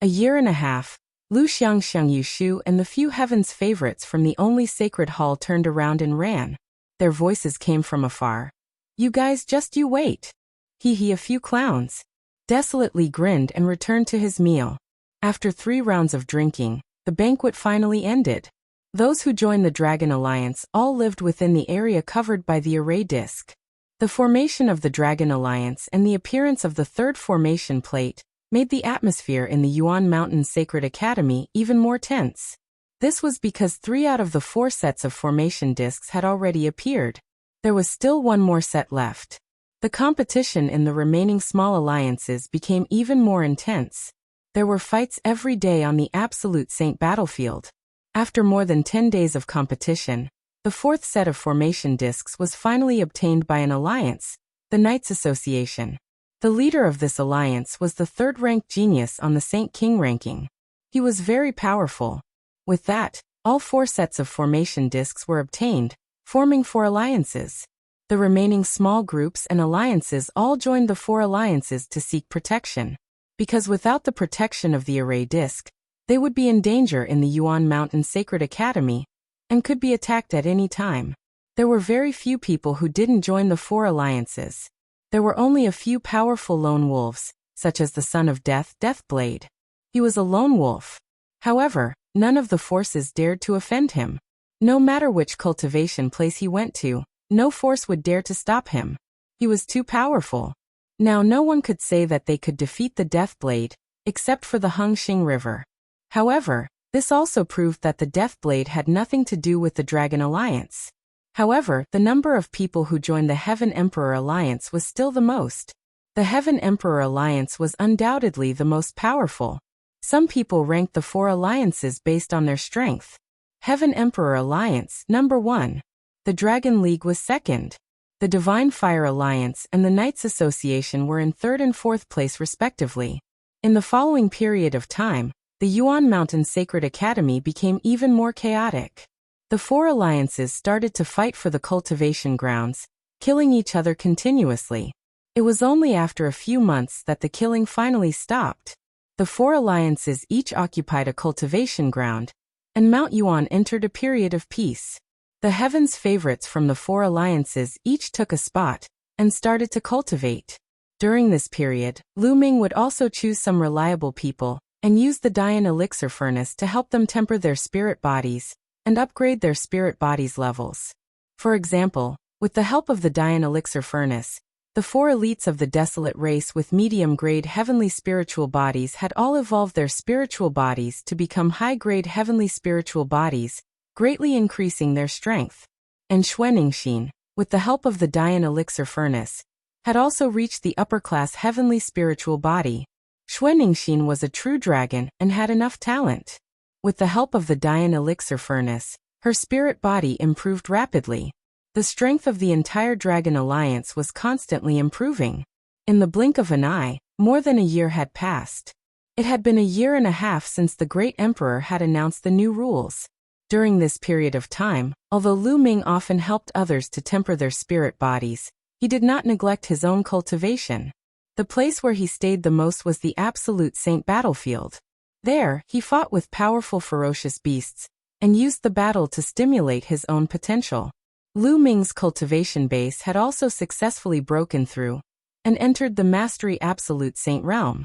A year and a half, Xiangxiang Yushu and the few heaven's favorites from the only sacred hall turned around and ran. Their voices came from afar. You guys you wait. A few clowns desolately grinned and returned to his meal. After 3 rounds of drinking, the banquet finally ended. Those who joined the Dragon Alliance all lived within the area covered by the array disk. The formation of the Dragon Alliance and the appearance of the 3rd formation plate made the atmosphere in the Yuan Mountain Sacred Academy even more tense. This was because 3 out of the 4 sets of formation discs had already appeared. There was still 1 more set left. The competition in the remaining small alliances became even more intense. There were fights every day on the Absolute Saint battlefield. After more than 10 days of competition, the 4th set of formation discs was finally obtained by an alliance, the Knights Association. The leader of this alliance was the 3rd-ranked genius on the Saint King ranking. He was very powerful. With that, all 4 sets of formation discs were obtained, forming 4 alliances. The remaining small groups and alliances all joined the 4 alliances to seek protection. Because without the protection of the array disc, they would be in danger in the Yuan Mountain Sacred Academy and could be attacked at any time. There were very few people who didn't join the 4 alliances. There were only a few powerful lone wolves, such as the Son of Death, Deathblade. He was a lone wolf. However, none of the forces dared to offend him. No matter which cultivation place he went to, no force would dare to stop him. He was too powerful. Now no one could say that they could defeat the Deathblade, except for the Hengxing River. However, this also proved that the Deathblade had nothing to do with the Dragon Alliance. However, the number of people who joined the Heaven Emperor Alliance was still the most. The Heaven Emperor Alliance was undoubtedly the most powerful. Some people ranked the 4 alliances based on their strength. Heaven Emperor Alliance, number 1. The Dragon League was 2nd. The Divine Fire Alliance and the Knights Association were in 3rd and 4th place respectively. In the following period of time, the Yuan Mountain Sacred Academy became even more chaotic. The 4 alliances started to fight for the cultivation grounds, killing each other continuously. It was only after a few months that the killing finally stopped. The 4 alliances each occupied a cultivation ground, and Mount Yuan entered a period of peace. The heavens' favorites from the 4 alliances each took a spot and started to cultivate. During this period, Lu Ming would also choose some reliable people and use the Dian Elixir Furnace to help them temper their spirit bodies and upgrade their spirit bodies levels. For example, with the help of the Dian Elixir Furnace, the 4 elites of the Desolate race with medium-grade heavenly spiritual bodies had all evolved their spiritual bodies to become high-grade heavenly spiritual bodies, greatly increasing their strength. And Xuanningshin, with the help of the Dian Elixir Furnace, had also reached the upper-class heavenly spiritual body. Xuanningshin was a true dragon and had enough talent. With the help of the Dian Elixir Furnace, her spirit body improved rapidly. The strength of the entire Dragon Alliance was constantly improving. In the blink of an eye, more than a year had passed. It had been a year and a half since the Great Emperor had announced the new rules. During this period of time, although Lu Ming often helped others to temper their spirit bodies, he did not neglect his own cultivation. The place where he stayed the most was the Absolute Saint battlefield. There, he fought with powerful ferocious beasts, and used the battle to stimulate his own potential. Lu Ming's cultivation base had also successfully broken through, and entered the Mastery Absolute Saint realm.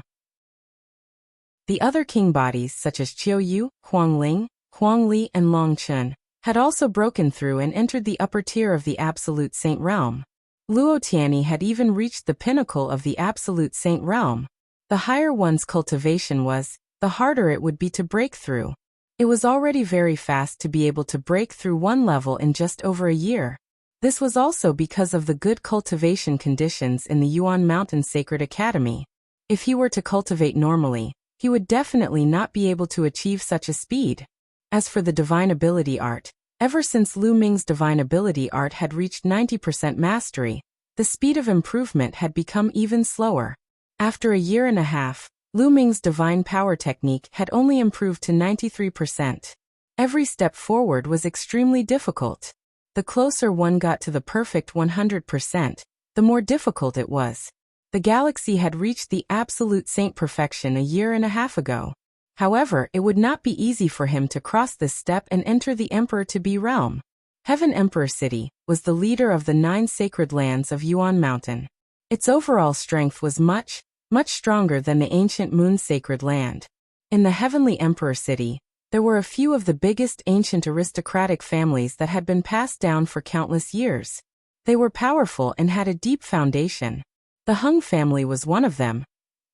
The other king bodies such as Qiu, Huangling, Huangli and Longchen had also broken through and entered the upper tier of the Absolute Saint realm. Luo Tianyi had even reached the pinnacle of the Absolute Saint realm. The higher one's cultivation was, the harder it would be to break through. It was already very fast to be able to break through one level in just over a year. This was also because of the good cultivation conditions in the Yuan Mountain Sacred Academy. If he were to cultivate normally, he would definitely not be able to achieve such a speed. As for the Divine Ability Art, ever since Lu Ming's Divine Ability Art had reached 90% mastery, the speed of improvement had become even slower. After a year and a half, Lu Ming's Divine Power technique had only improved to 93%. Every step forward was extremely difficult. The closer one got to the perfect 100%, the more difficult it was. The galaxy had reached the Absolute Saint perfection a year and a half ago. However, it would not be easy for him to cross this step and enter the Emperor-to-be realm. Heaven Emperor City was the leader of the 9 sacred lands of Yuan Mountain. Its overall strength was much stronger than the ancient Moon Sacred Land. In the Heavenly Emperor City, there were a few of the biggest ancient aristocratic families that had been passed down for countless years. They were powerful and had a deep foundation. The Hung family was one of them,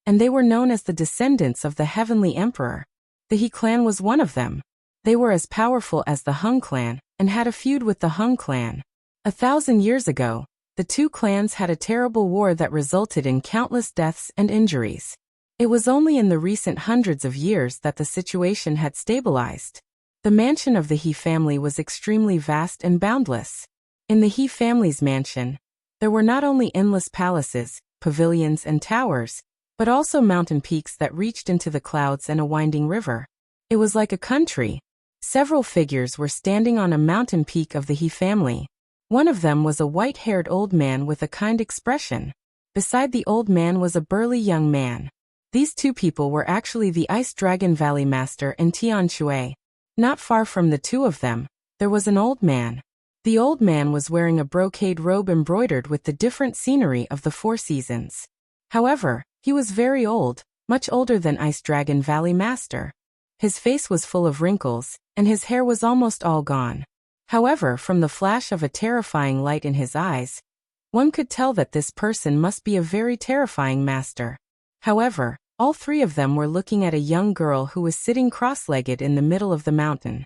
and they were known as the descendants of the Heavenly Emperor. The He clan was one of them. They were as powerful as the Hung clan, and had a feud with the Hung clan. 1,000 years ago, the two clans had a terrible war that resulted in countless deaths and injuries. It was only in the recent hundreds of years that the situation had stabilized. The mansion of the He family was extremely vast and boundless. In the He family's mansion, there were not only endless palaces, pavilions and towers, but also mountain peaks that reached into the clouds and a winding river. It was like a country. Several figures were standing on a mountain peak of the He family. One of them was a white-haired old man with a kind expression. Beside the old man was a burly young man. These two people were actually the Ice Dragon Valley Master and Tian Shui. Not far from the two of them, there was an old man. The old man was wearing a brocade robe embroidered with the different scenery of the 4 seasons. However, he was very old, much older than Ice Dragon Valley Master. His face was full of wrinkles, and his hair was almost all gone. However, from the flash of a terrifying light in his eyes, one could tell that this person must be a very terrifying master. However, all 3 of them were looking at a young girl who was sitting cross-legged in the middle of the mountain.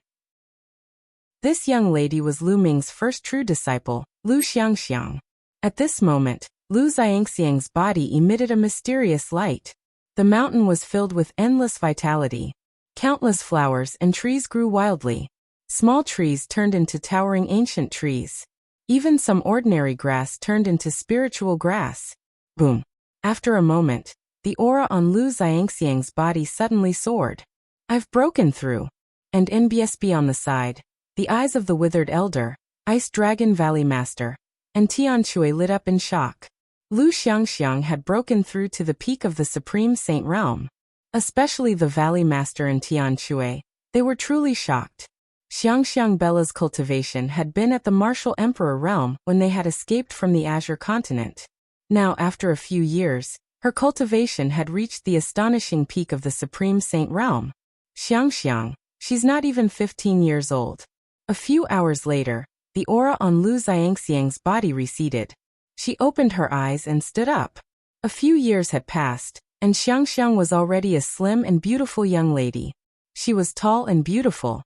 This young lady was Lu Ming's first true disciple, Lu Xiangxiang. At this moment, Lu Xiangxiang's body emitted a mysterious light. The mountain was filled with endless vitality. Countless flowers and trees grew wildly. Small trees turned into towering ancient trees. Even some ordinary grass turned into spiritual grass. Boom. After a moment, the aura on Lu Xiangxiang's body suddenly soared. I've broken through. And NBSB on the side, the eyes of the withered elder, Ice Dragon Valley Master, and Tian Shui lit up in shock. Lu Xiangxiang had broken through to the peak of the Supreme Saint Realm. Especially the Valley Master and Tian Shui, they were truly shocked. Xiangxiang Bella's cultivation had been at the Martial Emperor realm when they had escaped from the Azure continent. Now, after a few years, her cultivation had reached the astonishing peak of the Supreme Saint realm. Xiangxiang, she's not even 15 years old. A few hours later, the aura on Lu Xiangxiang's body receded. She opened her eyes and stood up. A few years had passed, and Xiangxiang was already a slim and beautiful young lady. She was tall and beautiful,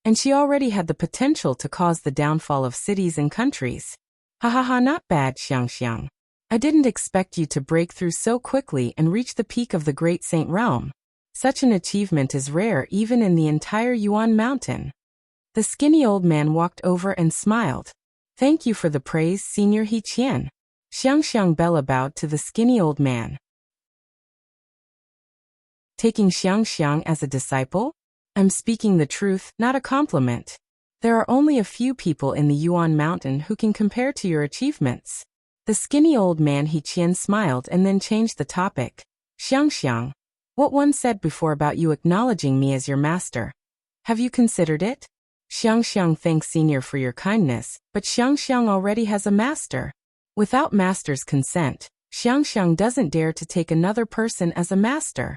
and she already had the potential to cause the downfall of cities and countries. Not bad, Xiangxiang. I didn't expect you to break through so quickly and reach the peak of the Great Saint Realm. Such an achievement is rare even in the entire Yuan Mountain. The skinny old man walked over and smiled. Thank you for the praise, Senior He Qian. Xiangxiang Bella bowed to the skinny old man. Taking Xiangxiang as a disciple? I'm speaking the truth, not a compliment. There are only a few people in the Yuan Mountain who can compare to your achievements. The skinny old man He Qian smiled and then changed the topic. Xiangxiang, what one said before about you acknowledging me as your master. Have you considered it? Xiangxiang thanks Senior for your kindness, but Xiangxiang already has a master. Without master's consent, Xiangxiang doesn't dare to take another person as a master.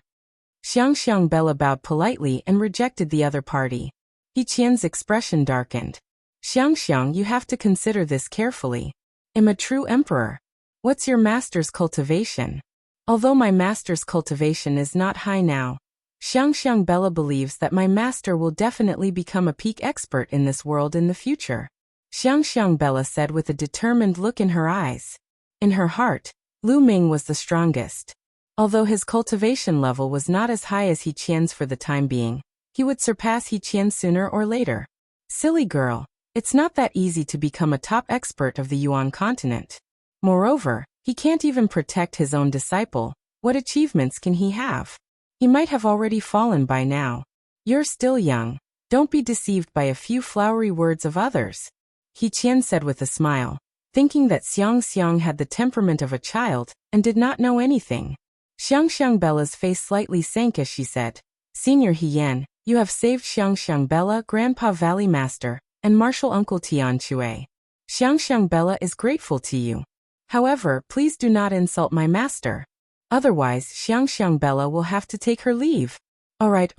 Xiangxiang Bella bowed politely and rejected the other party. He Qian's expression darkened. Xiangxiang, you have to consider this carefully. I'm a true emperor. What's your master's cultivation? Although my master's cultivation is not high now, Xiangxiang Bella believes that my master will definitely become a peak expert in this world in the future. Xiangxiang Bella said with a determined look in her eyes. In her heart, Lu Ming was the strongest. Although his cultivation level was not as high as He Qian's for the time being, he would surpass He Qian sooner or later. Silly girl, it's not that easy to become a top expert of the Yuan continent. Moreover, he can't even protect his own disciple. What achievements can he have? He might have already fallen by now. You're still young. Don't be deceived by a few flowery words of others. He Qian said with a smile, thinking that Xiangxiang had the temperament of a child and did not know anything. Xiangxiang Bella's face slightly sank as she said, Senior Qian, you have saved Xiangxiang Bella, Grandpa Valley Master, and Martial Uncle Tian Chui. Xiangxiang Bella is grateful to you. However, please do not insult my master. Otherwise, Xiangxiang Bella will have to take her leave. Alright.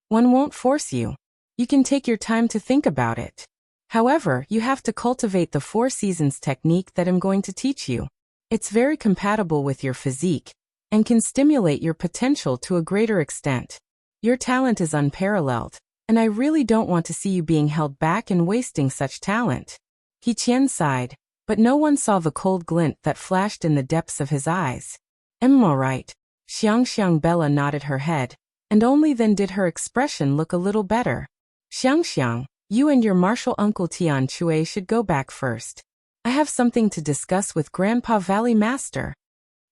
One won't force you. You can take your time to think about it. However, you have to cultivate the 4 seasons technique that I'm going to teach you. It's very compatible with your physique, and can stimulate your potential to a greater extent. Your talent is unparalleled, and I really don't want to see you being held back and wasting such talent. Qian sighed, but no one saw the cold glint that flashed in the depths of his eyes. Right. Xiangxiang Bella nodded her head, and only then did her expression look a little better. Xiangxiang, you and your martial uncle Tian Chui should go back first. I have something to discuss with Grandpa Valley Master.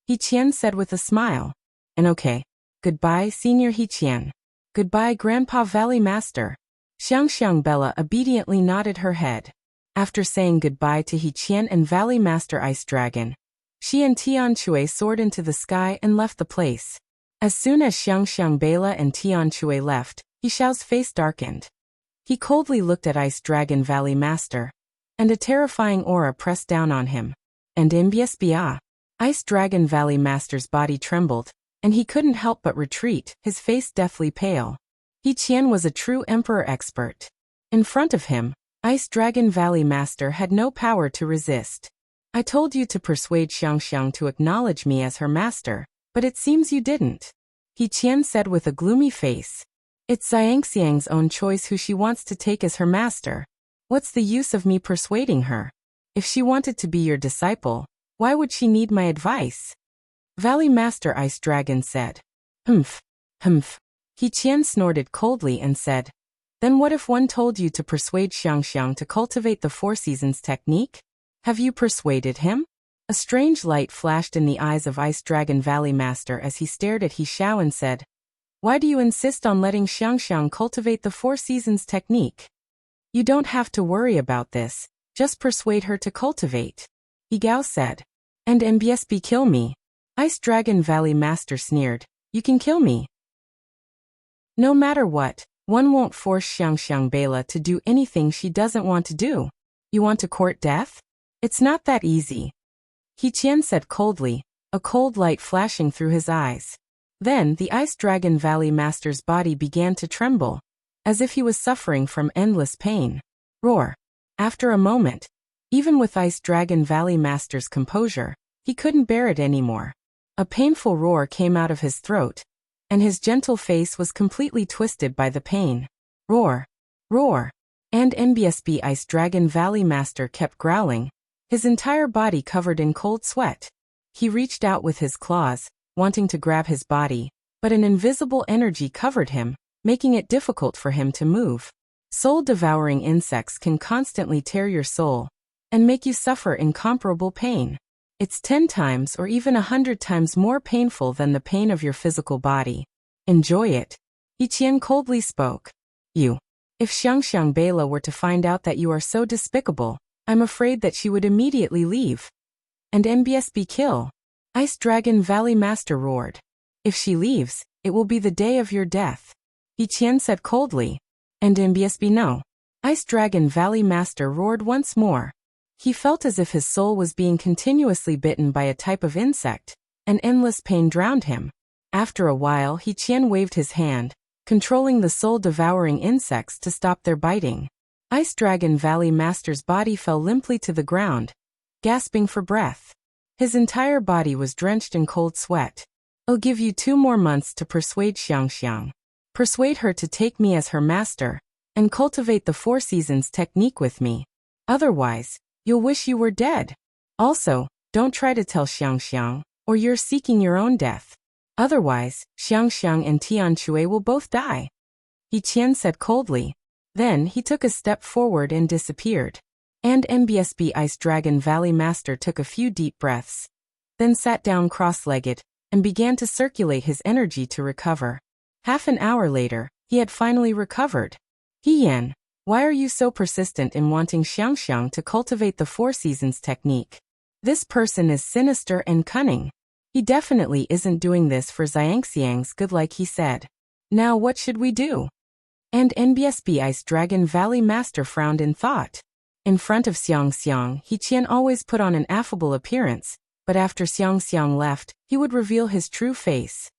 Qian said with a smile. And okay. Goodbye, Senior Qian. Goodbye, Grandpa Valley Master. Xiangxiang Bella obediently nodded her head. After saying goodbye to Qian and Valley Master Ice Dragon, she and Tian Chui soared into the sky and left the place. As soon as Xiangxiang Bella and Tian Chui left, Xiao's face darkened. He coldly looked at Ice Dragon Valley Master, and a terrifying aura pressed down on him. And Empress, Ice Dragon Valley Master's body trembled, and he couldn't help but retreat, his face deathly pale. Qian was a true emperor expert. In front of him, Ice Dragon Valley Master had no power to resist. I told you to persuade Xiangxiang to acknowledge me as her master, but it seems you didn't. Qian said with a gloomy face. It's Xiangxiang's own choice who she wants to take as her master. What's the use of me persuading her? If she wanted to be your disciple, why would she need my advice? Valley Master Ice Dragon said. Humph. Qian snorted coldly and said, then what if one told you to persuade Xiangxiang to cultivate the 4 seasons technique? Have you persuaded him? A strange light flashed in the eyes of Ice Dragon Valley Master as he stared at Xiao and said, why do you insist on letting Xiangxiang cultivate the 4 seasons technique? You don't have to worry about this, just persuade her to cultivate. Yigao said. And Empress kill me. Ice Dragon Valley Master sneered, you can kill me. No matter what, one won't force Xiangxiang Bella to do anything she doesn't want to do. You want to court death? It's not that easy. Qian said coldly, a cold light flashing through his eyes. Then the Ice Dragon Valley Master's body began to tremble, as if he was suffering from endless pain. Roar. After a moment, even with Ice Dragon Valley Master's composure, he couldn't bear it anymore. A painful roar came out of his throat, and his gentle face was completely twisted by the pain. Roar. And NBSB Ice Dragon Valley Master kept growling, his entire body covered in cold sweat. He reached out with his claws, wanting to grab his body, but an invisible energy covered him, making it difficult for him to move. Soul-devouring insects can constantly tear your soul and make you suffer incomparable pain. It's 10 times or even 100 times more painful than the pain of your physical body. Enjoy it. Qian coldly spoke. If Xiangxiang Bella were to find out that you are so despicable, I'm afraid that she would immediately leave. And NBSB kill. Ice Dragon Valley Master roared. If she leaves, it will be the day of your death. Qian said coldly. And NBSB no. Ice Dragon Valley Master roared once more. He felt as if his soul was being continuously bitten by a type of insect, and endless pain drowned him. After a while Qian waved his hand, controlling the soul-devouring insects to stop their biting. Ice Dragon Valley Master's body fell limply to the ground, gasping for breath. His entire body was drenched in cold sweat. I'll give you 2 more months to persuade Xiangxiang. Persuade her to take me as her master, and cultivate the 4 seasons technique with me. Otherwise, you'll wish you were dead. Also, don't try to tell Xiangxiang, or you're seeking your own death. Otherwise, Xiangxiang and Tian Chui will both die. Qian said coldly. Then he took a step forward and disappeared. And NBSB Ice Dragon Valley Master took a few deep breaths, then sat down cross-legged, and began to circulate his energy to recover. Half an hour later, he had finally recovered. Qian, why are you so persistent in wanting Xiangxiang to cultivate the 4 seasons technique? This person is sinister and cunning. He definitely isn't doing this for Xiangxiang's good like he said. Now what should we do? And NBSB Ice Dragon Valley Master frowned in thought. In front of Xiangxiang, Qian always put on an affable appearance, but after Xiangxiang left, he would reveal his true face.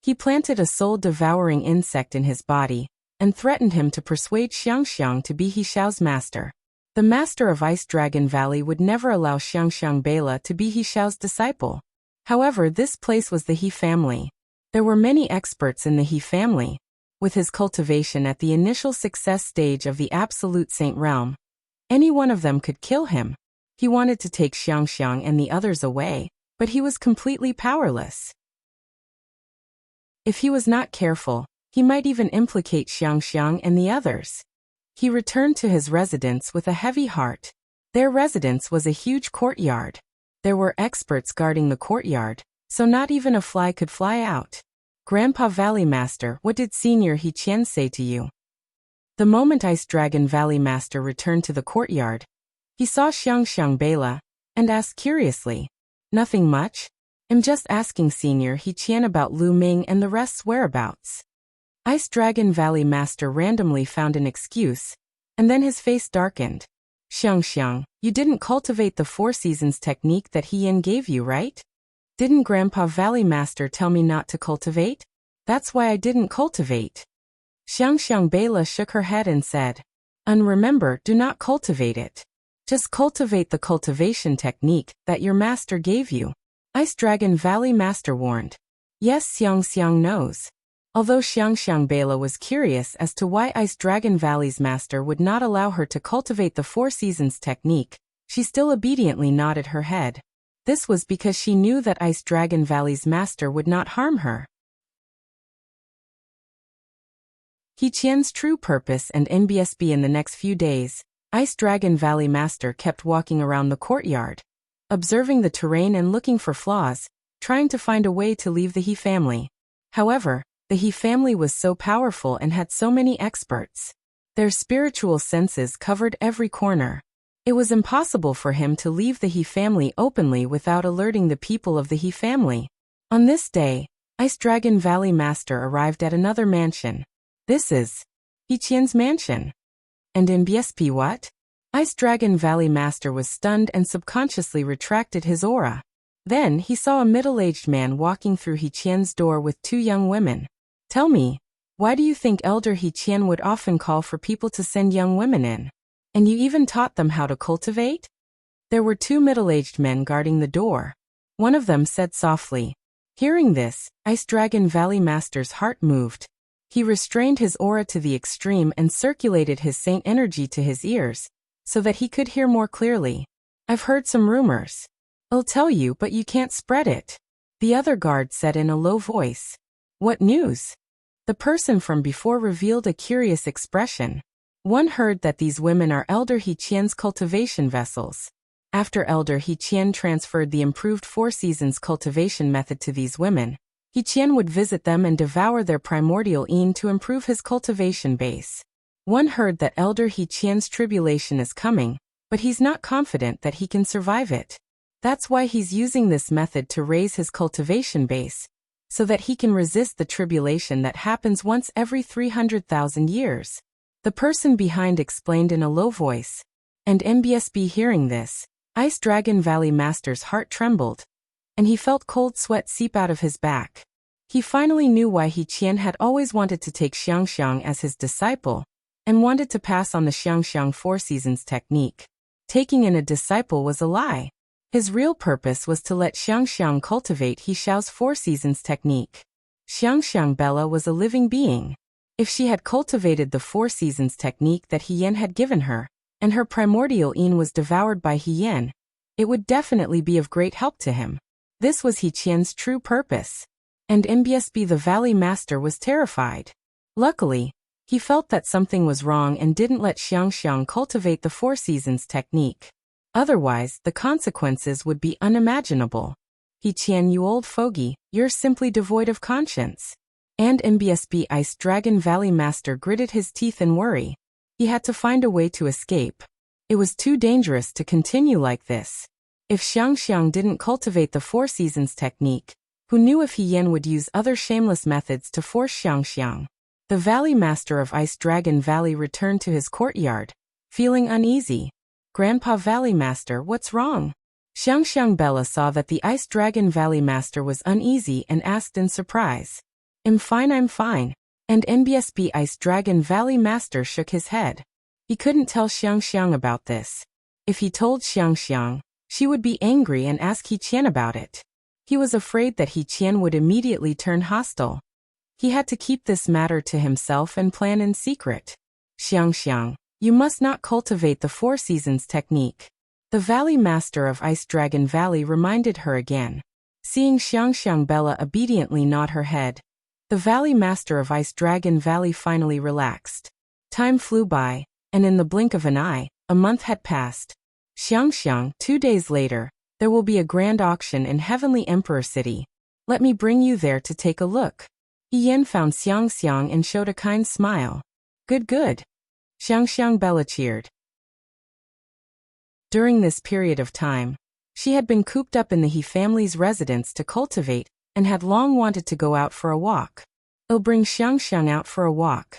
He planted a soul-devouring insect in his body, and threatened him to persuade Xiangxiang to be He Xiao's master. The master of Ice Dragon Valley would never allow Xiangxiang Bela to be He Xiao's disciple. However, this place was the He family. There were many experts in the He family. With his cultivation at the initial success stage of the Absolute Saint realm, any one of them could kill him. He wanted to take Xiangxiang and the others away, but he was completely powerless. If he was not careful, he might even implicate Xiangxiang and the others. He returned to his residence with a heavy heart. Their residence was a huge courtyard. There were experts guarding the courtyard, so not even a fly could fly out. Grandpa Valley Master, what did Senior Qian say to you? The moment Ice Dragon Valley Master returned to the courtyard, he saw Xiangxiang Bela, and asked curiously, "Nothing much? I'm just asking Senior Qian about Lu Ming and the rest's whereabouts." Ice Dragon Valley Master randomly found an excuse, and then his face darkened. "Xiangxiang, you didn't cultivate the Four Seasons technique that Qian gave you, right? Didn't Grandpa Valley Master tell me not to cultivate? That's why I didn't cultivate." Xiangxiang Bela shook her head and said, "Remember, do not cultivate it. Just cultivate the cultivation technique that your master gave you." Ice Dragon Valley Master warned. Yes, Xiangxiang knows. Although Xiangxiang Bela was curious as to why Ice Dragon Valley's master would not allow her to cultivate the Four Seasons technique, she still obediently nodded her head. This was because she knew that Ice Dragon Valley's master would not harm her. Qian's true purpose and NBSB. In the next few days, Ice Dragon Valley Master kept walking around the courtyard, observing the terrain and looking for flaws, trying to find a way to leave the He family. However, the He family was so powerful and had so many experts. Their spiritual senses covered every corner. It was impossible for him to leave the He family openly without alerting the people of the He family. On this day, Ice Dragon Valley Master arrived at another mansion. This is Qian's mansion. And in BSP what? Ice Dragon Valley Master was stunned and subconsciously retracted his aura. Then he saw a middle-aged man walking through Qian's door with two young women. Tell me, why do you think Elder Qian would often call for people to send young women in? And you even taught them how to cultivate? There were two middle-aged men guarding the door. One of them said softly. Hearing this, Ice Dragon Valley Master's heart moved. He restrained his aura to the extreme and circulated his saint energy to his ears, so that he could hear more clearly. I've heard some rumors. I'll tell you, but you can't spread it. The other guard said in a low voice. What news? The person from before revealed a curious expression. One heard that these women are Elder Qian's cultivation vessels. After Elder Qian transferred the improved Four Seasons cultivation method to these women, Qian would visit them and devour their primordial yin to improve his cultivation base. One heard that Elder Qian's tribulation is coming, but he's not confident that he can survive it. That's why he's using this method to raise his cultivation base, so that he can resist the tribulation that happens once every 300,000 years. The person behind explained in a low voice. And NBSB hearing this, Ice Dragon Valley Master's heart trembled, and he felt cold sweat seep out of his back. He finally knew why Qian had always wanted to take Xiangxiang as his disciple, and wanted to pass on the Xiangxiang Four Seasons technique. Taking in a disciple was a lie. His real purpose was to let Xiangxiang cultivate He Xiao's Four Seasons technique. Xiangxiang Bela was a living being. If she had cultivated the Four Seasons technique that Qian had given her, and her primordial yin was devoured by Qian, it would definitely be of great help to him. This was Qian's true purpose. And NBSB the Valley Master was terrified. Luckily, he felt that something was wrong and didn't let Xiangxiang cultivate the Four Seasons technique. Otherwise, the consequences would be unimaginable. Qian, you old fogey, you're simply devoid of conscience. And NBSB Ice Dragon Valley Master gritted his teeth in worry. He had to find a way to escape. It was too dangerous to continue like this. If Xiangxiang didn't cultivate the Four Seasons technique, who knew if Qian would use other shameless methods to force Xiangxiang? The Valley Master of Ice Dragon Valley returned to his courtyard, feeling uneasy. Grandpa Valley Master, what's wrong? Xiangxiang Bella saw that the Ice Dragon Valley Master was uneasy and asked in surprise. I'm fine. And NBSB Ice Dragon Valley Master shook his head. He couldn't tell Xiangxiang about this. If he told Xiangxiang, she would be angry and ask Qian about it. He was afraid that Qian would immediately turn hostile. He had to keep this matter to himself and plan in secret. Xiangxiang, you must not cultivate the Four Seasons technique. The Valley Master of Ice Dragon Valley reminded her again. Seeing Xiangxiang Bella obediently nod her head, the Valley Master of Ice Dragon Valley finally relaxed. Time flew by, and in the blink of an eye, a month had passed. Xiangxiang, 2 days later, there will be a grand auction in Heavenly Emperor City. Let me bring you there to take a look. Qian found Xiangxiang and showed a kind smile. Good. Xiangxiang Bella cheered. During this period of time, she had been cooped up in the He family's residence to cultivate, and had long wanted to go out for a walk. I'll bring Xiangxiang out for a walk,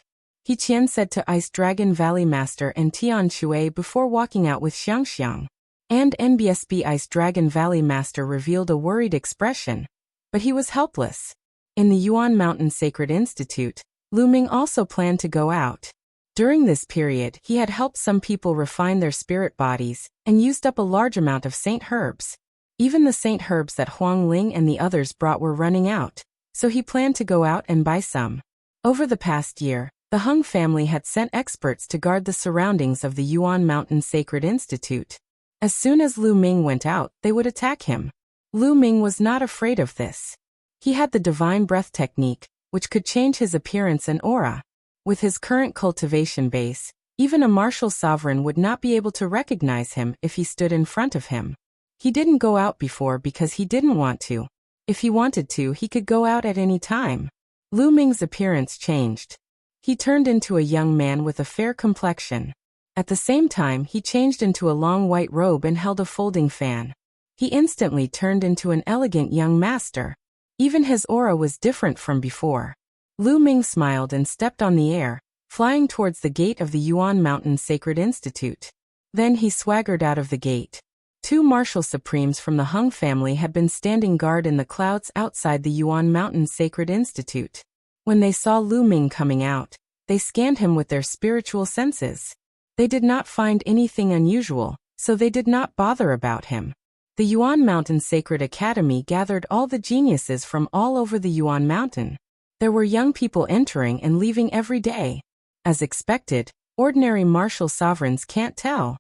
Qian said to Ice Dragon Valley Master and Tian Shui before walking out with Xiangxiang. And NBSB Ice Dragon Valley Master revealed a worried expression, but he was helpless. In the Yuan Mountain Sacred Institute, Lu Ming also planned to go out. During this period, he had helped some people refine their spirit bodies, and used up a large amount of saint herbs. Even the saint herbs that Huang Ling and the others brought were running out, so he planned to go out and buy some. Over the past year, the Hung family had sent experts to guard the surroundings of the Yuan Mountain Sacred Institute. As soon as Lu Ming went out, they would attack him. Lu Ming was not afraid of this. He had the divine breath technique, which could change his appearance and aura. With his current cultivation base, even a martial sovereign would not be able to recognize him if he stood in front of him. He didn't go out before because he didn't want to. If he wanted to, he could go out at any time. Lu Ming's appearance changed. He turned into a young man with a fair complexion. At the same time, he changed into a long white robe and held a folding fan. He instantly turned into an elegant young master. Even his aura was different from before. Lu Ming smiled and stepped on the air, flying towards the gate of the Yuan Mountain Sacred Institute. Then he swaggered out of the gate. 2 martial supremes from the Hung family had been standing guard in the clouds outside the Yuan Mountain Sacred Institute. When they saw Lu Ming coming out, they scanned him with their spiritual senses. They did not find anything unusual, so they did not bother about him. The Yuan Mountain Sacred Academy gathered all the geniuses from all over the Yuan Mountain. There were young people entering and leaving every day. As expected, ordinary martial sovereigns can't tell.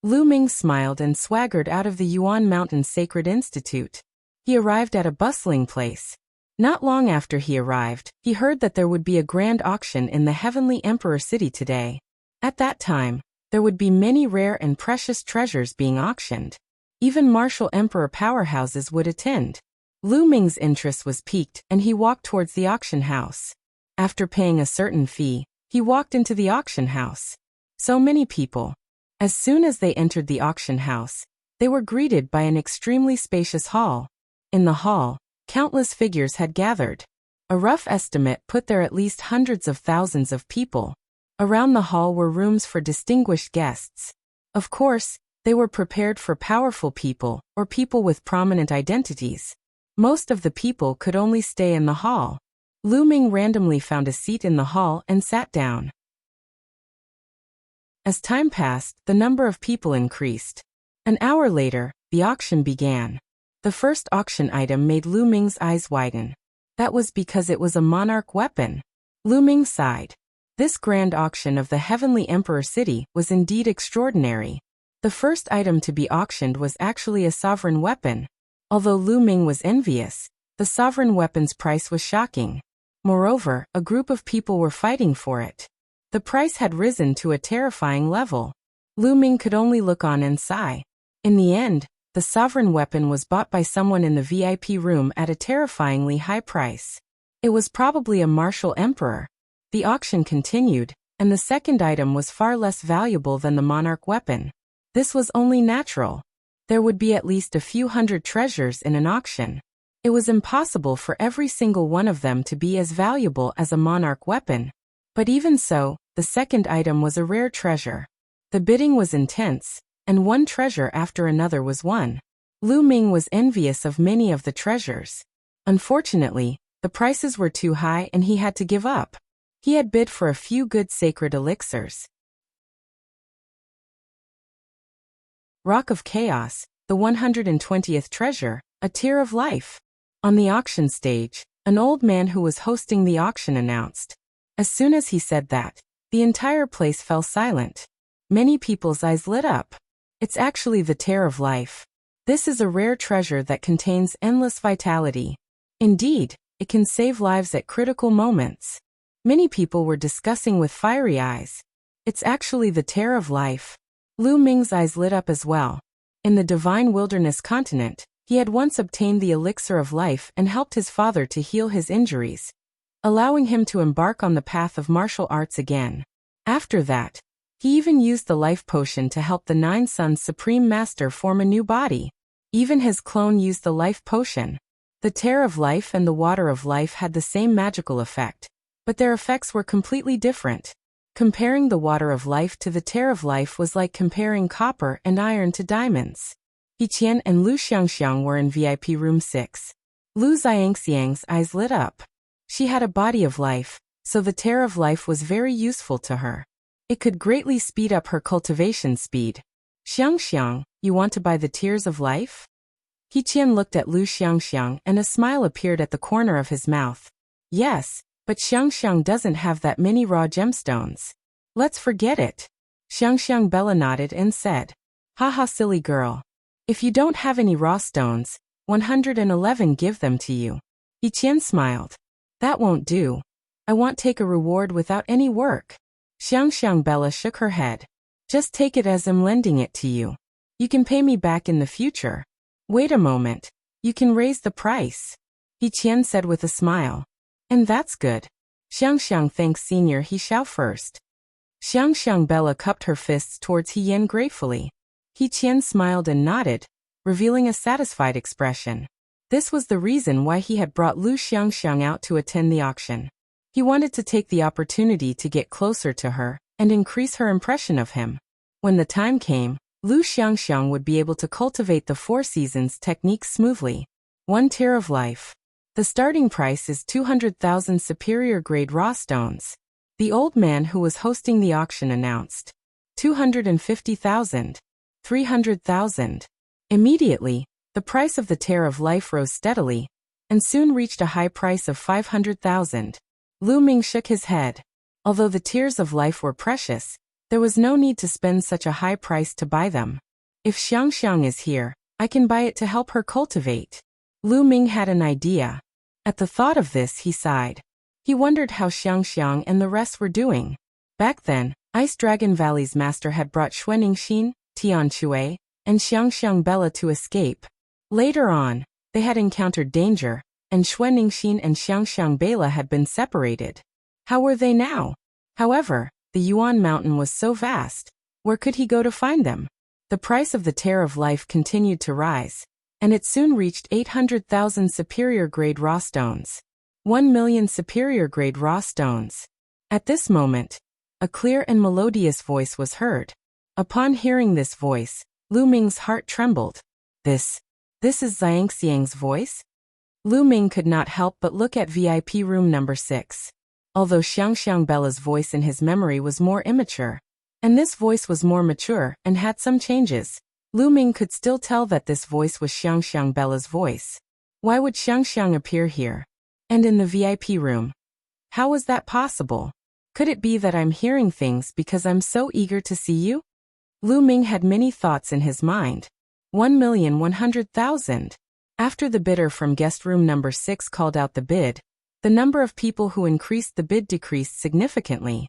Lu Ming smiled and swaggered out of the Yuan Mountain Sacred Institute. He arrived at a bustling place. Not long after he arrived, he heard that there would be a grand auction in the Heavenly Emperor City today. At that time, there would be many rare and precious treasures being auctioned. Even martial emperor powerhouses would attend. Lu Ming's interest was piqued and he walked towards the auction house. After paying a certain fee, he walked into the auction house. So many people. As soon as they entered the auction house, they were greeted by an extremely spacious hall. In the hall, countless figures had gathered. A rough estimate put there at least hundreds of thousands of people. Around the hall were rooms for distinguished guests. Of course, they were prepared for powerful people or people with prominent identities. Most of the people could only stay in the hall. Lu Ming randomly found a seat in the hall and sat down. As time passed, the number of people increased. An hour later, the auction began. The first auction item made Lu Ming's eyes widen. That was because it was a monarch weapon. Lu Ming sighed. This grand auction of the Heavenly Emperor City was indeed extraordinary. The first item to be auctioned was actually a sovereign weapon. Although Lu Ming was envious, the sovereign weapon's price was shocking. Moreover, a group of people were fighting for it. The price had risen to a terrifying level. Lu Ming could only look on and sigh. In the end, the sovereign weapon was bought by someone in the VIP room at a terrifyingly high price. It was probably a martial emperor. The auction continued, and the second item was far less valuable than the monarch weapon. This was only natural. There would be at least a few hundred treasures in an auction. It was impossible for every single one of them to be as valuable as a monarch weapon. But even so, the second item was a rare treasure. The bidding was intense, and one treasure after another was won. Lu Ming was envious of many of the treasures. Unfortunately, the prices were too high and he had to give up. He had bid for a few good sacred elixirs. Rock of Chaos, the 120th treasure, a tear of life. On the auction stage, an old man who was hosting the auction announced. As soon as he said that, the entire place fell silent. Many people's eyes lit up. It's actually the tear of life. This is a rare treasure that contains endless vitality. Indeed, it can save lives at critical moments. Many people were discussing with fiery eyes. It's actually the tear of life. Lu Ming's eyes lit up as well. In the Divine Wilderness continent, he had once obtained the elixir of life and helped his father to heal his injuries, allowing him to embark on the path of martial arts again. After that, he even used the life potion to help the Nine Sons Supreme Master form a new body. Even his clone used the life potion. The tear of life and the water of life had the same magical effect, but their effects were completely different. Comparing the water of life to the tear of life was like comparing copper and iron to diamonds. Qian and Xiangxiang were in VIP room 6. Xiangxiang's eyes lit up. She had a body of life, so the tear of life was very useful to her. It could greatly speed up her cultivation speed. Xiangxiang, you want to buy the tears of life? Qian looked at Xiangxiang and a smile appeared at the corner of his mouth. Yes, but Xiangxiang doesn't have that many raw gemstones. Let's forget it. Xiangxiang Bella nodded and said, haha silly girl. If you don't have any raw stones, 111 give them to you. Qian smiled. That won't do. I won't take a reward without any work. Xiangxiang Bella shook her head. Just take it as I'm lending it to you. You can pay me back in the future. Wait a moment. You can raise the price. Qian said with a smile. And that's good. Xiangxiang thanks Senior He Xiao first. Xiangxiang Bella cupped her fists towards Qian gratefully. Qian smiled and nodded, revealing a satisfied expression. This was the reason why he had brought Xiangxiang out to attend the auction. He wanted to take the opportunity to get closer to her and increase her impression of him. When the time came, Xiangxiang would be able to cultivate the Four Seasons technique smoothly. One tear of life. The starting price is 200,000 superior grade raw stones. The old man who was hosting the auction announced. 250,000. 300,000. Immediately, the price of the tear of life rose steadily, and soon reached a high price of 500,000. Lu Ming shook his head. Although the tears of life were precious, there was no need to spend such a high price to buy them. If Xiangxiang is here, I can buy it to help her cultivate. Lu Ming had an idea. At the thought of this, he sighed. He wondered how Xiangxiang and the rest were doing. Back then, Ice Dragon Valley's master had brought Xuanixin, Tian Chui, and Xiangxiang Bella to escape. Later on, they had encountered danger, and Xuanixin and Xiangxiang Bella had been separated. How were they now? However, the Yuan Mountain was so vast. Where could he go to find them? The price of the tear of life continued to rise, and it soon reached 800,000 superior grade raw stones. 1 million superior grade raw stones. At this moment, a clear and melodious voice was heard. Upon hearing this voice, Lu Ming's heart trembled. This is Xiangxiang's voice? Lu Ming could not help but look at VIP room number 6. Although Xiangxiang Bella's voice in his memory was more immature, and this voice was more mature and had some changes, Lu Ming could still tell that this voice was Xiangxiang Bella's voice. Why would Xiangxiang appear here? And in the VIP room? How was that possible? Could it be that I'm hearing things because I'm so eager to see you? Lu Ming had many thoughts in his mind. 1,100,000. After the bidder from guest room number 6 called out the bid, the number of people who increased the bid decreased significantly.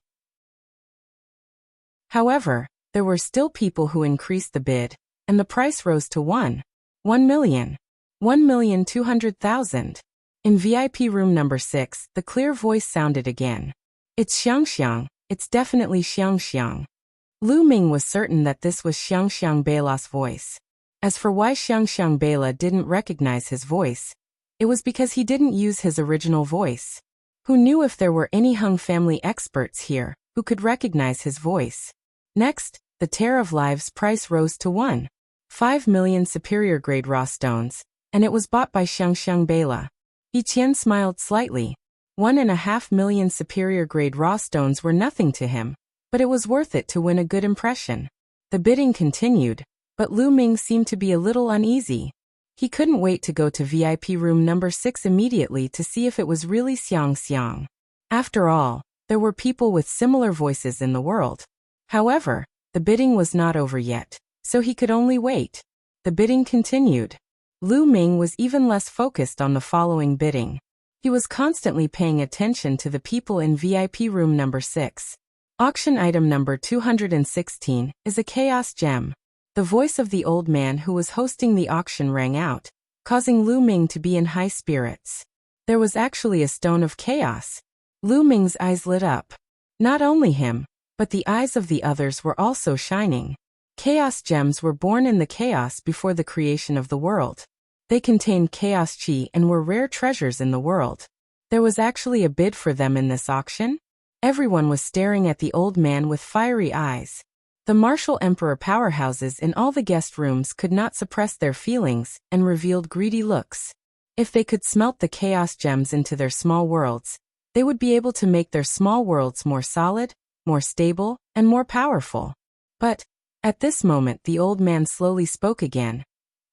However, there were still people who increased the bid, and the price rose to 1 million. 1,200,000. In VIP room number 6, the clear voice sounded again. It's Xiangxiang, it's definitely Xiangxiang. Lu Ming was certain that this was Xiangxiang Bella's voice. As for why Xiangxiang Bella didn't recognize his voice, it was because he didn't use his original voice. Who knew if there were any Hung family experts here who could recognize his voice? Next, the Tear of Lives price rose to 1.5 million superior grade raw stones, and it was bought by Xiangxiang Bela. Qian smiled slightly. 1.5 million superior grade raw stones were nothing to him, but it was worth it to win a good impression. The bidding continued, but Lu Ming seemed to be a little uneasy. He couldn't wait to go to VIP room number 6 immediately to see if it was really Xiangxiang. After all, there were people with similar voices in the world. However, the bidding was not over yet, so he could only wait. The bidding continued. Lu Ming was even less focused on the following bidding. He was constantly paying attention to the people in VIP room number 6. Auction item number 216 is a chaos gem. The voice of the old man who was hosting the auction rang out, causing Lu Ming to be in high spirits. There was actually a stone of chaos. Lu Ming's eyes lit up. Not only him, but the eyes of the others were also shining. Chaos gems were born in the chaos before the creation of the world. They contained chaos chi and were rare treasures in the world. There was actually a bid for them in this auction? Everyone was staring at the old man with fiery eyes. The martial emperor powerhouses in all the guest rooms could not suppress their feelings and revealed greedy looks. If they could smelt the chaos gems into their small worlds, they would be able to make their small worlds more solid, more stable, and more powerful. But, at this moment the old man slowly spoke again.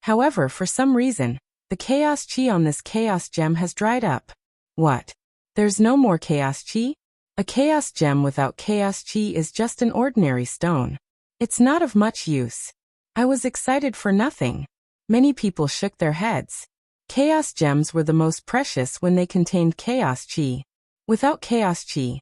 However, for some reason, the chaos chi on this chaos gem has dried up. What? There's no more chaos chi? A chaos gem without chaos chi is just an ordinary stone. It's not of much use. I was excited for nothing. Many people shook their heads. Chaos gems were the most precious when they contained chaos chi. Without chaos chi,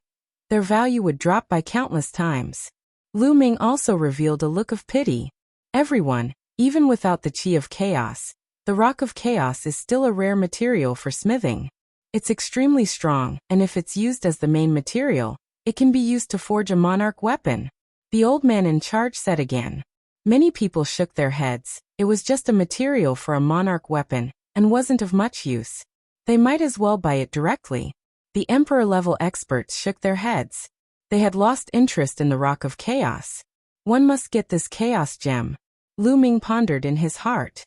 their value would drop by countless times. Lu Ming also revealed a look of pity. Everyone, even without the chi of chaos, the rock of chaos is still a rare material for smithing. It's extremely strong, and if it's used as the main material, it can be used to forge a monarch weapon. The old man in charge said again. Many people shook their heads. It was just a material for a monarch weapon, and wasn't of much use. They might as well buy it directly. The emperor-level experts shook their heads. They had lost interest in the rock of chaos. One must get this chaos gem. Lu Ming pondered in his heart.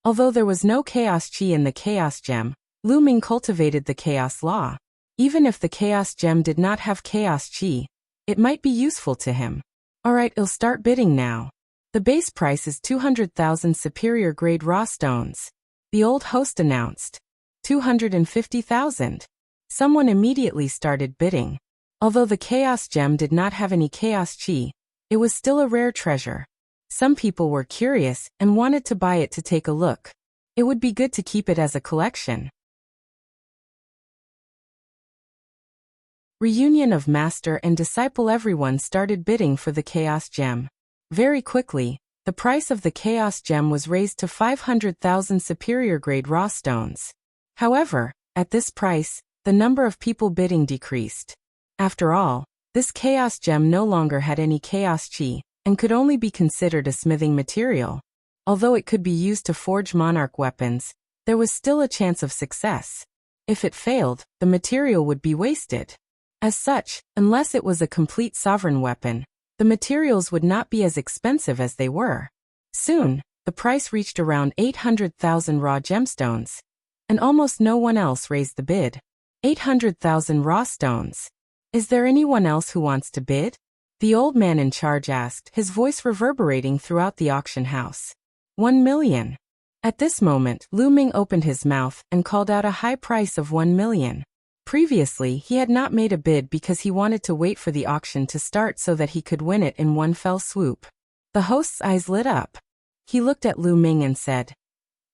Although there was no chaos chi in the chaos gem, Lu Ming cultivated the chaos law. Even if the chaos gem did not have chaos chi, it might be useful to him. Alright, I'll start bidding now. The base price is 200,000 superior grade raw stones. The old host announced. 250,000. Someone immediately started bidding. Although the chaos gem did not have any chaos chi, it was still a rare treasure. Some people were curious and wanted to buy it to take a look. It would be good to keep it as a collection. Reunion of master and disciple. Everyone started bidding for the chaos gem. Very quickly, the price of the chaos gem was raised to 500,000 superior grade raw stones. However, at this price, the number of people bidding decreased. After all, this chaos gem no longer had any chaos chi, and could only be considered a smithing material. Although it could be used to forge monarch weapons, there was still a chance of success. If it failed, the material would be wasted. As such, unless it was a complete sovereign weapon, the materials would not be as expensive as they were. Soon, the price reached around 800,000 raw gemstones. And almost no one else raised the bid. 800,000 raw stones. Is there anyone else who wants to bid? The old man in charge asked, his voice reverberating throughout the auction house. 1 million. At this moment, Lu Ming opened his mouth and called out a high price of 1 million. Previously, he had not made a bid because he wanted to wait for the auction to start so that he could win it in one fell swoop. The host's eyes lit up. He looked at Lu Ming and said,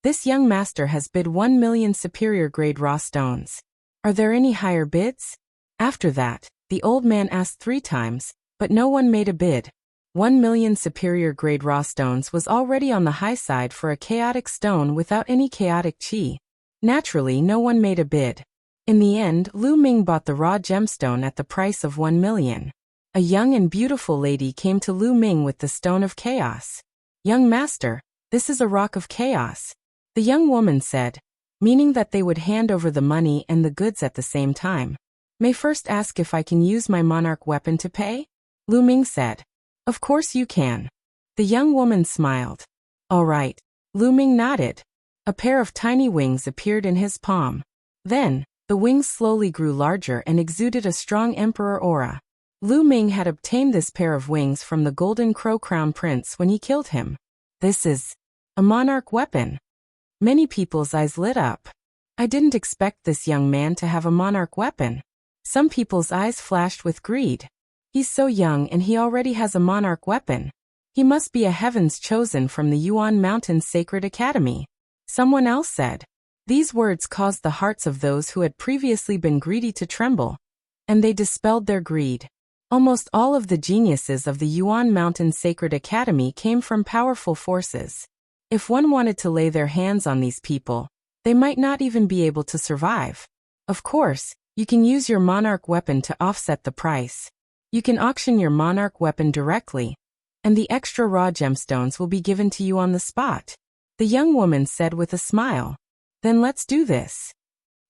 "This young master has bid 1 million superior grade raw stones. Are there any higher bids?" After that, the old man asked 3 times, but no one made a bid. 1 million superior grade raw stones was already on the high side for a chaotic stone without any chaotic chi. Naturally, no one made a bid. In the end, Lu Ming bought the raw gemstone at the price of 1 million. A young and beautiful lady came to Lu Ming with the stone of chaos. "Young master, this is a rock of chaos." The young woman said, meaning that they would hand over the money and the goods at the same time. May first ask if I can use my monarch weapon to pay? Lu Ming said. Of course you can. The young woman smiled. All right. Lu Ming nodded. A pair of tiny wings appeared in his palm. Then, the wings slowly grew larger and exuded a strong emperor aura. Lu Ming had obtained this pair of wings from the Golden Crow Crown Prince when he killed him. This is a monarch weapon. Many people's eyes lit up. I didn't expect this young man to have a monarch weapon. Some people's eyes flashed with greed. He's so young and he already has a monarch weapon. He must be a heaven's chosen from the Yuan Mountain Sacred Academy. Someone else said. These words caused the hearts of those who had previously been greedy to tremble, and they dispelled their greed. Almost all of the geniuses of the Yuan Mountain Sacred Academy came from powerful forces. If one wanted to lay their hands on these people, they might not even be able to survive. Of course, you can use your monarch weapon to offset the price. You can auction your monarch weapon directly, and the extra raw gemstones will be given to you on the spot. The young woman said with a smile. Then let's do this.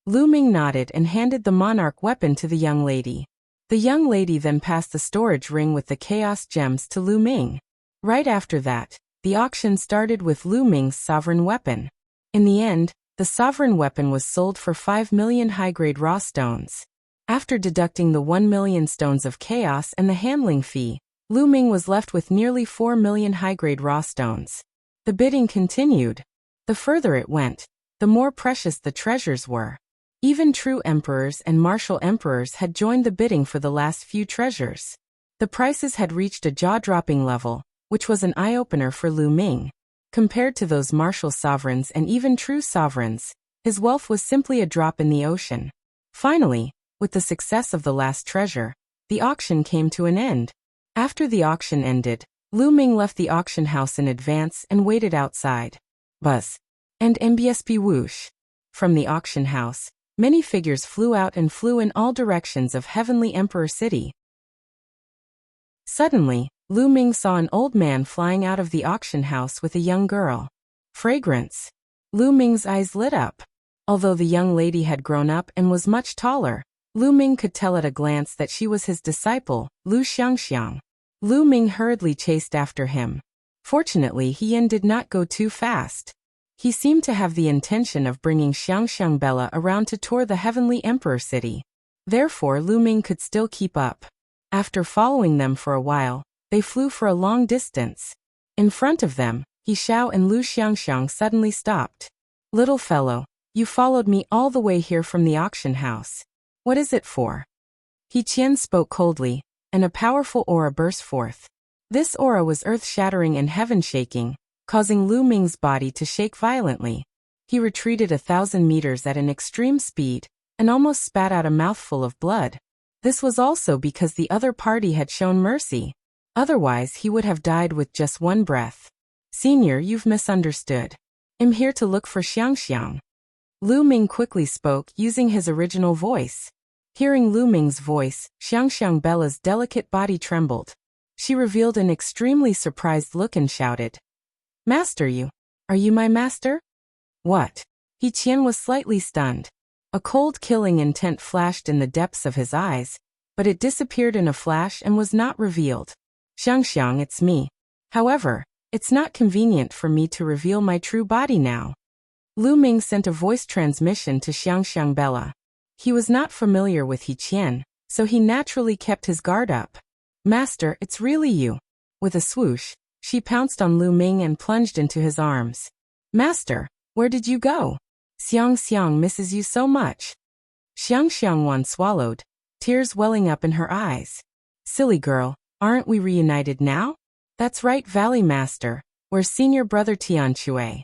Lu Ming nodded and handed the monarch weapon to the young lady. The young lady then passed the storage ring with the chaos gems to Lu Ming. Right after that, the auction started with Lu Ming's sovereign weapon. In the end, the sovereign weapon was sold for 5 million high-grade raw stones. After deducting the 1 million stones of chaos and the handling fee, Lu Ming was left with nearly 4 million high-grade raw stones. The bidding continued. The further it went, the more precious the treasures were. Even true emperors and martial emperors had joined the bidding for the last few treasures. The prices had reached a jaw-dropping level, which was an eye-opener for Lu Ming. Compared to those martial sovereigns and even true sovereigns, his wealth was simply a drop in the ocean. Finally, with the success of the last treasure, the auction came to an end. After the auction ended, Lu Ming left the auction house in advance and waited outside. Buzz. And MBSB whoosh. From the auction house, many figures flew out and flew in all directions of Heavenly Emperor City. Suddenly, Lu Ming saw an old man flying out of the auction house with a young girl. Fragrance. Lu Ming's eyes lit up. Although the young lady had grown up and was much taller, Lu Ming could tell at a glance that she was his disciple, Xiangxiang. Lu Ming hurriedly chased after him. Fortunately, Qian did not go too fast. He seemed to have the intention of bringing Xiangxiang Bella around to tour the Heavenly Emperor City. Therefore, Lu Ming could still keep up. After following them for a while, they flew for a long distance. In front of them, He Xiao and Xiangxiang suddenly stopped. Little fellow, you followed me all the way here from the auction house. What is it for? Qian spoke coldly, and a powerful aura burst forth. This aura was earth-shattering and heaven-shaking, causing Lu Ming's body to shake violently. He retreated 1,000 meters at an extreme speed, and almost spat out a mouthful of blood. This was also because the other party had shown mercy. Otherwise he would have died with just one breath. Senior, you've misunderstood. I'm here to look for Xiangxiang. Lu Ming quickly spoke using his original voice. Hearing Lu Ming's voice, Xiangxiang Bella's delicate body trembled. She revealed an extremely surprised look and shouted, Master, are you my master? What? Qian was slightly stunned. A cold killing intent flashed in the depths of his eyes, but it disappeared in a flash and was not revealed. Xiangxiang, it's me. However, it's not convenient for me to reveal my true body now. Lu Ming sent a voice transmission to Xiangxiang Bella. He was not familiar with Qian, so he naturally kept his guard up. Master, it's really you. With a swoosh, she pounced on Lu Ming and plunged into his arms. Master, where did you go? Xiangxiang misses you so much. Xiangxiang swallowed, tears welling up in her eyes. Silly girl, aren't we reunited now? That's right, Valley Master. Where's senior brother Tianque?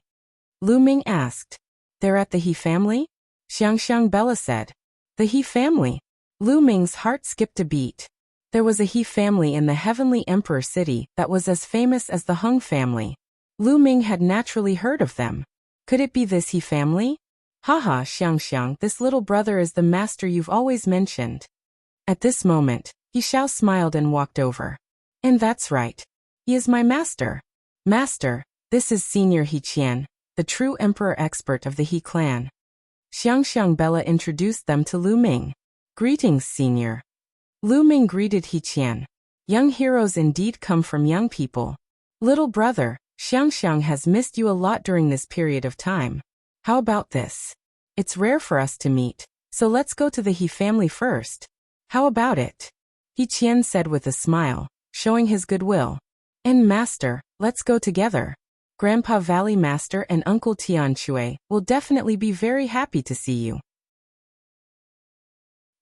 Lu Ming asked. They're at the He family? Xiangxiang Bella said. The He family? Lu Ming's heart skipped a beat. There was a He family in the Heavenly Emperor City that was as famous as the Hung family. Lu Ming had naturally heard of them. Could it be this He family? Haha, Xiangxiang, this little brother is the master you've always mentioned. At this moment, He Xiao smiled and walked over. And that's right. He is my master. Master, this is Senior Qian, the true emperor expert of the He clan. Xiangxiang Bella introduced them to Lu Ming. Greetings, senior. Lu Ming greeted He Qian. Young heroes indeed come from young people. Little brother, Xiangxiang has missed you a lot during this period of time. How about this? It's rare for us to meet, so let's go to the He family first. How about it? He Qian said with a smile, showing his goodwill. And master, let's go together. Grandpa Valley Master and Uncle Tianchui will definitely be very happy to see you.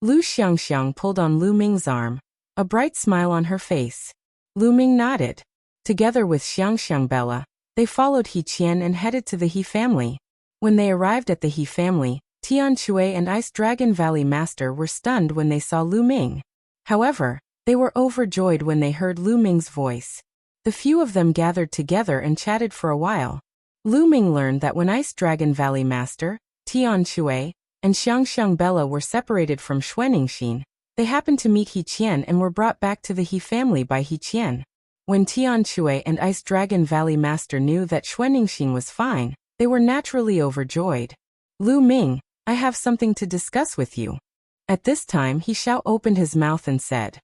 Lu Xiangxiang pulled on Lu Ming's arm, a bright smile on her face. Lu Ming nodded. Together with Xiangxiang Bella, they followed He Qian and headed to the He family. When they arrived at the He family, Tianchui and Ice Dragon Valley Master were stunned when they saw Lu Ming. However, they were overjoyed when they heard Lu Ming's voice. The few of them gathered together and chatted for a while. Lu Ming learned that when Ice Dragon Valley Master, Tianchui, and Xiangxiang Bella were separated from Xuanningshin, they happened to meet He Qian and were brought back to the He family by He Qian. When Tianchui and Ice Dragon Valley Master knew that Xuanningshin was fine, they were naturally overjoyed. Lu Ming, I have something to discuss with you. At this time He Xiao opened his mouth and said,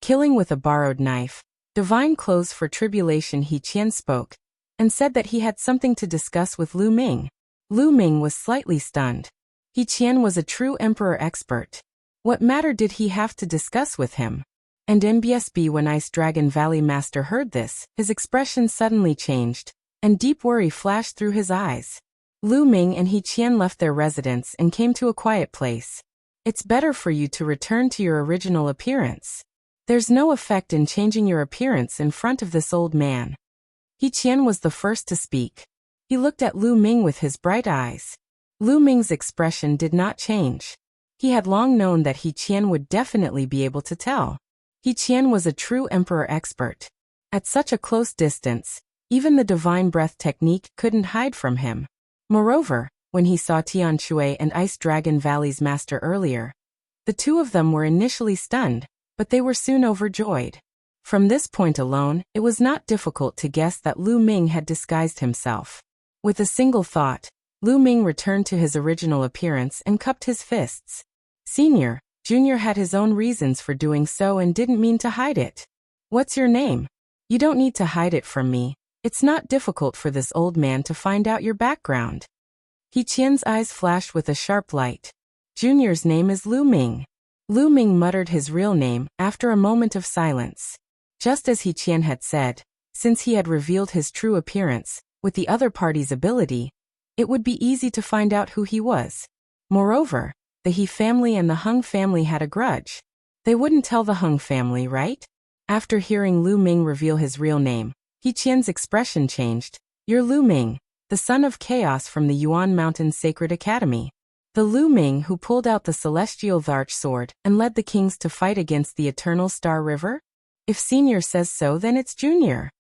Killing with a borrowed knife, divine clothes for tribulation. He Qian spoke, and said that he had something to discuss with Lu Ming. Lu Ming was slightly stunned. He Qian was a true emperor expert. What matter did he have to discuss with him? And MBSB when Ice Dragon Valley Master heard this, his expression suddenly changed, and deep worry flashed through his eyes. Lu Ming and He Qian left their residence and came to a quiet place. It's better for you to return to your original appearance. There's no effect in changing your appearance in front of this old man. He Qian was the first to speak. He looked at Lu Ming with his bright eyes. Lu Ming's expression did not change. He had long known that He Qian would definitely be able to tell. He Qian was a true emperor expert. At such a close distance, even the divine breath technique couldn't hide from him. Moreover, when he saw Tianchui and Ice Dragon Valley's master earlier, the two of them were initially stunned, but they were soon overjoyed. From this point alone, it was not difficult to guess that Lu Ming had disguised himself. With a single thought, Lu Ming returned to his original appearance and cupped his fists. Senior, Junior had his own reasons for doing so and didn't mean to hide it. What's your name? You don't need to hide it from me. It's not difficult for this old man to find out your background. He Qian's eyes flashed with a sharp light. Junior's name is Lu Ming. Lu Ming muttered his real name after a moment of silence. Just as He Qian had said, since he had revealed his true appearance, with the other party's ability, it would be easy to find out who he was. Moreover, the He family and the Hung family had a grudge. They wouldn't tell the Hung family, right? After hearing Lu Ming reveal his real name, He Qian's expression changed. You're Lu Ming, the son of chaos from the Yuan Mountain Sacred Academy. The Lu Ming who pulled out the celestial Thearch sword and led the kings to fight against the eternal Star River? If Senior says so, then it's Junior.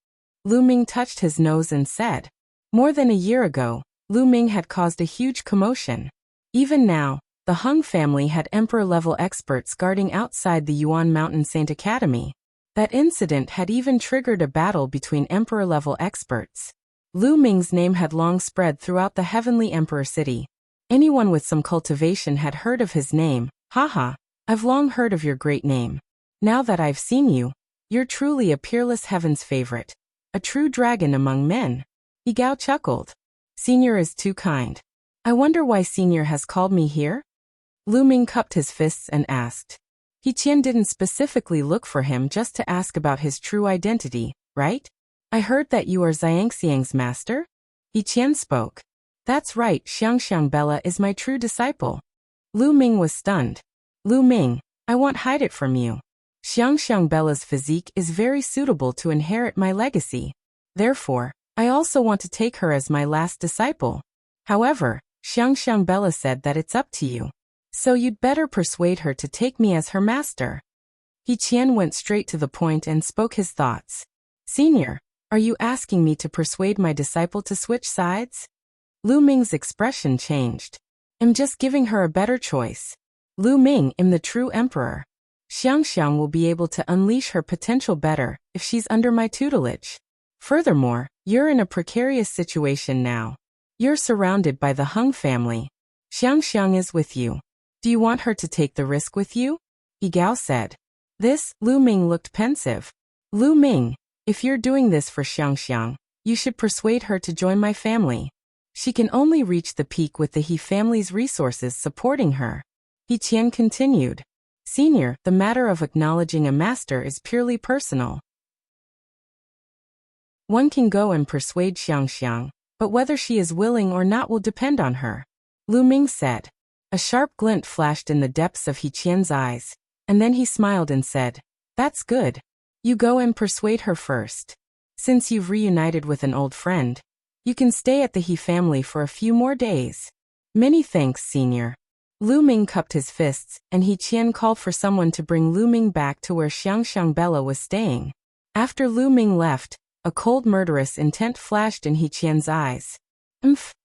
Lu Ming touched his nose and said. More than a year ago, Lu Ming had caused a huge commotion. Even now, the Hung family had emperor-level experts guarding outside the Yuan Mountain Saint Academy. That incident had even triggered a battle between emperor-level experts. Lu Ming's name had long spread throughout the heavenly emperor city. Anyone with some cultivation had heard of his name. Haha, I've long heard of your great name. Now that I've seen you, you're truly a peerless heaven's favorite. A true dragon among men. He Gao chuckled. Senior is too kind. I wonder why Senior has called me here? Lu Ming cupped his fists and asked. He Qian didn't specifically look for him just to ask about his true identity, right? I heard that you are Xiangxiang's master? He Qian spoke. That's right, Xiangxiang Bella is my true disciple. Lu Ming was stunned. Lu Ming, I won't hide it from you. Xiangxiang Bella's physique is very suitable to inherit my legacy. Therefore, I also want to take her as my last disciple. However, Xiangxiang Bella said that it's up to you. So you'd better persuade her to take me as her master. He Qian went straight to the point and spoke his thoughts. Senior, are you asking me to persuade my disciple to switch sides? Lu Ming's expression changed. I'm just giving her a better choice. Lu Ming am the true emperor. Xiangxiang will be able to unleash her potential better if she's under my tutelage. Furthermore, You're in a precarious situation now. You're surrounded by the Hung family. Xiangxiang is with you. Do you want her to take the risk with you? He Gao said. This, Lu Ming looked pensive. Lu Ming, if you're doing this for Xiangxiang, you should persuade her to join my family. She can only reach the peak with the He family's resources supporting her. Qian continued. Senior, the matter of acknowledging a master is purely personal. One can go and persuade Xiangxiang, but whether she is willing or not will depend on her. Lu Ming said. A sharp glint flashed in the depths of Qian's eyes, and then he smiled and said, That's good. You go and persuade her first. Since you've reunited with an old friend, you can stay at the He family for a few more days. Many thanks, Senior. Lu Ming cupped his fists, and Qian called for someone to bring Lu Ming back to where Xiangxiang Bella was staying. After Lu Ming left, a cold murderous intent flashed in Qian's eyes.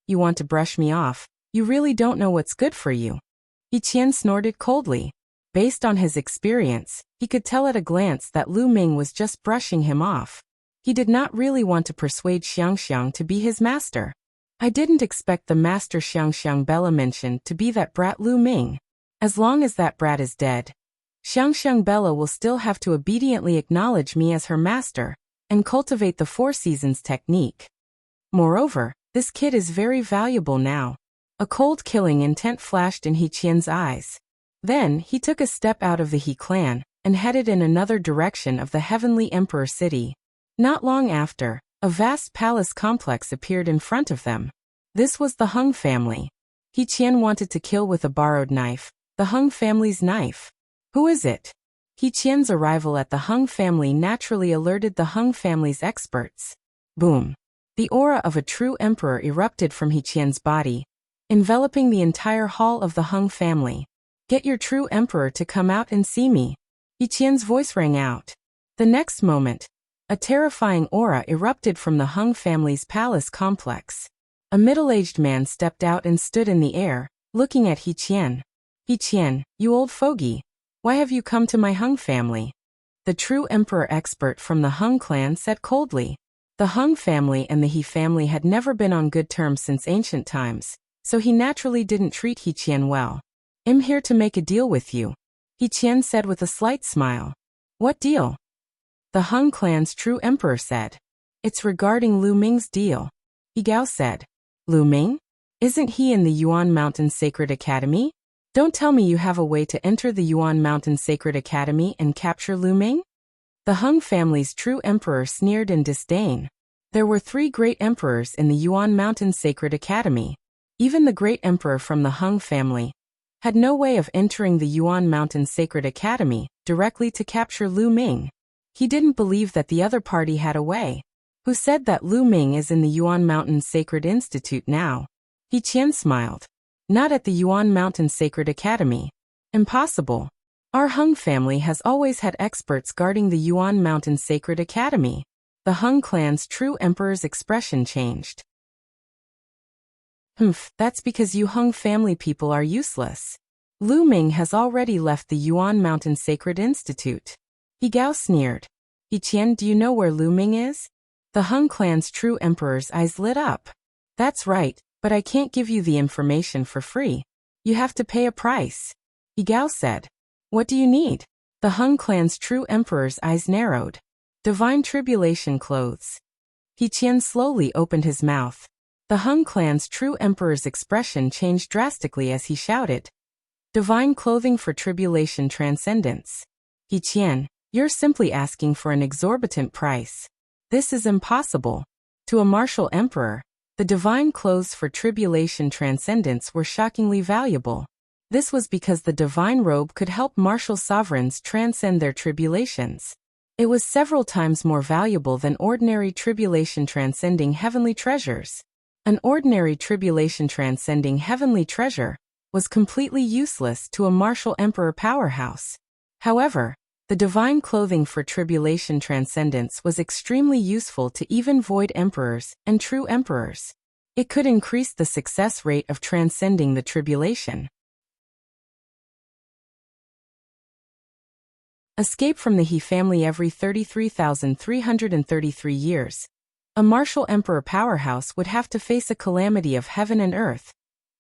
You want to brush me off? You really don't know what's good for you. Qian snorted coldly. Based on his experience, he could tell at a glance that Lu Ming was just brushing him off. He did not really want to persuade Xiangxiang to be his master. I didn't expect the master Xiangxiang Bella mentioned to be that brat Lu Ming. As long as that brat is dead, Xiangxiang Bella will still have to obediently acknowledge me as her master and cultivate the Four Seasons technique. Moreover, this kid is very valuable now. A cold killing intent flashed in Qian's eyes. Then, he took a step out of the He clan and headed in another direction of the Heavenly Emperor city. Not long after, a vast palace complex appeared in front of them. This was the Hung family. Qian wanted to kill with a borrowed knife, the Hung family's knife. Who is it? Qian's arrival at the Hung family naturally alerted the Hung family's experts. Boom. The aura of a true emperor erupted from Qian's body, enveloping the entire hall of the Hung family. Get your true emperor to come out and see me. Qian's voice rang out. The next moment, a terrifying aura erupted from the Hung family's palace complex. A middle-aged man stepped out and stood in the air, looking at Qian. Qian, you old fogey. Why have you come to my Hung family? The true emperor expert from the Hung clan said coldly. The Hung family and the He family had never been on good terms since ancient times, so he naturally didn't treat Qian well. I'm here to make a deal with you, Qian said with a slight smile. What deal? The Hung clan's true emperor said. It's regarding Lu Ming's deal. He Gao said. Lu Ming? Isn't he in the Yuan Mountain Sacred Academy? Don't tell me you have a way to enter the Yuan Mountain Sacred Academy and capture Lu Ming? The Hung family's true emperor sneered in disdain. There were 3 great emperors in the Yuan Mountain Sacred Academy. Even the great emperor from the Hung family had no way of entering the Yuan Mountain Sacred Academy directly to capture Lu Ming. He didn't believe that the other party had a way. Who said that Lu Ming is in the Yuan Mountain Sacred Institute now? Qian smiled. Not at the Yuan Mountain Sacred Academy. Impossible. Our Hung family has always had experts guarding the Yuan Mountain Sacred Academy. The Hung clan's true emperor's expression changed. That's because you Hung family people are useless. Lu Ming has already left the Yuan Mountain Sacred Institute. He Gao sneered. Qian, do you know where Lu Ming is? The Hung clan's true emperor's eyes lit up. That's right, but I can't give you the information for free. You have to pay a price. He Gao said. What do you need? The Hung clan's true emperor's eyes narrowed. Divine tribulation clothes. Qian slowly opened his mouth. The Hung clan's true emperor's expression changed drastically as he shouted. Divine clothing for tribulation transcendence. Qian, you're simply asking for an exorbitant price. This is impossible. To a martial emperor, the divine clothes for tribulation transcendence were shockingly valuable. This was because the divine robe could help martial sovereigns transcend their tribulations. It was several times more valuable than ordinary tribulation transcending heavenly treasures. An ordinary tribulation transcending heavenly treasure was completely useless to a martial emperor powerhouse. However, the divine clothing for tribulation transcendence was extremely useful to even void emperors and true emperors. It could increase the success rate of transcending the tribulation. Escape from the He family every 33,333 years. A martial emperor powerhouse would have to face a calamity of heaven and earth,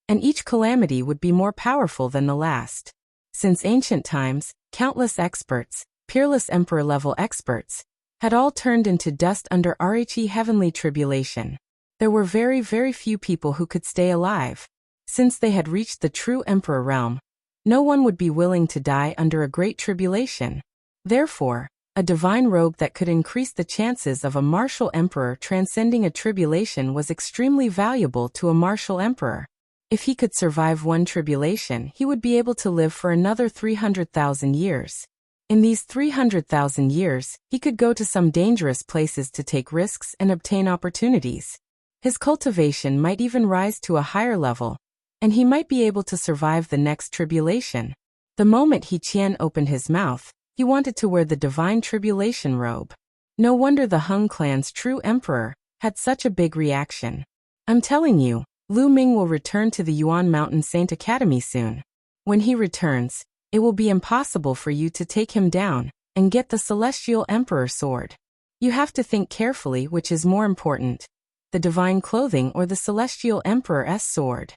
and each calamity would be more powerful than the last. Since ancient times, countless experts, peerless emperor-level experts, had all turned into dust under Rhe heavenly tribulation. There were very, very few people who could stay alive. Since they had reached the true emperor realm, no one would be willing to die under a great tribulation. Therefore, a divine robe that could increase the chances of a martial emperor transcending a tribulation was extremely valuable to a martial emperor. If he could survive one tribulation, he would be able to live for another 300,000 years. In these 300,000 years, he could go to some dangerous places to take risks and obtain opportunities. His cultivation might even rise to a higher level, and he might be able to survive the next tribulation. The moment Qian opened his mouth, he wanted to wear the divine tribulation robe. No wonder the Hung clan's true emperor had such a big reaction. I'm telling you, Lu Ming will return to the Yuan Mountain Saint Academy soon. When he returns, it will be impossible for you to take him down and get the Celestial Emperor sword. You have to think carefully which is more important, the divine clothing or the Celestial Emperor's sword.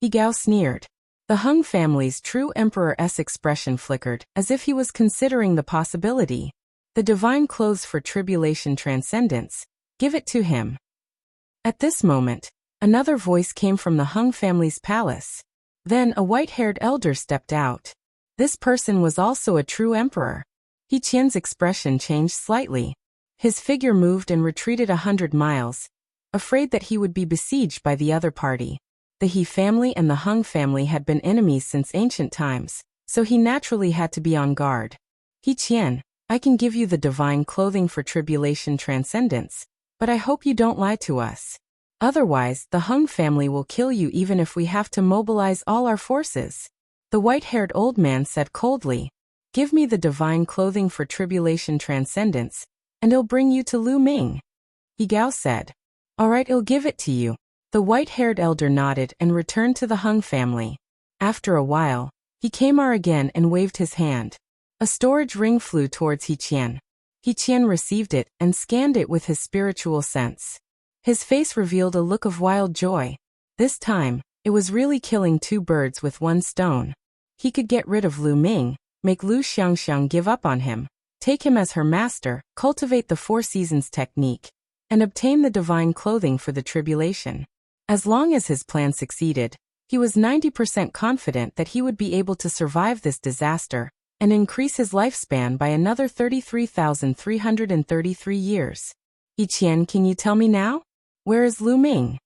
He Gao sneered. The Hung family's true emperor's expression flickered, as if he was considering the possibility. The divine clothes for tribulation transcendence. Give it to him. At this moment, another voice came from the Hung family's palace. Then a white-haired elder stepped out. This person was also a true emperor. Qian's expression changed slightly. His figure moved and retreated 100 miles, afraid that he would be besieged by the other party. The He family and the Hung family had been enemies since ancient times, so he naturally had to be on guard. Qian, I can give you the divine clothing for tribulation transcendence, but I hope you don't lie to us. Otherwise, the Hung family will kill you even if we have to mobilize all our forces. The white-haired old man said coldly, Give me the divine clothing for tribulation transcendence, and I'll bring you to Lu Ming. He Gao said, All right, I'll give it to you. The white-haired elder nodded and returned to the Hung family. After a while, he came again and waved his hand. A storage ring flew towards Qian. Qian received it and scanned it with his spiritual sense. His face revealed a look of wild joy. This time, it was really killing two birds with one stone. He could get rid of Lu Ming, make Lu Xiangxiang give up on him, take him as her master, cultivate the Four Seasons technique, and obtain the divine clothing for the tribulation. As long as his plan succeeded, he was 90% confident that he would be able to survive this disaster and increase his lifespan by another 33,333 years. Qian, can you tell me now? Where is Lu Ming?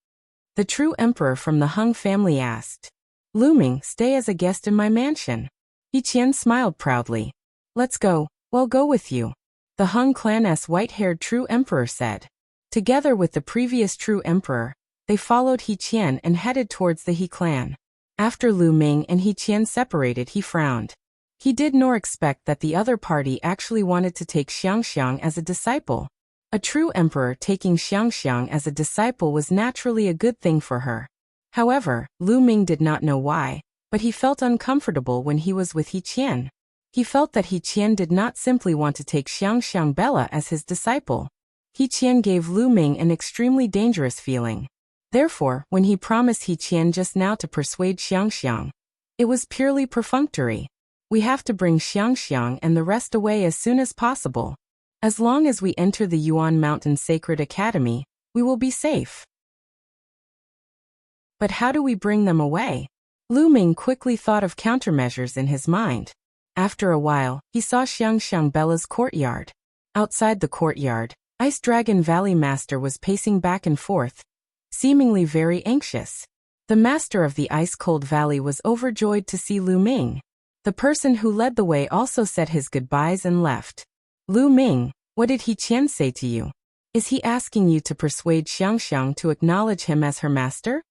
The true emperor from the Hung family asked. Lu Ming, stay as a guest in my mansion. Qian smiled proudly. Let's go, we'll go with you. The Hung clan's white-haired true emperor said. Together with the previous true emperor, they followed Qian and headed towards the He clan. After Lu Ming and Qian separated, he frowned. He did nor expect that the other party actually wanted to take Xiangxiang as a disciple. A true emperor taking Xiangxiang as a disciple was naturally a good thing for her. However, Lu Ming did not know why, but he felt uncomfortable when he was with Qian. He felt that Qian did not simply want to take Xiangxiang Bella as his disciple. Qian gave Lu Ming an extremely dangerous feeling. Therefore, when he promised Qian just now to persuade Xiangxiang, it was purely perfunctory. We have to bring Xiangxiang and the rest away as soon as possible. As long as we enter the Yuan Mountain Sacred Academy, we will be safe. But how do we bring them away? Lu Ming quickly thought of countermeasures in his mind. After a while, he saw Xiangxiang Bella's courtyard. Outside the courtyard, Ice Dragon Valley Master was pacing back and forth, seemingly very anxious. The master of the ice-cold valley was overjoyed to see Lu Ming. The person who led the way also said his goodbyes and left. Lu Ming, what did Qian say to you? Is he asking you to persuade Xiangxiang to acknowledge him as her master?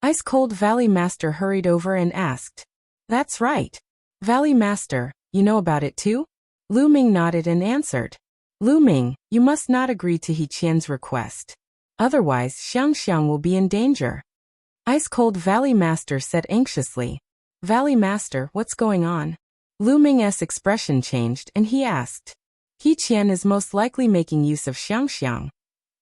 Ice-cold Valley Master hurried over and asked. That's right. Valley Master, you know about it too? Lu Ming nodded and answered. Lu Ming, you must not agree to Qian's request. Otherwise, Xiangxiang will be in danger. Ice-cold Valley Master said anxiously. Valley Master, what's going on? Lu Ming's expression changed and he asked. Qian is most likely making use of Xiangxiang.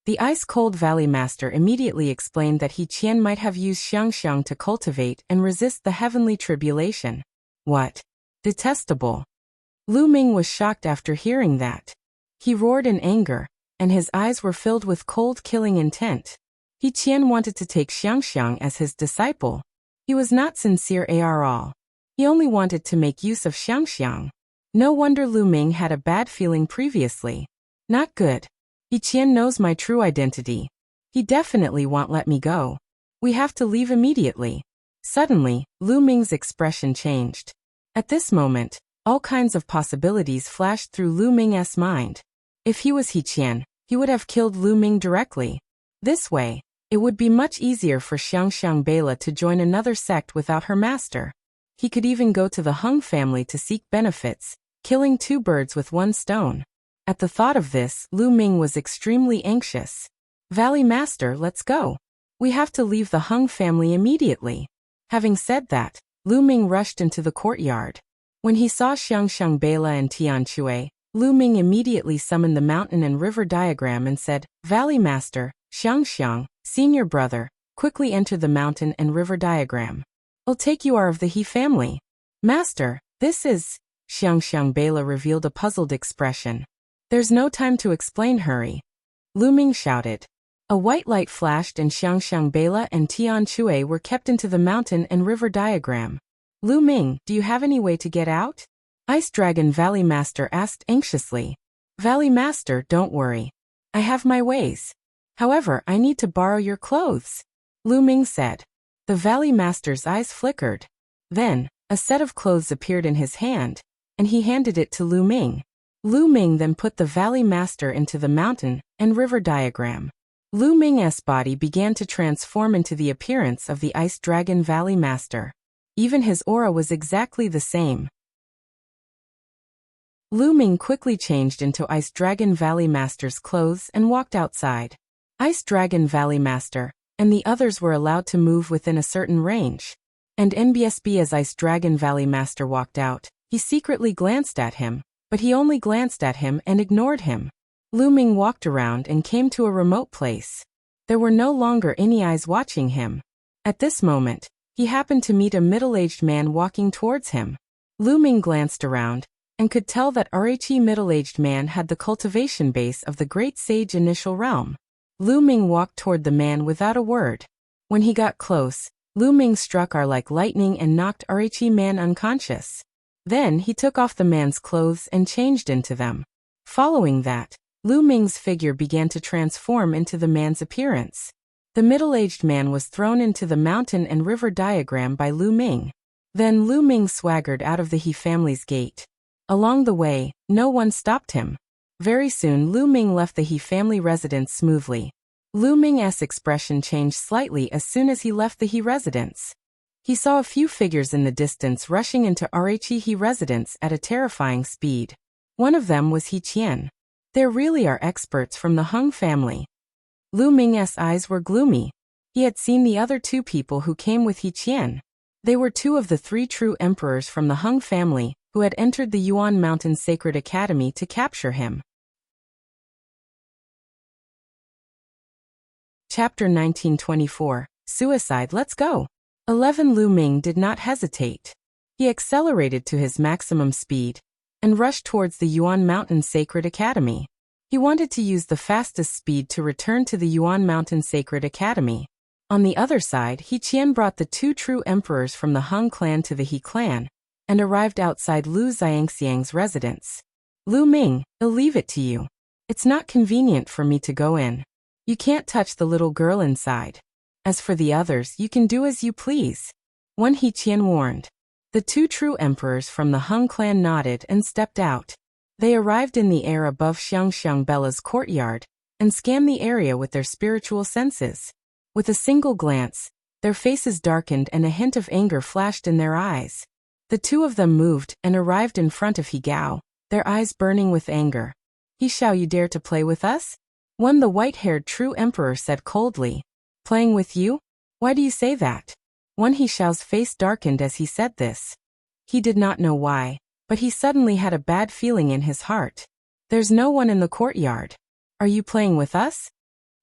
The ice-cold Valley Master immediately explained that Qian might have used Xiangxiang to cultivate and resist the heavenly tribulation. What? Detestable. Lu Ming was shocked after hearing that. He roared in anger, and his eyes were filled with cold killing intent. Qian wanted to take Xiangxiang as his disciple. He was not sincere at all. He only wanted to make use of Xiangxiang. No wonder Lu Ming had a bad feeling previously. Not good. Qian knows my true identity. He definitely won't let me go. We have to leave immediately. Suddenly, Lu Ming's expression changed. At this moment, all kinds of possibilities flashed through Lu Ming's mind. If he was Qian, he would have killed Lu Ming directly. This way, it would be much easier for Xiangxiang Bela to join another sect without her master. He could even go to the Hung family to seek benefits, killing two birds with one stone. At the thought of this, Lu Ming was extremely anxious. Valley Master, let's go. We have to leave the Hung family immediately. Having said that, Lu Ming rushed into the courtyard. When he saw Xiangxiang Bela and Tian Chui, Lu Ming immediately summoned the mountain and river diagram and said, Valley Master, Xiangxiang, senior brother, quickly enter the mountain and river diagram. I'll take you are of the He family. Master, this is... Xiangxiang Bela revealed a puzzled expression. There's no time to explain, hurry. Lu Ming shouted. A white light flashed and Xiangxiang Bela and Tian Chui were kept into the mountain and river diagram. Lu Ming, do you have any way to get out? Ice Dragon Valley Master asked anxiously. Valley Master, don't worry. I have my ways. However, I need to borrow your clothes. Lu Ming said. The Valley Master's eyes flickered. Then, a set of clothes appeared in his hand, and he handed it to Lu Ming. Lu Ming then put the Valley Master into the mountain and river diagram. Lu Ming's body began to transform into the appearance of the Ice Dragon Valley Master. Even his aura was exactly the same. Lu Ming quickly changed into Ice Dragon Valley Master's clothes and walked outside. Ice Dragon Valley Master and the others were allowed to move within a certain range. And NBSB as Ice Dragon Valley Master walked out, he secretly glanced at him, but he only glanced at him and ignored him. Lu Ming walked around and came to a remote place. There were no longer any eyes watching him. At this moment, he happened to meet a middle-aged man walking towards him. Lu Ming glanced around and could tell that RHE middle-aged man had the cultivation base of the Great Sage Initial Realm. Lu Ming walked toward the man without a word. When he got close, Lu Ming struck R like lightning and knocked RHE man unconscious. Then he took off the man's clothes and changed into them. Following that, Lu Ming's figure began to transform into the man's appearance. The middle-aged man was thrown into the mountain and river diagram by Lu Ming. Then Lu Ming swaggered out of the He family's gate. Along the way, no one stopped him. Very soon Lu Ming left the He family residence smoothly. Lu Ming's expression changed slightly as soon as he left the He residence. He saw a few figures in the distance rushing into RHE He residence at a terrifying speed. One of them was Qian. There really are experts from the Hung family. Lu Ming's eyes were gloomy. He had seen the other two people who came with Qian. They were two of the three true emperors from the Hung family who had entered the Yuan Mountain Sacred Academy to capture him. Chapter 1924, Suicide. Let's go. 11. Lu Ming did not hesitate. He accelerated to his maximum speed and rushed towards the Yuan Mountain Sacred Academy. He wanted to use the fastest speed to return to the Yuan Mountain Sacred Academy. On the other side, Qian brought the two true emperors from the Hung clan to the He clan and arrived outside Lu Xiangxiang's residence. Lu Ming, I'll leave it to you. It's not convenient for me to go in. You can't touch the little girl inside. As for the others, you can do as you please. One Qian warned. The two true emperors from the Hung clan nodded and stepped out. They arrived in the air above Xiangxiang Bella's courtyard and scanned the area with their spiritual senses. With a single glance, their faces darkened and a hint of anger flashed in their eyes. The two of them moved and arrived in front of He Gao, their eyes burning with anger. He Shao, you dare to play with us? One the white-haired true emperor said coldly. Playing with you? Why do you say that? One He Shao's face darkened as he said this. He did not know why, but he suddenly had a bad feeling in his heart. There's no one in the courtyard. Are you playing with us?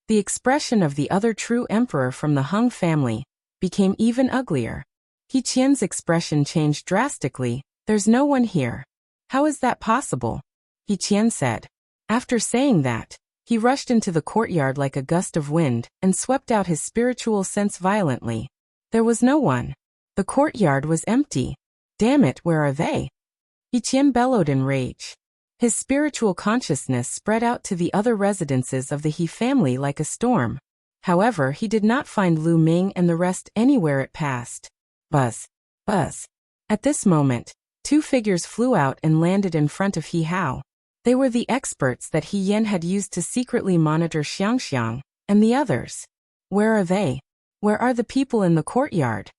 The expression of the other true emperor from the Hung family became even uglier. Qian's expression changed drastically. There's no one here. How is that possible? Qian said. After saying that, he rushed into the courtyard like a gust of wind and swept out his spiritual sense violently. There was no one. The courtyard was empty. Damn it, where are they? Qian bellowed in rage. His spiritual consciousness spread out to the other residences of the He family like a storm. However, he did not find Lu Ming and the rest anywhere it passed. Buzz. Buzz. At this moment, two figures flew out and landed in front of He Hao. They were the experts that He Yan had used to secretly monitor Xiangxiang, and the others. Where are they? Where are the people in the courtyard?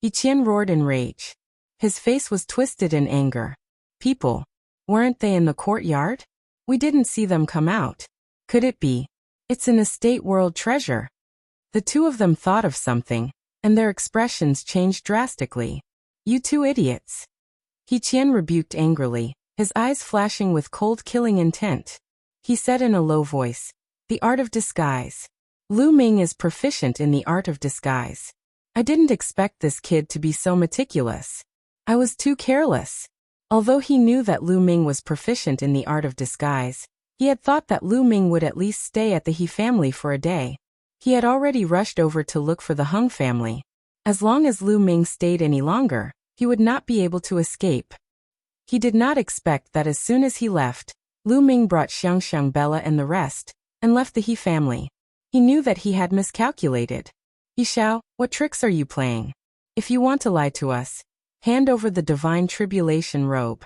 Qian roared in rage. His face was twisted in anger. People. Weren't they in the courtyard? We didn't see them come out. Could it be? It's an estate world treasure. The two of them thought of something, and their expressions changed drastically. You two idiots. Qian rebuked angrily, his eyes flashing with cold killing intent. He said in a low voice, the art of disguise. Lu Ming is proficient in the art of disguise. I didn't expect this kid to be so meticulous. I was too careless. Although he knew that Lu Ming was proficient in the art of disguise, he had thought that Lu Ming would at least stay at the He family for a day. He had already rushed over to look for the Hung family. As long as Lu Ming stayed any longer, he would not be able to escape. He did not expect that as soon as he left, Lu Ming brought Xiangxiang, Bella and the rest, and left the He family. He knew that he had miscalculated. Yishao, what tricks are you playing? If you want to lie to us, hand over the divine tribulation robe.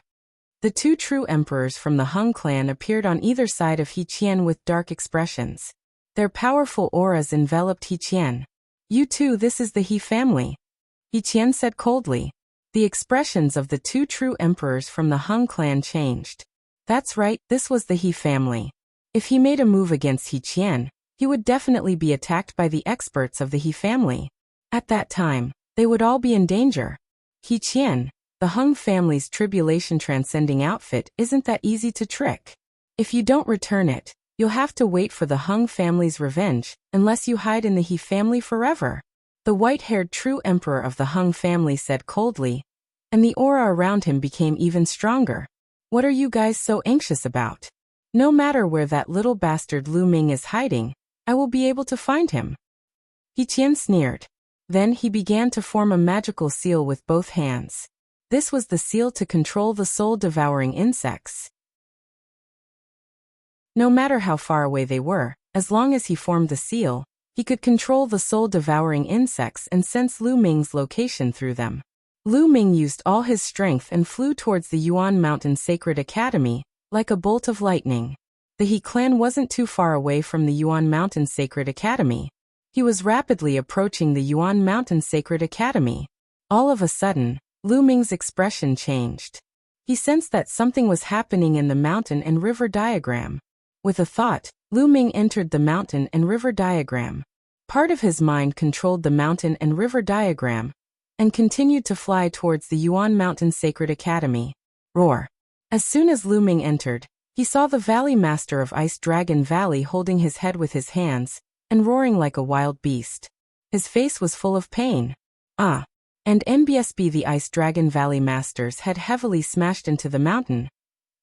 The two true emperors from the Hung clan appeared on either side of Qian with dark expressions. Their powerful auras enveloped Qian. You two, this is the He family. Qian said coldly. The expressions of the two true emperors from the Hung clan changed. That's right, this was the He family. If he made a move against Qian, he would definitely be attacked by the experts of the He family. At that time, they would all be in danger. Qian, the Hung family's tribulation transcending outfit isn't that easy to trick. If you don't return it, you'll have to wait for the Hung family's revenge, unless you hide in the He family forever. The white-haired true emperor of the Hung family said coldly, and the aura around him became even stronger. What are you guys so anxious about? No matter where that little bastard Lu Ming is hiding, I will be able to find him. Qian sneered. Then he began to form a magical seal with both hands. This was the seal to control the soul-devouring insects. No matter how far away they were, as long as he formed the seal, he could control the soul-devouring insects and sense Lu Ming's location through them. Lu Ming used all his strength and flew towards the Yuan Mountain Sacred Academy, like a bolt of lightning. The He clan wasn't too far away from the Yuan Mountain Sacred Academy. He was rapidly approaching the Yuan Mountain Sacred Academy. All of a sudden, Lu Ming's expression changed. He sensed that something was happening in the mountain and river diagram. With a thought, Lu Ming entered the mountain and river diagram. Part of his mind controlled the mountain and river diagram, and continued to fly towards the Yuan Mountain Sacred Academy. Roar. As soon as Lu Ming entered, he saw the Valley Master of Ice Dragon Valley holding his head with his hands, and roaring like a wild beast. His face was full of pain. And NBSB, the Ice Dragon Valley Master's head heavily smashed into the mountain,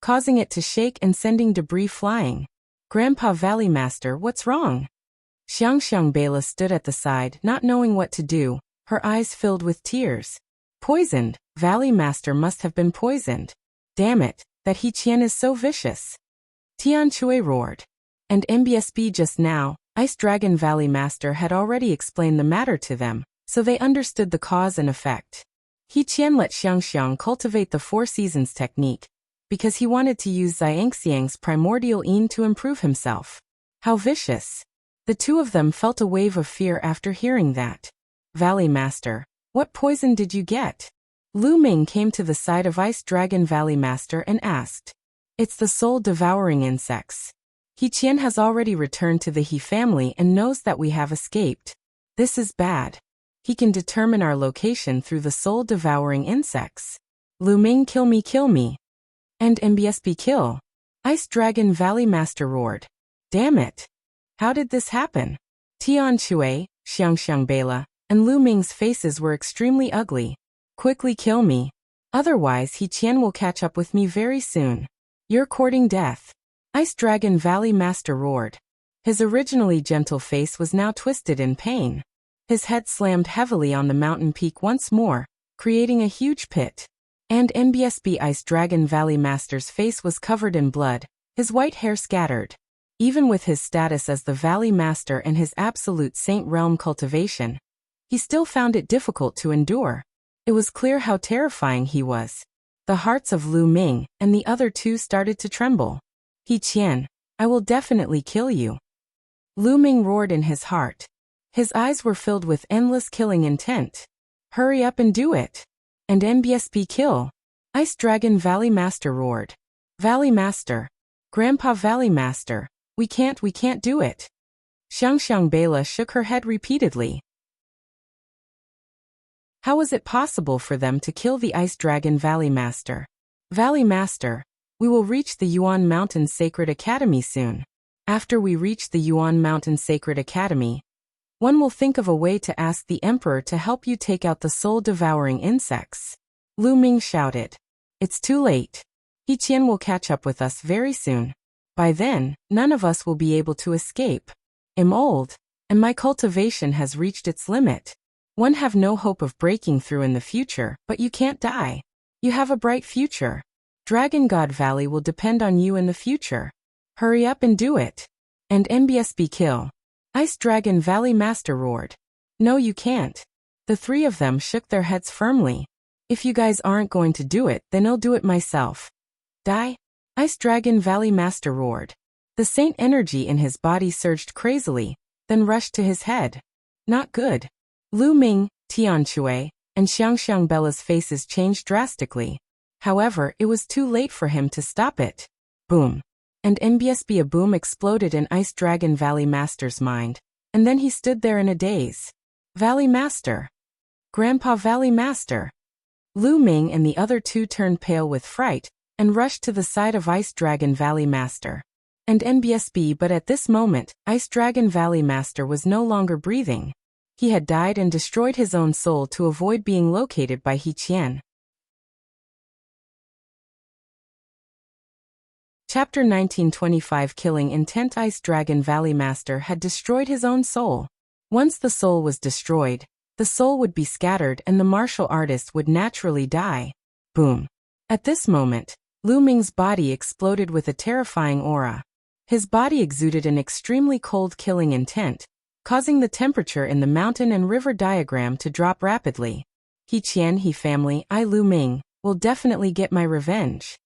causing it to shake and sending debris flying. Grandpa Valley Master, what's wrong? Xiangxiang Bela stood at the side, not knowing what to do, her eyes filled with tears. Poisoned, Valley Master must have been poisoned. Damn it, that Qian is so vicious. Tian Chui roared. And NBSB just now, Ice Dragon Valley Master had already explained the matter to them, so they understood the cause and effect. Qian let Xiangxiang cultivate the Four Seasons technique, because he wanted to use Xiangxiang's primordial yin to improve himself. How vicious! The two of them felt a wave of fear after hearing that. Valley Master, what poison did you get? Lu Ming came to the side of Ice Dragon Valley Master and asked. It's the soul-devouring insects. Qian has already returned to the He family and knows that we have escaped. This is bad. He can determine our location through the soul-devouring insects. Lu Ming, kill me, kill me. And NBSB kill. Ice Dragon Valley Master roared. Damn it. How did this happen? Tian Shui, Xiangxiang Bela, and Lu Ming's faces were extremely ugly. Quickly kill me. Otherwise Qian will catch up with me very soon. You're courting death. Ice Dragon Valley Master roared. His originally gentle face was now twisted in pain. His head slammed heavily on the mountain peak once more, creating a huge pit. And NBSB Ice Dragon Valley Master's face was covered in blood, his white hair scattered. Even with his status as the Valley Master and his absolute Saint Realm cultivation, he still found it difficult to endure. It was clear how terrifying he was. The hearts of Lu Ming and the other two started to tremble. Qian, I will definitely kill you. Lu Ming roared in his heart. His eyes were filled with endless killing intent. Hurry up and do it. And NBSB kill. Ice Dragon Valley Master roared. Valley Master. Grandpa Valley Master. We can't do it. Xiangxiang Bela shook her head repeatedly. How was it possible for them to kill the Ice Dragon Valley Master? Valley Master, we will reach the Yuan Mountain Sacred Academy soon. After we reach the Yuan Mountain Sacred Academy, one will think of a way to ask the Emperor to help you take out the soul-devouring insects. Lu Ming shouted. It's too late. Qian will catch up with us very soon. By then, none of us will be able to escape. I'm old, and my cultivation has reached its limit. One have no hope of breaking through in the future, but you can't die. You have a bright future. Dragon God Valley will depend on you in the future. Hurry up and do it. And NBSB kill. Ice Dragon Valley Master roared. No, you can't. The three of them shook their heads firmly. If you guys aren't going to do it, then I'll do it myself. Die? Ice Dragon Valley Master roared. The saint energy in his body surged crazily, then rushed to his head. Not good. Lu Ming, Tian Shui, and Xiangxiang Bela's faces changed drastically. However, it was too late for him to stop it. Boom. And NBSB a boom exploded in Ice Dragon Valley Master's mind, and then he stood there in a daze. Valley Master. Grandpa Valley Master. Lu Ming and the other two turned pale with fright, and rushed to the side of Ice Dragon Valley Master. And NBSB, but at this moment, Ice Dragon Valley Master was no longer breathing. He had died and destroyed his own soul to avoid being located by Qian. Chapter 1925 Killing Intent. Ice Dragon Valley Master had destroyed his own soul. Once the soul was destroyed, the soul would be scattered and the martial artist would naturally die. Boom. At this moment, Lu Ming's body exploded with a terrifying aura. His body exuded an extremely cold killing intent, causing the temperature in the mountain and river diagram to drop rapidly. Qian, he family, I Lu Ming, will definitely get my revenge.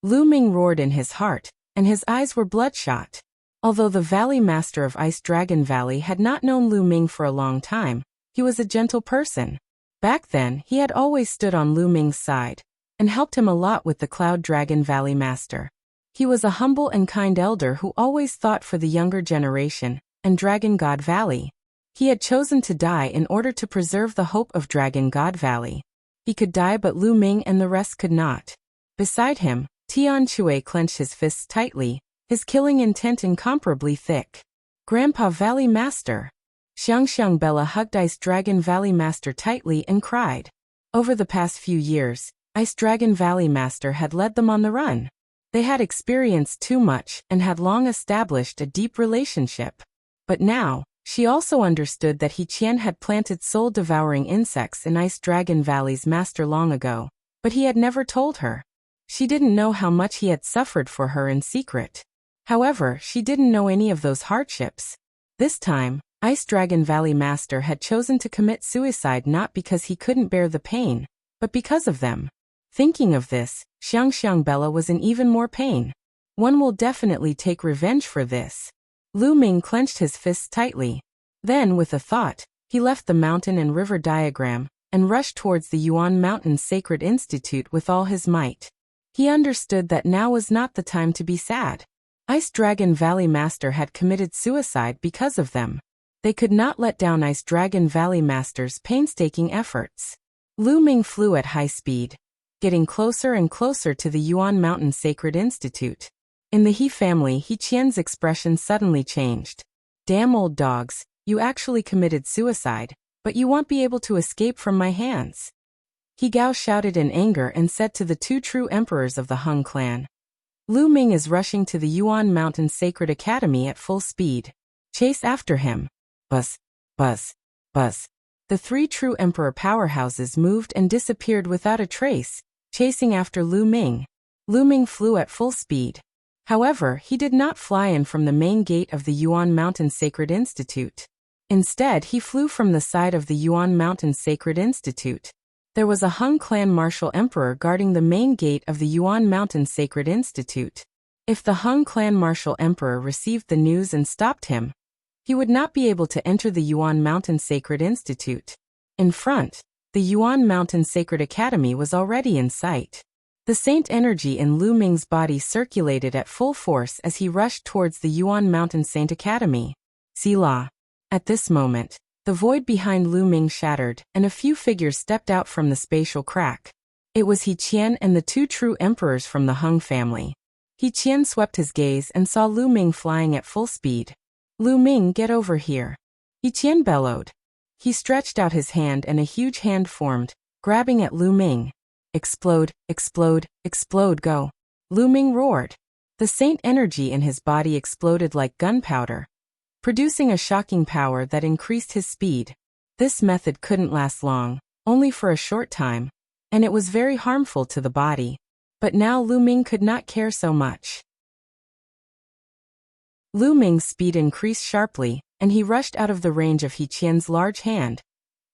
Lu Ming roared in his heart, and his eyes were bloodshot. Although the Valley Master of Ice Dragon Valley had not known Lu Ming for a long time, he was a gentle person. Back then, he had always stood on Lu Ming's side, and helped him a lot with the Cloud Dragon Valley Master. He was a humble and kind elder who always thought for the younger generation, and Dragon God Valley. He had chosen to die in order to preserve the hope of Dragon God Valley. He could die, but Lu Ming and the rest could not. Beside him, Tian Shui clenched his fists tightly, his killing intent incomparably thick. Grandpa Valley Master. Xiangxiang Bela hugged Ice Dragon Valley Master tightly and cried. Over the past few years, Ice Dragon Valley Master had led them on the run. They had experienced too much and had long established a deep relationship. But now, she also understood that Qian had planted soul-devouring insects in Ice Dragon Valley's master long ago, but he had never told her. She didn't know how much he had suffered for her in secret. However, she didn't know any of those hardships. This time, Ice Dragon Valley Master had chosen to commit suicide not because he couldn't bear the pain, but because of them. Thinking of this, Xiangxiang Bela was in even more pain. One will definitely take revenge for this. Lu Ming clenched his fists tightly. Then, with a thought, he left the mountain and river diagram, and rushed towards the Yuan Mountain Sacred Institute with all his might. He understood that now was not the time to be sad. Ice Dragon Valley Master had committed suicide because of them. They could not let down Ice Dragon Valley Master's painstaking efforts. Lu Ming flew at high speed, getting closer and closer to the Yuan Mountain Sacred Institute. In the He family, Qian's expression suddenly changed. Damn old dogs, you actually committed suicide, but you won't be able to escape from my hands. He Gao shouted in anger and said to the two true emperors of the Hung clan. Lu Ming is rushing to the Yuan Mountain Sacred Academy at full speed. Chase after him. Buzz, buzz, buzz. The three true emperor powerhouses moved and disappeared without a trace, chasing after Lu Ming. Lu Ming flew at full speed. However, he did not fly in from the main gate of the Yuan Mountain Sacred Institute. Instead, he flew from the side of the Yuan Mountain Sacred Institute. There was a Hung clan martial emperor guarding the main gate of the Yuan Mountain Sacred Institute. If the Hung clan martial emperor received the news and stopped him, he would not be able to enter the Yuan Mountain Sacred Institute. In front, the Yuan Mountain Sacred Academy was already in sight. The saint energy in Lu Ming's body circulated at full force as he rushed towards the Yuan Mountain Saint Academy. Selah. At this moment, the void behind Lu Ming shattered, and a few figures stepped out from the spatial crack. It was Qian and the two true emperors from the Hung family. Qian swept his gaze and saw Lu Ming flying at full speed. Lu Ming, get over here. Qian bellowed. He stretched out his hand and a huge hand formed, grabbing at Lu Ming. Explode, explode, explode, go. Lu Ming roared. The saint energy in his body exploded like gunpowder, producing a shocking power that increased his speed. This method couldn't last long, only for a short time, and it was very harmful to the body. But now Lu Ming could not care so much. Lu Ming's speed increased sharply, and he rushed out of the range of Qian's large hand,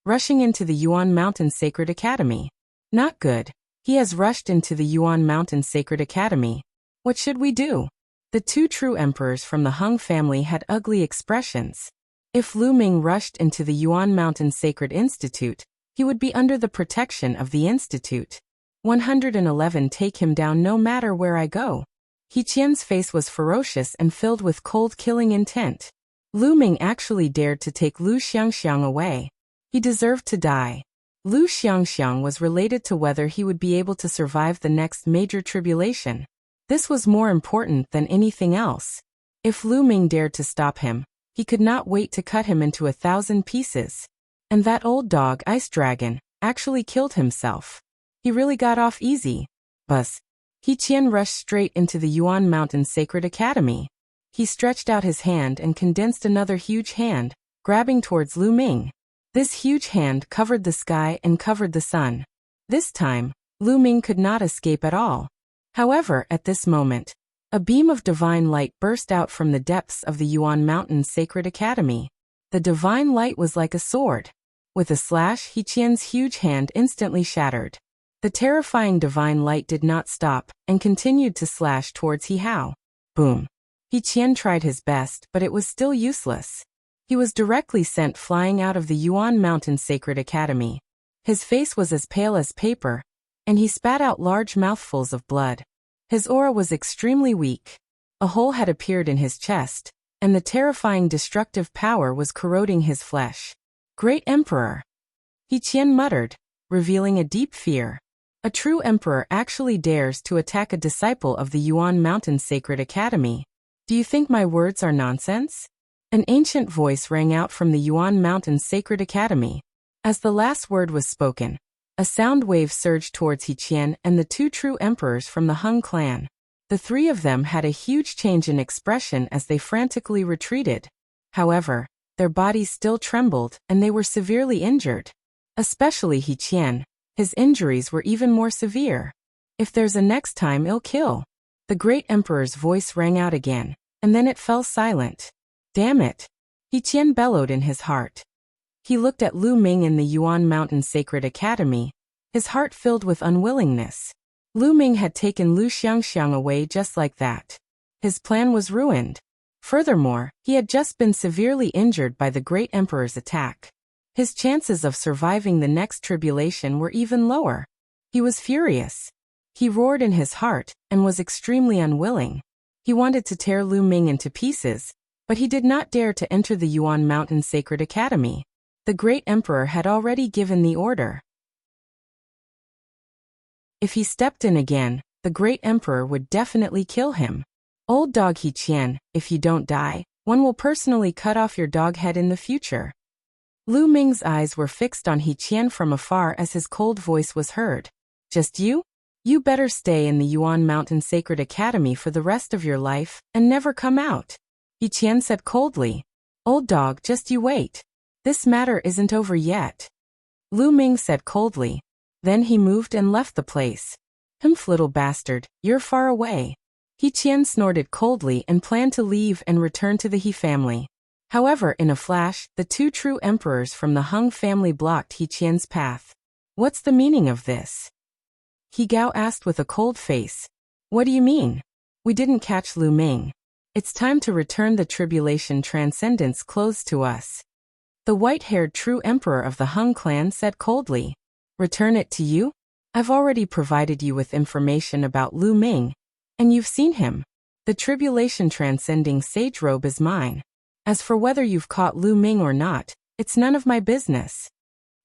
rushing into the Yuan Mountain Sacred Academy. Not good. He has rushed into the Yuan Mountain Sacred Academy. What should we do? The two true emperors from the Hung family had ugly expressions. If Lu Ming rushed into the Yuan Mountain Sacred Institute, he would be under the protection of the institute. 111 Take him down no matter where I go. Qian's face was ferocious and filled with cold killing intent. Lu Ming actually dared to take Lu Xiangxiang away. He deserved to die. Lu Xiangxiang was related to whether he would be able to survive the next major tribulation. This was more important than anything else. If Lu Ming dared to stop him, he could not wait to cut him into 1,000 pieces. And that old dog, Ice Dragon, actually killed himself. He really got off easy. Buzz. Qian rushed straight into the Yuan Mountain Sacred Academy. He stretched out his hand and condensed another huge hand, grabbing towards Lu Ming. This huge hand covered the sky and covered the sun. This time, Lu Ming could not escape at all. However, at this moment, a beam of divine light burst out from the depths of the Yuan Mountain Sacred Academy. The divine light was like a sword. With a slash, Qian's huge hand instantly shattered. The terrifying divine light did not stop, and continued to slash towards He Hao. Boom. Qian tried his best, but it was still useless. He was directly sent flying out of the Yuan Mountain Sacred Academy. His face was as pale as paper, and he spat out large mouthfuls of blood. His aura was extremely weak. A hole had appeared in his chest, and the terrifying destructive power was corroding his flesh. Great Emperor! Qian muttered, revealing a deep fear. A true emperor actually dares to attack a disciple of the Yuan Mountain Sacred Academy. Do you think my words are nonsense? An ancient voice rang out from the Yuan Mountain Sacred Academy. As the last word was spoken, a sound wave surged towards Qian and the two true emperors from the Hung clan. The three of them had a huge change in expression as they frantically retreated. However, their bodies still trembled and they were severely injured. Especially Qian. His injuries were even more severe. If there's a next time, I'll kill. The great emperor's voice rang out again, and then it fell silent. Damn it! Qian bellowed in his heart. He looked at Lu Ming in the Yuan Mountain Sacred Academy, his heart filled with unwillingness. Lu Ming had taken Lu Xiangxiang away just like that. His plan was ruined. Furthermore, he had just been severely injured by the great emperor's attack. His chances of surviving the next tribulation were even lower. He was furious. He roared in his heart, and was extremely unwilling. He wanted to tear Lu Ming into pieces, but he did not dare to enter the Yuan Mountain Sacred Academy. The great emperor had already given the order. If he stepped in again, the great emperor would definitely kill him. Old dog Qian, if you don't die, One will personally cut off your dog head in the future. Lu Ming's eyes were fixed on Qian from afar as his cold voice was heard. Just you? You better stay in the Yuan Mountain Sacred Academy for the rest of your life and never come out. Qian said coldly. Old dog, just you wait. This matter isn't over yet. Lu Ming said coldly. Then he moved and left the place. Humph, little bastard, you're far away. Qian snorted coldly and planned to leave and return to the He family. However, in a flash, the two true emperors from the Hung family blocked Qian's path. What's the meaning of this? He Gao asked with a cold face. What do you mean? We didn't catch Lu Ming. It's time to return the tribulation transcendence clothes to us. The white-haired true emperor of the Hung clan said coldly. Return it to you? I've already provided you with information about Lu Ming, and you've seen him. The tribulation transcending sage robe is mine. As for whether you've caught Lu Ming or not, it's none of my business.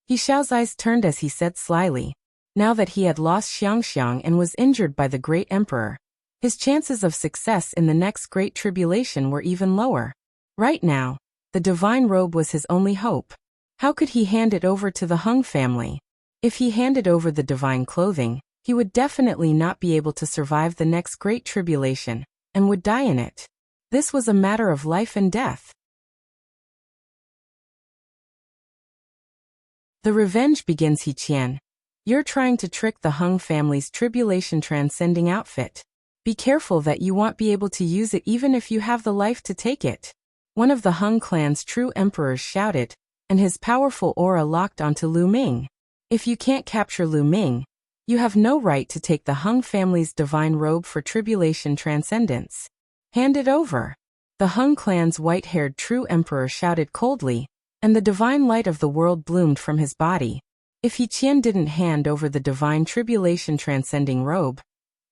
He Xiao's eyes turned as he said slyly. Now that he had lost Xiangxiang and was injured by the great emperor, his chances of success in the next great tribulation were even lower. Right now, the divine robe was his only hope. How could he hand it over to the Hung family? If he handed over the divine clothing, he would definitely not be able to survive the next great tribulation, and would die in it. This was a matter of life and death. The revenge begins. Qian. You're trying to trick the Hung family's tribulation transcending outfit. Be careful that you won't be able to use it even if you have the life to take it. One of the Hung clan's true emperors shouted, and his powerful aura locked onto Lu Ming. If you can't capture Lu Ming, you have no right to take the Hung family's divine robe for tribulation transcendence. Hand it over. The Hung clan's white-haired true emperor shouted coldly, and the divine light of the world bloomed from his body. If Qian didn't hand over the divine tribulation transcending robe,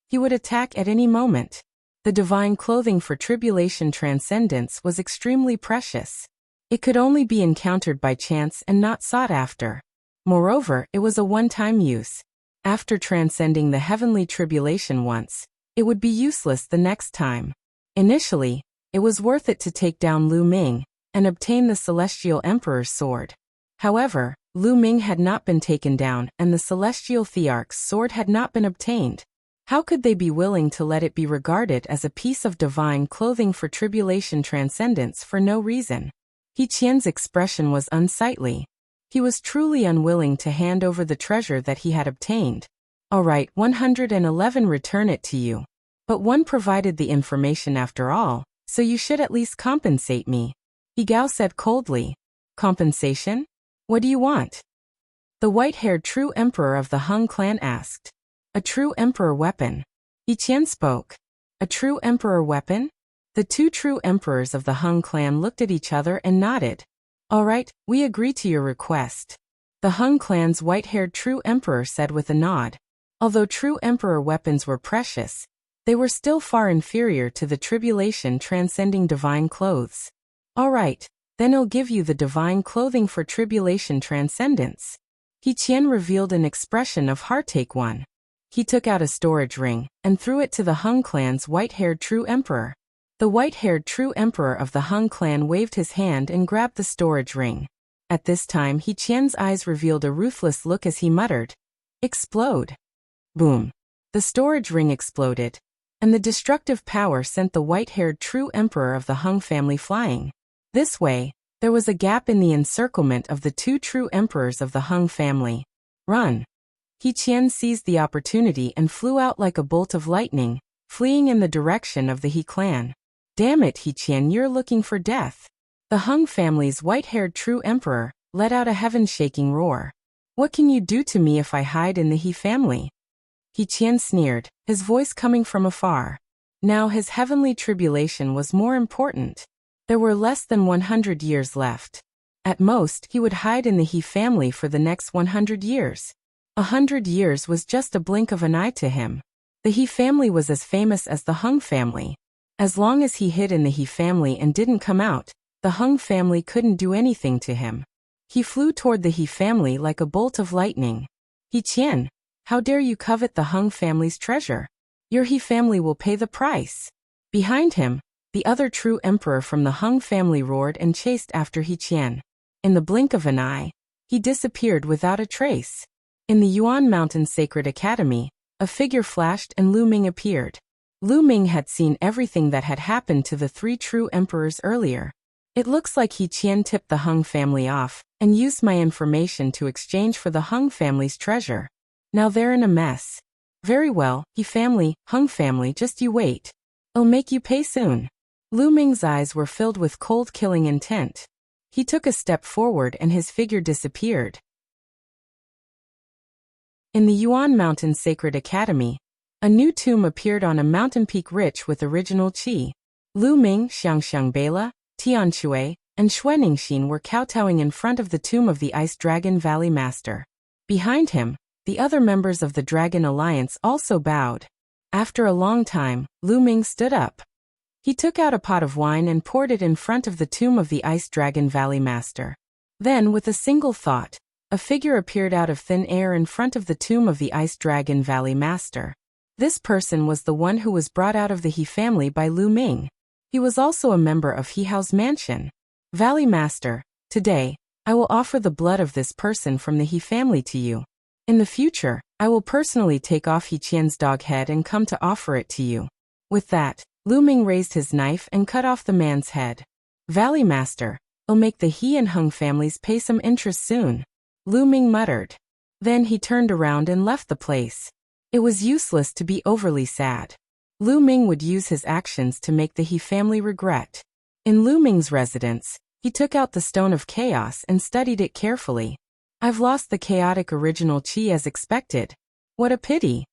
he would attack at any moment. The divine clothing for tribulation transcendence was extremely precious. It could only be encountered by chance and not sought after. Moreover, it was a one-time use. After transcending the heavenly tribulation once, it would be useless the next time. Initially, it was worth it to take down Lu Ming and obtain the Celestial Emperor's sword. However, Lu Ming had not been taken down and the Celestial Thearch's sword had not been obtained. How could they be willing to let it be regarded as a piece of divine clothing for tribulation transcendence for no reason? Qian's expression was unsightly. He was truly unwilling to hand over the treasure that he had obtained. All right, 111 return it to you. But one provided the information after all, so you should at least compensate me. He Gao said coldly. Compensation? What do you want? The white-haired true emperor of the Hung clan asked. A true emperor weapon. Qian spoke. A true emperor weapon? The two true emperors of the Hung clan looked at each other and nodded. All right, we agree to your request. The Hung clan's white-haired true emperor said with a nod. Although true emperor weapons were precious, they were still far inferior to the tribulation transcending divine clothes. All right, then I'll give you the divine clothing for tribulation transcendence. Qian revealed an expression of heartache one. He took out a storage ring and threw it to the Hung clan's white-haired true emperor. The white-haired true emperor of the Hung clan waved his hand and grabbed the storage ring. At this time Qian's eyes revealed a ruthless look as he muttered, "Explode." Boom. The storage ring exploded, and the destructive power sent the white-haired true emperor of the Hung family flying. This way, there was a gap in the encirclement of the two true emperors of the Hung family. Run. Qian seized the opportunity and flew out like a bolt of lightning, fleeing in the direction of the He clan. Damn it, Qian, you're looking for death. The Hung family's white-haired true emperor let out a heaven-shaking roar. What can you do to me if I hide in the He family? Qian sneered, his voice coming from afar. Now his heavenly tribulation was more important. There were less than 100 years left. At most, he would hide in the He family for the next 100 years. 100 years was just a blink of an eye to him. The He family was as famous as the Hung family. As long as he hid in the He family and didn't come out, the Hung family couldn't do anything to him. He flew toward the He family like a bolt of lightning. Qian, how dare you covet the Hung family's treasure? Your He family will pay the price. Behind him, The other true emperor from the Hung family roared and chased after Qian. In the blink of an eye, he disappeared without a trace. In the Yuan Mountain Sacred Academy, a figure flashed and Lu Ming appeared. Lu Ming had seen everything that had happened to the three true emperors earlier. It looks like Qian tipped the Hung family off and used my information to exchange for the Hung family's treasure. Now they're in a mess. Very well, Hung family, just you wait. I'll make you pay soon. Lu Ming's eyes were filled with cold killing intent. He took a step forward and his figure disappeared. In the Yuan Mountain Sacred Academy, a new tomb appeared on a mountain peak rich with original qi. Lu Ming, Xiangxiang Bela, Tianshui, and Xuaningxin were kowtowing in front of the tomb of the Ice Dragon Valley Master. Behind him, the other members of the Dragon Alliance also bowed. After a long time, Lu Ming stood up. He took out a pot of wine and poured it in front of the tomb of the Ice Dragon Valley Master. Then, with a single thought, a figure appeared out of thin air in front of the tomb of the Ice Dragon Valley Master. This person was the one who was brought out of the He family by Lu Ming. He was also a member of He Hao's mansion. Valley Master, today, I will offer the blood of this person from the He family to you. In the future, I will personally take off He Qian's dog head and come to offer it to you. With that, Lu Ming raised his knife and cut off the man's head. Valley Master, I'll make the He and Hung families pay some interest soon. Lu Ming muttered. Then he turned around and left the place. It was useless to be overly sad. Lu Ming would use his actions to make the He family regret. In Lu Ming's residence, he took out the Stone of Chaos and studied it carefully. I've lost the chaotic original qi as expected. What a pity.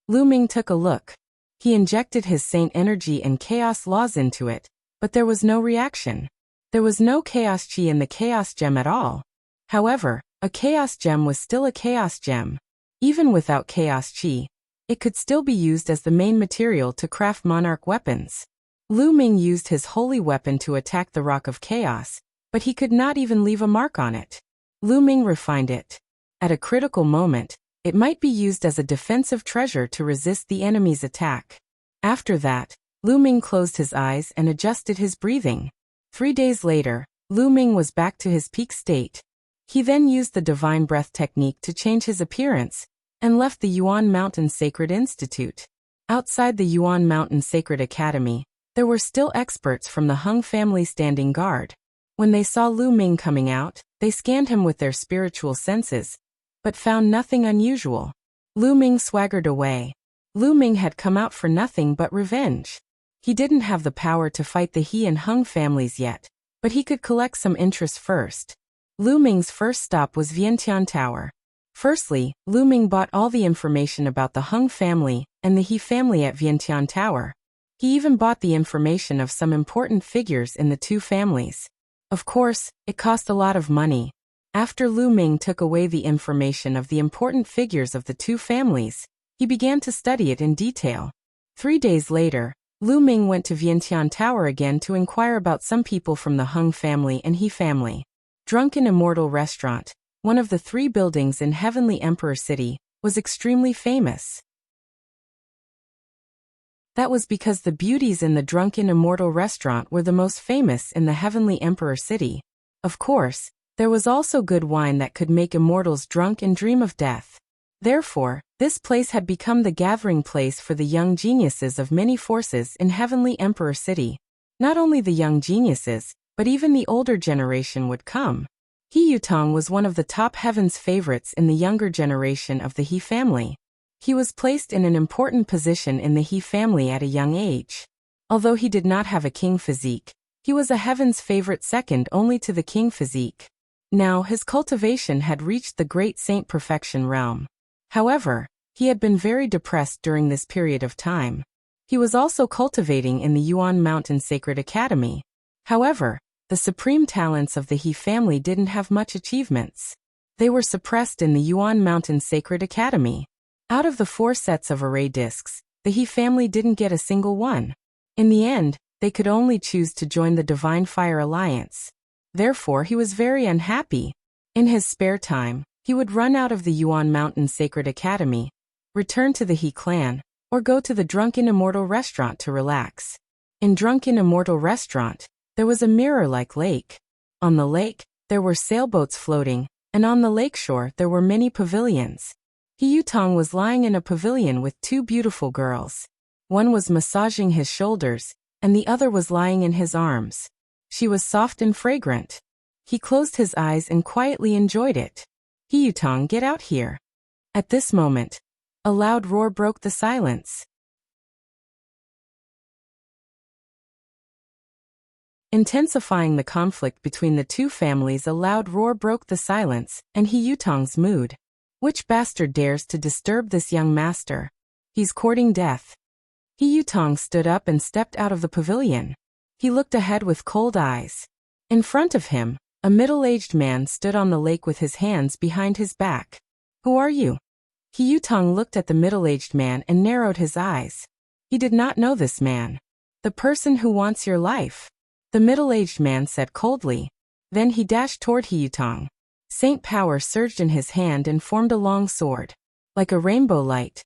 Lu Ming took a look. He injected his saint energy and chaos laws into it, but there was no reaction. There was no chaos qi in the chaos gem at all. However, a chaos gem was still a chaos gem. Even without chaos qi, it could still be used as the main material to craft monarch weapons. Lu Ming used his holy weapon to attack the Rock of Chaos, but he could not even leave a mark on it. Lu Ming refined it. At a critical moment, it might be used as a defensive treasure to resist the enemy's attack. After that, Lu Ming closed his eyes and adjusted his breathing. 3 days later, Lu Ming was back to his peak state. He then used the divine breath technique to change his appearance and left the Yuan Mountain Sacred Institute. Outside the Yuan Mountain Sacred Academy, there were still experts from the Hung family standing guard. When they saw Lu Ming coming out, they scanned him with their spiritual senses, but found nothing unusual. Lu Ming swaggered away. Lu Ming had come out for nothing but revenge. He didn't have the power to fight the He and Hung families yet, but he could collect some interest first. Lu Ming's first stop was Vientiane Tower. Firstly, Lu Ming bought all the information about the Hung family and the He family at Vientiane Tower. He even bought the information of some important figures in the two families. Of course, it cost a lot of money. After Lu Ming took away the information of the important figures of the two families, he began to study it in detail. 3 days later, Lu Ming went to Vientiane Tower again to inquire about some people from the Hung family and He family. Drunken Immortal Restaurant, one of the 3 buildings in Heavenly Emperor City, was extremely famous. That was because the beauties in the Drunken Immortal Restaurant were the most famous in the Heavenly Emperor City. Of course, there was also good wine that could make immortals drunk and dream of death. Therefore, this place had become the gathering place for the young geniuses of many forces in Heavenly Emperor City. Not only the young geniuses, but even the older generation would come. He Yutong was one of the top heaven's favorites in the younger generation of the He family. He was placed in an important position in the He family at a young age. Although he did not have a king physique, he was a heaven's favorite second only to the king physique. Now his cultivation had reached the great saint perfection realm. However, he had been very depressed during this period of time. He was also cultivating in the Yuan Mountain Sacred Academy. However, the supreme talents of the He family didn't have much achievements. They were suppressed in the Yuan Mountain Sacred Academy. Out of the 4 sets of array discs, the He family didn't get a single one. In the end, they could only choose to join the Divine Fire Alliance. Therefore, he was very unhappy. In his spare time, he would run out of the Yuan Mountain Sacred Academy, return to the He clan, or go to the Drunken Immortal Restaurant to relax. In drunken immortal restaurant, there was a mirror-like lake. On the lake, there were sailboats floating, and on the lakeshore there were many pavilions. He Yutong was lying in a pavilion with two beautiful girls. One was massaging his shoulders, and the other was lying in his arms. She was soft and fragrant. He closed his eyes and quietly enjoyed it. He Yutong, get out here. At this moment, a loud roar broke the silence. Intensifying the conflict between the two families, a loud roar broke the silence, and He Yutong's mood. Which bastard dares to disturb this young master? He's courting death. He Yutong stood up and stepped out of the pavilion. He looked ahead with cold eyes. In front of him, a middle-aged man stood on the lake with his hands behind his back. Who are you? He Yutong looked at the middle-aged man and narrowed his eyes. He did not know this man. The person who wants your life. The middle-aged man said coldly. Then he dashed toward He Yutong. Saint power surged in his hand and formed a long sword. Like a rainbow light,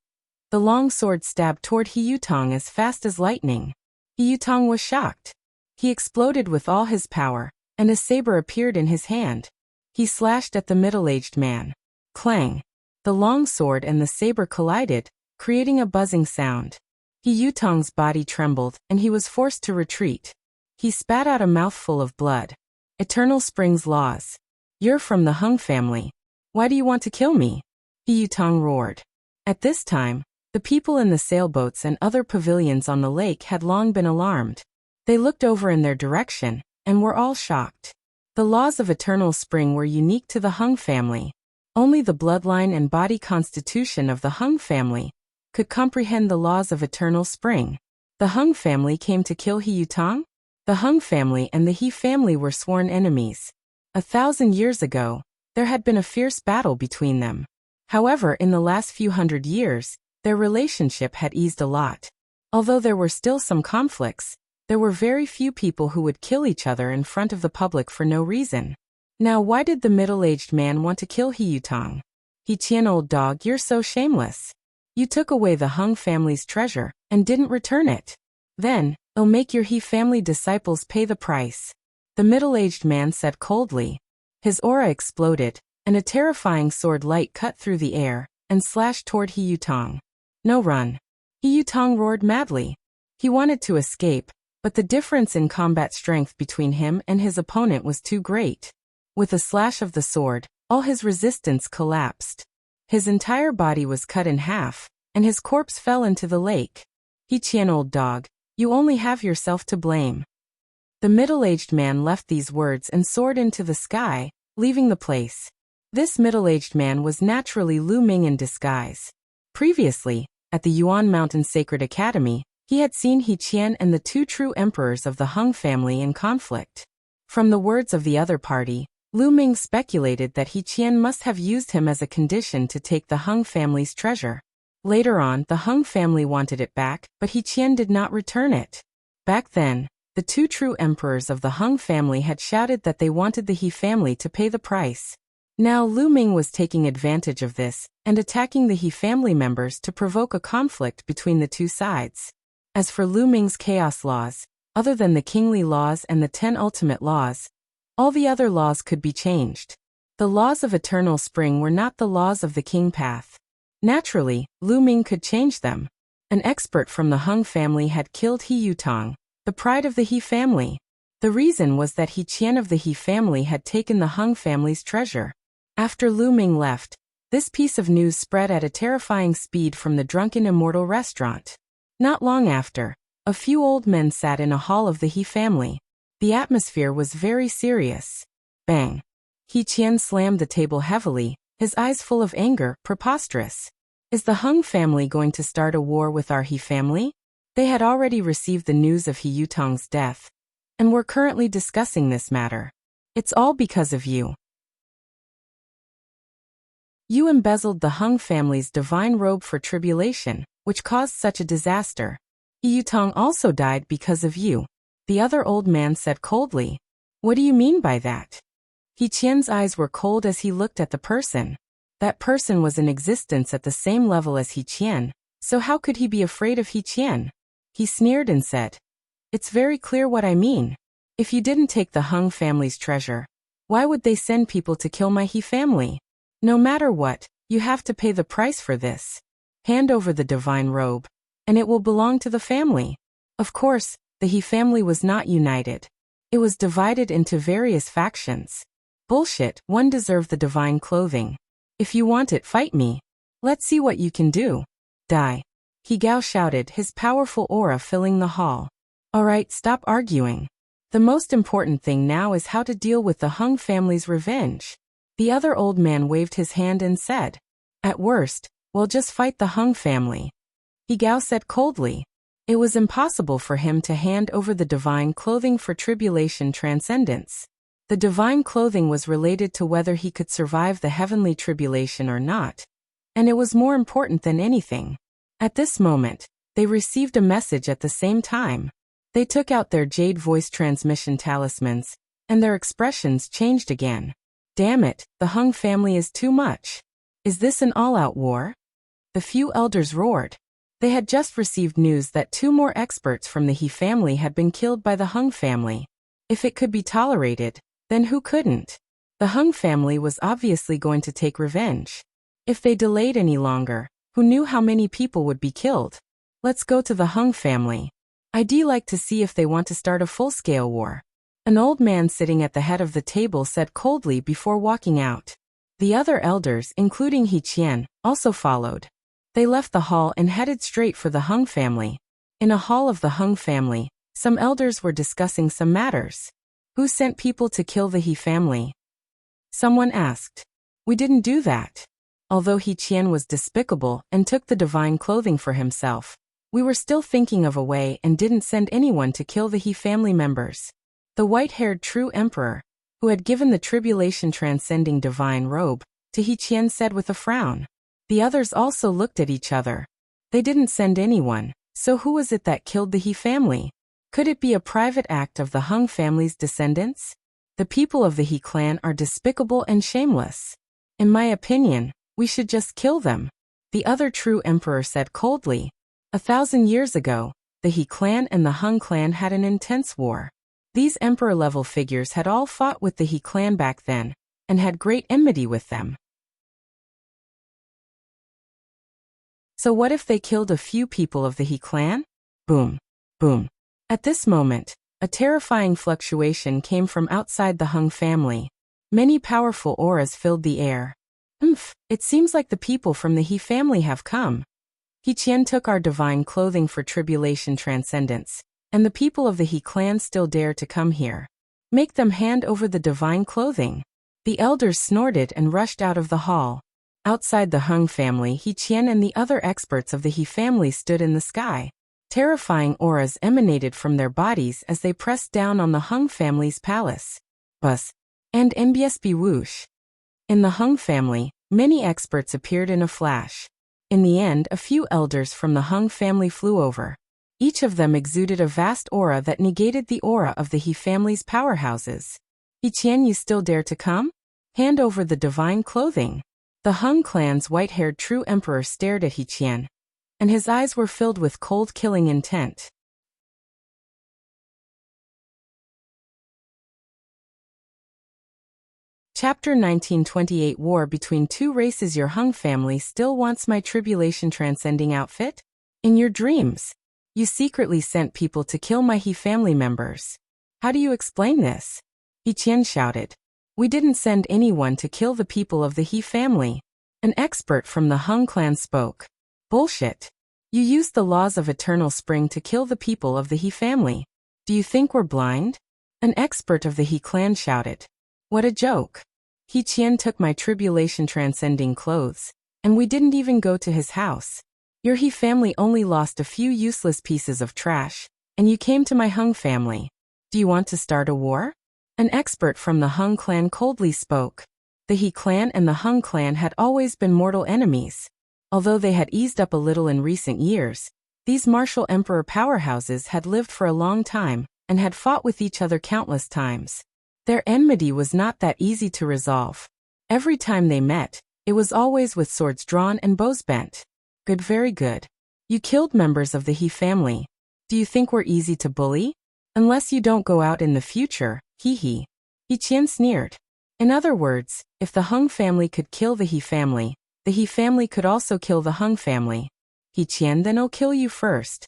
the long sword stabbed toward He Yutong as fast as lightning. He Yutong was shocked. He exploded with all his power, and a saber appeared in his hand. He slashed at the middle-aged man. Clang! The long sword and the saber collided, creating a buzzing sound. He Yutong's body trembled, and he was forced to retreat. He spat out a mouthful of blood. Eternal Spring's laws. You're from the Hung family. Why do you want to kill me? He Yutong roared. At this time, the people in the sailboats and other pavilions on the lake had long been alarmed. They looked over in their direction, and were all shocked. The laws of Eternal Spring were unique to the Hung family. Only the bloodline and body constitution of the Hung family could comprehend the laws of Eternal Spring. The Hung family came to kill He Yutong? The Hung family and the He family were sworn enemies. 1,000 years ago, there had been a fierce battle between them. However, in the last few hundred years, their relationship had eased a lot. Although there were still some conflicts, there were very few people who would kill each other in front of the public for no reason. Now, why did the middle-aged man want to kill He Yutong? He Qian, old dog, you're so shameless. You took away the Hung family's treasure and didn't return it. Then, I'll make your He family disciples pay the price. The middle-aged man said coldly. His aura exploded, and a terrifying sword light cut through the air and slashed toward He Yutong. No, run. He Yutong roared madly. He wanted to escape, but the difference in combat strength between him and his opponent was too great. With a slash of the sword, all his resistance collapsed. His entire body was cut in half, and his corpse fell into the lake. He Qian, old dog, you only have yourself to blame. The middle-aged man left these words and soared into the sky, leaving the place. This middle-aged man was naturally Lu Ming in disguise. Previously, at the Yuan Mountain Sacred Academy, he had seen He Qian and the two true emperors of the Hung family in conflict. From the words of the other party, Lu Ming speculated that He Qian must have used him as a condition to take the Hung family's treasure. Later on, the Hung family wanted it back, but He Qian did not return it. Back then, the two true emperors of the Hung family had shouted that they wanted the He family to pay the price. Now Lu Ming was taking advantage of this and attacking the He family members to provoke a conflict between the two sides. As for Lu Ming's chaos laws, other than the kingly laws and the 10 ultimate laws, all the other laws could be changed. The laws of Eternal Spring were not the laws of the King Path. Naturally, Lu Ming could change them. An expert from the Hung family had killed He Yutong, the pride of the He family. The reason was that He Qian of the He family had taken the Hung family's treasure. After Lu Ming left, this piece of news spread at a terrifying speed from the drunken immortal restaurant. Not long after, a few old men sat in a hall of the He family. The atmosphere was very serious. Bang! He Qian slammed the table heavily, his eyes full of anger. Preposterous. Is the Hung family going to start a war with our He family? They had already received the news of He Yutong's death, and were currently discussing this matter. It's all because of you. You embezzled the Hung family's divine robe for tribulation, which caused such a disaster. He Yutong also died because of you. The other old man said coldly. What do you mean by that? He Qian's eyes were cold as he looked at the person. That person was in existence at the same level as He Qian, so how could he be afraid of He Qian? He sneered and said, It's very clear what I mean. If you didn't take the Hung family's treasure, why would they send people to kill my He family? No matter what, you have to pay the price for this. Hand over the divine robe, and it will belong to the family. Of course, the He family was not united. It was divided into various factions. Bullshit, one deserved the divine clothing. If you want it, fight me. Let's see what you can do. Die. He Gao shouted, his powerful aura filling the hall. Alright, stop arguing. The most important thing now is how to deal with the Hung family's revenge. The other old man waved his hand and said, at worst, we'll just fight the Hung family. He Gao said coldly. It was impossible for him to hand over the divine clothing for tribulation transcendence. The divine clothing was related to whether he could survive the heavenly tribulation or not. And it was more important than anything. At this moment, they received a message at the same time. They took out their jade voice transmission talismans, and their expressions changed again. Damn it, the Hung family is too much. Is this an all-out war? The few elders roared. They had just received news that 2 more experts from the He family had been killed by the Hung family. If it could be tolerated, then who couldn't? The Hung family was obviously going to take revenge. If they delayed any longer, who knew how many people would be killed? Let's go to the Hung family. I'd like to see if they want to start a full-scale war. An old man sitting at the head of the table said coldly before walking out. The other elders, including Qian, also followed. They left the hall and headed straight for the Hung family. In a hall of the Hung family, some elders were discussing some matters. Who sent people to kill the He family? Someone asked. We didn't do that. Although Qian was despicable and took the divine clothing for himself, we were still thinking of a way and didn't send anyone to kill the He family members. The white-haired true emperor, who had given the tribulation transcending divine robe, to Qian said with a frown. The others also looked at each other. They didn't send anyone, so who was it that killed the He family? Could it be a private act of the Hung family's descendants? The people of the He clan are despicable and shameless. In my opinion, we should just kill them. The other true emperor said coldly. 1,000 years ago, the He clan and the Hung clan had an intense war. These emperor-level figures had all fought with the He clan back then, and had great enmity with them. So what if they killed a few people of the He clan? Boom. Boom. At this moment, a terrifying fluctuation came from outside the Hung family. Many powerful auras filled the air. It seems like the people from the He family have come. Qian took our divine clothing for tribulation transcendence, and the people of the He clan still dare to come here. Make them hand over the divine clothing. The elders snorted and rushed out of the hall. Outside the Hung family, Qian and the other experts of the He family stood in the sky. Terrifying auras emanated from their bodies as they pressed down on the Hung family's palace. Bus. And NBSB whoosh. In the Hung family, many experts appeared in a flash. In the end, a few elders from the Hung family flew over. Each of them exuded a vast aura that negated the aura of the He family's powerhouses. Qian, you still dare to come? Hand over the divine clothing. The Hung clan's white-haired true emperor stared at Qian, and his eyes were filled with cold killing intent. Chapter 1928 War between two races. Your Hung family still wants my tribulation transcending outfit? In your dreams, you secretly sent people to kill my He family members. How do you explain this? Qian shouted. We didn't send anyone to kill the people of the He family. An expert from the Hung clan spoke. Bullshit. You used the laws of eternal spring to kill the people of the He family. Do you think we're blind? An expert of the He clan shouted. What a joke. Qian took my tribulation transcending clothes, and we didn't even go to his house. Your He family only lost a few useless pieces of trash, and you came to my Hung family. Do you want to start a war? An expert from the Hung clan coldly spoke. The He clan and the Hung clan had always been mortal enemies. Although they had eased up a little in recent years, these martial emperor powerhouses had lived for a long time, and had fought with each other countless times. Their enmity was not that easy to resolve. Every time they met, it was always with swords drawn and bows bent. Good, very good. You killed members of the He family. Do you think we're easy to bully? Unless you don't go out in the future, hee. Qian sneered. In other words, if the Hung family could kill the He family, the He family could also kill the Hung family. Qian, then I'll kill you first.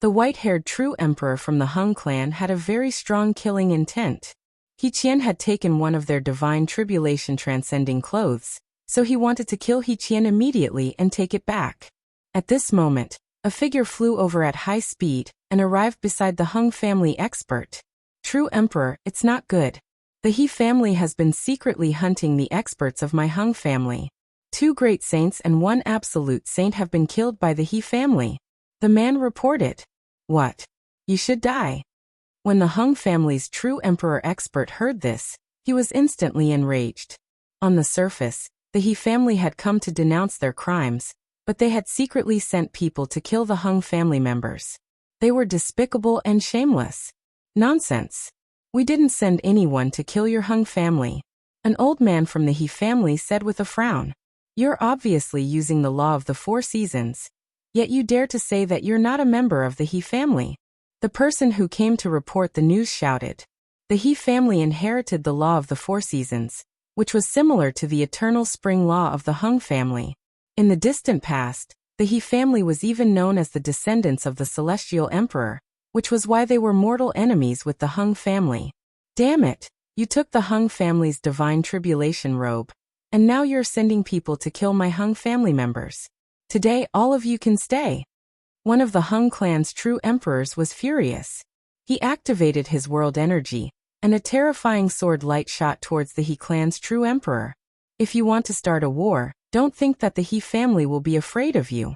The white-haired true emperor from the Hung clan had a very strong killing intent. Qian had taken one of their divine tribulation transcending clothes, so he wanted to kill Qian immediately and take it back. At this moment, a figure flew over at high speed and arrived beside the Hung family expert. True emperor, it's not good. The He family has been secretly hunting the experts of my Hung family. 2 great saints and 1 absolute saint have been killed by the He family. The man reported. What? You should die. When the Hung family's true emperor expert heard this, he was instantly enraged. On the surface, the He family had come to denounce their crimes, but they had secretly sent people to kill the Hung family members. They were despicable and shameless. Nonsense. We didn't send anyone to kill your Hung family. An old man from the He family said with a frown. You're obviously using the law of the 4 seasons. Yet you dare to say that you're not a member of the He family. The person who came to report the news shouted. The He family inherited the law of the 4 seasons, which was similar to the eternal spring law of the Hung family. In the distant past, the He family was even known as the descendants of the celestial emperor, which was why they were mortal enemies with the Hung family. Damn it, you took the Hung family's divine tribulation robe, and now you're sending people to kill my Hung family members. Today all of you can stay. One of the Hung clan's true emperors was furious. He activated his world energy, and a terrifying sword light shot towards the He clan's true emperor. If you want to start a war, don't think that the He family will be afraid of you.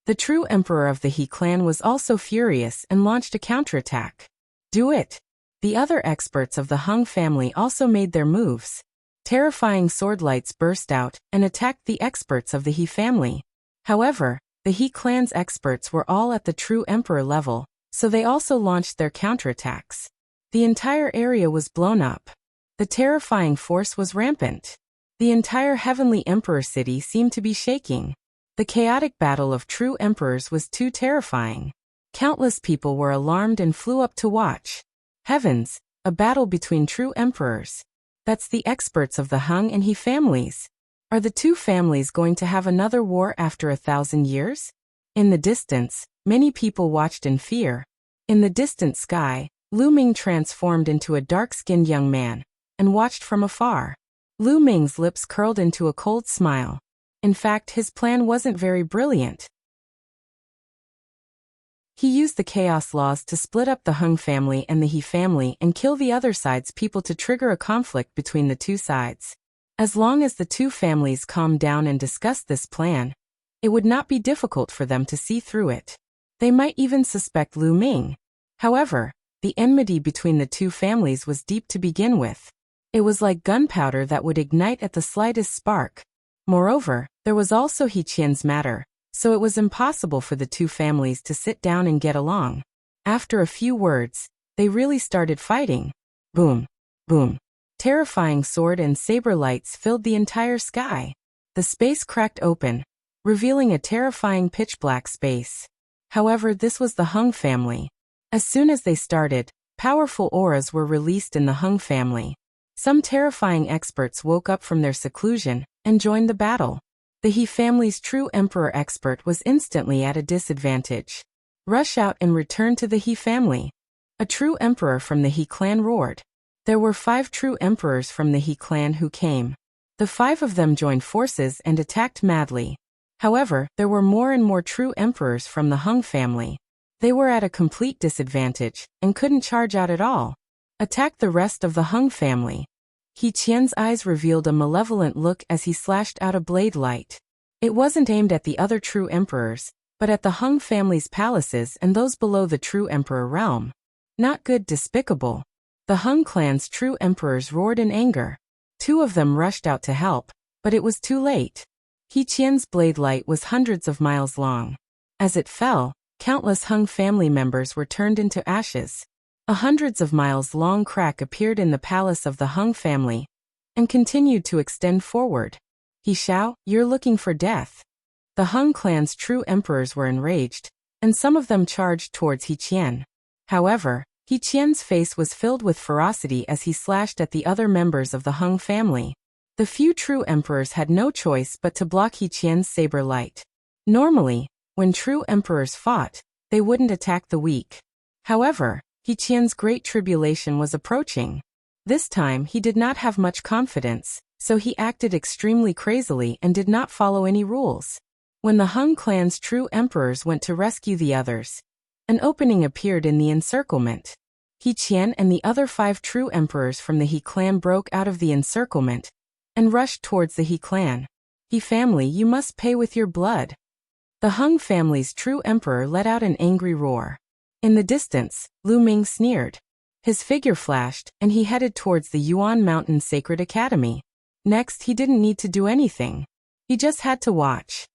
The true emperor of the He clan was also furious and launched a counterattack. Do it. The other experts of the Hung family also made their moves. Terrifying sword lights burst out and attacked the experts of the He family. However, the He clan's experts were all at the true emperor level, so they also launched their counterattacks. The entire area was blown up. The terrifying force was rampant. The entire heavenly emperor city seemed to be shaking. The chaotic battle of true emperors was too terrifying. Countless people were alarmed and flew up to watch. Heavens, a battle between true emperors. That's the experts of the Hung and He families. Are the 2 families going to have another war after 1,000 years? In the distance, many people watched in fear. In the distant sky, Lu Ming transformed into a dark-skinned young man, and watched from afar. Lu Ming's lips curled into a cold smile. In fact, his plan wasn't very brilliant. He used the chaos laws to split up the Hung family and the He family and kill the other side's people to trigger a conflict between the 2 sides. As long as the 2 families calmed down and discussed this plan, it would not be difficult for them to see through it. They might even suspect Lu Ming. However, the enmity between the 2 families was deep to begin with. It was like gunpowder that would ignite at the slightest spark. Moreover, there was also He Qian's matter, so it was impossible for the 2 families to sit down and get along. After a few words, they really started fighting. Boom, boom. Terrifying sword and saber lights filled the entire sky. The space cracked open, revealing a terrifying pitch-black space. However, this was the Hung family. As soon as they started, powerful auras were released in the Hung family. Some terrifying experts woke up from their seclusion and joined the battle. The He family's true emperor expert was instantly at a disadvantage. Rush out and return to the He family. A true emperor from the He clan roared. There were 5 true emperors from the He clan who came. The 5 of them joined forces and attacked madly. However, there were more and more true emperors from the Hung family. They were at a complete disadvantage and couldn't charge out at all. Attack the rest of the Hung family. He Qian's eyes revealed a malevolent look as he slashed out a blade light. It wasn't aimed at the other true emperors, but at the Hung family's palaces and those below the true emperor realm. Not good, despicable. The Hung clan's true emperors roared in anger. 2 of them rushed out to help, but it was too late. He Qian's blade light was hundreds of miles long. As it fell, countless Hung family members were turned into ashes. A hundreds of miles long crack appeared in the palace of the Hung family, and continued to extend forward. He Xiao, you're looking for death. The Hung clan's true emperors were enraged, and some of them charged towards He Qian. However, Qian's face was filled with ferocity as he slashed at the other members of the Hung family. The few true emperors had no choice but to block Qian's saber light. Normally, when true emperors fought, they wouldn't attack the weak. However, Qian's great tribulation was approaching. This time he did not have much confidence, so he acted extremely crazily and did not follow any rules. When the Hung clan's true emperors went to rescue the others, an opening appeared in the encirclement. Qian and the other 5 true emperors from the He clan broke out of the encirclement and rushed towards the He clan. He family, you must pay with your blood. The Hung family's true emperor let out an angry roar. In the distance, Lu Ming sneered. His figure flashed, and he headed towards the Yuan Mountain Sacred Academy. Next, he didn't need to do anything. He just had to watch.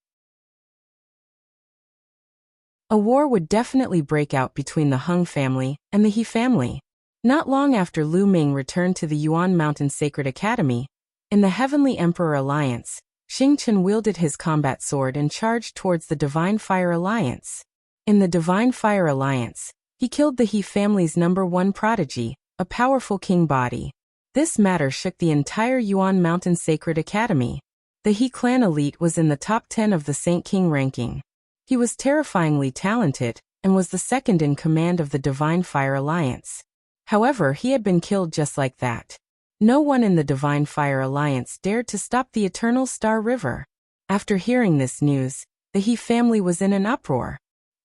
A war would definitely break out between the Hung family and the He family. Not long after Lu Ming returned to the Yuan Mountain Sacred Academy, in the Heavenly Emperor Alliance, Xiangxiang wielded his combat sword and charged towards the Divine Fire Alliance. In the Divine Fire Alliance, he killed the He family's #1 prodigy, a powerful king body. This matter shook the entire Yuan Mountain Sacred Academy. The He clan elite was in the top 10 of the Saint King ranking. He was terrifyingly talented and was the second in command of the Divine Fire Alliance. However, he had been killed just like that. No one in the Divine Fire Alliance dared to stop the Eternal Star River. After hearing this news, the He family was in an uproar.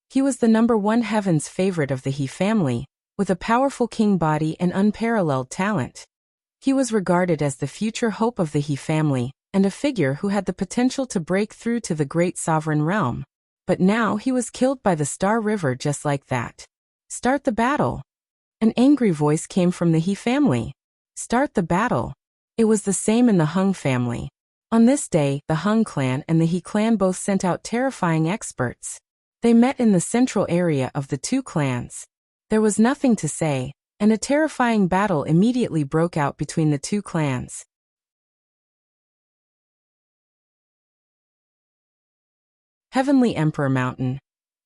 He was the #1 heaven's favorite of the He family, with a powerful king body and unparalleled talent. He was regarded as the future hope of the He family, and a figure who had the potential to break through to the great sovereign realm. But now he was killed by the Star River just like that. Start the battle. An angry voice came from the He family. Start the battle. It was the same in the Hung family. On this day, the Hung clan and the He clan both sent out terrifying experts. They met in the central area of the 2 clans. There was nothing to say, and a terrifying battle immediately broke out between the 2 clans. Heavenly Emperor Mountain.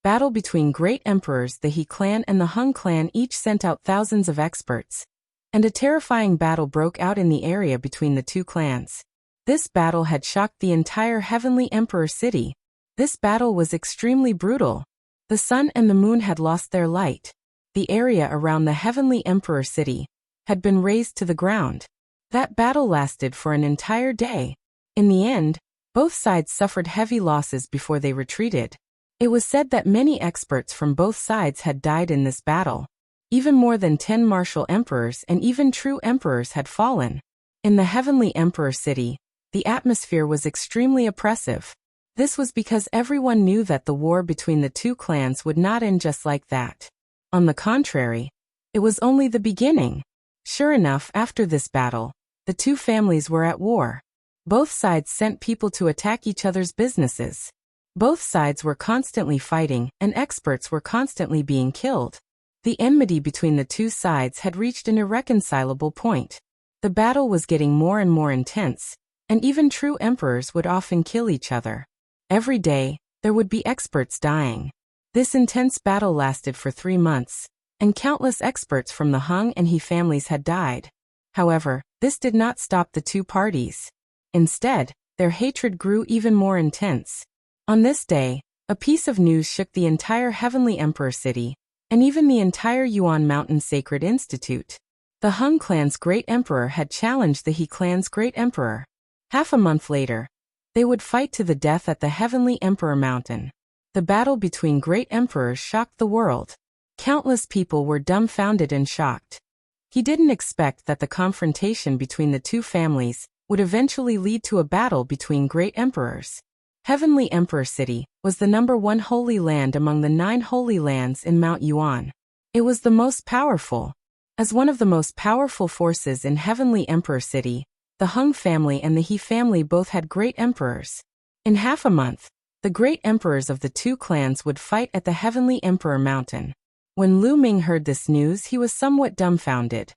Battle between great emperors. The He clan and the Hung clan each sent out thousands of experts, and a terrifying battle broke out in the area between the 2 clans. This battle had shocked the entire Heavenly Emperor city. This battle was extremely brutal. The sun and the moon had lost their light. The area around the Heavenly Emperor city had been razed to the ground. That battle lasted for an entire day. In the end, both sides suffered heavy losses before they retreated. It was said that many experts from both sides had died in this battle. Even more than 10 martial emperors and even true emperors had fallen. In the Heavenly Emperor city, the atmosphere was extremely oppressive. This was because everyone knew that the war between the 2 clans would not end just like that. On the contrary, it was only the beginning. Sure enough, after this battle, the 2 families were at war. Both sides sent people to attack each other's businesses. Both sides were constantly fighting, and experts were constantly being killed. The enmity between the 2 sides had reached an irreconcilable point. The battle was getting more and more intense, and even true emperors would often kill each other. Every day, there would be experts dying. This intense battle lasted for 3 months, and countless experts from the Hung and He families had died. However, this did not stop the 2 parties. Instead, their hatred grew even more intense. On this day, a piece of news shook the entire Heavenly Emperor city, and even the entire Yuan Mountain Sacred Institute. The Hung clan's great emperor had challenged the He clan's great emperor. Half a month later, they would fight to the death at the Heavenly Emperor Mountain. The battle between great emperors shocked the world. Countless people were dumbfounded and shocked. He didn't expect that the confrontation between the 2 families would eventually lead to a battle between great emperors. Heavenly Emperor City was the #1 holy land among the 9 holy lands in Mount Yuan. It was the most powerful. As one of the most powerful forces in Heavenly Emperor City, the Hung family and the He family both had great emperors. In half a month, the great emperors of the 2 clans would fight at the Heavenly Emperor Mountain. When Lu Ming heard this news, he was somewhat dumbfounded.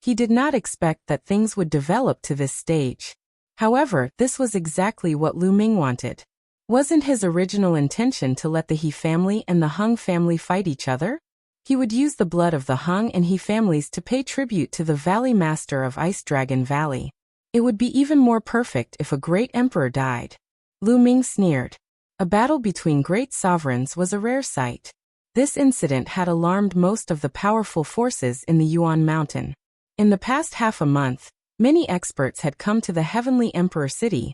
He did not expect that things would develop to this stage. However, this was exactly what Lu Ming wanted. Wasn't his original intention to let the He family and the Hung family fight each other? He would use the blood of the Hung and He families to pay tribute to the Valley Master of Ice Dragon Valley. It would be even more perfect if a great emperor died. Lu Ming sneered. A battle between great sovereigns was a rare sight. This incident had alarmed most of the powerful forces in the Yuan Mountain. In the past half a month, many experts had come to the Heavenly Emperor City,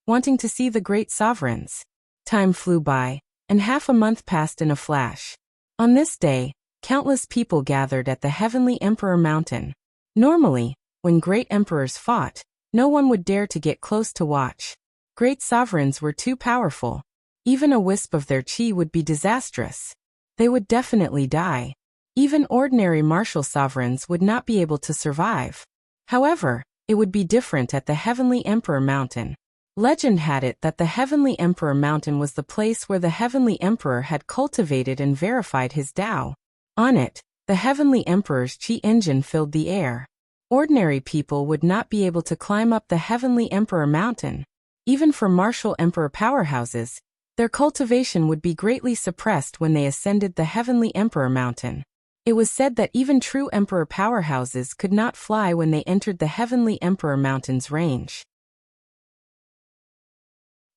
wanting to see the great sovereigns. Time flew by, and half a month passed in a flash. On this day, countless people gathered at the Heavenly Emperor Mountain. Normally, when great emperors fought, no one would dare to get close to watch. Great sovereigns were too powerful. Even a wisp of their chi would be disastrous. They would definitely die. Even ordinary martial sovereigns would not be able to survive. However, it would be different at the Heavenly Emperor Mountain. Legend had it that the Heavenly Emperor Mountain was the place where the Heavenly Emperor had cultivated and verified his Tao. On it, the Heavenly Emperor's Qi engine filled the air. Ordinary people would not be able to climb up the Heavenly Emperor Mountain. Even for martial emperor powerhouses, their cultivation would be greatly suppressed when they ascended the Heavenly Emperor Mountain. It was said that even true emperor powerhouses could not fly when they entered the Heavenly Emperor Mountain's range.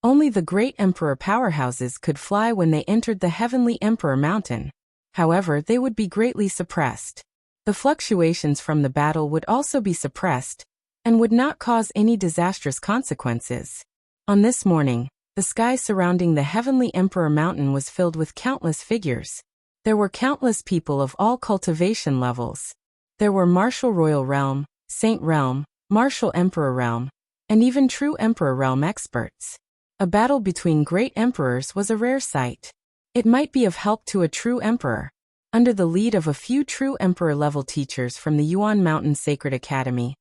Only the great emperor powerhouses could fly when they entered the Heavenly Emperor Mountain. However, they would be greatly suppressed. The fluctuations from the battle would also be suppressed, and would not cause any disastrous consequences. On this morning, the sky surrounding the Heavenly Emperor Mountain was filled with countless figures. There were countless people of all cultivation levels. There were Martial Royal Realm, Saint Realm, Martial Emperor Realm, and even true Emperor Realm experts. A battle between great emperors was a rare sight. It might be of help to a true emperor. Under the lead of a few true emperor-level teachers from the Yuan Mountain Sacred Academy,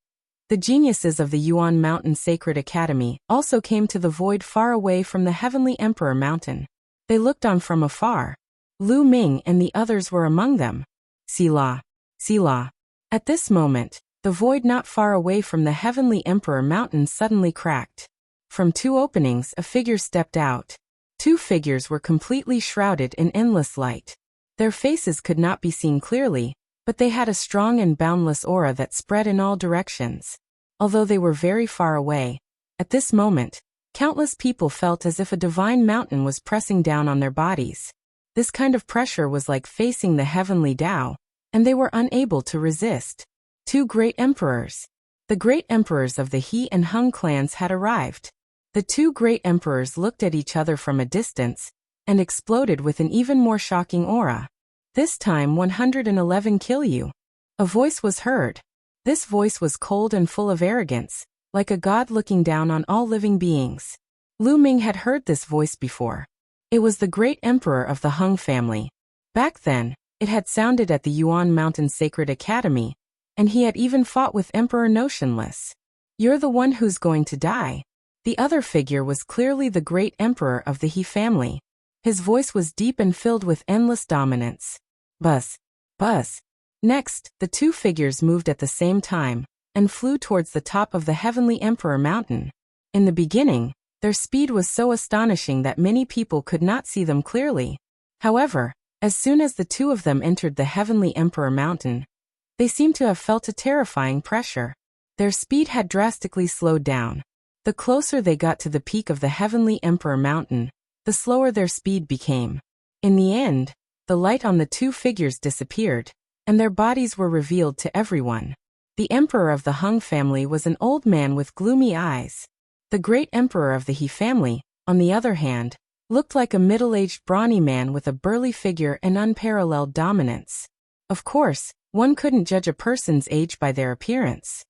the geniuses of the Yuan Mountain Sacred Academy also came to the void far away from the Heavenly Emperor Mountain. They looked on from afar. Lu Ming and the others were among them. Sila. Sila. At this moment, the void not far away from the Heavenly Emperor Mountain suddenly cracked. From two openings, a figure stepped out. Two figures were completely shrouded in endless light. Their faces could not be seen clearly, but they had a strong and boundless aura that spread in all directions. Although they were very far away, at this moment, countless people felt as if a divine mountain was pressing down on their bodies. This kind of pressure was like facing the heavenly Tao, and they were unable to resist. Two great emperors. The great emperors of the He and Hung clans had arrived. The two great emperors looked at each other from a distance, and exploded with an even more shocking aura. This time 111 kill you. A voice was heard. This voice was cold and full of arrogance, like a god looking down on all living beings. Lu Ming had heard this voice before. It was the great emperor of the Hung family. Back then, it had sounded at the Yuan Mountain Sacred Academy, and he had even fought with Emperor Notionless. You're the one who's going to die. The other figure was clearly the great emperor of the He family. His voice was deep and filled with endless dominance. Buzz. Buzz. Next, the two figures moved at the same time, and flew towards the top of the Heavenly Emperor Mountain. In the beginning, their speed was so astonishing that many people could not see them clearly. However, as soon as the two of them entered the Heavenly Emperor Mountain, they seemed to have felt a terrifying pressure. Their speed had drastically slowed down. The closer they got to the peak of the Heavenly Emperor Mountain, the slower their speed became. In the end, the light on the two figures disappeared, and their bodies were revealed to everyone. The emperor of the Hung family was an old man with gloomy eyes. The great emperor of the He family, on the other hand, looked like a middle-aged brawny man with a burly figure and unparalleled dominance. Of course, one couldn't judge a person's age by their appearance.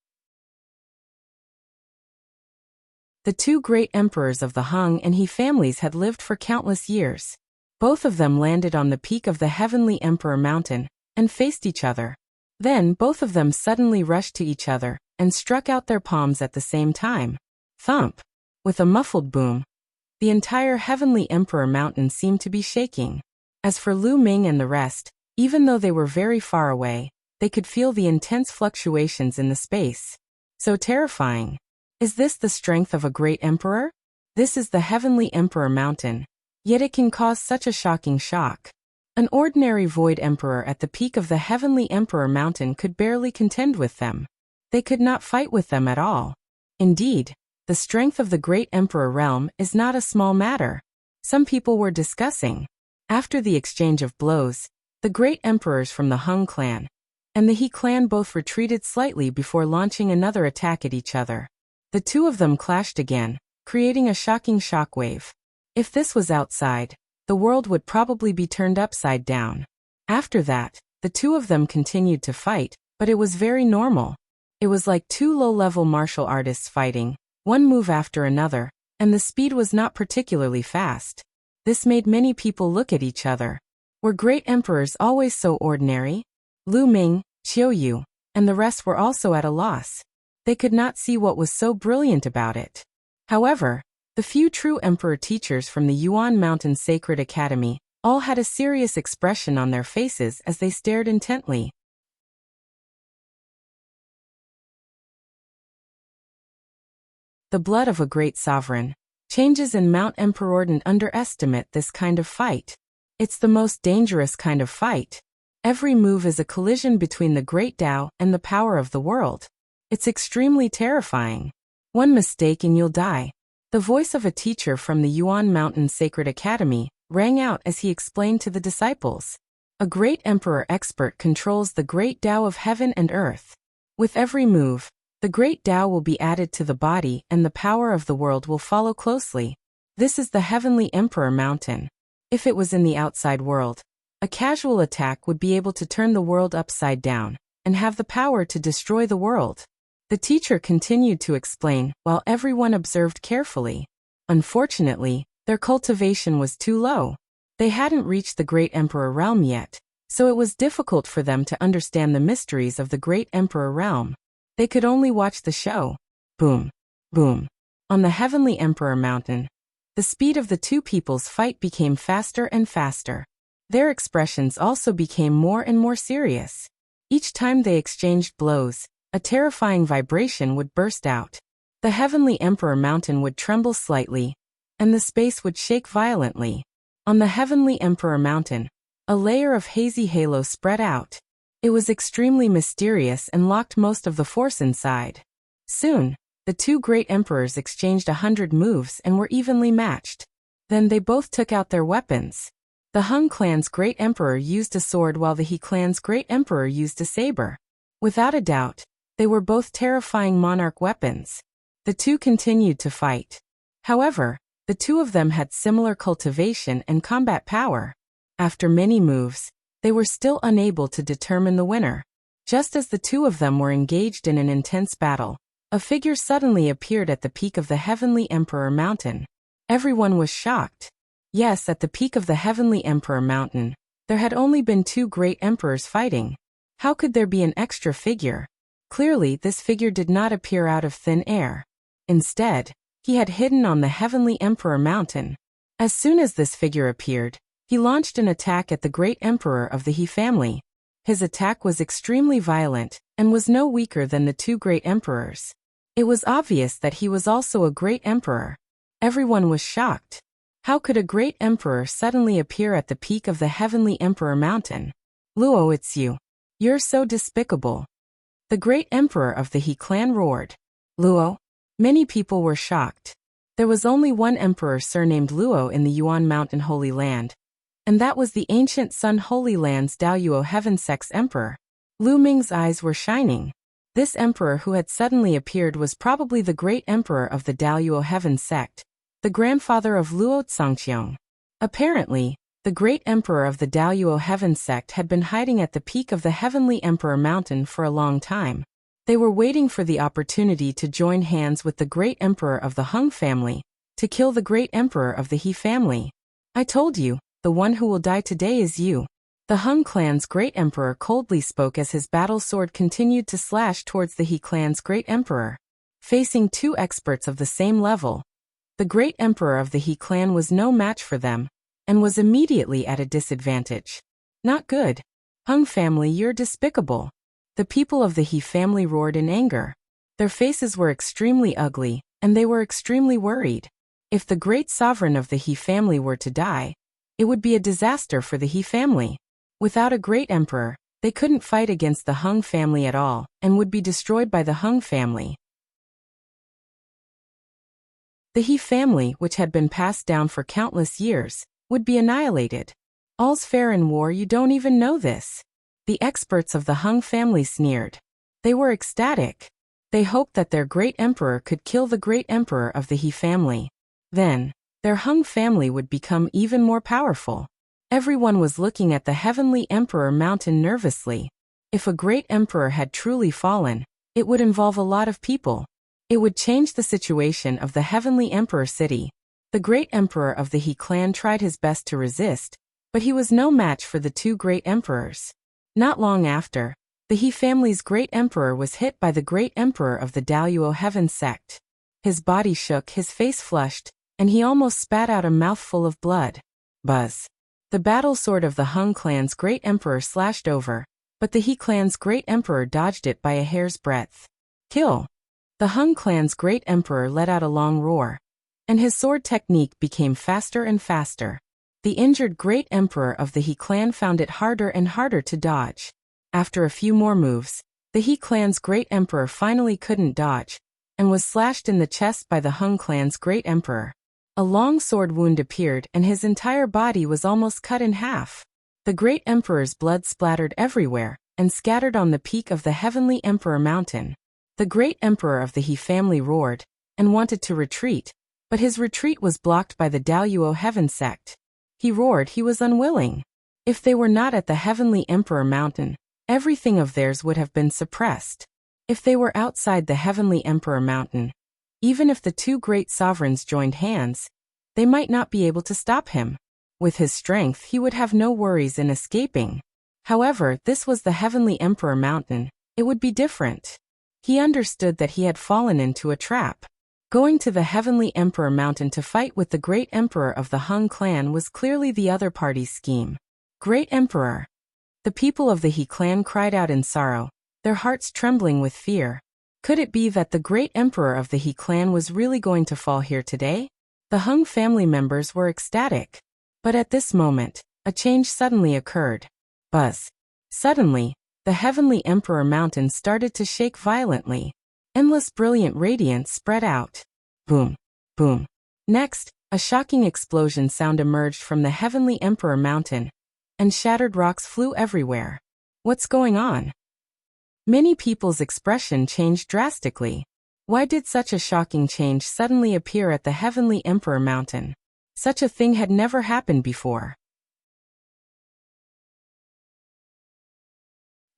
The two great emperors of the Hung and He families had lived for countless years. Both of them landed on the peak of the Heavenly Emperor Mountain, and faced each other. Then both of them suddenly rushed to each other, and struck out their palms at the same time. Thump! With a muffled boom, the entire Heavenly Emperor Mountain seemed to be shaking. As for Lu Ming and the rest, even though they were very far away, they could feel the intense fluctuations in the space. So terrifying. Is this the strength of a great emperor? This is the Heavenly Emperor Mountain, yet it can cause such a shocking shock. An ordinary void emperor at the peak of the heavenly emperor mountain could barely contend with them. They could not fight with them at all. Indeed, the strength of the great emperor realm is not a small matter. Some people were discussing. After the exchange of blows, the great emperors from the Hung clan and the He clan both retreated slightly before launching another attack at each other. The two of them clashed again, creating a shocking shockwave. If this was outside, the world would probably be turned upside down. After that, the two of them continued to fight, but it was very normal. It was like two low-level martial artists fighting, one move after another, and the speed was not particularly fast. This made many people look at each other. Were great emperors always so ordinary? Lu Ming, Qiu Yu, and the rest were also at a loss. They could not see what was so brilliant about it. However, the few true emperor teachers from the Yuan Mountain Sacred Academy all had a serious expression on their faces as they stared intently. The blood of a great sovereign. Changes in Mount Emperor don't underestimate this kind of fight. It's the most dangerous kind of fight. Every move is a collision between the great Tao and the power of the world. It's extremely terrifying. One mistake and you'll die. The voice of a teacher from the Yuan Mountain Sacred Academy rang out as he explained to the disciples. A great emperor expert controls the great Tao of heaven and earth. With every move, the great Tao will be added to the body and the power of the world will follow closely. This is the heavenly emperor mountain. If it was in the outside world, a casual attack would be able to turn the world upside down and have the power to destroy the world. The teacher continued to explain while everyone observed carefully. Unfortunately, their cultivation was too low. They hadn't reached the great emperor realm yet, so it was difficult for them to understand the mysteries of the great emperor realm. They could only watch the show. Boom, boom. On the heavenly emperor mountain, the speed of the two people's fight became faster and faster. Their expressions also became more and more serious. Each time they exchanged blows, a terrifying vibration would burst out. The heavenly emperor mountain would tremble slightly, and the space would shake violently. On the heavenly emperor mountain, a layer of hazy halo spread out. It was extremely mysterious and locked most of the force inside. Soon, the two great emperors exchanged 100 moves and were evenly matched. Then they both took out their weapons. The Hung clan's great emperor used a sword while the He clan's great emperor used a saber. Without a doubt, they were both terrifying monarch weapons. The two continued to fight. However, the two of them had similar cultivation and combat power. After many moves, they were still unable to determine the winner. Just as the two of them were engaged in an intense battle, a figure suddenly appeared at the peak of the heavenly emperor mountain. Everyone was shocked. Yes, at the peak of the heavenly emperor mountain, there had only been two great emperors fighting. How could there be an extra figure? Clearly, this figure did not appear out of thin air. Instead, he had hidden on the heavenly emperor mountain. As soon as this figure appeared, he launched an attack at the great emperor of the He family. His attack was extremely violent and was no weaker than the two great emperors. It was obvious that he was also a great emperor. Everyone was shocked. How could a great emperor suddenly appear at the peak of the heavenly emperor mountain? Luo, it's you. You're so despicable. The great emperor of the He clan roared. Luo? Many people were shocked. There was only one emperor surnamed Luo in the Yuan Mountain Holy Land, and that was the ancient Sun Holy Land's Daoyuo Heaven Sect's emperor. Lu Ming's eyes were shining. This emperor who had suddenly appeared was probably the great emperor of the Daoyuo Heaven Sect, the grandfather of Luo Xiangxiang. Apparently, the great emperor of the Daoyuo Heaven Sect had been hiding at the peak of the heavenly emperor mountain for a long time. They were waiting for the opportunity to join hands with the great emperor of the Hung family, to kill the great emperor of the He family. I told you, the one who will die today is you. The Hung clan's great emperor coldly spoke as his battle sword continued to slash towards the He clan's great emperor. Facing two experts of the same level, the great emperor of the He clan was no match for them, and was immediately at a disadvantage. Not good. Hung family, you're despicable. The people of the He family roared in anger. Their faces were extremely ugly, and they were extremely worried. If the great sovereign of the He family were to die, It would be a disaster for the He family. Without a great emperor, they couldn't fight against the Hung family at all, and would be destroyed by the Hung family. The He family, which had been passed down for countless years, would be annihilated. All's fair in war, you don't even know this. The experts of the Hung family sneered. They were ecstatic. They hoped that their great emperor could kill the great emperor of the He family. Then, their Hung family would become even more powerful. Everyone was looking at the heavenly emperor mountain nervously. If a great emperor had truly fallen, it would involve a lot of people. It would change the situation of the heavenly emperor city. The great emperor of the He clan tried his best to resist, but he was no match for the two great emperors. Not long after, the He family's great emperor was hit by the great emperor of the Daluo heaven sect. His body shook, his face flushed, and he almost spat out a mouthful of blood. Buzz. The battle sword of the Hung clan's great emperor slashed over, but the He clan's great emperor dodged it by a hair's breadth. Kill. The Hung clan's great emperor let out a long roar, and his sword technique became faster and faster. The injured great emperor of the He clan found it harder and harder to dodge. After a few more moves, the He clan's great emperor finally couldn't dodge, and was slashed in the chest by the Hung clan's great emperor. A long sword wound appeared and his entire body was almost cut in half. The great emperor's blood splattered everywhere, and scattered on the peak of the heavenly emperor mountain. The great emperor of the He family roared, and wanted to retreat, but his retreat was blocked by the Daluo heaven sect. He roared he was unwilling. If they were not at the heavenly emperor mountain, everything of theirs would have been suppressed. If they were outside the heavenly emperor mountain, even if the two great sovereigns joined hands, they might not be able to stop him. With his strength he would have no worries in escaping. However, this was the heavenly emperor mountain. It would be different. He understood that he had fallen into a trap. Going to the heavenly emperor mountain to fight with the great emperor of the Hung clan was clearly the other party's scheme. Great emperor! The people of the He clan cried out in sorrow, their hearts trembling with fear. Could it be that the great emperor of the He clan was really going to fall here today? The Hung family members were ecstatic. But at this moment, a change suddenly occurred. Buzz. Suddenly, the heavenly emperor mountain started to shake violently. Endless brilliant radiance spread out. Boom. Boom. Next, a shocking explosion sound emerged from the heavenly emperor mountain, and shattered rocks flew everywhere. What's going on? Many people's expression changed drastically. Why did such a shocking change suddenly appear at the heavenly emperor mountain? Such a thing had never happened before.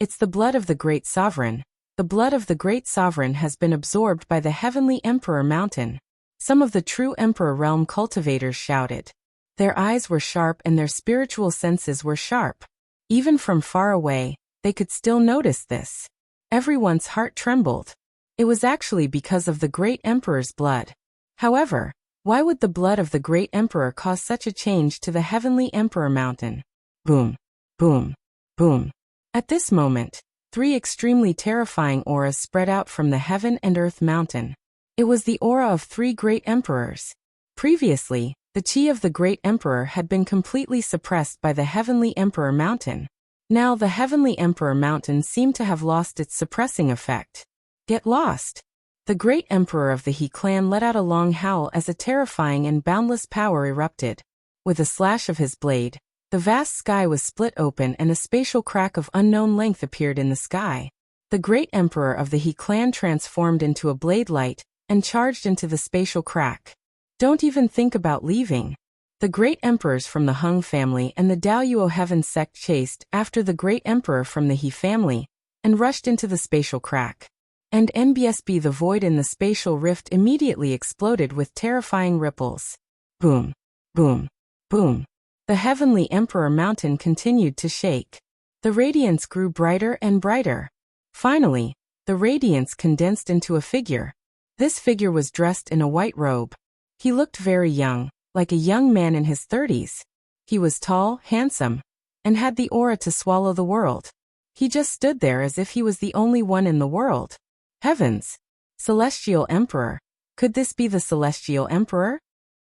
It's the blood of the great sovereign. The blood of the great sovereign has been absorbed by the heavenly emperor mountain. Some of the true emperor realm cultivators shouted. Their eyes were sharp and their spiritual senses were sharp. Even from far away, they could still notice this. Everyone's heart trembled. It was actually because of the great emperor's blood. However, why would the blood of the great emperor cause such a change to the heavenly emperor mountain? Boom. Boom. Boom. At this moment, 3 extremely terrifying auras spread out from the heaven and earth mountain. It was the aura of 3 great emperors. Previously, the chi of the great emperor had been completely suppressed by the heavenly emperor mountain. Now the heavenly emperor mountain seemed to have lost its suppressing effect. Get lost! The great emperor of the He clan let out a long howl as a terrifying and boundless power erupted. With a slash of his blade, the vast sky was split open and a spatial crack of unknown length appeared in the sky. The great emperor of the He clan transformed into a blade light and charged into the spatial crack. Don't even think about leaving. The great emperors from the Hung family and the Daluo heaven sect chased after the great emperor from the He family and rushed into the spatial crack. And NBSB, the void in the spatial rift immediately exploded with terrifying ripples. Boom. Boom. Boom. The heavenly emperor mountain continued to shake. The radiance grew brighter and brighter. Finally, the radiance condensed into a figure. This figure was dressed in a white robe. He looked very young, like a young man in his 30s. He was tall, handsome, and had the aura to swallow the world. He just stood there as if he was the only one in the world. Heavens! Celestial Emperor! Could this be the Celestial Emperor?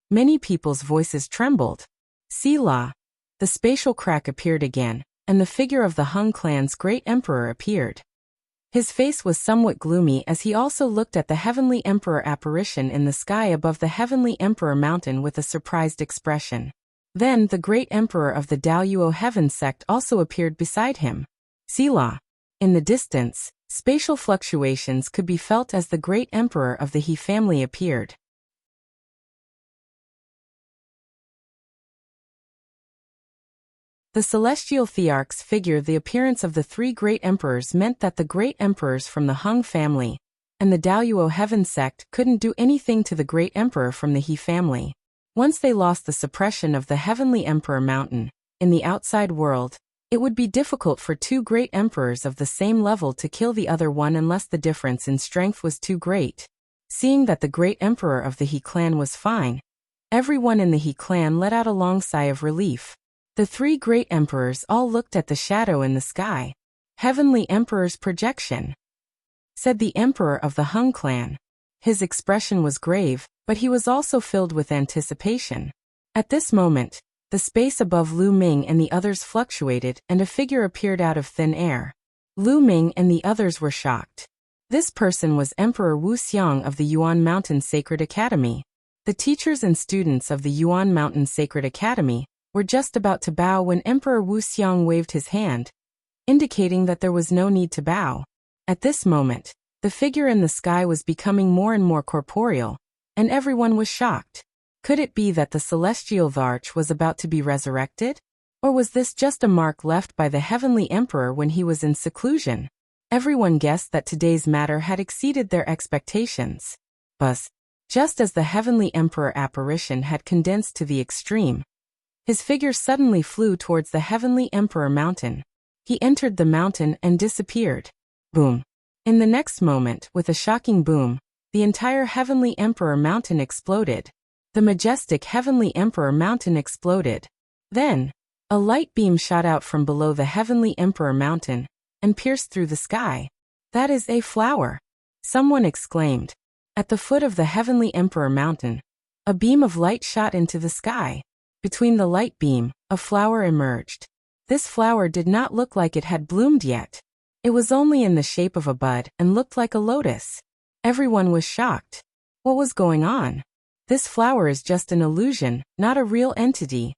Many people's voices trembled. Selah. The spatial crack appeared again, and the figure of the Hung clan's great emperor appeared. His face was somewhat gloomy as he also looked at the heavenly emperor apparition in the sky above the heavenly emperor mountain with a surprised expression. Then the great emperor of the Daluo heaven sect also appeared beside him. Selah. In the distance, spatial fluctuations could be felt as the great emperor of the He family appeared. The celestial Thearch's figure. The appearance of the three great emperors meant that the great emperors from the Hung family and the Daluo heaven sect couldn't do anything to the great emperor from the He family. Once they lost the suppression of the heavenly emperor mountain, in the outside world, it would be difficult for two great emperors of the same level to kill the other one unless the difference in strength was too great. Seeing that the great emperor of the He clan was fine, everyone in the He clan let out a long sigh of relief. The three great emperors all looked at the shadow in the sky. Heavenly Emperor's projection, said the emperor of the Hung clan. His expression was grave, but he was also filled with anticipation. At this moment, the space above Lu Ming and the others fluctuated and a figure appeared out of thin air. Lu Ming and the others were shocked. This person was Emperor Wuxia of the Yuan Mountain Sacred Academy. The teachers and students of the Yuan Mountain Sacred Academy were just about to bow when Emperor Wuxia waved his hand, indicating that there was no need to bow. At this moment, the figure in the sky was becoming more and more corporeal, and everyone was shocked. Could it be that the celestial Thearch was about to be resurrected? Or was this just a mark left by the heavenly emperor when he was in seclusion? Everyone guessed that today's matter had exceeded their expectations. But, just as the heavenly emperor apparition had condensed to the extreme, his figure suddenly flew towards the heavenly emperor mountain. He entered the mountain and disappeared. Boom. In the next moment, with a shocking boom, the entire heavenly emperor mountain exploded. The majestic heavenly emperor mountain exploded. Then, a light beam shot out from below the heavenly emperor mountain and pierced through the sky. That is a flower, someone exclaimed. At the foot of the heavenly emperor mountain, a beam of light shot into the sky. Between the light beam, a flower emerged. This flower did not look like it had bloomed yet. It was only in the shape of a bud and looked like a lotus. Everyone was shocked. What was going on? This flower is just an illusion, not a real entity.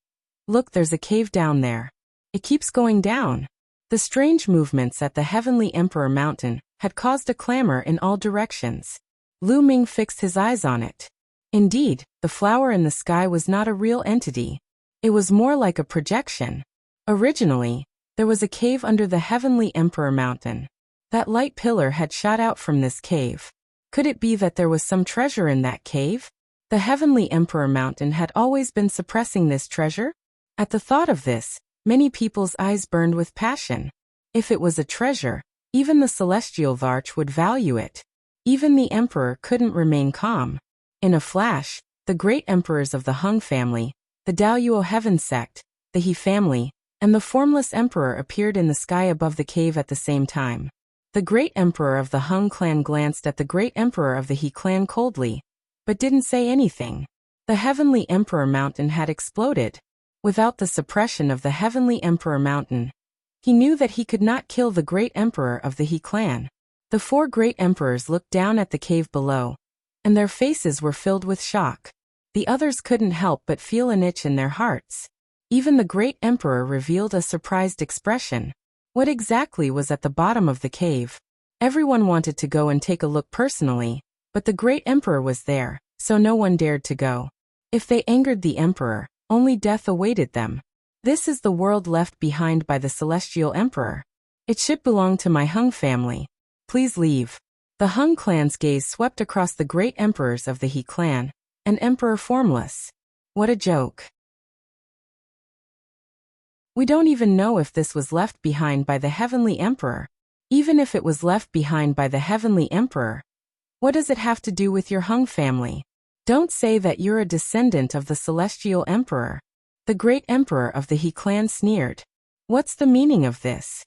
Look, there's a cave down there. It keeps going down. The strange movements at the heavenly emperor mountain had caused a clamor in all directions. Lu Ming fixed his eyes on it. Indeed, the flower in the sky was not a real entity. It was more like a projection. Originally, there was a cave under the heavenly emperor mountain. That light pillar had shot out from this cave. Could it be that there was some treasure in that cave? The heavenly emperor mountain had always been suppressing this treasure? At the thought of this, many people's eyes burned with passion. If it was a treasure, even the celestial Thearch would value it. Even the emperor couldn't remain calm. In a flash, the great emperors of the Hung family, the Daluo heaven sect, the He family, and the formless emperor appeared in the sky above the cave at the same time. The great emperor of the Hung clan glanced at the great emperor of the He clan coldly, but didn't say anything. The heavenly emperor mountain had exploded. Without the suppression of the heavenly emperor mountain, he knew that he could not kill the great emperor of the He clan. The four great emperors looked down at the cave below, and their faces were filled with shock. The others couldn't help but feel an itch in their hearts. Even the great emperor revealed a surprised expression. What exactly was at the bottom of the cave? Everyone wanted to go and take a look personally, but the great emperor was there, so no one dared to go. If they angered the emperor, only death awaited them. This is the world left behind by the celestial emperor. It should belong to my Hung family. Please leave. The Hung clan's gaze swept across the great emperors of the He clan, and Emperor Formless. What a joke. We don't even know if this was left behind by the heavenly emperor. Even if it was left behind by the heavenly emperor, what does it have to do with your Hung family? Don't say that you're a descendant of the celestial emperor. The great emperor of the He clan sneered. What's the meaning of this?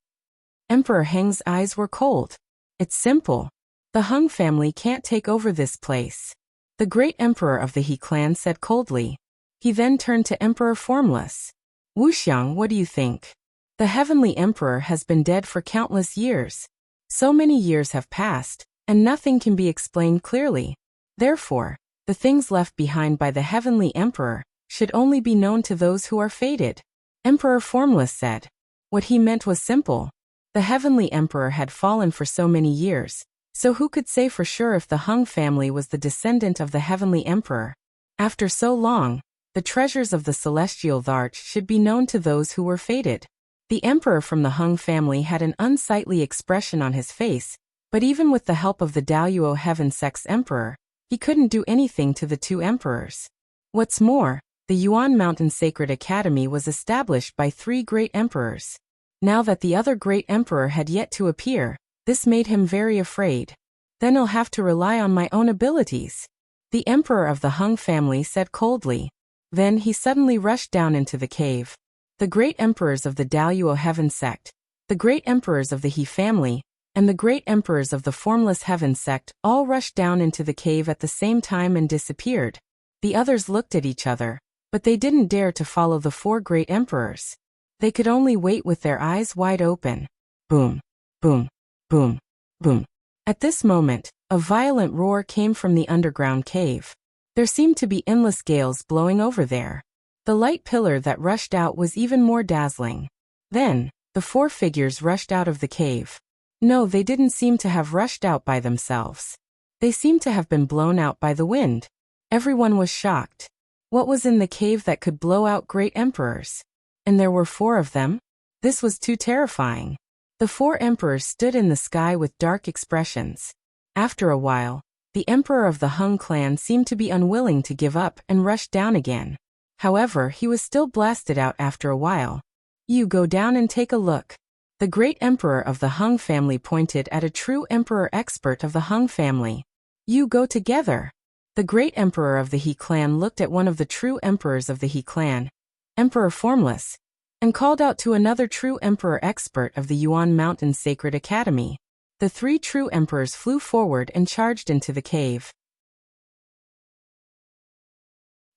Emperor Heng's eyes were cold. It's simple. The Hung family can't take over this place. The great emperor of the He clan said coldly. He then turned to Emperor Formless. Wuxiang, what do you think? The Heavenly Emperor has been dead for countless years. So many years have passed, and nothing can be explained clearly. Therefore, the things left behind by the Heavenly Emperor should only be known to those who are fated. Emperor Formless said. What he meant was simple. The Heavenly Emperor had fallen for so many years, so who could say for sure if the Hung family was the descendant of the Heavenly Emperor? After so long, the treasures of the celestial Thearch should be known to those who were fated. The Emperor from the Hung family had an unsightly expression on his face, but even with the help of the Daluo Heaven Sect's Emperor, he couldn't do anything to the two emperors. What's more, the Yuan Mountain Sacred Academy was established by 3 great emperors. Now that the other great emperor had yet to appear, this made him very afraid. Then I'll have to rely on my own abilities. The Emperor of the Hung family said coldly. Then he suddenly rushed down into the cave. The great emperors of the Daluo Heaven Sect, the great emperors of the He family, and the great emperors of the Formless Heaven Sect all rushed down into the cave at the same time and disappeared. The others looked at each other, but they didn't dare to follow the 4 great emperors. They could only wait with their eyes wide open. Boom, boom, boom, boom. At this moment, a violent roar came from the underground cave. There seemed to be endless gales blowing over there. The light pillar that rushed out was even more dazzling. Then, the 4 figures rushed out of the cave. No, they didn't seem to have rushed out by themselves. They seemed to have been blown out by the wind. Everyone was shocked. What was in the cave that could blow out great emperors? And there were 4 of them? This was too terrifying. The 4 emperors stood in the sky with dark expressions. After a while, the emperor of the Hung clan seemed to be unwilling to give up and rushed down again. However, he was still blasted out after a while. You go down and take a look. The great emperor of the Hung family pointed at a true emperor expert of the Hung family. You go together. The great emperor of the He clan looked at one of the true emperors of the He clan, Emperor Formless, and called out to another true emperor expert of the Yuan Mountain Sacred Academy. The 3 true emperors flew forward and charged into the cave.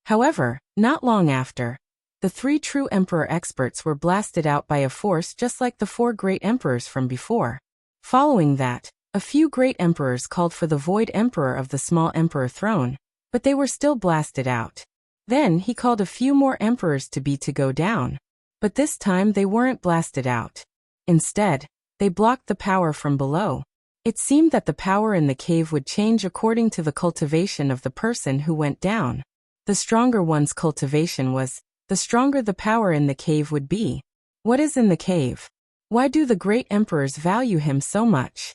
However, not long after, the 3 true emperor experts were blasted out by a force just like the 4 great emperors from before. Following that, a few great emperors called for the void emperor of the small emperor throne, but they were still blasted out. Then he called a few more emperors to go down. But this time they weren't blasted out. Instead, they blocked the power from below. It seemed that the power in the cave would change according to the cultivation of the person who went down. The stronger one's cultivation was, the stronger the power in the cave would be. What is in the cave? Why do the great emperors value him so much?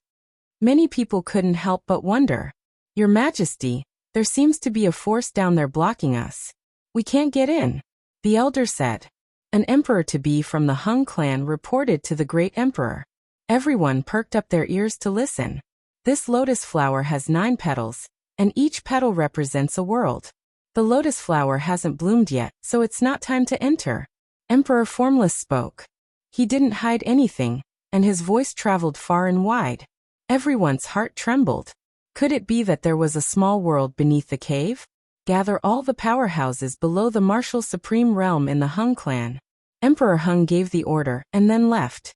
Many people couldn't help but wonder. Your Majesty, there seems to be a force down there blocking us. We can't get in. The elder said. An emperor-to-be from the Hung clan reported to the great emperor. Everyone perked up their ears to listen. This lotus flower has 9 petals, and each petal represents a world. The lotus flower hasn't bloomed yet, so it's not time to enter. Emperor Formless spoke. He didn't hide anything, and his voice traveled far and wide. Everyone's heart trembled. Could it be that there was a small world beneath the cave? Gather all the powerhouses below the martial supreme realm in the Hung clan. Emperor Hung gave the order and then left.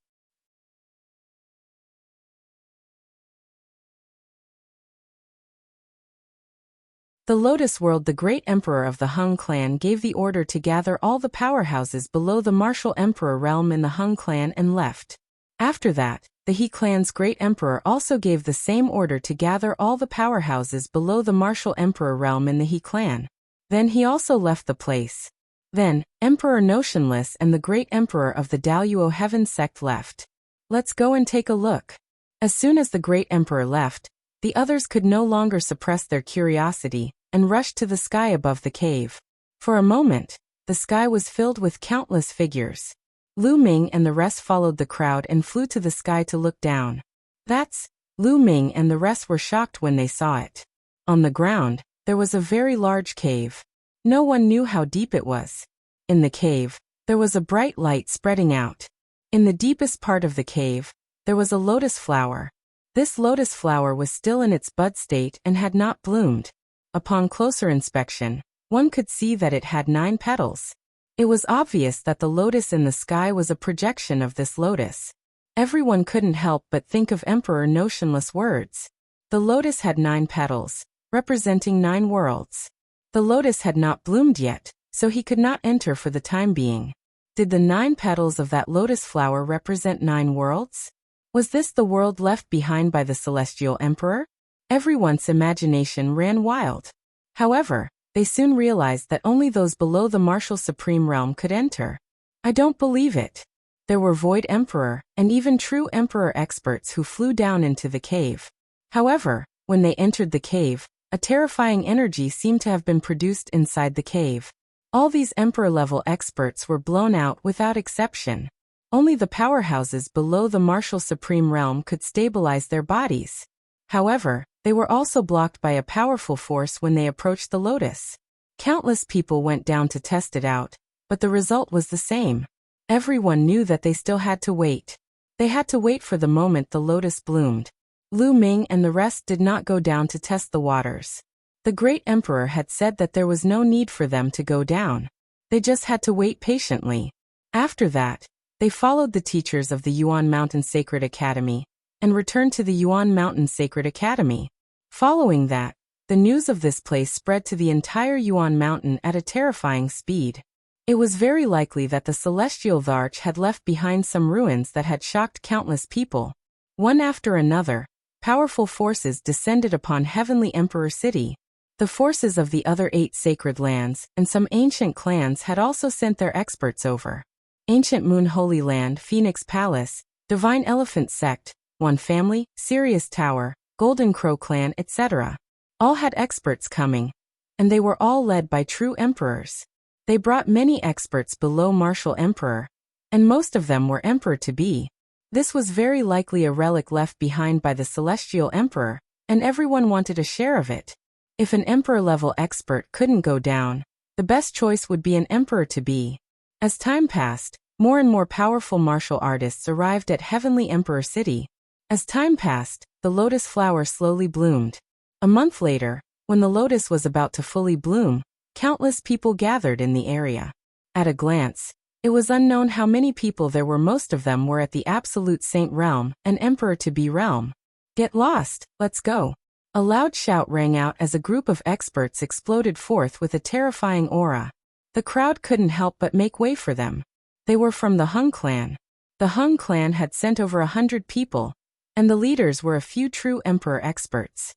The Lotus World. The great emperor of the Hung clan gave the order to gather all the powerhouses below the martial emperor realm in the Hung clan and left. After that, the He clan's great emperor also gave the same order to gather all the powerhouses below the martial emperor realm in the He clan. Then he also left the place. Then, Emperor Notionless and the great emperor of the Daluo Heaven Sect left. Let's go and take a look. As soon as the great emperor left, the others could no longer suppress their curiosity and rushed to the sky above the cave. For a moment, the sky was filled with countless figures. Lu Ming and the rest followed the crowd and flew to the sky to look down. That's, Lu Ming and the rest were shocked when they saw it. On the ground, there was a very large cave. No one knew how deep it was. In the cave, there was a bright light spreading out. In the deepest part of the cave, there was a lotus flower. This lotus flower was still in its bud state and had not bloomed. Upon closer inspection, One could see that it had 9 petals. It was obvious that the lotus in the sky was a projection of this lotus. Everyone couldn't help but think of Emperor Notionless words. The lotus had 9 petals, representing 9 worlds. The lotus had not bloomed yet, so he could not enter for the time being. Did the 9 petals of that lotus flower represent 9 worlds? Was this the world left behind by the celestial emperor? Everyone's imagination ran wild. However, they soon realized that only those below the martial supreme realm could enter. I don't believe it. There were void emperor and even true emperor experts who flew down into the cave. However, when they entered the cave, a terrifying energy seemed to have been produced inside the cave. All these emperor-level experts were blown out without exception. Only the powerhouses below the martial supreme realm could stabilize their bodies. However, they were also blocked by a powerful force when they approached the lotus. Countless people went down to test it out, but the result was the same. Everyone knew that they still had to wait. They had to wait for the moment the lotus bloomed. Lu Ming and the rest did not go down to test the waters. The great emperor had said that there was no need for them to go down. They just had to wait patiently. After that, they followed the teachers of the Yuan Mountain Sacred Academy and returned to the Yuan Mountain Sacred Academy. Following that, the news of this place spread to the entire Yuan Mountain at a terrifying speed. It was very likely that the celestial Thearch had left behind some ruins that had shocked countless people. One after another, powerful forces descended upon Heavenly Emperor City. The forces of the other 8 sacred lands and some ancient clans had also sent their experts over. Ancient Moon Holy Land, Phoenix Palace, Divine Elephant Sect, One Family, Sirius Tower, Golden Crow Clan, etc. All had experts coming, and they were all led by true emperors. They brought many experts below Martial Emperor, and most of them were emperor-to-be. This was very likely a relic left behind by the Celestial Emperor, and everyone wanted a share of it. If an emperor-level expert couldn't go down, the best choice would be an emperor-to-be. As time passed, more and more powerful martial artists arrived at Heavenly Emperor City. As time passed, the lotus flower slowly bloomed. A month later, when the lotus was about to fully bloom, countless people gathered in the area. At a glance, it was unknown how many people there were. Most of them were at the Absolute Saint realm and Emperor-to-be realm. Get lost, let's go. A loud shout rang out as a group of experts exploded forth with a terrifying aura. The crowd couldn't help but make way for them. They were from the Hung clan. The Hung clan had sent over 100 people, and the leaders were a few true emperor experts.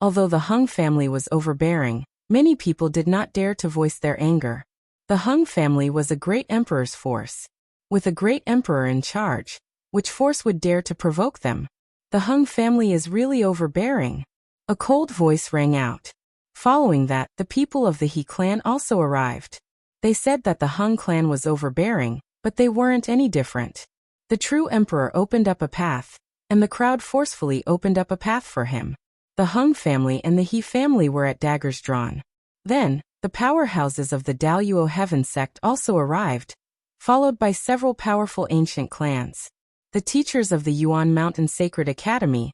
Although the Hung family was overbearing, many people did not dare to voice their anger. The Hung family was a great emperor's force. With a great emperor in charge, which force would dare to provoke them? The Hung family is really overbearing. A cold voice rang out. Following that, the people of the He clan also arrived. They said that the Hung clan was overbearing, but they weren't any different. The true emperor opened up a path, and the crowd forcefully opened up a path for him. The Hung family and the He family were at daggers drawn. Then, the powerhouses of the Daluo Heaven sect also arrived, followed by several powerful ancient clans. The teachers of the Yuan Mountain Sacred Academy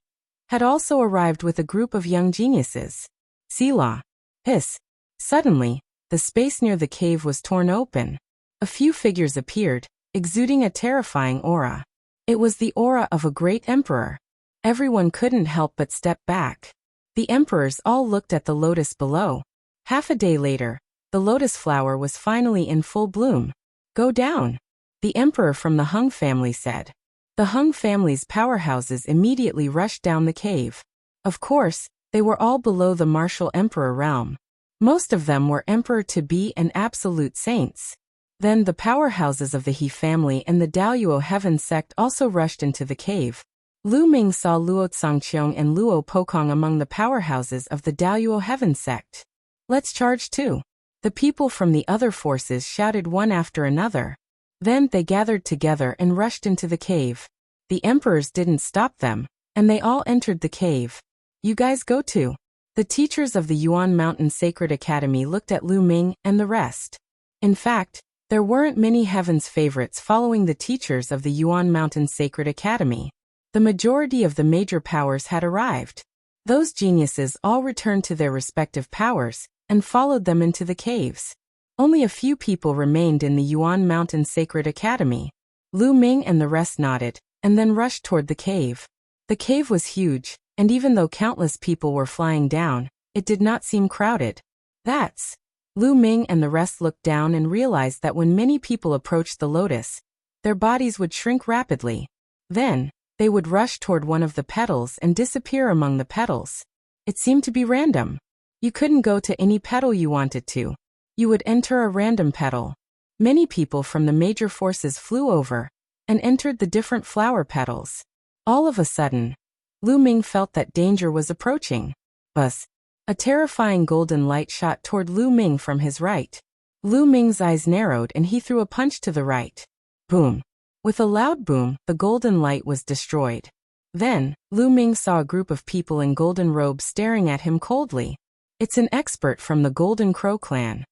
had also arrived with a group of young geniuses. Selah. Hiss. Suddenly, the space near the cave was torn open. A few figures appeared, exuding a terrifying aura. It was the aura of a great emperor. Everyone couldn't help but step back. The emperors all looked at the lotus below. Half a day later, the lotus flower was finally in full bloom. Go down, the emperor from the Hung family said. The Hung family's powerhouses immediately rushed down the cave. Of course, they were all below the martial emperor realm. Most of them were emperor-to-be and absolute saints. Then the powerhouses of the He family and the Daluo Heaven sect also rushed into the cave. Lu Ming saw Luo Xiangxiang and Luo Pokong among the powerhouses of the Daluo Heaven sect. Let's charge too. The people from the other forces shouted one after another. Then they gathered together and rushed into the cave. The emperors didn't stop them, and they all entered the cave. You guys go too. The teachers of the Yuan Mountain Sacred Academy looked at Lu Ming and the rest. In fact, there weren't many Heaven's favorites following the teachers of the Yuan Mountain Sacred Academy. The majority of the major powers had arrived. Those geniuses all returned to their respective powers and followed them into the caves. Only a few people remained in the Yuan Mountain Sacred Academy. Lu Ming and the rest nodded, and then rushed toward the cave. The cave was huge, and even though countless people were flying down, it did not seem crowded. That's... Lu Ming and the rest looked down and realized that when many people approached the lotus, their bodies would shrink rapidly. Then, they would rush toward one of the petals and disappear among the petals. It seemed to be random. You couldn't go to any petal you wanted to. You would enter a random petal. Many people from the major forces flew over and entered the different flower petals. All of a sudden, Lu Ming felt that danger was approaching. Buzz! A terrifying golden light shot toward Lu Ming from his right. Lu Ming's eyes narrowed and he threw a punch to the right. Boom! With a loud boom, the golden light was destroyed. Then, Lu Ming saw a group of people in golden robes staring at him coldly. It's an expert from the Golden Crow clan.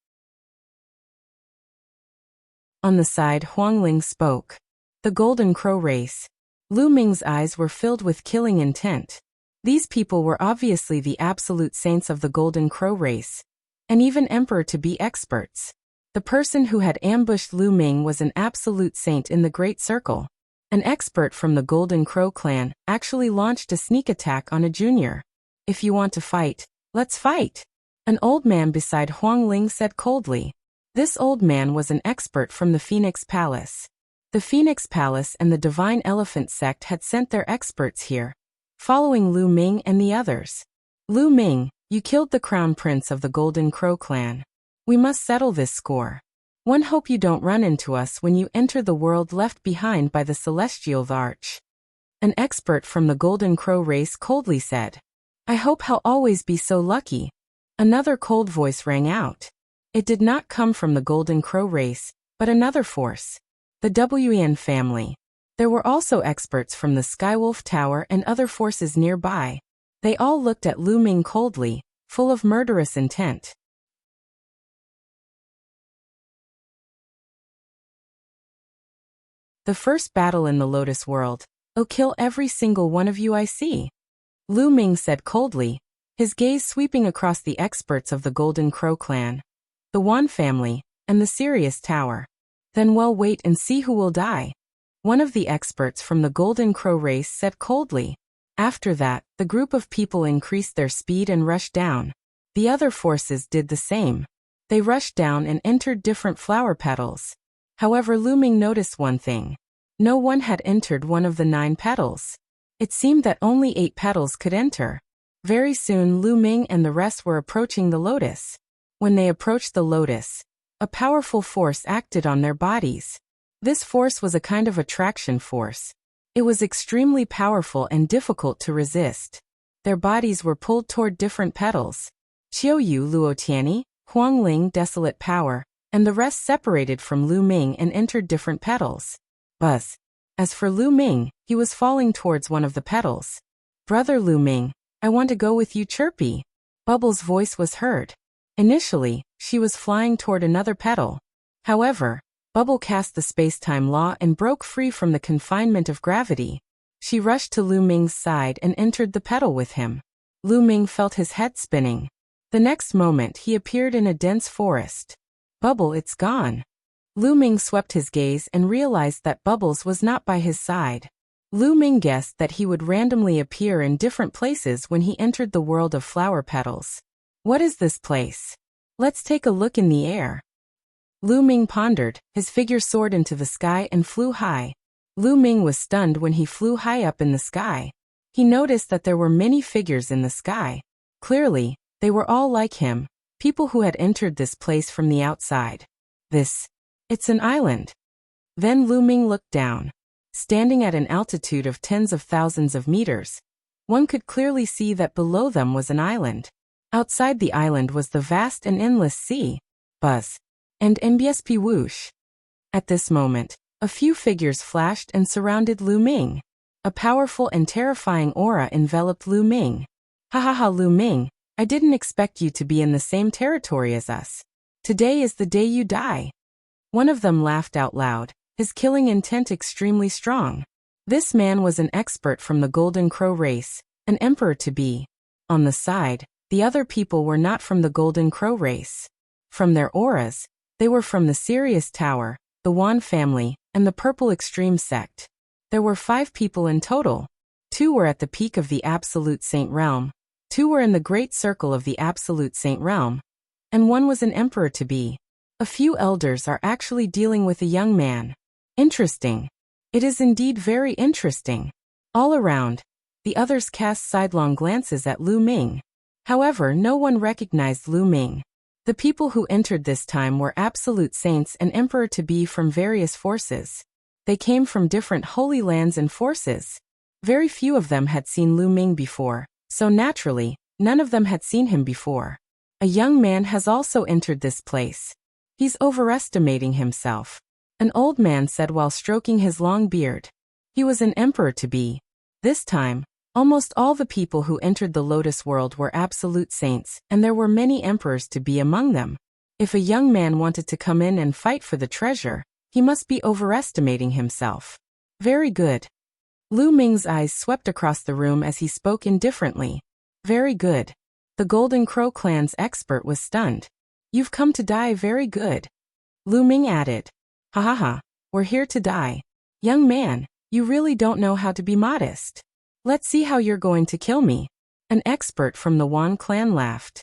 On the side, Huangling spoke. The Golden Crow race. Lu Ming's eyes were filled with killing intent. These people were obviously the absolute saints of the Golden Crow race, and even emperor-to-be experts. The person who had ambushed Lu Ming was an absolute saint in the Great Circle. An expert from the Golden Crow clan actually launched a sneak attack on a junior. If you want to fight, let's fight. An old man beside Huangling said coldly. This old man was an expert from the Phoenix Palace. The Phoenix Palace and the Divine Elephant sect had sent their experts here, following Lu Ming and the others. Lu Ming, you killed the crown prince of the Golden Crow clan. We must settle this score. One hope you don't run into us when you enter the world left behind by the celestial Thearch. An expert from the Golden Crow race coldly said. I hope I'll always be so lucky. Another cold voice rang out. It did not come from the Golden Crow race, but another force. The Wuxian family. There were also experts from the Skywolf Tower and other forces nearby. They all looked at Lu Ming coldly, full of murderous intent. The first battle in the Lotus world. I'll kill every single one of you I see. Lu Ming said coldly, his gaze sweeping across the experts of the Golden Crow clan, the Wan family, and the Sirius Tower. Then we'll wait and see who will die. One of the experts from the Golden Crow race said coldly. After that, the group of people increased their speed and rushed down. The other forces did the same. They rushed down and entered different flower petals. However, Lu Ming noticed one thing. No one had entered one of the 9 petals. It seemed that only 8 petals could enter. Very soon Lu Ming and the rest were approaching the lotus. When they approached the lotus, a powerful force acted on their bodies. This force was a kind of attraction force. It was extremely powerful and difficult to resist. Their bodies were pulled toward different petals. Qiuyu Luotiani, Huangling Desolate Power, and the rest separated from Lu Ming and entered different petals. Buzz. As for Lu Ming, he was falling towards one of the petals. Brother Lu Ming, I want to go with you, Chirpy. Bubble's voice was heard. Initially, she was flying toward another petal. However, Bubble cast the space-time law and broke free from the confinement of gravity. She rushed to Lu Ming's side and entered the petal with him. Lu Ming felt his head spinning. The next moment he appeared in a dense forest. Bubble, it's gone. Lu Ming swept his gaze and realized that Bubbles was not by his side. Lu Ming guessed that he would randomly appear in different places when he entered the world of flower petals. What is this place? Let's take a look in the air. Lu Ming pondered, his figure soared into the sky and flew high. Lu Ming was stunned when he flew high up in the sky. He noticed that there were many figures in the sky. Clearly, they were all like him, people who had entered this place from the outside. It's an island. Then Lu Ming looked down. Standing at an altitude of tens of thousands of meters, one could clearly see that below them was an island. Outside the island was the vast and endless sea. Buzz. And MBSP whoosh. At this moment, a few figures flashed and surrounded Lu Ming. A powerful and terrifying aura enveloped Lu Ming. Ha ha ha, Lu Ming, I didn't expect you to be in the same territory as us. Today is the day you die. One of them laughed out loud, his killing intent extremely strong. This man was an expert from the Golden Crow race, an emperor-to-be. On the side, the other people were not from the Golden Crow race. From their auras, they were from the Sirius Tower, the Wan family, and the Purple Extreme sect. There were 5 people in total. 2 were at the peak of the Absolute Saint realm, 2 were in the great circle of the Absolute Saint realm, and 1 was an emperor-to-be. A few elders are actually dealing with a young man. Interesting. It is indeed very interesting. All around, the others cast sidelong glances at Lu Ming. However, no one recognized Lu Ming. The people who entered this time were absolute saints and emperor-to-be from various forces. They came from different holy lands and forces. Very few of them had seen Lu Ming before, so naturally, none of them had seen him before. A young man has also entered this place. He's overestimating himself, an old man said while stroking his long beard. He was an emperor-to-be. This time, almost all the people who entered the Lotus world were absolute saints, and there were many emperors-to-be among them. If a young man wanted to come in and fight for the treasure, he must be overestimating himself. Very good. Lu Ming's eyes swept across the room as he spoke indifferently. Very good. The Golden Crow clan's expert was stunned. You've come to die, very good. Lu Ming added. Ha ha ha, we're here to die. Young man, you really don't know how to be modest. Let's see how you're going to kill me. An expert from the Wan clan laughed.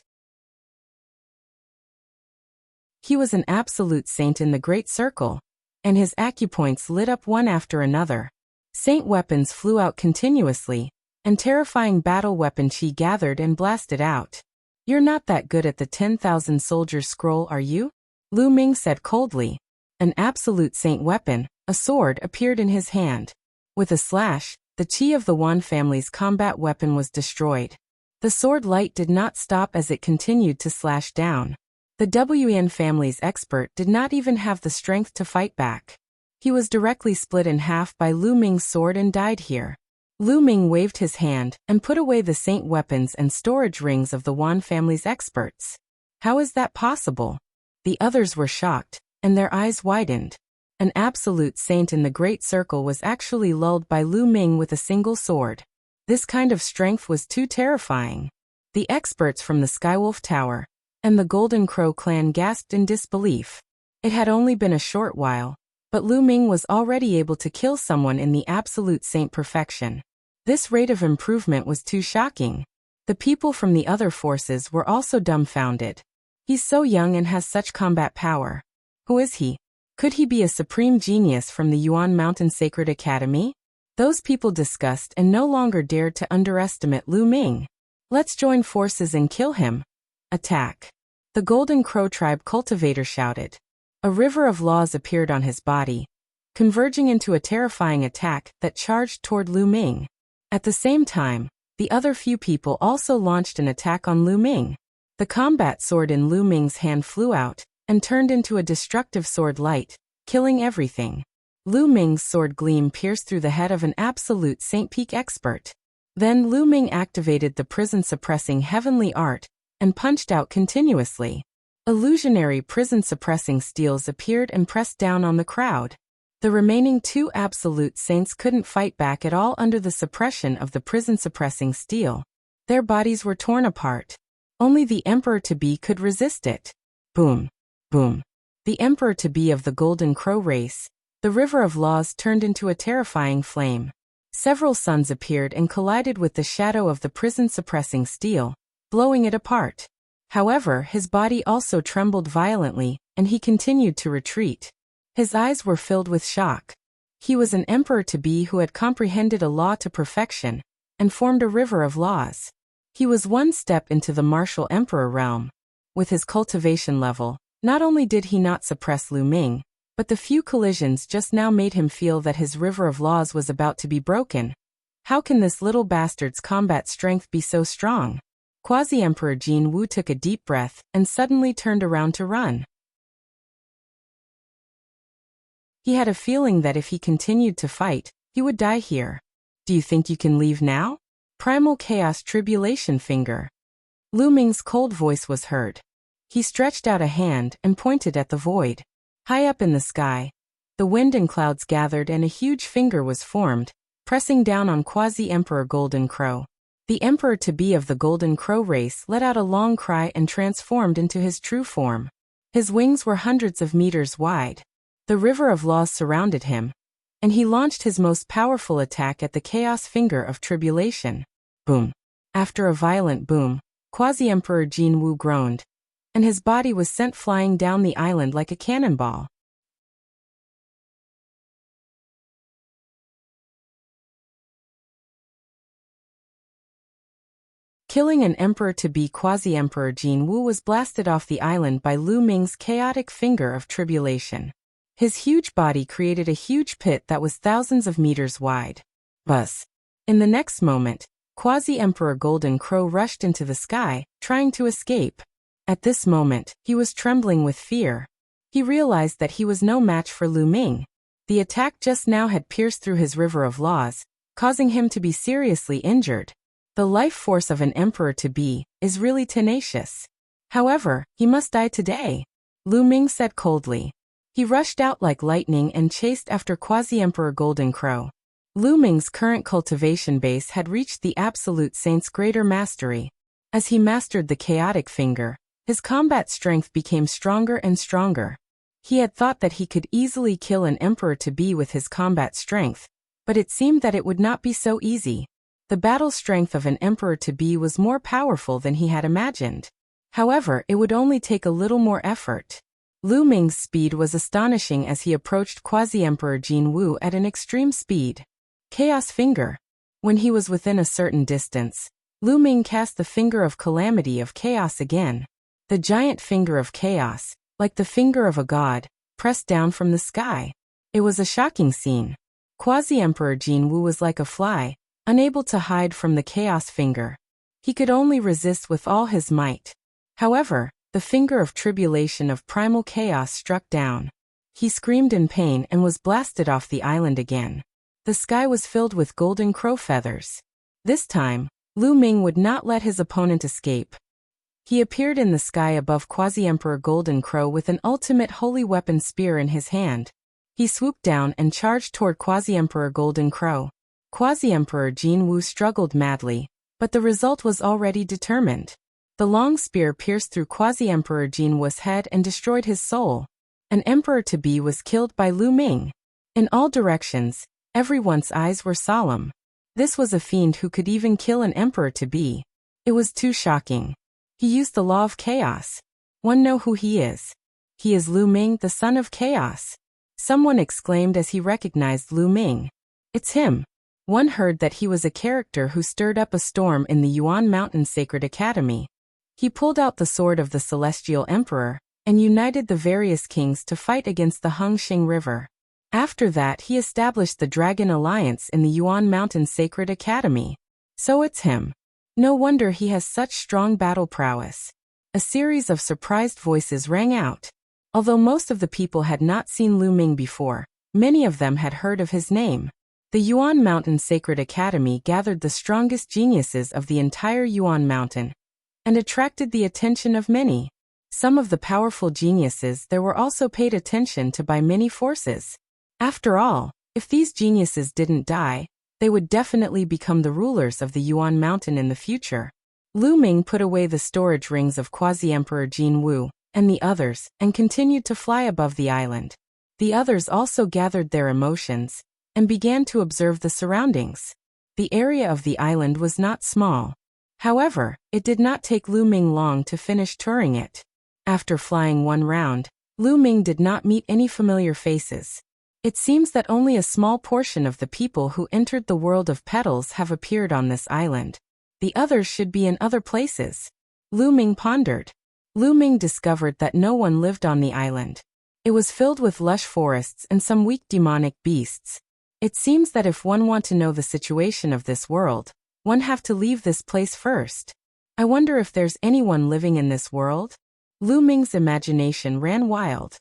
He was an absolute saint in the Great Circle, and his acupoints lit up one after another. Saint weapons flew out continuously, and terrifying battle weapon chi gathered and blasted out. You're not that good at the 10,000 soldiers scroll, are you? Lu Ming said coldly. An absolute saint weapon, a sword, appeared in his hand. With a slash, the chi of the Wan family's combat weapon was destroyed. The sword light did not stop as it continued to slash down. The Qian family's expert did not even have the strength to fight back. He was directly split in half by Lu Ming's sword and died here. Lu Ming waved his hand and put away the saint weapons and storage rings of the Wan family's experts. How is that possible? The others were shocked, and their eyes widened. An absolute saint in the Great Circle was actually lulled by Lu Ming with a single sword. This kind of strength was too terrifying. The experts from the Skywolf Tower and the Golden Crow clan gasped in disbelief. It had only been a short while, but Lu Ming was already able to kill someone in the absolute saint perfection. This rate of improvement was too shocking. The people from the other forces were also dumbfounded. He's so young and has such combat power. Who is he? Could he be a supreme genius from the Yuan Mountain Sacred Academy? Those people discussed and no longer dared to underestimate Lu Ming. Let's join forces and kill him. Attack. The Golden Crow tribe cultivator shouted. A river of laws appeared on his body, converging into a terrifying attack that charged toward Lu Ming. At the same time, the other few people also launched an attack on Lu Ming. The combat sword in Lu Ming's hand flew out and turned into a destructive sword light, killing everything. Lu Ming's sword gleam pierced through the head of an absolute Saint Peak expert. Then Lu Ming activated the prison-suppressing heavenly art and punched out continuously. Illusionary prison-suppressing steels appeared and pressed down on the crowd. The remaining 2 absolute saints couldn't fight back at all under the suppression of the prison-suppressing steel. Their bodies were torn apart. Only the emperor-to-be could resist it. Boom. Boom. The emperor-to-be of the Golden Crow race, the river of laws turned into a terrifying flame. Several suns appeared and collided with the shadow of the prison-suppressing steel, blowing it apart. However, his body also trembled violently, and he continued to retreat. His eyes were filled with shock. He was an emperor-to-be who had comprehended a law to perfection, and formed a river of laws. He was one step into the martial emperor realm. With his cultivation level, not only did he not suppress Lu Ming, but the few collisions just now made him feel that his river of laws was about to be broken. How can this little bastard's combat strength be so strong? Quasi-Emperor Jin Wu took a deep breath and suddenly turned around to run. He had a feeling that if he continued to fight, he would die here. Do you think you can leave now? Primal Chaos Tribulation Finger. Lu Ming's cold voice was heard. He stretched out a hand and pointed at the void. High up in the sky, the wind and clouds gathered and a huge finger was formed, pressing down on Quasi-Emperor Golden Crow. The emperor-to-be of the Golden Crow race let out a long cry and transformed into his true form. His wings were hundreds of meters wide. The river of laws surrounded him, and he launched his most powerful attack at the chaos finger of tribulation. Boom. After a violent boom, Quasi-Emperor Jin Wu groaned, and his body was sent flying down the island like a cannonball. Killing an emperor-to-be. Quasi-Emperor Jin Wu was blasted off the island by Lu Ming's chaotic finger of tribulation. His huge body created a huge pit that was thousands of meters wide. Buzz. In the next moment, Quasi-Emperor Golden Crow rushed into the sky, trying to escape. At this moment, he was trembling with fear. He realized that he was no match for Lu Ming. The attack just now had pierced through his river of laws, causing him to be seriously injured. The life force of an emperor-to-be is really tenacious. However, he must die today, Lu Ming said coldly. He rushed out like lightning and chased after Quasi-Emperor Golden Crow. Lu Ming's current cultivation base had reached the absolute saint's greater mastery. As he mastered the chaotic finger, his combat strength became stronger and stronger. He had thought that he could easily kill an emperor-to-be with his combat strength, but it seemed that it would not be so easy. The battle strength of an emperor-to-be was more powerful than he had imagined. However, it would only take a little more effort. Lu Ming's speed was astonishing as he approached Quasi-Emperor Jin Wu at an extreme speed. Chaos Finger. When he was within a certain distance, Lu Ming cast the Finger of Calamity of Chaos again. The giant finger of chaos, like the finger of a god, pressed down from the sky. It was a shocking scene. Quasi-Emperor Jin Wu was like a fly, unable to hide from the chaos finger. He could only resist with all his might. However, the finger of tribulation of primal chaos struck down. He screamed in pain and was blasted off the island again. The sky was filled with golden crow feathers. This time, Lu Ming would not let his opponent escape. He appeared in the sky above Quasi-Emperor Golden Crow with an ultimate holy weapon spear in his hand. He swooped down and charged toward Quasi-Emperor Golden Crow. Quasi-Emperor Jin Wu struggled madly, but the result was already determined. The long spear pierced through Quasi-Emperor Jin Wu's head and destroyed his soul. An emperor-to-be was killed by Lu Ming. In all directions, everyone's eyes were solemn. This was a fiend who could even kill an emperor-to-be. It was too shocking. He used the law of chaos. One know who he is. He is Lu Ming, the son of chaos. Someone exclaimed as he recognized Lu Ming. It's him. One heard that he was a character who stirred up a storm in the Yuan Mountain Sacred Academy. He pulled out the sword of the Celestial Emperor, and united the various kings to fight against the Xiangxiang River. After that he established the Dragon Alliance in the Yuan Mountain Sacred Academy. So it's him. No wonder he has such strong battle prowess. A series of surprised voices rang out. Although most of the people had not seen Lu Ming before, many of them had heard of his name. The Yuan Mountain Sacred Academy gathered the strongest geniuses of the entire Yuan Mountain and attracted the attention of many. Some of the powerful geniuses there were also paid attention to by many forces. After all, if these geniuses didn't die, they would definitely become the rulers of the Yuan Mountain in the future. Lu Ming put away the storage rings of Quasi-Emperor Jin Wu and the others and continued to fly above the island. The others also gathered their emotions and began to observe the surroundings. The area of the island was not small. However, it did not take Lu Ming long to finish touring it. After flying one round, Lu Ming did not meet any familiar faces. It seems that only a small portion of the people who entered the world of petals have appeared on this island. The others should be in other places. Lu Ming pondered. Lu Ming discovered that no one lived on the island. It was filled with lush forests and some weak demonic beasts. It seems that if one want to know the situation of this world, one have to leave this place first. I wonder if there's anyone living in this world? Lu Ming's imagination ran wild.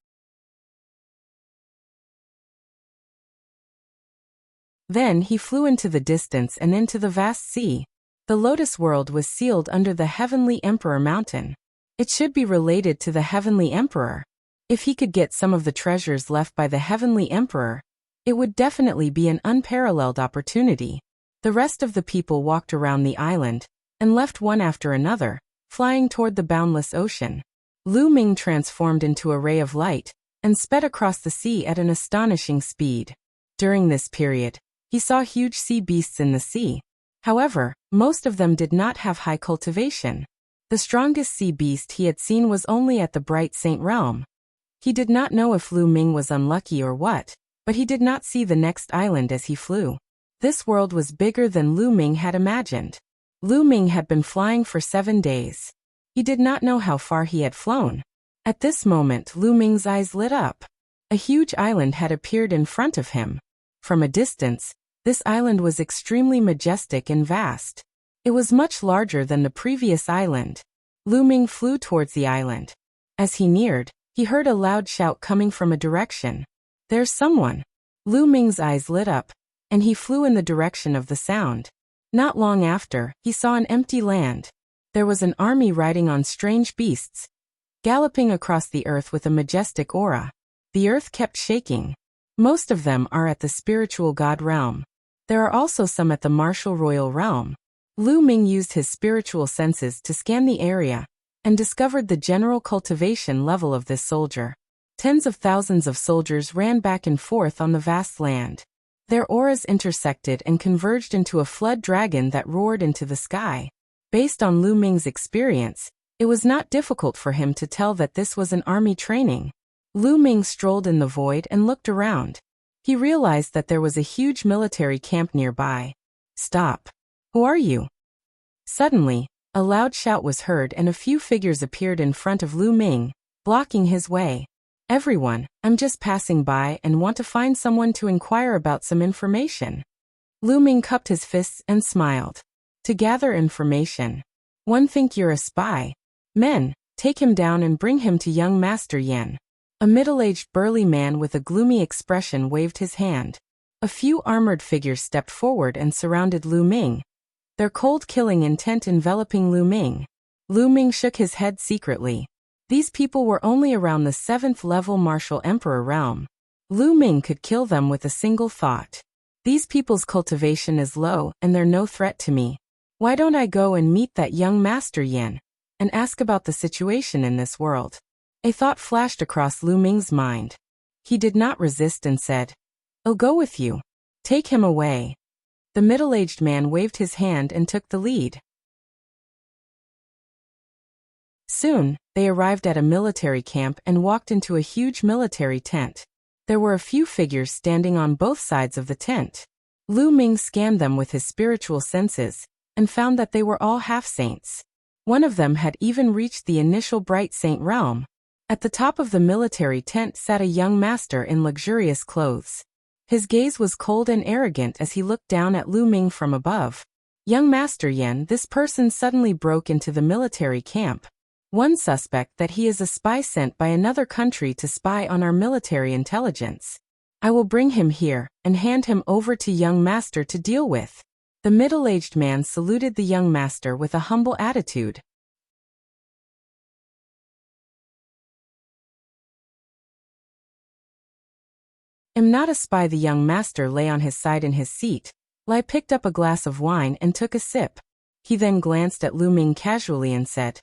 Then he flew into the distance and into the vast sea. The Lotus World was sealed under the Heavenly Emperor Mountain. It should be related to the Heavenly Emperor. If he could get some of the treasures left by the Heavenly Emperor, it would definitely be an unparalleled opportunity. The rest of the people walked around the island, and left one after another, flying toward the boundless ocean. Lu Ming transformed into a ray of light, and sped across the sea at an astonishing speed. During this period, he saw huge sea beasts in the sea. However, most of them did not have high cultivation. The strongest sea beast he had seen was only at the Bright Saint realm. He did not know if Lu Ming was unlucky or what, but he did not see the next island as he flew. This world was bigger than Lu Ming had imagined. Lu Ming had been flying for 7 days. He did not know how far he had flown. At this moment, Lu Ming's eyes lit up. A huge island had appeared in front of him. From a distance, this island was extremely majestic and vast. It was much larger than the previous island. Lu Ming flew towards the island. As he neared, he heard a loud shout coming from a direction. "There's someone." Lu Ming's eyes lit up, and he flew in the direction of the sound. Not long after, he saw an empty land. There was an army riding on strange beasts, galloping across the earth with a majestic aura. The earth kept shaking. Most of them are at the spiritual god realm. There are also some at the martial royal realm. Lu Ming used his spiritual senses to scan the area, and discovered the general cultivation level of this soldier. Tens of thousands of soldiers ran back and forth on the vast land. Their auras intersected and converged into a flood dragon that roared into the sky. Based on Lu Ming's experience, it was not difficult for him to tell that this was an army training. Lu Ming strolled in the void and looked around. He realized that there was a huge military camp nearby. "Stop. Who are you?" Suddenly, a loud shout was heard and a few figures appeared in front of Lu Ming, blocking his way. "Everyone, I'm just passing by and want to find someone to inquire about some information." Lu Ming cupped his fists and smiled. "To gather information. One think you're a spy. Men, take him down and bring him to young Master Yan." A middle-aged burly man with a gloomy expression waved his hand. A few armored figures stepped forward and surrounded Lu Ming, their cold killing intent enveloping Lu Ming. Lu Ming shook his head secretly. These people were only around the 7th level martial emperor realm. Lu Ming could kill them with a single thought. These people's cultivation is low and they're no threat to me. Why don't I go and meet that young Master Yan, and ask about the situation in this world? A thought flashed across Lu Ming's mind. He did not resist and said, "I'll go with you. Take him away." The middle-aged man waved his hand and took the lead. Soon, they arrived at a military camp and walked into a huge military tent. There were a few figures standing on both sides of the tent. Lu Ming scanned them with his spiritual senses, and found that they were all half-saints. One of them had even reached the initial Bright Saint realm. At the top of the military tent sat a young master in luxurious clothes. His gaze was cold and arrogant as he looked down at Lu Ming from above. "Young Master Yan," this person suddenly broke into the military camp. "One suspect that he is a spy sent by another country to spy on our military intelligence. I will bring him here, and hand him over to young Master to deal with." The middle-aged man saluted the young master with a humble attitude. "Am not a spy." The young master lay on his side in his seat. Lai picked up a glass of wine and took a sip. He then glanced at Lu Ming casually and said,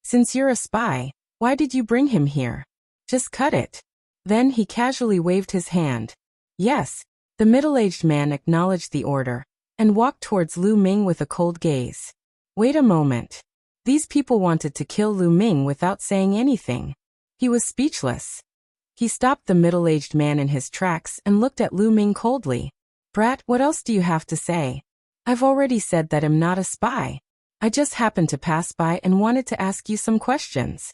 "Since you're a spy, why did you bring him here? Just cut it." Then he casually waved his hand. "Yes." The middle-aged man acknowledged the order, and walked towards Lu Ming with a cold gaze. "Wait a moment." These people wanted to kill Lu Ming without saying anything. He was speechless. He stopped the middle-aged man in his tracks and looked at Lu Ming coldly. "Brat, what else do you have to say?" "I've already said that I'm not a spy. I just happened to pass by and wanted to ask you some questions."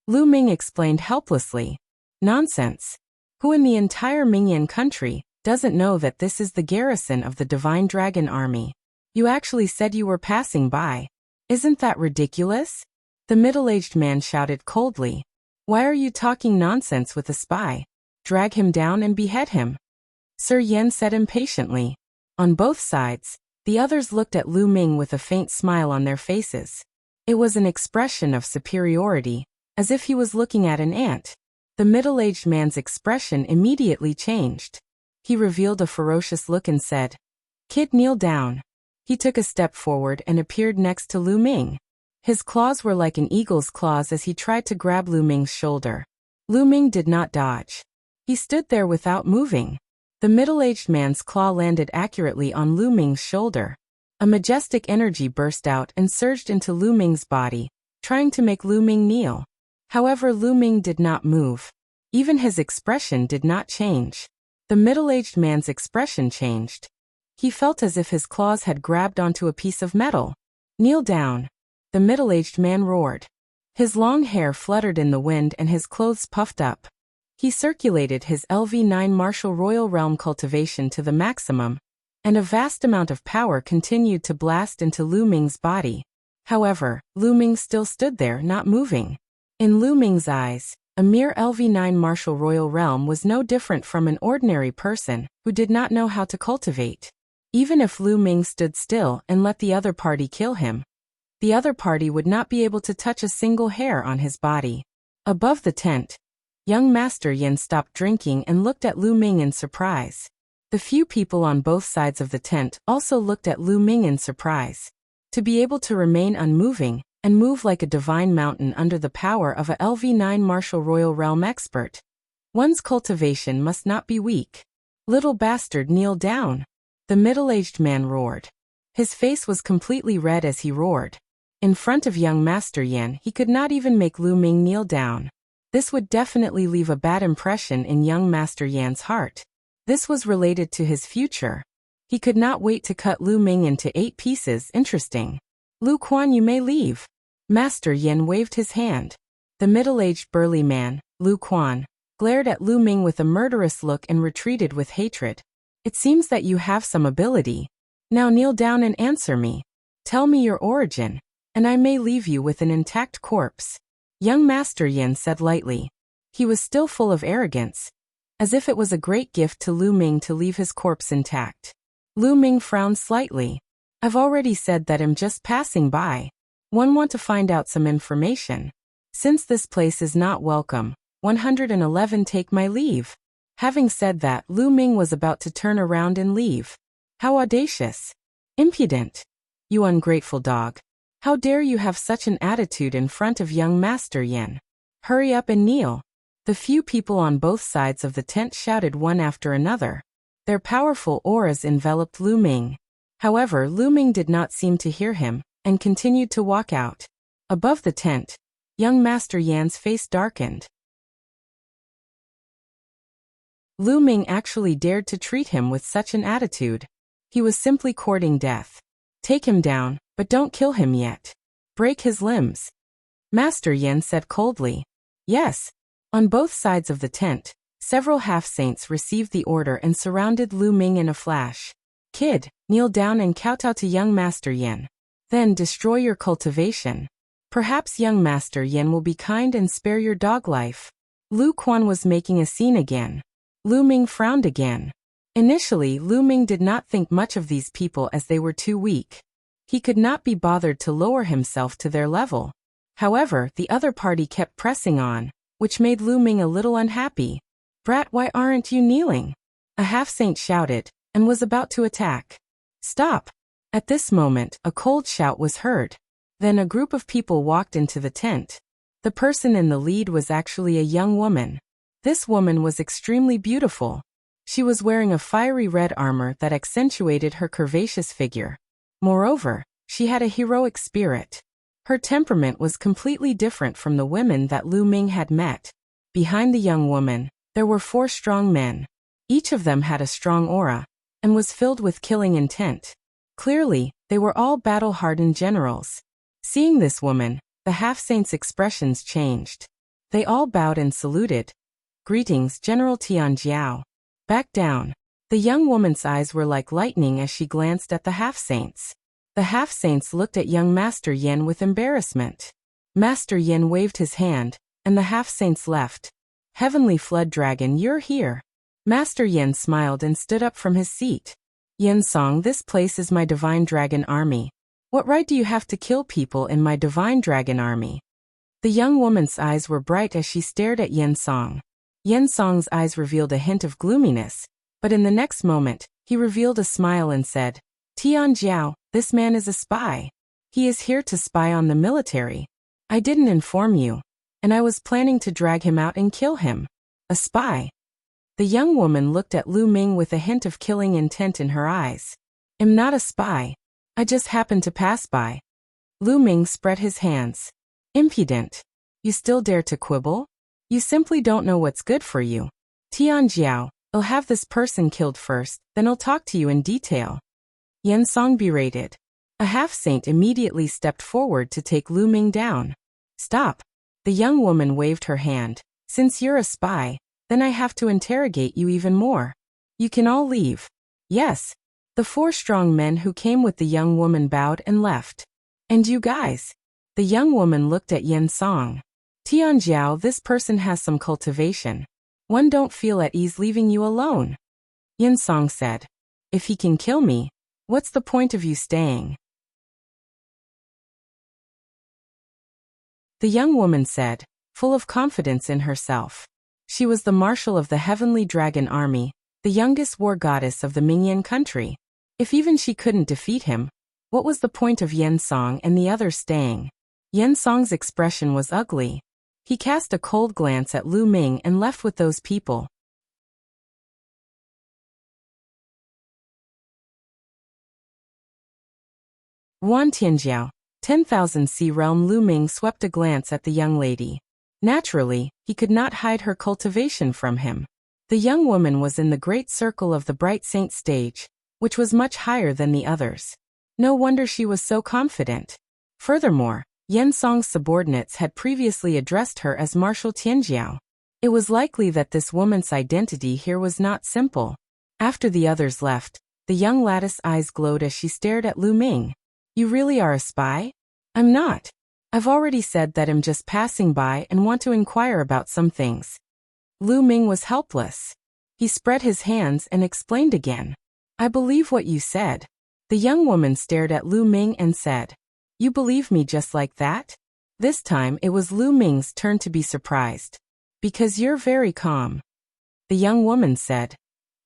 Lu Ming explained helplessly. "Nonsense. Who in the entire Mingyan country doesn't know that this is the garrison of the Divine Dragon Army? You actually said you were passing by. Isn't that ridiculous?" The middle-aged man shouted coldly. "Why are you talking nonsense with a spy? Drag him down and behead him." Sir Yan said impatiently. On both sides, the others looked at Lu Ming with a faint smile on their faces. It was an expression of superiority, as if he was looking at an ant. The middle-aged man's expression immediately changed. He revealed a ferocious look and said, "Kid, kneel down." He took a step forward and appeared next to Lu Ming. His claws were like an eagle's claws as he tried to grab Lu Ming's shoulder. Lu Ming did not dodge. He stood there without moving. The middle-aged man's claw landed accurately on Lu Ming's shoulder. A majestic energy burst out and surged into Lu Ming's body, trying to make Lu Ming kneel. However, Lu Ming did not move. Even his expression did not change. The middle-aged man's expression changed. He felt as if his claws had grabbed onto a piece of metal. "Kneel down," the middle-aged man roared. His long hair fluttered in the wind and his clothes puffed up. He circulated his LV9 martial royal realm cultivation to the maximum, and a vast amount of power continued to blast into Lu Ming's body. However, Lu Ming still stood there, not moving. In Lu Ming's eyes, a mere LV9 martial royal realm was no different from an ordinary person who did not know how to cultivate. Even if Lu Ming stood still and let the other party kill him, the other party would not be able to touch a single hair on his body. Above the tent, young Master Yin stopped drinking and looked at Lu Ming in surprise. The few people on both sides of the tent also looked at Lu Ming in surprise. To be able to remain unmoving and move like a divine mountain under the power of a LV9 martial royal realm expert, one's cultivation must not be weak. "Little bastard, kneel down," the middle-aged man roared. His face was completely red as he roared. In front of young Master Yin, he could not even make Lu Ming kneel down. This would definitely leave a bad impression in young Master Yan's heart. This was related to his future. He could not wait to cut Lu Ming into 8 pieces. "Interesting. Lu Quan, you may leave." Master Yin waved his hand. The middle-aged burly man, Lu Quan, glared at Lu Ming with a murderous look and retreated with hatred. "It seems that you have some ability. Now kneel down and answer me. Tell me your origin, and I may leave you with an intact corpse," young Master Yin said lightly. He was still full of arrogance, as if it was a great gift to Lu Ming to leave his corpse intact. Lu Ming frowned slightly. "I've already said that I'm just passing by. Want to find out some information. Since this place is not welcome, 111 take my leave." Having said that, Lu Ming was about to turn around and leave. "How audacious! Impudent! You ungrateful dog! How dare you have such an attitude in front of young Master Yin? Hurry up and kneel!" The few people on both sides of the tent shouted one after another. Their powerful auras enveloped Lu Ming. However, Lu Ming did not seem to hear him, and continued to walk out. Above the tent, young Master Yan's face darkened. Lu Ming actually dared to treat him with such an attitude. He was simply courting death. "Take him down, but don't kill him yet. Break his limbs," Master Yin said coldly. "Yes." On both sides of the tent, several half-saints received the order and surrounded Lu Ming in a flash. "Kid, kneel down and kowtow to young Master Yin. Then destroy your cultivation. Perhaps young Master Yin will be kind and spare your dog life." Lu Quan was making a scene again. Lu Ming frowned again. Initially, Lu Ming did not think much of these people as they were too weak. He could not be bothered to lower himself to their level. However, the other party kept pressing on, which made Lu Ming a little unhappy. "Brat, why aren't you kneeling?" a half-saint shouted, and was about to attack. "Stop!" At this moment, a cold shout was heard. Then a group of people walked into the tent. The person in the lead was actually a young woman. This woman was extremely beautiful. She was wearing a fiery red armor that accentuated her curvaceous figure. Moreover, she had a heroic spirit. Her temperament was completely different from the women that Lu Ming had met. Behind the young woman, there were 4 strong men. Each of them had a strong aura, and was filled with killing intent. Clearly, they were all battle-hardened generals. Seeing this woman, the half-saints' expressions changed. They all bowed and saluted. "Greetings, General Qian. Back down." The young woman's eyes were like lightning as she glanced at the half-saints. The half-saints looked at young Master Yin with embarrassment. Master Yin waved his hand, and the half-saints left. "Heavenly Flood Dragon, you're here." Master Yin smiled and stood up from his seat. "Xiangxiang, this place is my Divine Dragon Army. What right do you have to kill people in my Divine Dragon Army?" The young woman's eyes were bright as she stared at Xiangxiang. Xiangxiang's eyes revealed a hint of gloominess, but in the next moment, he revealed a smile and said, "Tianjiao, This man is a spy. He is here to spy on the military. I didn't inform you, and I was planning to drag him out and kill him. A spy. The young woman looked at Lu Ming with a hint of killing intent in her eyes. I'm not a spy. I just happened to pass by. Lu Ming spread his hands. Impudent. You still dare to quibble? You simply don't know what's good for you. Tianjiao, I'll have this person killed first, then I'll talk to you in detail. Xiangxiang berated. A half-saint immediately stepped forward to take Lu Ming down. Stop. The young woman waved her hand. Since you're a spy, then I have to interrogate you even more. You can all leave. Yes. The 4 strong men who came with the young woman bowed and left. And you guys? The young woman looked at Xiangxiang. Tianjiao, this person has some cultivation. One don't feel at ease leaving you alone. Xiangxiang said. If he can kill me, what's the point of you staying? The young woman said, full of confidence in herself. She was the marshal of the heavenly dragon army, the youngest war goddess of the Mingyan country. If even she couldn't defeat him, what was the point of Xiangxiang and the others staying? Xiangxiang's expression was ugly. He cast a cold glance at Lu Ming and left with those people. Wan Tianjiao, 10,000 Sea Realm. Lu Ming swept a glance at the young lady. Naturally, he could not hide her cultivation from him. The young woman was in the great circle of the Bright Saint stage, which was much higher than the others. No wonder she was so confident. Furthermore, Xiangxiang's subordinates had previously addressed her as Marshal Tianjiao. It was likely that this woman's identity here was not simple. After the others left, the young lattice eyes glowed as she stared at Lu Ming. You really are a spy? I'm not. I've already said that I'm just passing by and want to inquire about some things. Lu Ming was helpless. He spread his hands and explained again. I believe what you said. The young woman stared at Lu Ming and said, You believe me just like that? This time it was Lu Ming's turn to be surprised. Because you're very calm. The young woman said,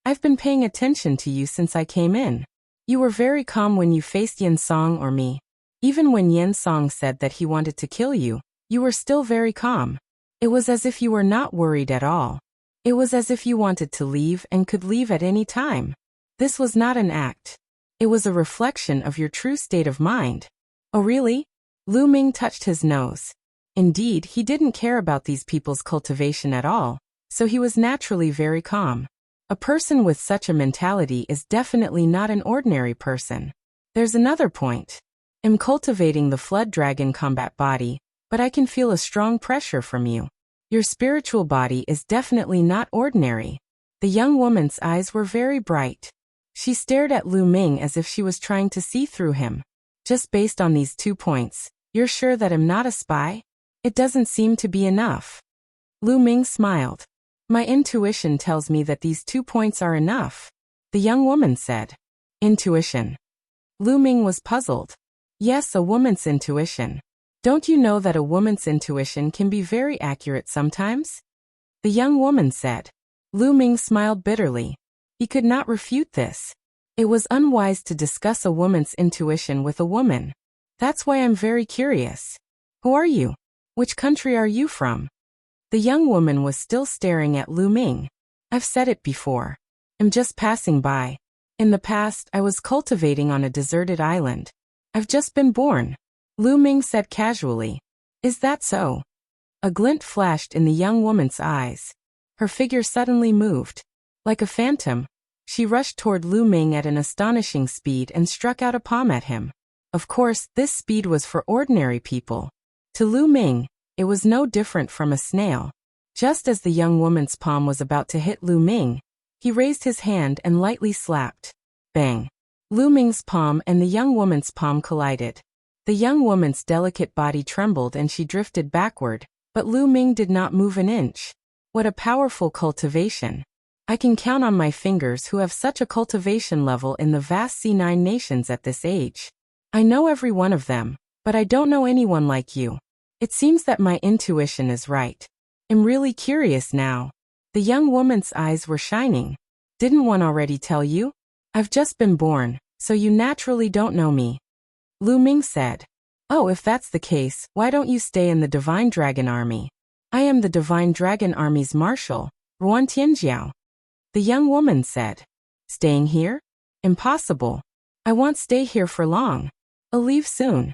I've been paying attention to you since I came in. You were very calm when you faced Xiangxiang or me. Even when Xiangxiang said that he wanted to kill you, you were still very calm. It was as if you were not worried at all. It was as if you wanted to leave and could leave at any time. This was not an act. It was a reflection of your true state of mind. Oh really? Lu Ming touched his nose. Indeed, he didn't care about these people's cultivation at all, so he was naturally very calm. A person with such a mentality is definitely not an ordinary person. There's another point. I'm cultivating the flood dragon combat body, but I can feel a strong pressure from you. Your spiritual body is definitely not ordinary. The young woman's eyes were very bright. She stared at Lu Ming as if she was trying to see through him. Just based on these 2 points, you're sure that I'm not a spy? It doesn't seem to be enough. Lu Ming smiled. My intuition tells me that these 2 points are enough. The young woman said. Intuition. Lu Ming was puzzled. Yes, a woman's intuition. Don't you know that a woman's intuition can be very accurate sometimes? The young woman said. Lu Ming smiled bitterly. He could not refute this. It was unwise to discuss a woman's intuition with a woman. That's why I'm very curious. Who are you? Which country are you from? The young woman was still staring at Lu Ming. I've said it before. I'm just passing by. In the past, I was cultivating on a deserted island. I've just been born. Lu Ming said casually. Is that so? A glint flashed in the young woman's eyes. Her figure suddenly moved. Like a phantom, she rushed toward Lu Ming at an astonishing speed and struck out a palm at him. Of course, this speed was for ordinary people. To Lu Ming, it was no different from a snail. Just as the young woman's palm was about to hit Lu Ming, he raised his hand and lightly slapped. Bang! Lu Ming's palm and the young woman's palm collided. The young woman's delicate body trembled and she drifted backward, but Lu Ming did not move an inch. What a powerful cultivation! I can count on my fingers who have such a cultivation level in the vast C9 nations at this age. I know every one of them, but I don't know anyone like you. It seems that my intuition is right. I'm really curious now. The young woman's eyes were shining. Didn't one already tell you? I've just been born, So you naturally don't know me. Lu Ming said. Oh, if that's the case, why don't you stay in the Divine Dragon Army? I am the Divine Dragon Army's marshal, Ruan Tianjiao. The young woman said. Staying here? Impossible. I won't stay here for long. I'll leave soon.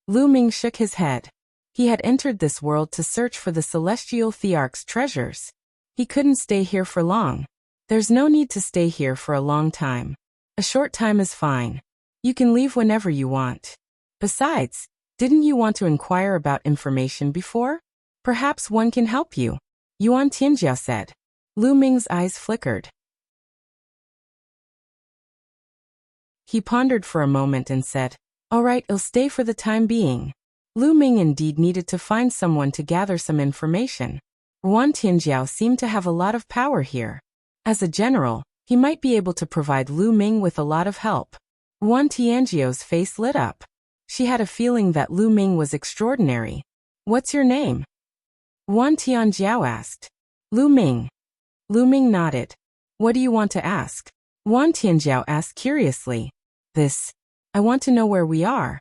Lu Ming shook his head. He had entered this world to search for the celestial Thearch's treasures. He couldn't stay here for long. There's no need to stay here for a long time. A short time is fine. You can leave whenever you want. Besides, didn't you want to inquire about information before? Perhaps one can help you, Yuan Tianjiao said. Lu Ming's eyes flickered. He pondered for a moment and said, All right, I'll stay for the time being. Lu Ming indeed needed to find someone to gather some information. Ruan Tianjiao seemed to have a lot of power here. As a general, he might be able to provide Lu Ming with a lot of help. Ruan Tianjiao's face lit up. She had a feeling that Lu Ming was extraordinary. What's your name? Ruan Tianjiao asked. Lu Ming. Lu Ming nodded. What do you want to ask? Ruan Tianjiao asked curiously. I want to know where we are.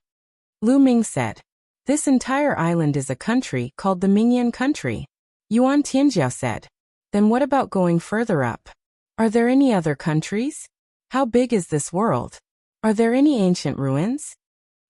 Lu Ming said. This entire island is a country called the Mingyan country. Yuan Tianjiao said. Then what about going further up? Are there any other countries? How big is this world? Are there any ancient ruins?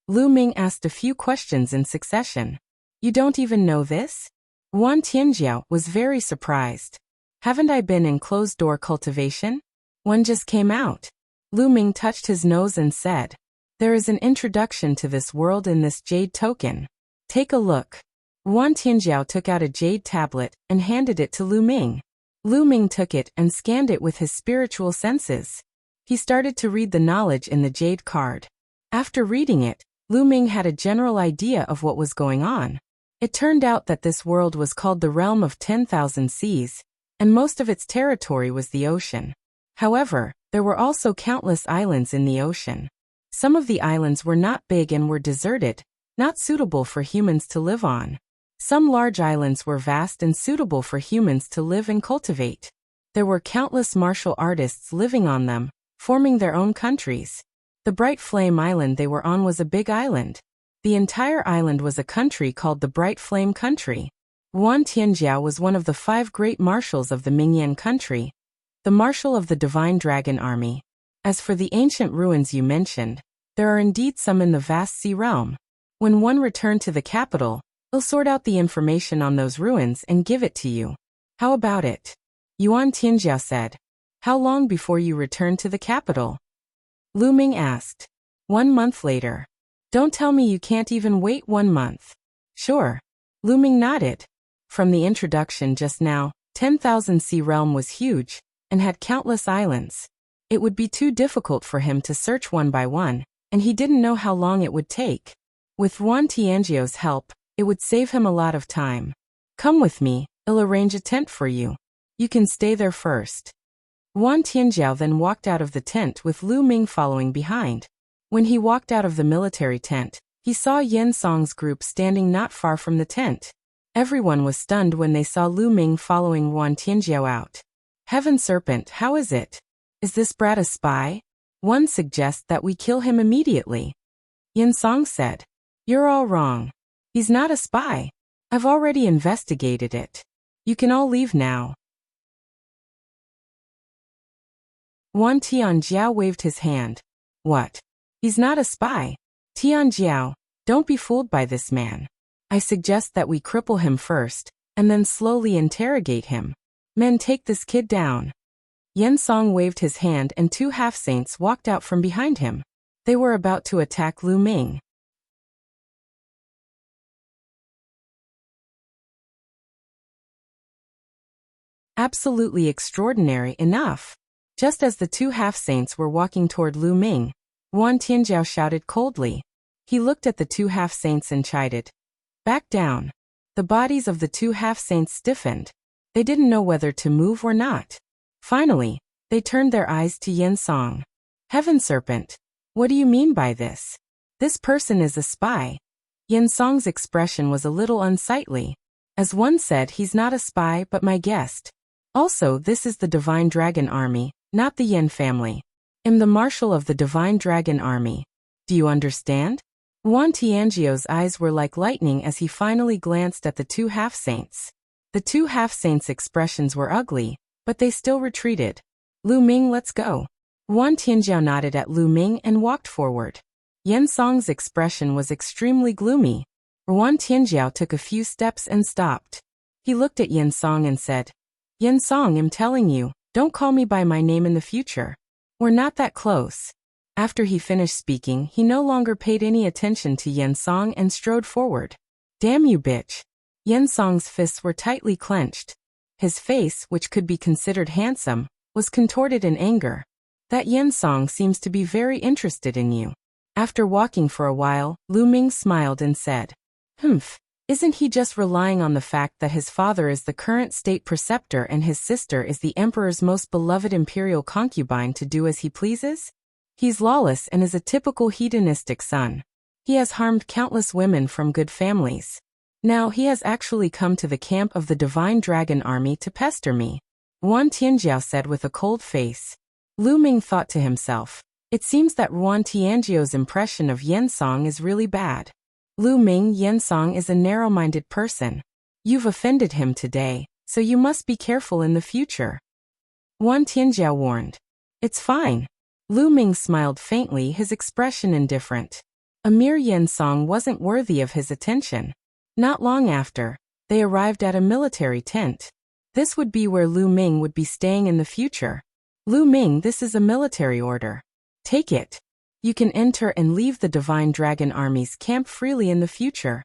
Lu Ming asked a few questions in succession. You don't even know this? Ruan Tianjiao was very surprised. Haven't I been in closed-door cultivation? One just came out. Lu Ming touched his nose and said, There is an introduction to this world in this jade token. Take a look. Ruan Tianjiao took out a jade tablet and handed it to Lu Ming. Lu Ming took it and scanned it with his spiritual senses. He started to read the knowledge in the jade card. After reading it, Lu Ming had a general idea of what was going on. It turned out that this world was called the Realm of 10,000 Seas, and most of its territory was the ocean. However, there were also countless islands in the ocean. Some of the islands were not big and were deserted, not suitable for humans to live on. Some large islands were vast and suitable for humans to live and cultivate. There were countless martial artists living on them, forming their own countries. The Bright Flame Island they were on was a big island. The entire island was a country called the Bright Flame Country. Ruan Tianjiao was one of the 5 great marshals of the Mingyan country, the marshal of the Divine Dragon Army. As for the ancient ruins you mentioned, there are indeed some in the vast sea realm. When one returned to the capital, I'll sort out the information on those ruins and give it to you. How about it? Yuan Tianjiao said. How long before you return to the capital? Lu Ming asked. 1 month later. Don't tell me you can't even wait 1 month. Sure. Lu Ming nodded. From the introduction just now, 10,000 Sea Realm was huge and had countless islands. It would be too difficult for him to search one by one, and he didn't know how long it would take. With Ruan Tianjiao's help, it would save him a lot of time. Come with me, I'll arrange a tent for you. You can stay there first. Ruan Tianjiao then walked out of the tent with Lu Ming following behind. When he walked out of the military tent, he saw Xiangxiang's group standing not far from the tent. Everyone was stunned when they saw Lu Ming following Ruan Tianjiao out. Heaven Serpent, how is it? Is this brat a spy? One suggests that we kill him immediately. Xiangxiang said. You're all wrong. He's not a spy. I've already investigated it. You can all leave now. Ruan Tianjiao waved his hand. What? He's not a spy. Tianjiao, don't be fooled by this man. I suggest that we cripple him first, and then slowly interrogate him. Men, take this kid down. Xiangxiang waved his hand and 2 half-saints walked out from behind him. They were about to attack Lu Ming. Absolutely extraordinary enough. Just as the 2 half-saints were walking toward Lu Ming, Ruan Tianjiao shouted coldly. He looked at the 2 half-saints and chided. Back down. The bodies of the 2 half-saints stiffened. They didn't know whether to move or not. Finally, they turned their eyes to Xiangxiang. Heaven Serpent, what do you mean by this? This person is a spy. Xiangxiang's expression was a little unsightly. As one said, he's not a spy but my guest. Also, this is the Divine Dragon Army, not the Yin family. Am the marshal of the Divine Dragon Army. Do you understand? Yuan Tianjiao's eyes were like lightning as he finally glanced at the two half-saints. The two half-saints' expressions were ugly, but they still retreated. Lu Ming, let's go. Yuan Tianjiao nodded at Lu Ming and walked forward. Xiangxiang's expression was extremely gloomy. Yuan Tianjiao took a few steps and stopped. He looked at Xiangxiang and said, Xiangxiang, I'm telling you, don't call me by my name in the future. We're not that close. After he finished speaking, he no longer paid any attention to Xiangxiang and strode forward. Damn you, bitch. Xiangxiang's fists were tightly clenched. His face, which could be considered handsome, was contorted in anger. That Xiangxiang seems to be very interested in you. After walking for a while, Lu Ming smiled and said, Humph, isn't he just relying on the fact that his father is the current state preceptor and his sister is the emperor's most beloved imperial concubine to do as he pleases? He's lawless and is a typical hedonistic son. He has harmed countless women from good families. Now he has actually come to the camp of the Divine Dragon Army to pester me. Yuan Tianjiao said with a cold face. Lu Ming thought to himself, it seems that Yuan Tianjiao's impression of Xiangxiang is really bad. Lu Ming, Xiangxiang is a narrow-minded person. You've offended him today, so you must be careful in the future. Yuan Tianjiao warned. It's fine. Lu Ming smiled faintly, his expression indifferent. A mere Xiangxiang wasn't worthy of his attention. Not long after, they arrived at a military tent. This would be where Lu Ming would be staying in the future. Lu Ming, this is a military order. Take it. You can enter and leave the Divine Dragon Army's camp freely in the future.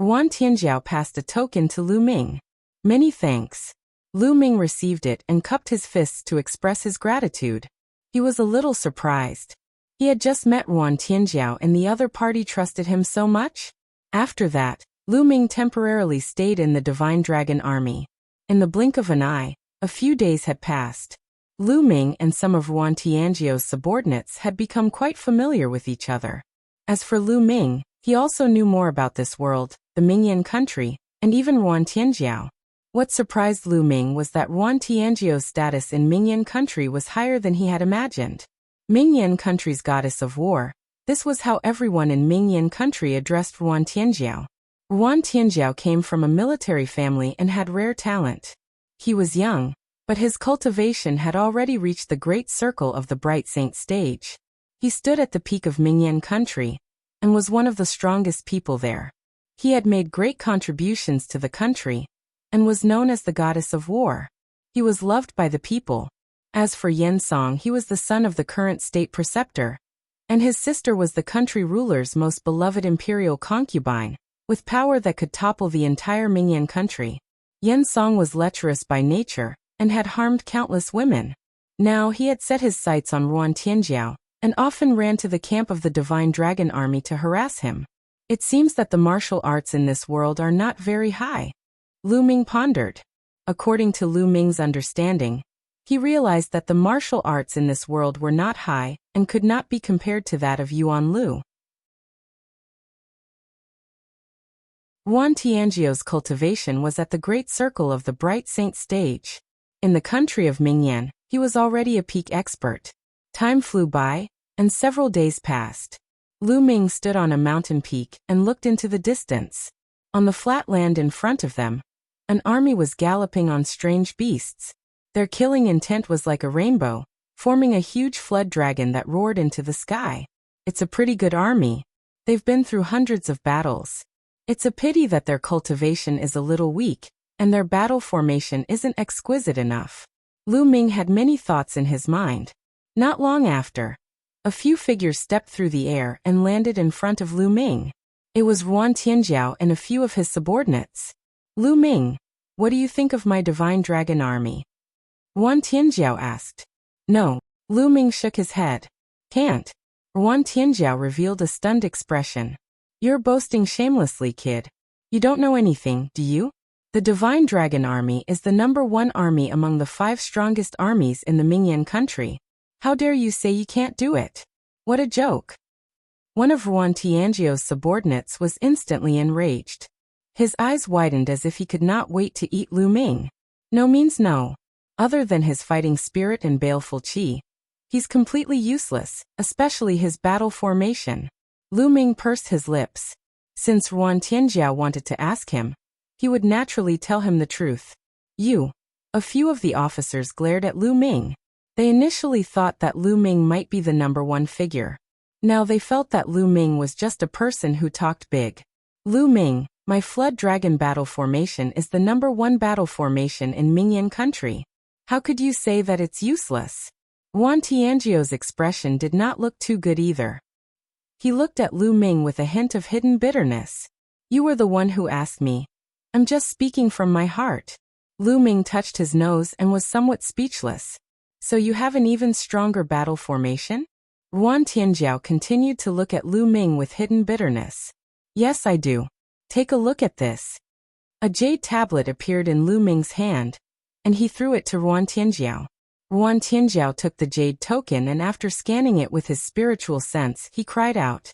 Yuan Tianjiao passed a token to Lu Ming. Many thanks. Lu Ming received it and cupped his fists to express his gratitude. He was a little surprised. He had just met Yuan Tianjiao and the other party trusted him so much. After that, Lu Ming temporarily stayed in the Divine Dragon Army. In the blink of an eye, a few days had passed. Lu Ming and some of Yuan Tianjiao's subordinates had become quite familiar with each other. As for Lu Ming, he also knew more about this world, the Mingyan country, and even Yuan Tianjiao. What surprised Lu Ming was that Yuan Tianjiao's status in Mingyan country was higher than he had imagined. Mingyan country's goddess of war. This was how everyone in Mingyan country addressed Yuan Tianjiao. Yuan Tianjiao came from a military family and had rare talent. He was young, but his cultivation had already reached the great circle of the Bright Saint stage. He stood at the peak of Mingyan country, and was one of the strongest people there. He had made great contributions to the country, and was known as the goddess of war. He was loved by the people. As for Xiangxiang, he was the son of the current state preceptor, and his sister was the country ruler's most beloved imperial concubine, with power that could topple the entire Mingyan country. Xiangxiang was lecherous by nature, and had harmed countless women. Now he had set his sights on Yuan Tianjiao, and often ran to the camp of the Divine Dragon Army to harass him. It seems that the martial arts in this world are not very high. Lu Ming pondered. According to Lu Ming's understanding, he realized that the martial arts in this world were not high, and could not be compared to that of Yuan Lu. Yuan Tianjiao's cultivation was at the great circle of the Bright Saint stage. In the country of Mingyan, he was already a peak expert. Time flew by, and several days passed. Lu Ming stood on a mountain peak and looked into the distance. On the flat land in front of them, an army was galloping on strange beasts. Their killing intent was like a rainbow, forming a huge flood dragon that roared into the sky. It's a pretty good army. They've been through hundreds of battles. It's a pity that their cultivation is a little weak, and their battle formation isn't exquisite enough. Lu Ming had many thoughts in his mind. Not long after, a few figures stepped through the air and landed in front of Lu Ming. It was Yuan Tianjiao and a few of his subordinates. Lu Ming, what do you think of my Divine Dragon Army? Yuan Tianjiao asked. No. Lu Ming shook his head. Can't. Yuan Tianjiao revealed a stunned expression. You're boasting shamelessly, kid. You don't know anything, do you? The Divine Dragon Army is the #1 army among the 5 strongest armies in the Mingyan country. How dare you say you can't do it? What a joke. One of Yuan Tianjiao's subordinates was instantly enraged. His eyes widened as if he could not wait to eat Lu Ming. No means no. Other than his fighting spirit and baleful qi, He's completely useless, especially his battle formation. Lu Ming pursed his lips. Since Ruan Tianjiao wanted to ask him, he would naturally tell him the truth. You. A few of the officers glared at Lu Ming. They initially thought that Lu Ming might be the number one figure. Now they felt that Lu Ming was just a person who talked big. Lu Ming, my Flood Dragon battle formation is the number one battle formation in Mingyan country. How could you say that it's useless? Ruan Tianjiao's expression did not look too good either. He looked at Lu Ming with a hint of hidden bitterness. You were the one who asked me. I'm just speaking from my heart. Lu Ming touched his nose and was somewhat speechless. So you have an even stronger battle formation? Ruan Tianjiao continued to look at Lu Ming with hidden bitterness. Yes, I do. Take a look at this. A jade tablet appeared in Lu Ming's hand, and he threw it to Ruan Tianjiao. Ruan Tianjiao took the jade token and after scanning it with his spiritual sense, he cried out.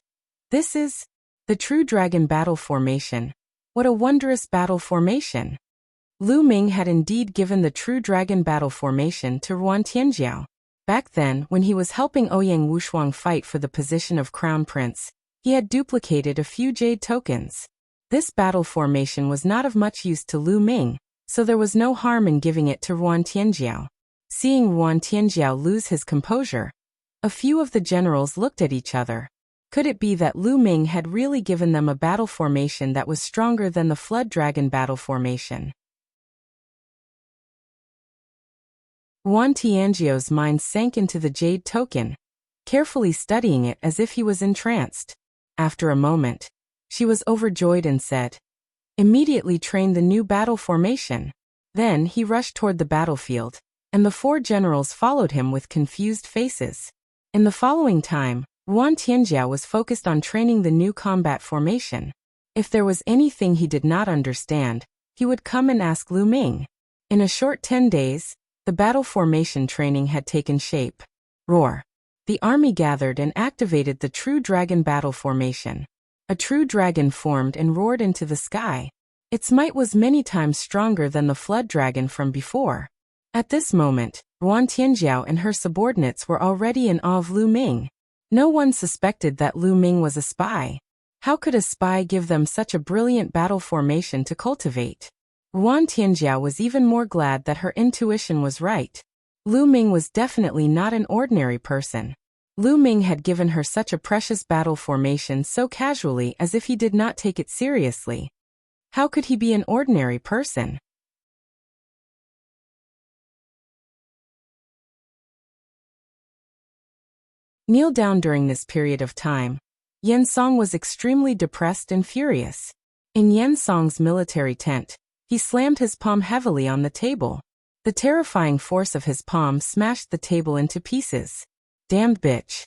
This is the true dragon battle formation. What a wondrous battle formation. Lu Ming had indeed given the true dragon battle formation to Ruan Tianjiao. Back then, when he was helping Ouyang Wushuang fight for the position of crown prince, he had duplicated a few jade tokens. This battle formation was not of much use to Lu Ming, so there was no harm in giving it to Ruan Tianjiao. Seeing Ruan Tianjiao lose his composure, a few of the generals looked at each other. Could it be that Lu Ming had really given them a battle formation that was stronger than the Flood Dragon battle formation? Ruan Tianjiao's mind sank into the jade token, carefully studying it as if he was entranced. After a moment, she was overjoyed and said, immediately train the new battle formation. Then he rushed toward the battlefield, and the four generals followed him with confused faces. In the following time, Ruan Tianjiao was focused on training the new combat formation. If there was anything he did not understand, he would come and ask Lu Ming. In a short 10 days, the battle formation training had taken shape. Roar. The army gathered and activated the true dragon battle formation. A true dragon formed and roared into the sky. Its might was many times stronger than the flood dragon from before. At this moment, Ruan Tianjiao and her subordinates were already in awe of Lu Ming. No one suspected that Lu Ming was a spy. How could a spy give them such a brilliant battle formation to cultivate? Ruan Tianjiao was even more glad that her intuition was right. Lu Ming was definitely not an ordinary person. Lu Ming had given her such a precious battle formation so casually as if he did not take it seriously. How could he be an ordinary person? Kneel down during this period of time. Xiangxiang was extremely depressed and furious. In Xiangxiang's military tent, he slammed his palm heavily on the table. The terrifying force of his palm smashed the table into pieces. Damned bitch.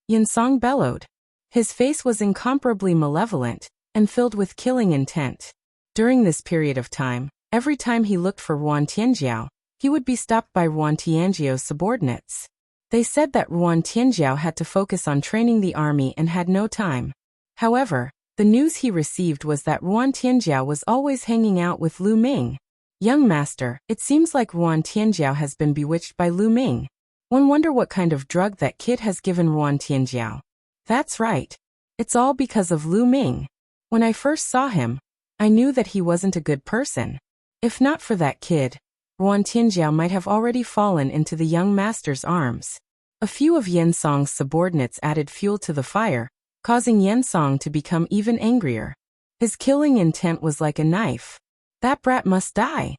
Xiangxiang bellowed. His face was incomparably malevolent and filled with killing intent. During this period of time, every time he looked for Ruan Tianjiao, he would be stopped by Ruan Tianjiao's subordinates. They said that Ruan Tianjiao had to focus on training the army and had no time. However, the news he received was that Ruan Tianjiao was always hanging out with Lu Ming. Young master, it seems like Ruan Tianjiao has been bewitched by Lu Ming. One wonder what kind of drug that kid has given Ruan Tianjiao. That's right. It's all because of Lu Ming. When I first saw him, I knew that he wasn't a good person. If not for that kid, Ruan Tianjiao might have already fallen into the young master's arms. A few of Xiangxiang's subordinates added fuel to the fire, causing Xiangxiang to become even angrier. His killing intent was like a knife. That brat must die.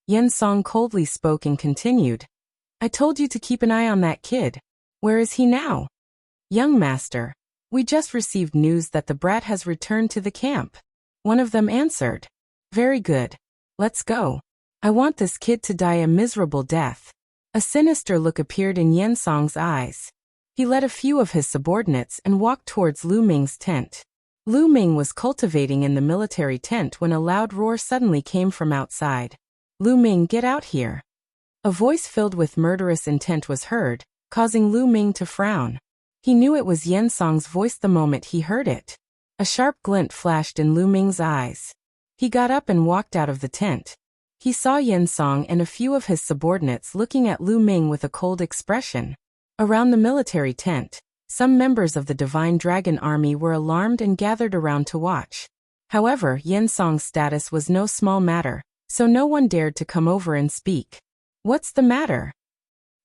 Xiangxiang coldly spoke and continued. I told you to keep an eye on that kid. Where is he now? Young master, we just received news that the brat has returned to the camp. One of them answered. Very good. Let's go. I want this kid to die a miserable death. A sinister look appeared in Xiangxiang's eyes. He led a few of his subordinates and walked towards Lu Ming's tent. Lu Ming was cultivating in the military tent when a loud roar suddenly came from outside. Lu Ming, get out here. A voice filled with murderous intent was heard, causing Lu Ming to frown. He knew it was Xiangxiang's voice the moment he heard it. A sharp glint flashed in Lu Ming's eyes. He got up and walked out of the tent. He saw Xiangxiang and a few of his subordinates looking at Lu Ming with a cold expression. Around the military tent, some members of the Divine Dragon Army were alarmed and gathered around to watch. However, Xiangxiang's status was no small matter, so no one dared to come over and speak. "What's the matter?"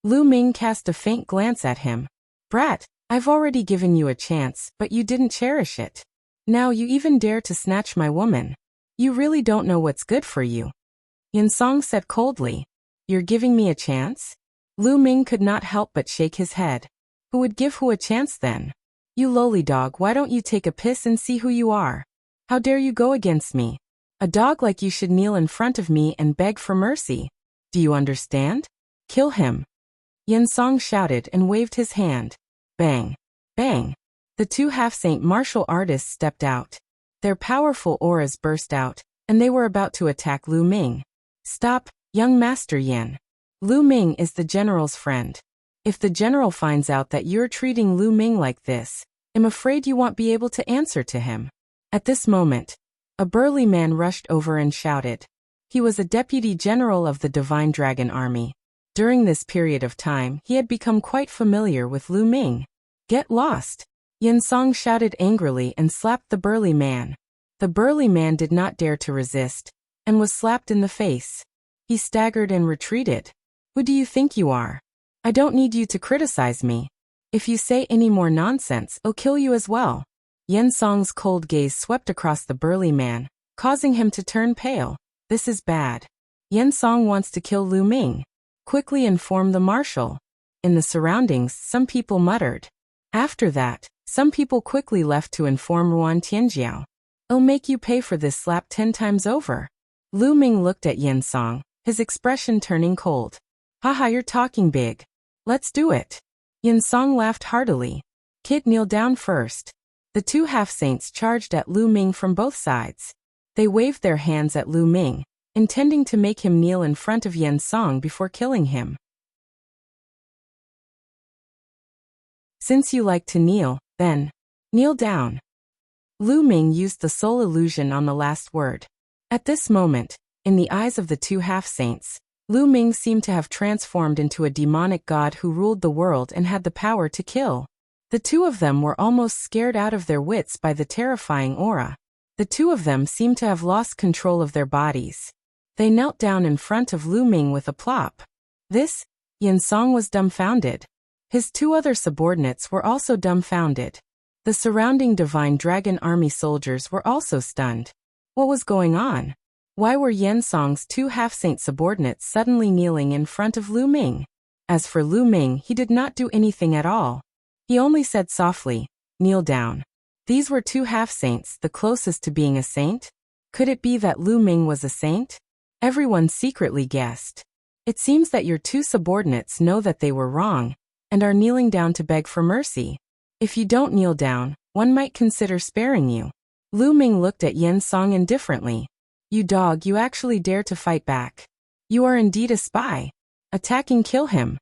Lu Ming cast a faint glance at him. "Brat, I've already given you a chance, but you didn't cherish it. Now you even dare to snatch my woman. You really don't know what's good for you." Xiangxiang said coldly. "You're giving me a chance?" Lu Ming could not help but shake his head. "Who would give who a chance then? You lowly dog, why don't you take a piss and see who you are? How dare you go against me? A dog like you should kneel in front of me and beg for mercy. Do you understand? Kill him." Xiangxiang shouted and waved his hand. Bang! Bang! The two half-saint martial artists stepped out. Their powerful auras burst out, and they were about to attack Lu Ming. "Stop, young Master Yan. Lu Ming is the general's friend. If the general finds out that you're treating Lu Ming like this, I'm afraid you won't be able to answer to him." At this moment, a burly man rushed over and shouted. He was a deputy general of the Divine Dragon Army. During this period of time, he had become quite familiar with Lu Ming. "Get lost!" Xiangxiang shouted angrily and slapped the burly man. The burly man did not dare to resist, and was slapped in the face. He staggered and retreated. "Who do you think you are? I don't need you to criticize me. If you say any more nonsense, I'll kill you as well." Xiangxiang's cold gaze swept across the burly man, causing him to turn pale. "This is bad. Xiangxiang wants to kill Lu Ming. Quickly inform the marshal." In the surroundings, some people muttered. After that, some people quickly left to inform Ruan Tianjiao. "I'll make you pay for this slap 10 times over." Lu Ming looked at Xiangxiang, his expression turning cold. "Haha, you're talking big. Let's do it." Xiangxiang laughed heartily. "Kid, kneel down first." The two half-saints charged at Lu Ming from both sides. They waved their hands at Lu Ming, intending to make him kneel in front of Xiangxiang before killing him. "Since you like to kneel, then, kneel down." Lu Ming used the soul illusion on the last word. At this moment, in the eyes of the two half-saints, Lu Ming seemed to have transformed into a demonic god who ruled the world and had the power to kill. The two of them were almost scared out of their wits by the terrifying aura. The two of them seemed to have lost control of their bodies. They knelt down in front of Lu Ming with a plop. Xiangxiang was dumbfounded. His two other subordinates were also dumbfounded. The surrounding Divine Dragon Army soldiers were also stunned. What was going on? Why were Xiangxiang's two half-saint subordinates suddenly kneeling in front of Lu Ming? As for Lu Ming, he did not do anything at all. He only said softly, "Kneel down." These were two half-saints, the closest to being a saint. Could it be that Lu Ming was a saint? Everyone secretly guessed. "It seems that your two subordinates know that they were wrong, and are kneeling down to beg for mercy. If you don't kneel down, one might consider sparing you." Lu Ming looked at Xiangxiang indifferently. "You dog, you actually dare to fight back. You are indeed a spy. Attack and kill him."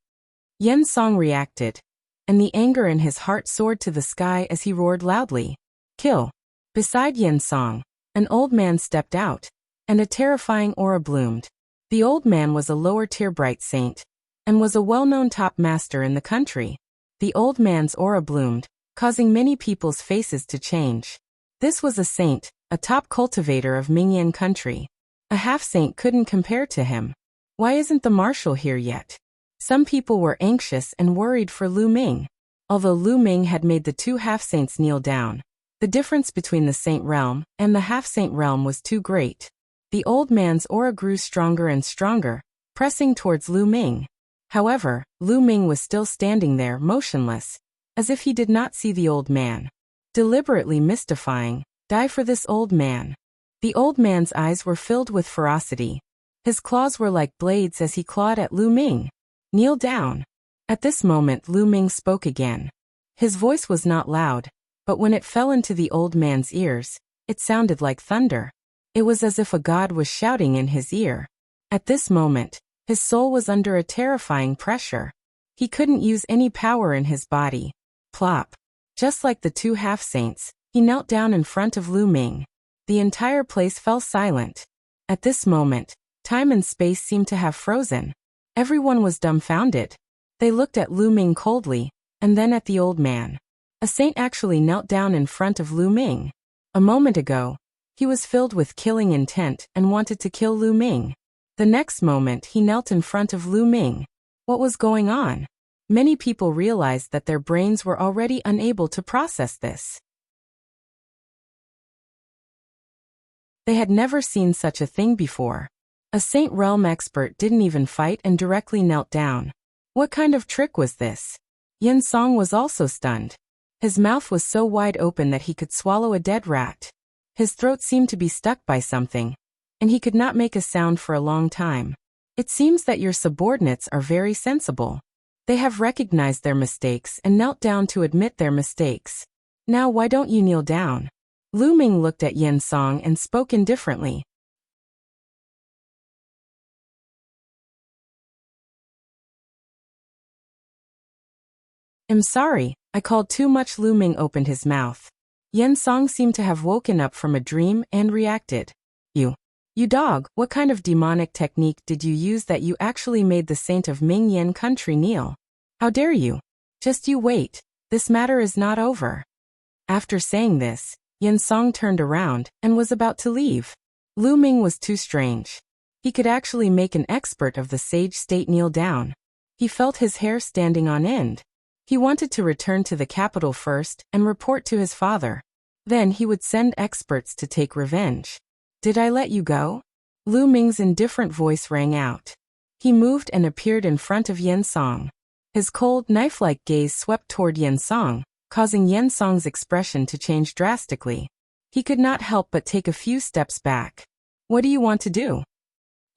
Xiangxiang reacted, and the anger in his heart soared to the sky as he roared loudly, "Kill!" Beside Xiangxiang, an old man stepped out, and a terrifying aura bloomed. The old man was a lower-tier bright saint, and was a well-known top master in the country. The old man's aura bloomed, causing many people's faces to change. This was a saint, a top cultivator of Mingyan country. A half-saint couldn't compare to him. Why isn't the marshal here yet? Some people were anxious and worried for Lu Ming. Although Lu Ming had made the two half-saints kneel down, the difference between the saint realm and the half-saint realm was too great. The old man's aura grew stronger and stronger, pressing towards Lu Ming. However, Lu Ming was still standing there, motionless, as if he did not see the old man. Deliberately mystifying, "Die for this old man." The old man's eyes were filled with ferocity. His claws were like blades as he clawed at Lu Ming. "Kneel down." At this moment Lu Ming spoke again. His voice was not loud, but when it fell into the old man's ears, it sounded like thunder. It was as if a god was shouting in his ear. At this moment, his soul was under a terrifying pressure. He couldn't use any power in his body. Plop. Just like the two half-saints, he knelt down in front of Lu Ming. The entire place fell silent. At this moment, time and space seemed to have frozen. Everyone was dumbfounded. They looked at Lu Ming coldly, and then at the old man. A saint actually knelt down in front of Lu Ming. A moment ago, he was filled with killing intent and wanted to kill Lu Ming. The next moment he knelt in front of Lu Ming. What was going on? Many people realized that their brains were already unable to process this. They had never seen such a thing before. A Saint Realm expert didn't even fight and directly knelt down. What kind of trick was this? Xiangxiang was also stunned. His mouth was so wide open that he could swallow a dead rat. His throat seemed to be stuck by something, and he could not make a sound for a long time. It seems that your subordinates are very sensible. They have recognized their mistakes and knelt down to admit their mistakes. Now why don't you kneel down? Lu Ming looked at Xiangxiang and spoke indifferently. I'm sorry, I called too much. Lu Ming opened his mouth. Xiangxiang seemed to have woken up from a dream and reacted. You dog, what kind of demonic technique did you use that you actually made the saint of Ming Yan country kneel? How dare you? Just you wait, this matter is not over. After saying this, Xiangxiang turned around and was about to leave. Lu Ming was too strange. He could actually make an expert of the sage state kneel down. He felt his hair standing on end. He wanted to return to the capital first and report to his father. Then he would send experts to take revenge. Did I let you go? Lu Ming's indifferent voice rang out. He moved and appeared in front of Xiangxiang. His cold, knife-like gaze swept toward Xiangxiang, causing Xiangxiang's expression to change drastically. He could not help but take a few steps back. What do you want to do?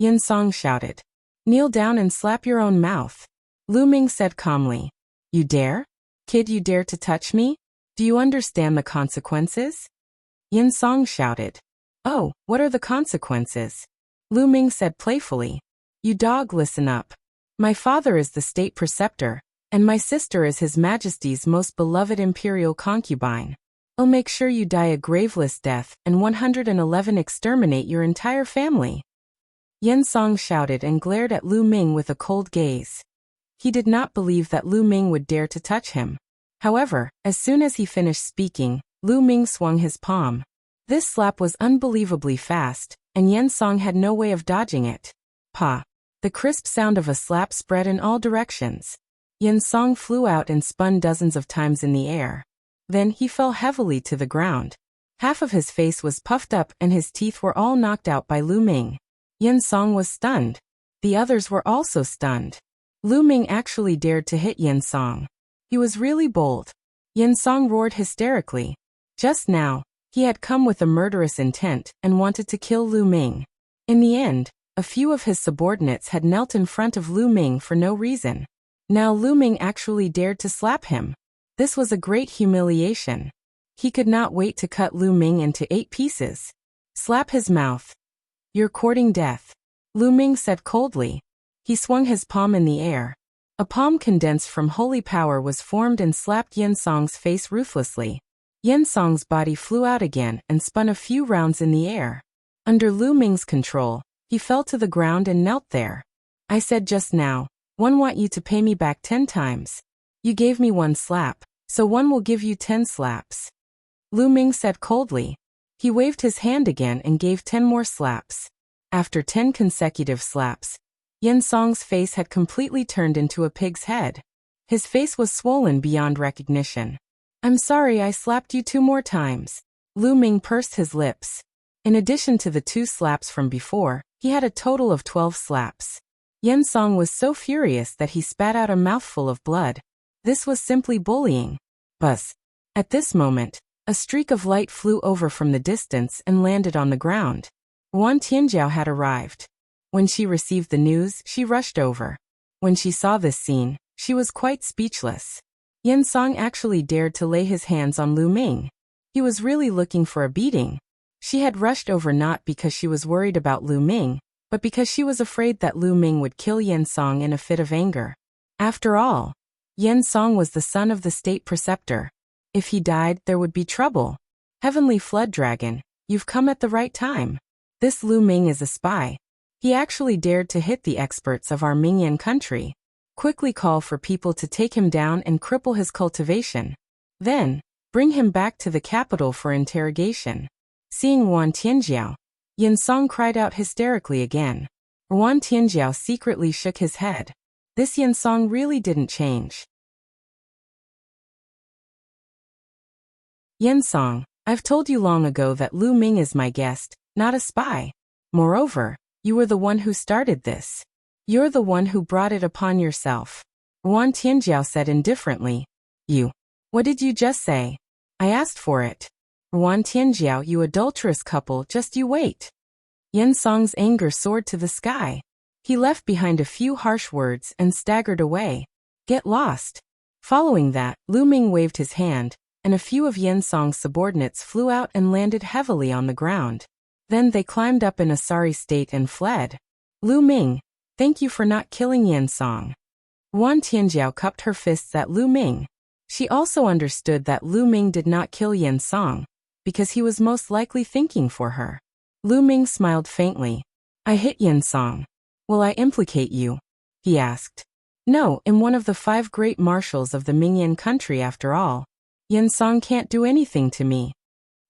Xiangxiang shouted. Kneel down and slap your own mouth. Lu Ming said calmly. You dare? Kid, you dare to touch me? Do you understand the consequences? Xiangxiang shouted. Oh, what are the consequences? Lu Ming said playfully. You dog, listen up. My father is the state preceptor, and my sister is His Majesty's most beloved imperial concubine. I'll make sure you die a graveless death and 111 exterminate your entire family. Xiangxiang shouted and glared at Lu Ming with a cold gaze. He did not believe that Lu Ming would dare to touch him. However, as soon as he finished speaking, Lu Ming swung his palm. This slap was unbelievably fast, and Xiangxiang had no way of dodging it. Pa! The crisp sound of a slap spread in all directions. Xiangxiang flew out and spun dozens of times in the air. Then he fell heavily to the ground. Half of his face was puffed up and his teeth were all knocked out by Lu Ming. Xiangxiang was stunned. The others were also stunned. Lu Ming actually dared to hit Xiangxiang. He was really bold. Xiangxiang roared hysterically. Just now, he had come with a murderous intent and wanted to kill Lu Ming. In the end, a few of his subordinates had knelt in front of Lu Ming for no reason. Now Lu Ming actually dared to slap him. This was a great humiliation. He could not wait to cut Lu Ming into 8 pieces. Slap his mouth. You're courting death. Lu Ming said coldly. He swung his palm in the air. A palm condensed from holy power was formed and slapped Xiangxiang's face ruthlessly. Xiangxiang's body flew out again and spun a few rounds in the air. Under Lu Ming's control, he fell to the ground and knelt there. I said just now, one want you to pay me back 10 times. You gave me 1 slap, so one will give you 10 slaps. Lu Ming said coldly. He waved his hand again and gave 10 more slaps. After 10 consecutive slaps, Xiangxiang's face had completely turned into a pig's head. His face was swollen beyond recognition. I'm sorry I slapped you 2 more times. Lu Ming pursed his lips. In addition to the 2 slaps from before, he had a total of 12 slaps. Xiangxiang was so furious that he spat out a mouthful of blood. This was simply bullying. Buzz. At this moment, a streak of light flew over from the distance and landed on the ground. Wan Tianjiao had arrived. When she received the news, she rushed over. When she saw this scene, she was quite speechless. Xiangxiang actually dared to lay his hands on Lu Ming. He was really looking for a beating. She had rushed over not because she was worried about Lu Ming, but because she was afraid that Lu Ming would kill Xiangxiang in a fit of anger. After all, Xiangxiang was the son of the state preceptor. If he died, there would be trouble. Heavenly Flood Dragon, you've come at the right time. This Lu Ming is a spy. He actually dared to hit the experts of our Mingyan country. Quickly call for people to take him down and cripple his cultivation. Then, bring him back to the capital for interrogation. Seeing Yuan Tianjiao, Xiangxiang cried out hysterically again. Yuan Tianjiao secretly shook his head. This Xiangxiang really didn't change. Xiangxiang, I've told you long ago that Lu Ming is my guest, not a spy. Moreover, you were the one who started this. You're the one who brought it upon yourself. Yuan Tianjiao said indifferently. You. What did you just say? I asked for it. Yuan Tianjiao, you adulterous couple, just you wait. Xiangxiang's anger soared to the sky. He left behind a few harsh words and staggered away. Get lost. Following that, Lu Ming waved his hand, and a few of Xiangxiang's subordinates flew out and landed heavily on the ground. Then they climbed up in a sorry state and fled. Lu Ming, thank you for not killing Xiangxiang. Yuan Tianjiao cupped her fists at Lu Ming. She also understood that Lu Ming did not kill Xiangxiang, because he was most likely thinking for her. Lu Ming smiled faintly. I hit Xiangxiang. Will I implicate you? He asked. No, I'm one of the 5 great marshals of the Mingyan country after all. Xiangxiang can't do anything to me.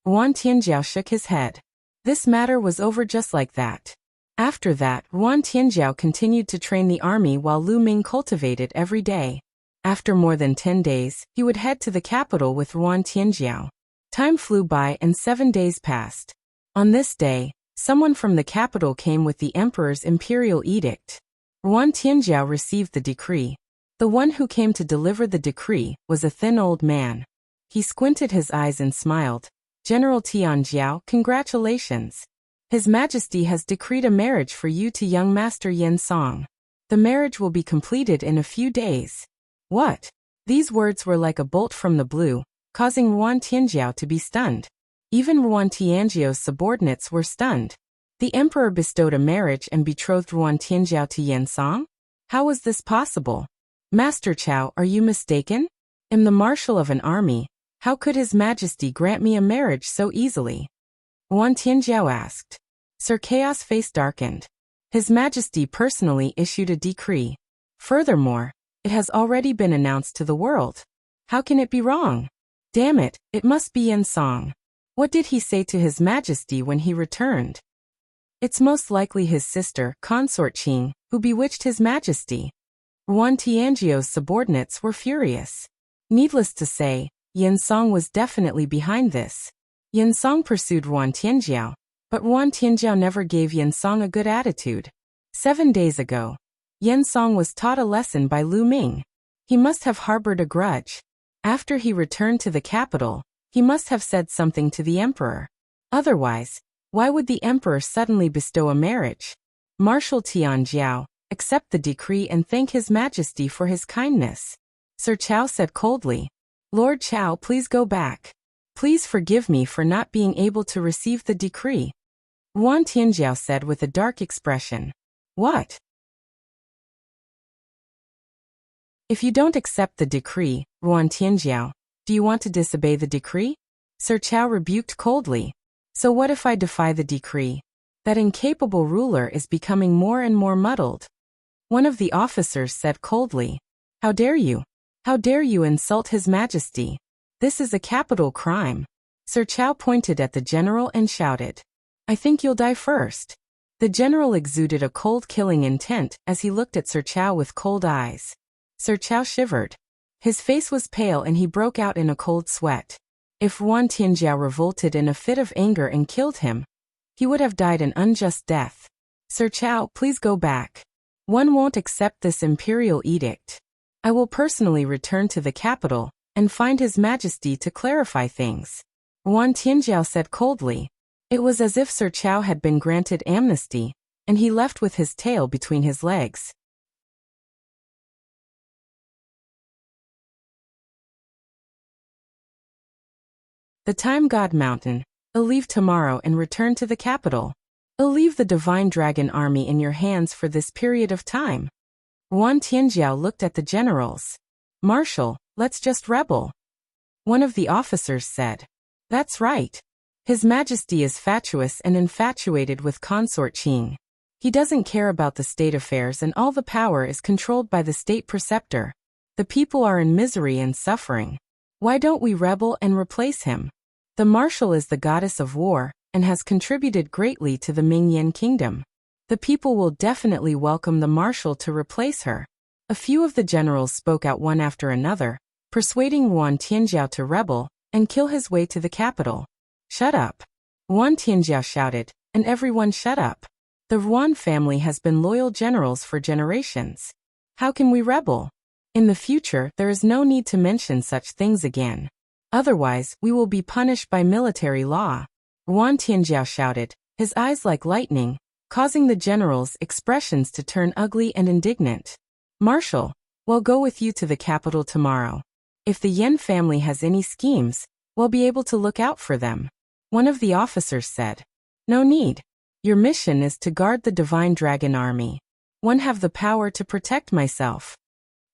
Yuan Tianjiao shook his head. This matter was over just like that. After that, Yuan Tianjiao continued to train the army while Lu Ming cultivated every day. After more than 10 days, he would head to the capital with Yuan Tianjiao. Time flew by and 7 days passed. On this day, someone from the capital came with the emperor's imperial edict. Yuan Tianjiao received the decree. The one who came to deliver the decree was a thin old man. He squinted his eyes and smiled. General Tianjiao, congratulations. His Majesty has decreed a marriage for you to young Master Xiangxiang. The marriage will be completed in a few days. What? These words were like a bolt from the blue, causing Yuan Tianjiao to be stunned. Even Yuan Tianjiao's subordinates were stunned. The emperor bestowed a marriage and betrothed Yuan Tianjiao to Xiangxiang? How was this possible? Master Chao, are you mistaken? I'm the marshal of an army. How could His Majesty grant me a marriage so easily? Yuan Tianjiao asked. Sir Chaos' face darkened. His Majesty personally issued a decree. Furthermore, it has already been announced to the world. How can it be wrong? Damn it, it must be Xiangxiang. What did he say to His Majesty when he returned? It's most likely his sister, Consort Qing, who bewitched His Majesty. Yuan Tianjiao's subordinates were furious. Needless to say, Xiangxiang was definitely behind this. Xiangxiang pursued Yuan Tianjiao, but Yuan Tianjiao never gave Xiangxiang a good attitude. 7 days ago, Xiangxiang was taught a lesson by Lu Ming. He must have harbored a grudge. After he returned to the capital, he must have said something to the emperor. Otherwise, why would the emperor suddenly bestow a marriage? Marshal Tianjiao, accept the decree and thank His Majesty for his kindness. Sir Chao said coldly. Lord Chao, please go back. Please forgive me for not being able to receive the decree. Yuan Tianjiao said with a dark expression. What? If you don't accept the decree, Yuan Tianjiao, do you want to disobey the decree? Sir Chao rebuked coldly. So what if I defy the decree? That incapable ruler is becoming more and more muddled. One of the officers said coldly. How dare you? How dare you insult His Majesty? This is a capital crime. Sir Chao pointed at the general and shouted. I think you'll die first. The general exuded a cold killing intent as he looked at Sir Chao with cold eyes. Sir Chao shivered. His face was pale and he broke out in a cold sweat. If Yuan Tianjiao revolted in a fit of anger and killed him, he would have died an unjust death. Sir Chao, please go back. One won't accept this imperial edict. I will personally return to the capital and find His Majesty to clarify things. Yuan Tianjiao said coldly. It was as if Sir Chao had been granted amnesty, and he left with his tail between his legs. The Time God Mountain. I'll leave tomorrow and return to the capital. I'll leave the Divine Dragon Army in your hands for this period of time. Yuan Tianjiao looked at the generals. Marshal, let's just rebel. One of the officers said. That's right. His Majesty is fatuous and infatuated with Consort Qing. He doesn't care about the state affairs and all the power is controlled by the state preceptor. The people are in misery and suffering. Why don't we rebel and replace him? The marshal is the goddess of war and has contributed greatly to the Mingyan kingdom. The people will definitely welcome the marshal to replace her. A few of the generals spoke out one after another, persuading Yuan Tianjiao to rebel and kill his way to the capital. Shut up! Yuan Tianjiao shouted, and everyone shut up. The Yuan family has been loyal generals for generations. How can we rebel? In the future, there is no need to mention such things again. Otherwise, we will be punished by military law. Yuan Tianjiao shouted, his eyes like lightning, causing the generals' expressions to turn ugly and indignant. Marshal, we'll go with you to the capital tomorrow. If the Yan family has any schemes, we'll be able to look out for them. One of the officers said. No need. Your mission is to guard the divine dragon army. One have the power to protect myself.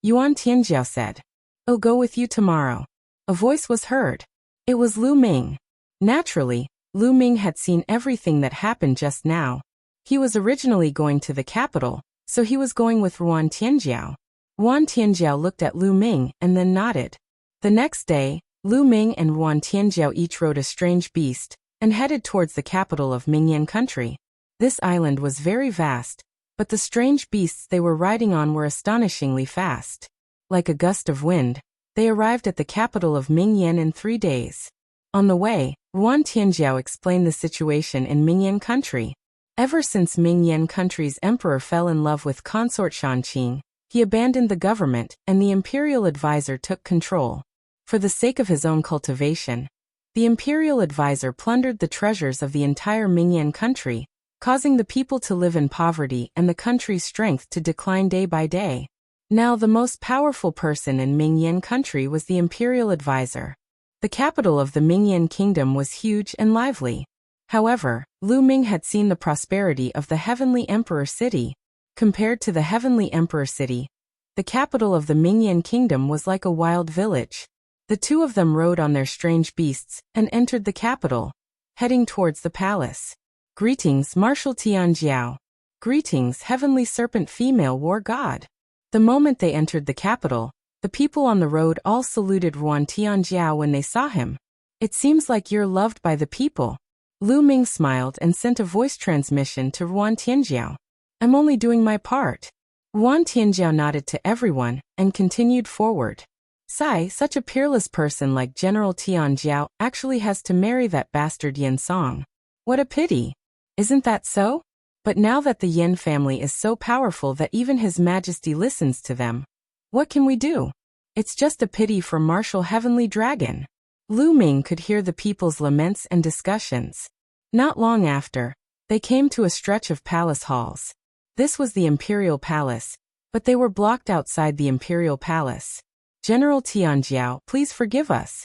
Yuan Tianjiao said. I'll go with you tomorrow. A voice was heard. It was Lu Ming. Naturally, Lu Ming had seen everything that happened just now. He was originally going to the capital, so he was going with Yuan Tianjiao. Yuan Tianjiao looked at Lu Ming and then nodded. The next day, Lu Ming and Yuan Tianjiao each rode a strange beast and headed towards the capital of Mingyan country. This island was very vast, but the strange beasts they were riding on were astonishingly fast. Like a gust of wind, they arrived at the capital of Mingyan in 3 days. On the way, Yuan Tianjiao explained the situation in Mingyan country. Ever since Mingyan country's emperor fell in love with consort Xiangxiang, he abandoned the government and the imperial advisor took control. For the sake of his own cultivation, the imperial advisor plundered the treasures of the entire Mingyan country, causing the people to live in poverty and the country's strength to decline day by day. Now the most powerful person in Mingyan country was the imperial advisor. The capital of the Mingyan kingdom was huge and lively. However, Lu Ming had seen the prosperity of the heavenly emperor city. Compared to the heavenly emperor city, the capital of the Mingyan kingdom was like a wild village. The two of them rode on their strange beasts and entered the capital, heading towards the palace. Greetings, Marshal Tianjiao. Greetings, heavenly serpent female war god. The moment they entered the capital, the people on the road all saluted Yuan Tianjiao when they saw him. It seems like you're loved by the people. Lu Ming smiled and sent a voice transmission to Yuan Tianjiao. I'm only doing my part. Yuan Tianjiao nodded to everyone and continued forward. Such a peerless person like General Tianjiao actually has to marry that bastard Xiangxiang. What a pity. Isn't that so? But now that the Yan family is so powerful that even His Majesty listens to them, what can we do? It's just a pity for Marshal Heavenly Dragon. Lu Ming could hear the people's laments and discussions. Not long after, they came to a stretch of palace halls. This was the imperial palace, but they were blocked outside the imperial palace. General Tianjiao, please forgive us.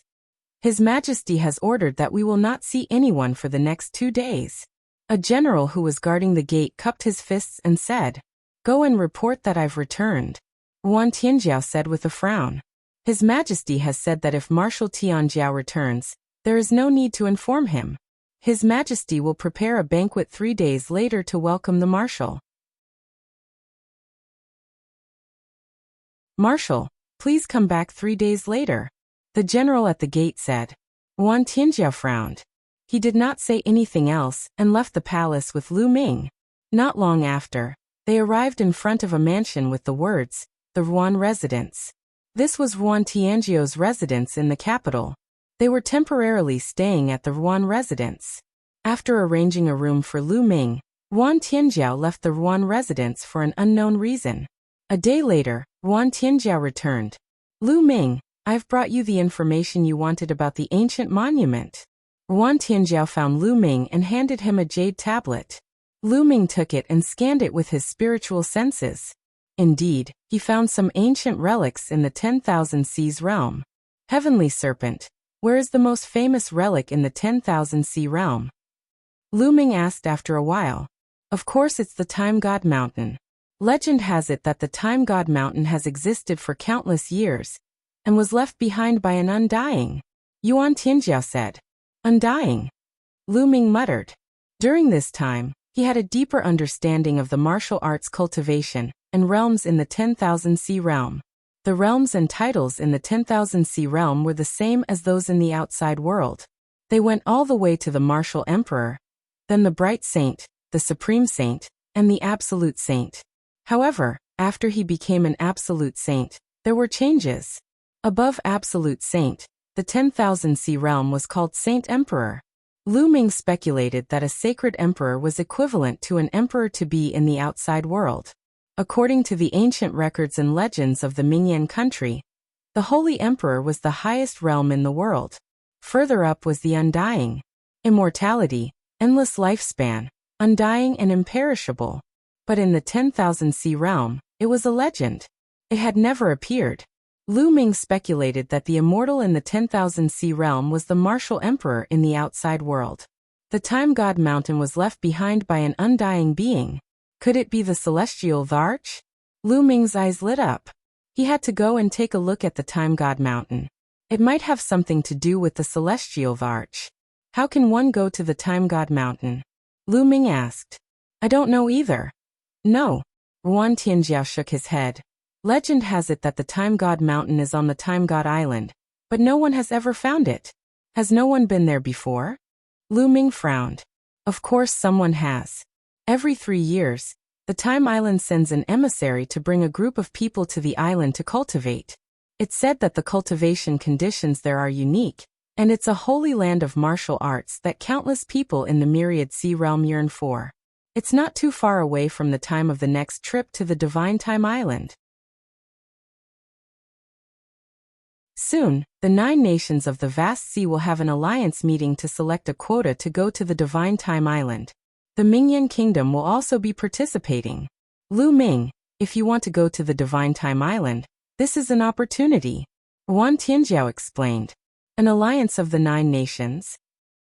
His Majesty has ordered that we will not see anyone for the next 2 days. A general who was guarding the gate cupped his fists and said, Go and report that I've returned. Yuan Tianjiao said with a frown. His Majesty has said that if Marshal Tianjiao returns, there is no need to inform him. His Majesty will prepare a banquet 3 days later to welcome the Marshal. Marshal, please come back 3 days later. The general at the gate said. Yuan Tianjiao frowned. He did not say anything else and left the palace with Lu Ming. Not long after, they arrived in front of a mansion with the words, the Yuan residence. This was Yuan Tianjiao's residence in the capital. They were temporarily staying at the Yuan residence. After arranging a room for Lu Ming, Yuan Tianjiao left the Yuan residence for an unknown reason. A day later, Yuan Tianjiao returned. Lu Ming, I've brought you the information you wanted about the ancient monument. Yuan Tianjiao found Lu Ming and handed him a jade tablet. Lu Ming took it and scanned it with his spiritual senses. Indeed, he found some ancient relics in the 10,000 Seas realm. Heavenly Serpent, where is the most famous relic in the 10,000 Sea realm? Lu Ming asked after a while. Of course it's the Time God Mountain. Legend has it that the Time God Mountain has existed for countless years, and was left behind by an undying. Yuan Tianjiao said. Undying? Lu Ming muttered. During this time, He had a deeper understanding of the martial arts cultivation and realms in the 10,000 Sea realm. The realms and titles in the 10,000 Sea realm were the same as those in the outside world. They went all the way to the martial emperor, then the bright saint, the supreme saint, and the absolute saint. However, after he became an absolute saint, there were changes. Above absolute saint, the 10,000 Sea realm was called Saint Emperor. Lu Ming speculated that a sacred emperor was equivalent to an emperor-to-be in the outside world. According to the ancient records and legends of the Mingyan country, the Holy Emperor was the highest realm in the world. Further up was the undying, immortality, endless lifespan, undying and imperishable. But in the 10,000 Sea realm, it was a legend. It had never appeared. Lu Ming speculated that the immortal in the 10,000 Sea realm was the martial emperor in the outside world. The time god mountain was left behind by an undying being. Could it be the celestial Thearch? Lu Ming's eyes lit up. He had to go and take a look at the time god mountain. It might have something to do with the celestial Thearch. How can one go to the time god mountain? Lu Ming asked. I don't know either. No. Ruan Tianjiao shook his head. Legend has it that the time god mountain is on the time god island, but no one has ever found it. Has no one been there before? Lu Ming frowned. Of course someone has. Every 3 years, the time island sends an emissary to bring a group of people to the island to cultivate. It's said that the cultivation conditions there are unique, and it's a holy land of martial arts that countless people in the myriad sea realm yearn for. It's not too far away from the time of the next trip to the Divine Time Island. Soon, the 9 nations of the vast sea will have an alliance meeting to select a quota to go to the Divine Time Island. The Mingyan Kingdom will also be participating. Lu Ming, if you want to go to the Divine Time Island, this is an opportunity. Ruan Tianjiao explained. An alliance of the 9 nations?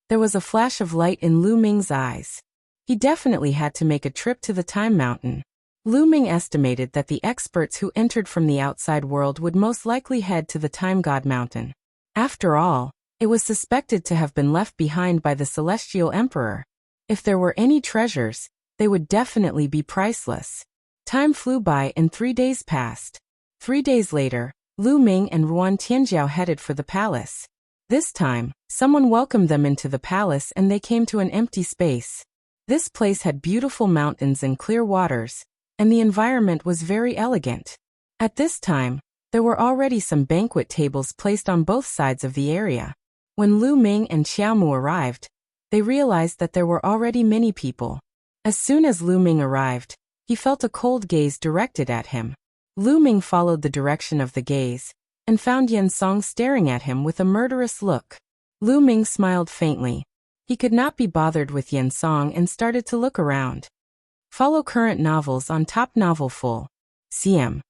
There was a flash of light in Lu Ming's eyes. He definitely had to make a trip to the Time Mountain. Lu Ming estimated that the experts who entered from the outside world would most likely head to the Time God Mountain. After all, it was suspected to have been left behind by the Celestial Emperor. If there were any treasures, they would definitely be priceless. Time flew by and 3 days passed. 3 days later, Lu Ming and Ruan Tianjiao headed for the palace. This time, someone welcomed them into the palace and they came to an empty space. This place had beautiful mountains and clear waters, and the environment was very elegant. At this time, there were already some banquet tables placed on both sides of the area. When Lu Ming and Xiaomu arrived, they realized that there were already many people. As soon as Lu Ming arrived, he felt a cold gaze directed at him. Lu Ming followed the direction of the gaze, and found Xiangxiang staring at him with a murderous look. Lu Ming smiled faintly. He could not be bothered with Xiangxiang and started to look around. Follow current novels on Top Novel Full. CM.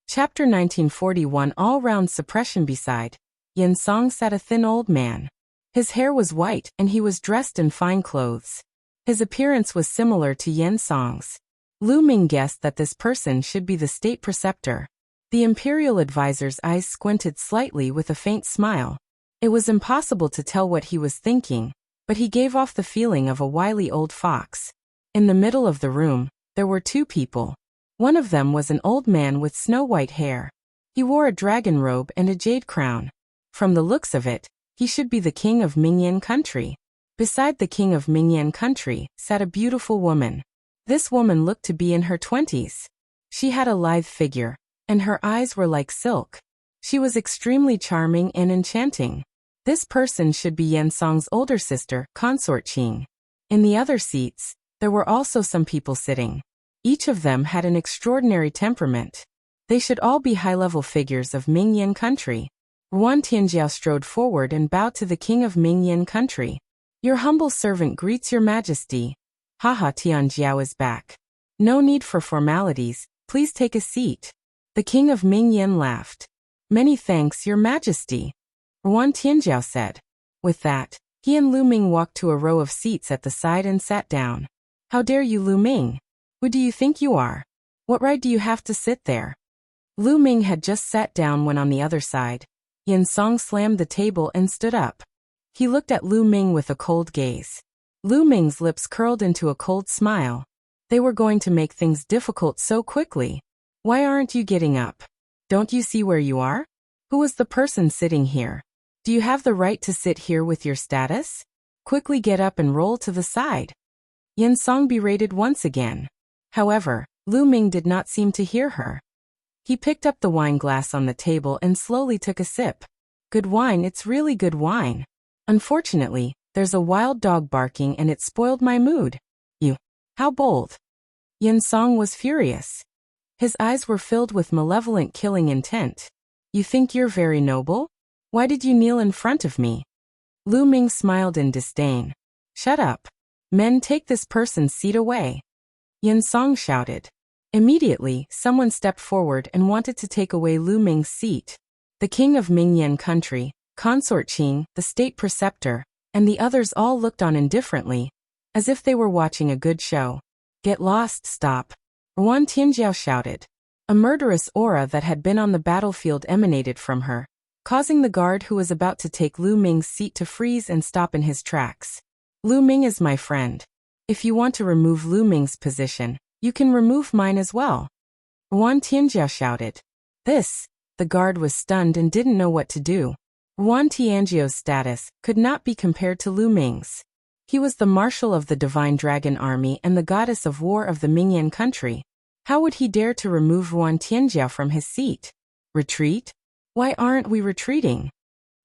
Chapter 1941. All-round suppression. Beside Xiangxiang sat a thin old man. His hair was white and he was dressed in fine clothes. His appearance was similar to Xiangxiang's. Lu Ming guessed that this person should be the state preceptor. The imperial advisor's eyes squinted slightly with a faint smile. It was impossible to tell what he was thinking, but he gave off the feeling of a wily old fox. In the middle of the room, there were 2 people. One of them was an old man with snow-white hair. He wore a dragon robe and a jade crown. From the looks of it, he should be the king of Mingyan country. Beside the king of Mingyan country sat a beautiful woman. This woman looked to be in her 20s. She had a lithe figure, and her eyes were like silk. She was extremely charming and enchanting. This person should be Xiangxiang's older sister, Consort Qing. In the other seats, there were also some people sitting. Each of them had an extraordinary temperament. They should all be high-level figures of Mingyan country. Ruan Tianjiao strode forward and bowed to the king of Mingyan country. Your humble servant greets your majesty. Haha, Tianjiao is back. No need for formalities, please take a seat. The king of Mingyan laughed. Many thanks, your majesty. Ruan Tianjiao said. With that, he and Lu Ming walked to a row of seats at the side and sat down. How dare you, Lu Ming? Who do you think you are? What right do you have to sit there? Lu Ming had just sat down when on the other side, Qian slammed the table and stood up. He looked at Lu Ming with a cold gaze. Lu Ming's lips curled into a cold smile. They were going to make things difficult so quickly. Why aren't you getting up? Don't you see where you are? Who is the person sitting here? Do you have the right to sit here with your status? Quickly get up and roll to the side. Qian berated once again. However, Lu Ming did not seem to hear her. He picked up the wine glass on the table and slowly took a sip. Good wine, it's really good wine. Unfortunately, there's a wild dog barking and it spoiled my mood. You. How bold. Qian was furious. His eyes were filled with malevolent killing intent. You think you're very noble? Why did you kneel in front of me? Lu Ming smiled in disdain. Shut up. Men, take this person's seat away. Qian shouted. Immediately, someone stepped forward and wanted to take away Lu Ming's seat. The king of Mingyan country, Consort Qing, the state preceptor, and the others all looked on indifferently, as if they were watching a good show. Get lost, stop. Yuan Tianjiao shouted. A murderous aura that had been on the battlefield emanated from her, causing the guard who was about to take Lu Ming's seat to freeze and stop in his tracks. Lu Ming is my friend. If you want to remove Lu Ming's position, you can remove mine as well. Yuan Tianjiao shouted. The guard was stunned and didn't know what to do. Yuan Tianjiao's status could not be compared to Lu Ming's. He was the marshal of the Divine Dragon Army and the goddess of war of the Mingyan country. How would he dare to remove Yuan Tianjiao from his seat? Retreat? Why aren't we retreating?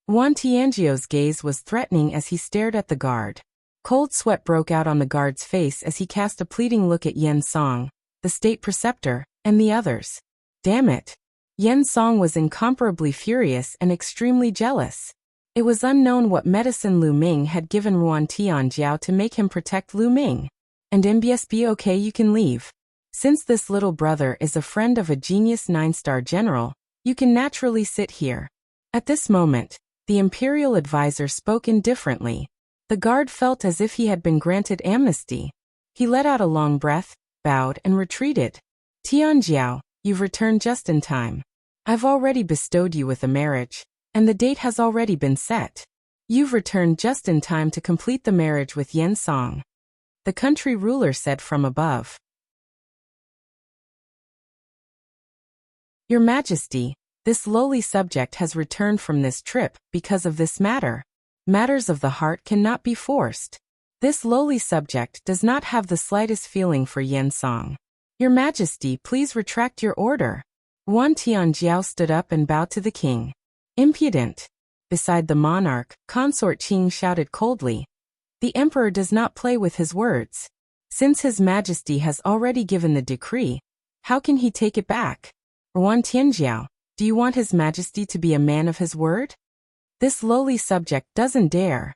Yuan Tianjiao's gaze was threatening as he stared at the guard. Cold sweat broke out on the guard's face as he cast a pleading look at Qian, the state preceptor, and the others. Damn it. Qian was incomparably furious and extremely jealous. It was unknown what medicine Lu Ming had given Yuan Tianjiao to make him protect Lu Ming. And MBSB, okay, you can leave. Since this little brother is a friend of a genius 9-star general, you can naturally sit here. At this moment, the imperial advisor spoke indifferently. The guard felt as if he had been granted amnesty. He let out a long breath, bowed and retreated. Tianjiao, you've returned just in time. I've already bestowed you with a marriage, and the date has already been set. You've returned just in time to complete the marriage with Qian. The country ruler said from above. Your Majesty, this lowly subject has returned from this trip because of this matter. Matters of the heart cannot be forced. This lowly subject does not have the slightest feeling for Qian. Your Majesty, please retract your order. Yuan Tianjiao stood up and bowed to the king. Impudent. Beside the monarch, Consort Qing shouted coldly. The emperor does not play with his words. Since his Majesty has already given the decree, how can he take it back? Yuan Tianjiao, do you want his Majesty to be a man of his word? This lowly subject doesn't dare.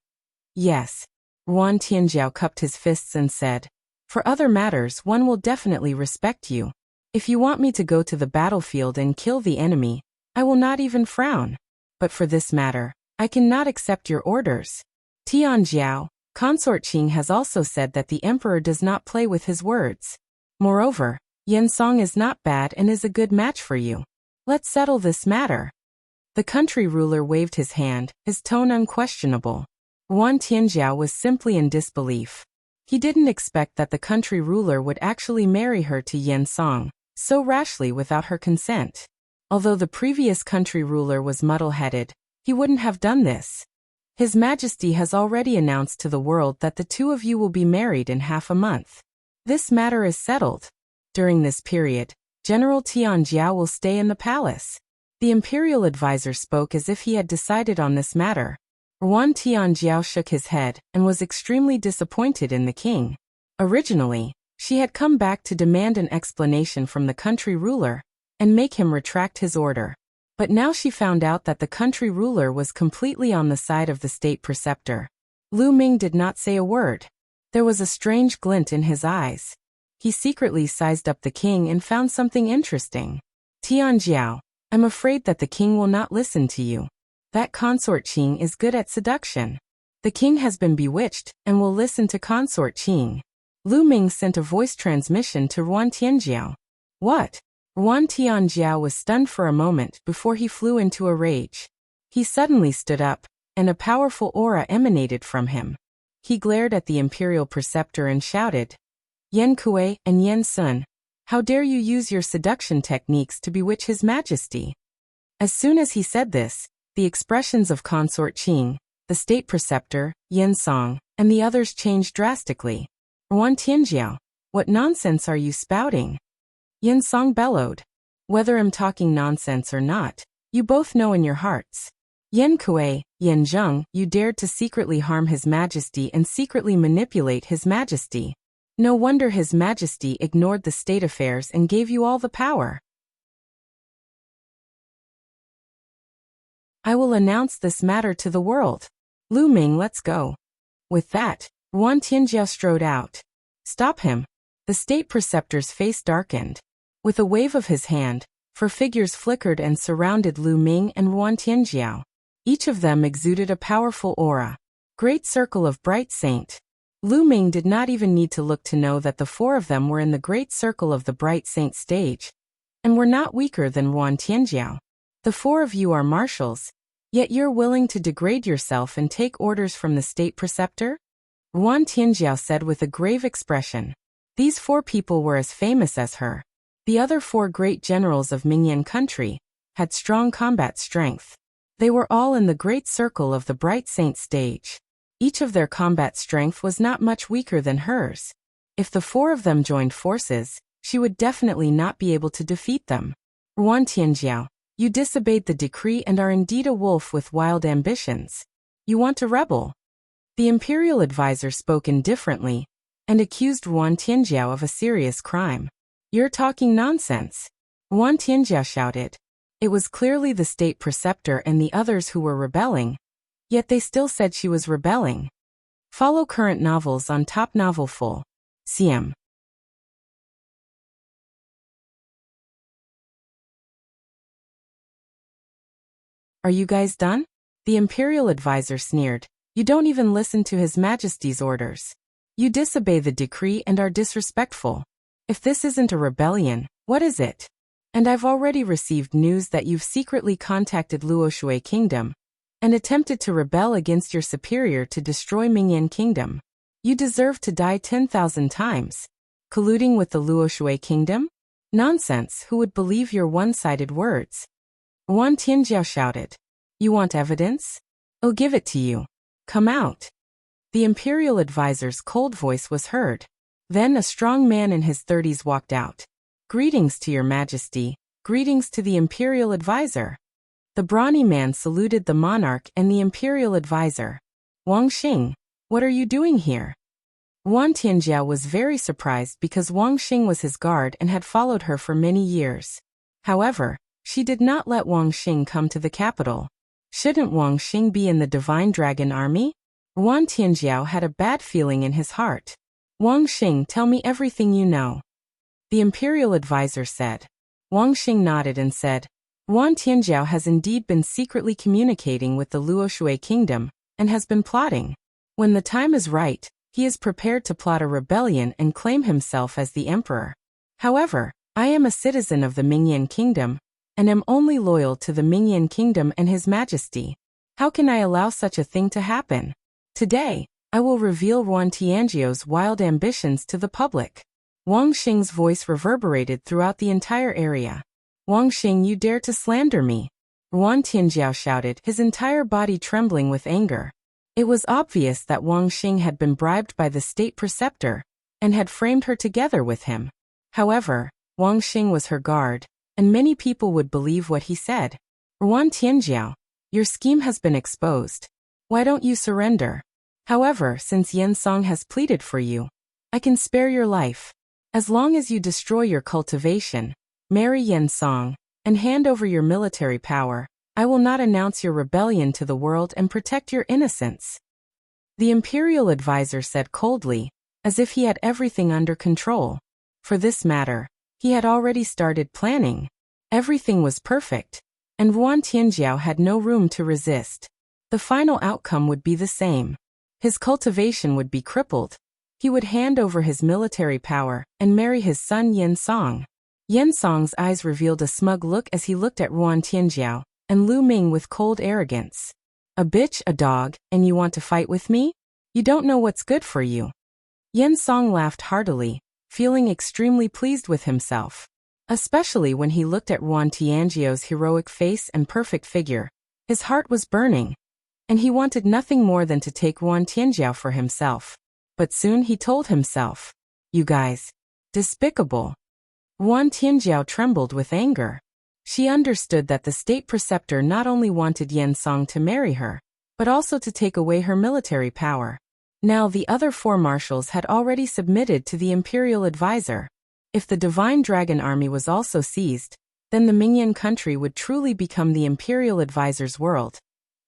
Yes. Yuan Tianjiao cupped his fists and said, for other matters one will definitely respect you. If you want me to go to the battlefield and kill the enemy, I will not even frown. But for this matter, I cannot accept your orders. Tianjiao, Consort Qing has also said that the emperor does not play with his words. Moreover, Qian is not bad and is a good match for you. Let's settle this matter. The country ruler waved his hand, his tone unquestionable. Yuan Tianjiao was simply in disbelief. He didn't expect that the country ruler would actually marry her to Qian so rashly without her consent. Although the previous country ruler was muddle-headed, he wouldn't have done this. His Majesty has already announced to the world that the two of you will be married in half a month. This matter is settled. During this period, General Tianjiao will stay in the palace. The imperial advisor spoke as if he had decided on this matter. Yuan Tianjiao shook his head and was extremely disappointed in the king. Originally, she had come back to demand an explanation from the country ruler and make him retract his order. But now she found out that the country ruler was completely on the side of the state preceptor. Lu Ming did not say a word. There was a strange glint in his eyes. He secretly sized up the king and found something interesting. Tianjiao, I'm afraid that the king will not listen to you. That Consort Qing is good at seduction. The king has been bewitched and will listen to Consort Qing. Lu Ming sent a voice transmission to Yuan Tianjiao. What? Yuan Tianjiao was stunned for a moment before he flew into a rage. He suddenly stood up, and a powerful aura emanated from him. He glared at the imperial preceptor and shouted, "Yen Kuei and Yen Sun, how dare you use your seduction techniques to bewitch His Majesty?" As soon as he said this, the expressions of Consort Qing, the state preceptor, Yen Song, and the others changed drastically. "Wan Tianjiao, what nonsense are you spouting?" Yen Song bellowed. "Whether I'm talking nonsense or not, you both know in your hearts. Yen Kuei, Yen Zheng, you dared to secretly harm His Majesty and secretly manipulate His Majesty. No wonder His Majesty ignored the state affairs and gave you all the power. I will announce this matter to the world. Lu Ming, let's go." With that, Wan Tianjiao strode out. "Stop him." The state preceptor's face darkened. With a wave of his hand, 4 figures flickered and surrounded Lu Ming and Wan Tianjiao. Each of them exuded a powerful aura. Great circle of bright saint. Lu Ming did not even need to look to know that the 4 of them were in the great circle of the bright saint stage, and were not weaker than Wan Tianjiao. "The 4 of you are marshals, yet you're willing to degrade yourself and take orders from the state preceptor?" Wan Tianjiao said with a grave expression. These 4 people were as famous as her. The other 4 great generals of Mingyan country had strong combat strength. They were all in the great circle of the bright saint stage. Each of their combat strength was not much weaker than hers. If the 4 of them joined forces, she would definitely not be able to defeat them. "Wan Tianjiao, you disobeyed the decree and are indeed a wolf with wild ambitions. You want to rebel." The imperial advisor spoke indifferently and accused Wan Tianjiao of a serious crime. "You're talking nonsense," Wan Tianjiao shouted. It was clearly the state preceptor and the others who were rebelling, yet they still said she was rebelling. Follow current novels on Top Novel Full. CM. "Are you guys done?" The imperial advisor sneered. "You don't even listen to His Majesty's orders. You disobey the decree and are disrespectful. If this isn't a rebellion, what is it? And I've already received news that you've secretly contacted Luoshui Kingdom and attempted to rebel against your superior to destroy Mingyan Kingdom. You deserve to die 10,000 times. Colluding with the Luoshui Kingdom? Nonsense, who would believe your one-sided words?" Wan Tianjiao shouted. "You want evidence? I'll give it to you. Come out." The imperial advisor's cold voice was heard. Then a strong man in his 30s walked out. "Greetings to your Majesty, greetings to the imperial advisor." The brawny man saluted the monarch and the imperial advisor. "Wang Xing, what are you doing here?" Wan Tianjiao was very surprised because Wang Xing was his guard and had followed her for many years. However, she did not let Wang Xing come to the capital. Shouldn't Wang Xing be in the Divine Dragon Army? Wan Tianjiao had a bad feeling in his heart. "Wang Xing, tell me everything you know," the imperial advisor said. Wang Xing nodded and said, "Wan Tianjiao has indeed been secretly communicating with the Luoshui Kingdom and has been plotting. When the time is right, he is prepared to plot a rebellion and claim himself as the emperor. However, I am a citizen of the Mingyan Kingdom and am only loyal to the Mingyan Kingdom and His Majesty. How can I allow such a thing to happen? Today, I will reveal Wan Tianjiao's wild ambitions to the public." Wang Xing's voice reverberated throughout the entire area. "Wang Xing, you dare to slander me!" Wan Tianjiao shouted, his entire body trembling with anger. It was obvious that Wang Xing had been bribed by the state preceptor and had framed her together with him. However, Wang Xing was her guard, and many people would believe what he said. "Wan Tianjiao, your scheme has been exposed. Why don't you surrender? However, since Yen Song has pleaded for you, I can spare your life. As long as you destroy your cultivation, marry Yen Song, and hand over your military power, I will not announce your rebellion to the world and protect your innocence." The imperial advisor said coldly, as if he had everything under control. For this matter, he had already started planning. Everything was perfect, and Wan Tianjiao had no room to resist. The final outcome would be the same. His cultivation would be crippled. He would hand over his military power and marry his son Yen Song. Yen Song's eyes revealed a smug look as he looked at Wan Tianjiao, and Lu Ming with cold arrogance. A bitch, a dog, and you want to fight with me? You don't know what's good for you. Xiangxiang laughed heartily, feeling extremely pleased with himself. Especially when he looked at Ruan Tianjiao's heroic face and perfect figure. His heart was burning, and he wanted nothing more than to take Ruan Tianjiao for himself. But soon he told himself, "You guys. Despicable." Ruan Tianjiao trembled with anger. She understood that the state preceptor not only wanted Xiangxiang to marry her, but also to take away her military power. Now the other four marshals had already submitted to the imperial advisor. If the divine dragon army was also seized, then the Mingyan country would truly become the imperial advisor's world,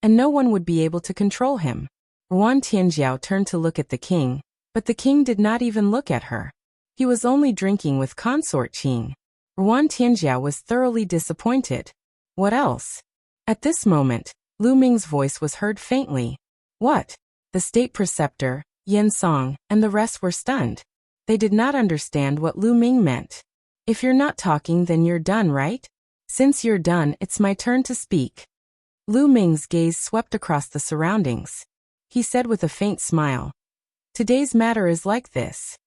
and no one would be able to control him. Ruan Tianjiao turned to look at the king, but the king did not even look at her. He was only drinking with consort Qing. Ruan Tianjiao was thoroughly disappointed. What else? At this moment, Lu Ming's voice was heard faintly. What? The state preceptor, Xiangxiang, and the rest were stunned. They did not understand what Lu Ming meant. If you're not talking, then you're done, right? Since you're done, it's my turn to speak. Lu Ming's gaze swept across the surroundings. He said with a faint smile, "Today's matter is like this.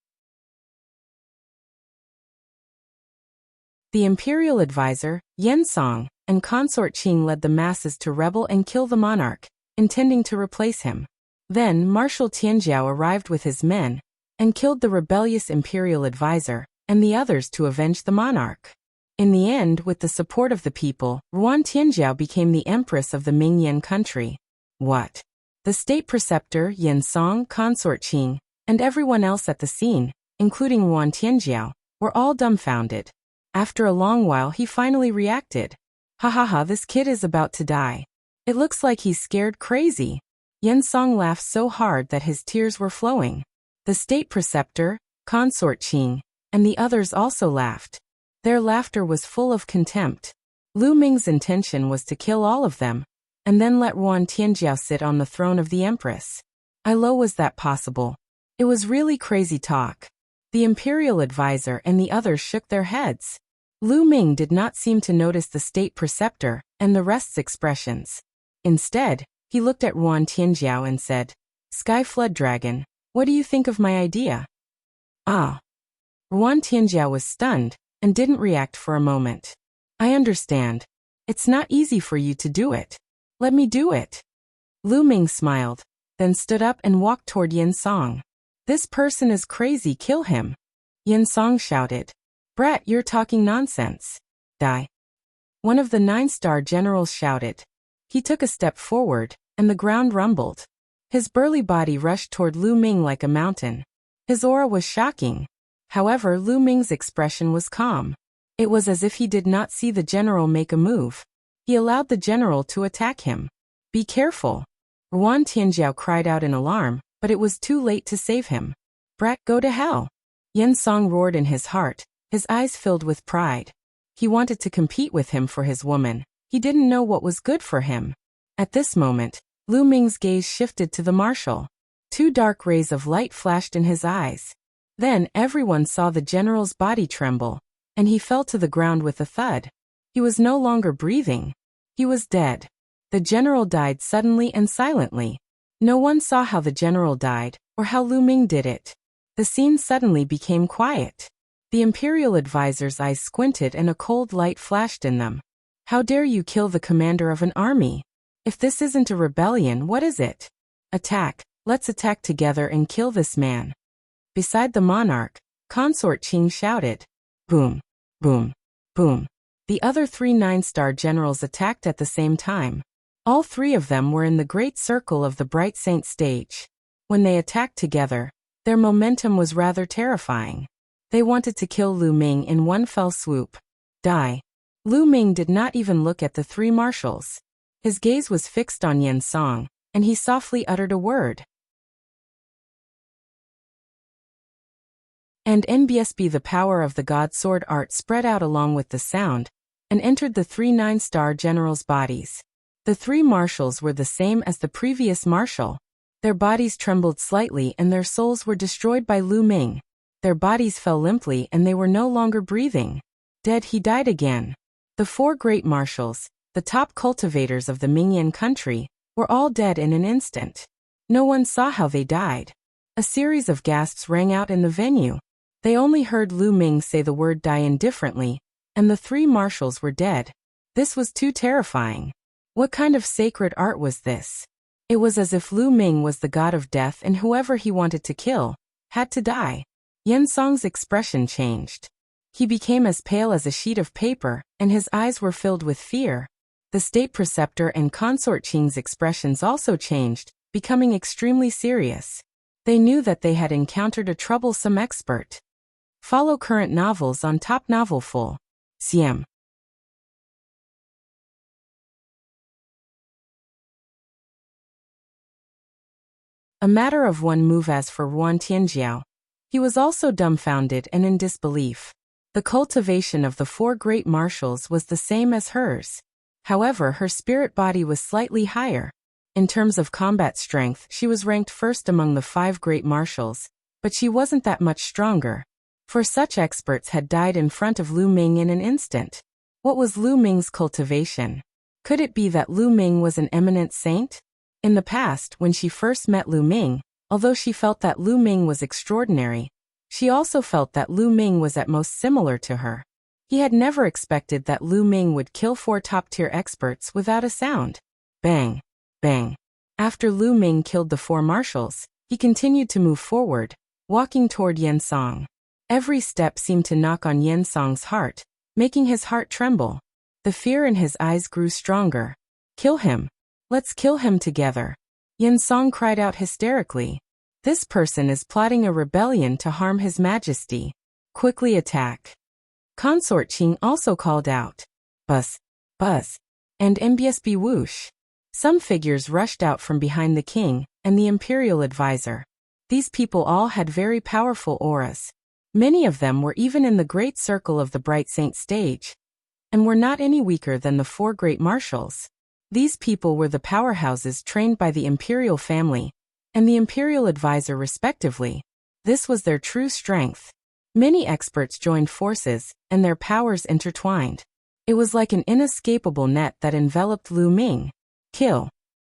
The imperial advisor, Xiangxiang, and consort Qing led the masses to rebel and kill the monarch, intending to replace him. Then Marshal Tianjiao arrived with his men, and killed the rebellious imperial advisor, and the others to avenge the monarch. In the end, with the support of the people, Ruan Tianjiao became the Empress of the Mingyan country." What? The state preceptor, Xiangxiang, consort Qing, and everyone else at the scene, including Ruan Tianjiao, were all dumbfounded. After a long while he finally reacted. "Ha ha ha, this kid is about to die. It looks like he's scared crazy." Xiangxiang laughed so hard that his tears were flowing. The state preceptor, consort Qing, and the others also laughed. Their laughter was full of contempt. Lu Ming's intention was to kill all of them, and then let Ruan Tianjiao sit on the throne of the Empress. How was that possible? It was really crazy talk. The imperial advisor and the others shook their heads. Lu Ming did not seem to notice the state preceptor and the rest's expressions. Instead, he looked at Ruan Tianjiao and said, "Sky Flood Dragon, what do you think of my idea?" Ah. Ruan Tianjiao was stunned and didn't react for a moment. "I understand. It's not easy for you to do it. Let me do it." Lu Ming smiled, then stood up and walked toward Xiangxiang. "This person is crazy, kill him." Xiangxiang shouted. "Brat, you're talking nonsense. Die." One of the 9-star generals shouted. He took a step forward, and the ground rumbled. His burly body rushed toward Lu Ming like a mountain. His aura was shocking. However, Lu Ming's expression was calm. It was as if he did not see the general make a move. He allowed the general to attack him. "Be careful." Ruan Tianjiao cried out in alarm, but it was too late to save him. "Brat, go to hell." Xiangxiang roared in his heart, his eyes filled with pride. He wanted to compete with him for his woman. He didn't know what was good for him. At this moment, Lu Ming's gaze shifted to the marshal. 2 dark rays of light flashed in his eyes. Then everyone saw the general's body tremble, and he fell to the ground with a thud. He was no longer breathing. He was dead. The general died suddenly and silently. No one saw how the general died, or how Lu Ming did it. The scene suddenly became quiet. The imperial advisor's eyes squinted and a cold light flashed in them. "How dare you kill the commander of an army? If this isn't a rebellion, what is it? Attack, let's attack together and kill this man." Beside the monarch, consort Qing shouted. Boom, boom, boom. The other 3 9-star generals attacked at the same time. All 3 of them were in the great circle of the Bright Saint stage. When they attacked together, their momentum was rather terrifying. They wanted to kill Lu Ming in one fell swoop. Die. Lu Ming did not even look at the 3 marshals. His gaze was fixed on Xiangxiang, and he softly uttered a word. And NBSB, the power of the god sword art spread out along with the sound, and entered the 3 9-star generals' bodies. The 3 marshals were the same as the previous marshal. Their bodies trembled slightly and their souls were destroyed by Lu Ming. Their bodies fell limply and they were no longer breathing. Dead, he died again. The 4 great marshals, the top cultivators of the Mingyan country, were all dead in an instant. No one saw how they died. A series of gasps rang out in the venue. They only heard Lu Ming say the word die indifferently, and the three marshals were dead. This was too terrifying. What kind of sacred art was this? It was as if Lu Ming was the god of death and whoever he wanted to kill had to die. Xiangxiang's expression changed. He became as pale as a sheet of paper, and his eyes were filled with fear. The state preceptor and consort Qing's expressions also changed, becoming extremely serious. They knew that they had encountered a troublesome expert. Follow current novels on Top Novel Full. CM. A matter of one move. As for Yuan Tianjiao, he was also dumbfounded and in disbelief. The cultivation of the four great marshals was the same as hers. However, her spirit body was slightly higher. In terms of combat strength, she was ranked first among the 5 great marshals, but she wasn't that much stronger. For such experts had died in front of Lu Ming in an instant. What was Lu Ming's cultivation? Could it be that Lu Ming was an eminent saint? In the past, when she first met Lu Ming, although she felt that Lu Ming was extraordinary, she also felt that Lu Ming was at most similar to her. He had never expected that Lu Ming would kill 4 top-tier experts without a sound. Bang! Bang! After Lu Ming killed the 4 marshals, he continued to move forward, walking toward Xiangxiang. Every step seemed to knock on Xiangxiang's heart, making his heart tremble. The fear in his eyes grew stronger. Kill him! Let's kill him together! Xiangxiang cried out hysterically. This person is plotting a rebellion to harm His Majesty. Quickly attack! Consort Qing also called out. Buzz! Buzz! And MBSB whoosh! Some figures rushed out from behind the king and the imperial advisor. These people all had very powerful auras. Many of them were even in the great circle of the Bright Saint stage, and were not any weaker than the 4 great marshals. These people were the powerhouses trained by the imperial family and the imperial advisor respectively. This was their true strength. Many experts joined forces, and their powers intertwined. It was like an inescapable net that enveloped Lu Ming. Kill!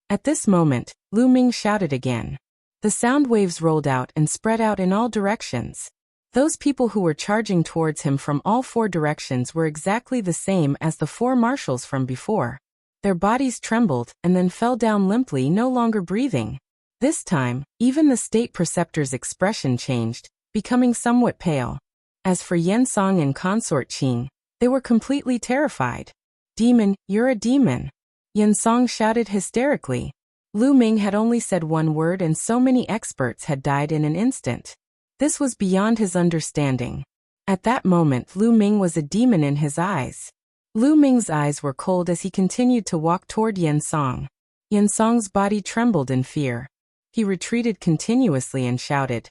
At this moment, Lu Ming shouted again. The sound waves rolled out and spread out in all directions. Those people who were charging towards him from all 4 directions were exactly the same as the 4 marshals from before. Their bodies trembled and then fell down limply, no longer breathing. This time, even the state preceptor's expression changed, becoming somewhat pale. As for Xiangxiang and consort Qing, they were completely terrified. Demon, you're a demon! Xiangxiang shouted hysterically. Lu Ming had only said one word and so many experts had died in an instant. This was beyond his understanding. At that moment, Lu Ming was a demon in his eyes. Lu Ming's eyes were cold as he continued to walk toward Xiangxiang. Xiangxiang's body trembled in fear. He retreated continuously and shouted,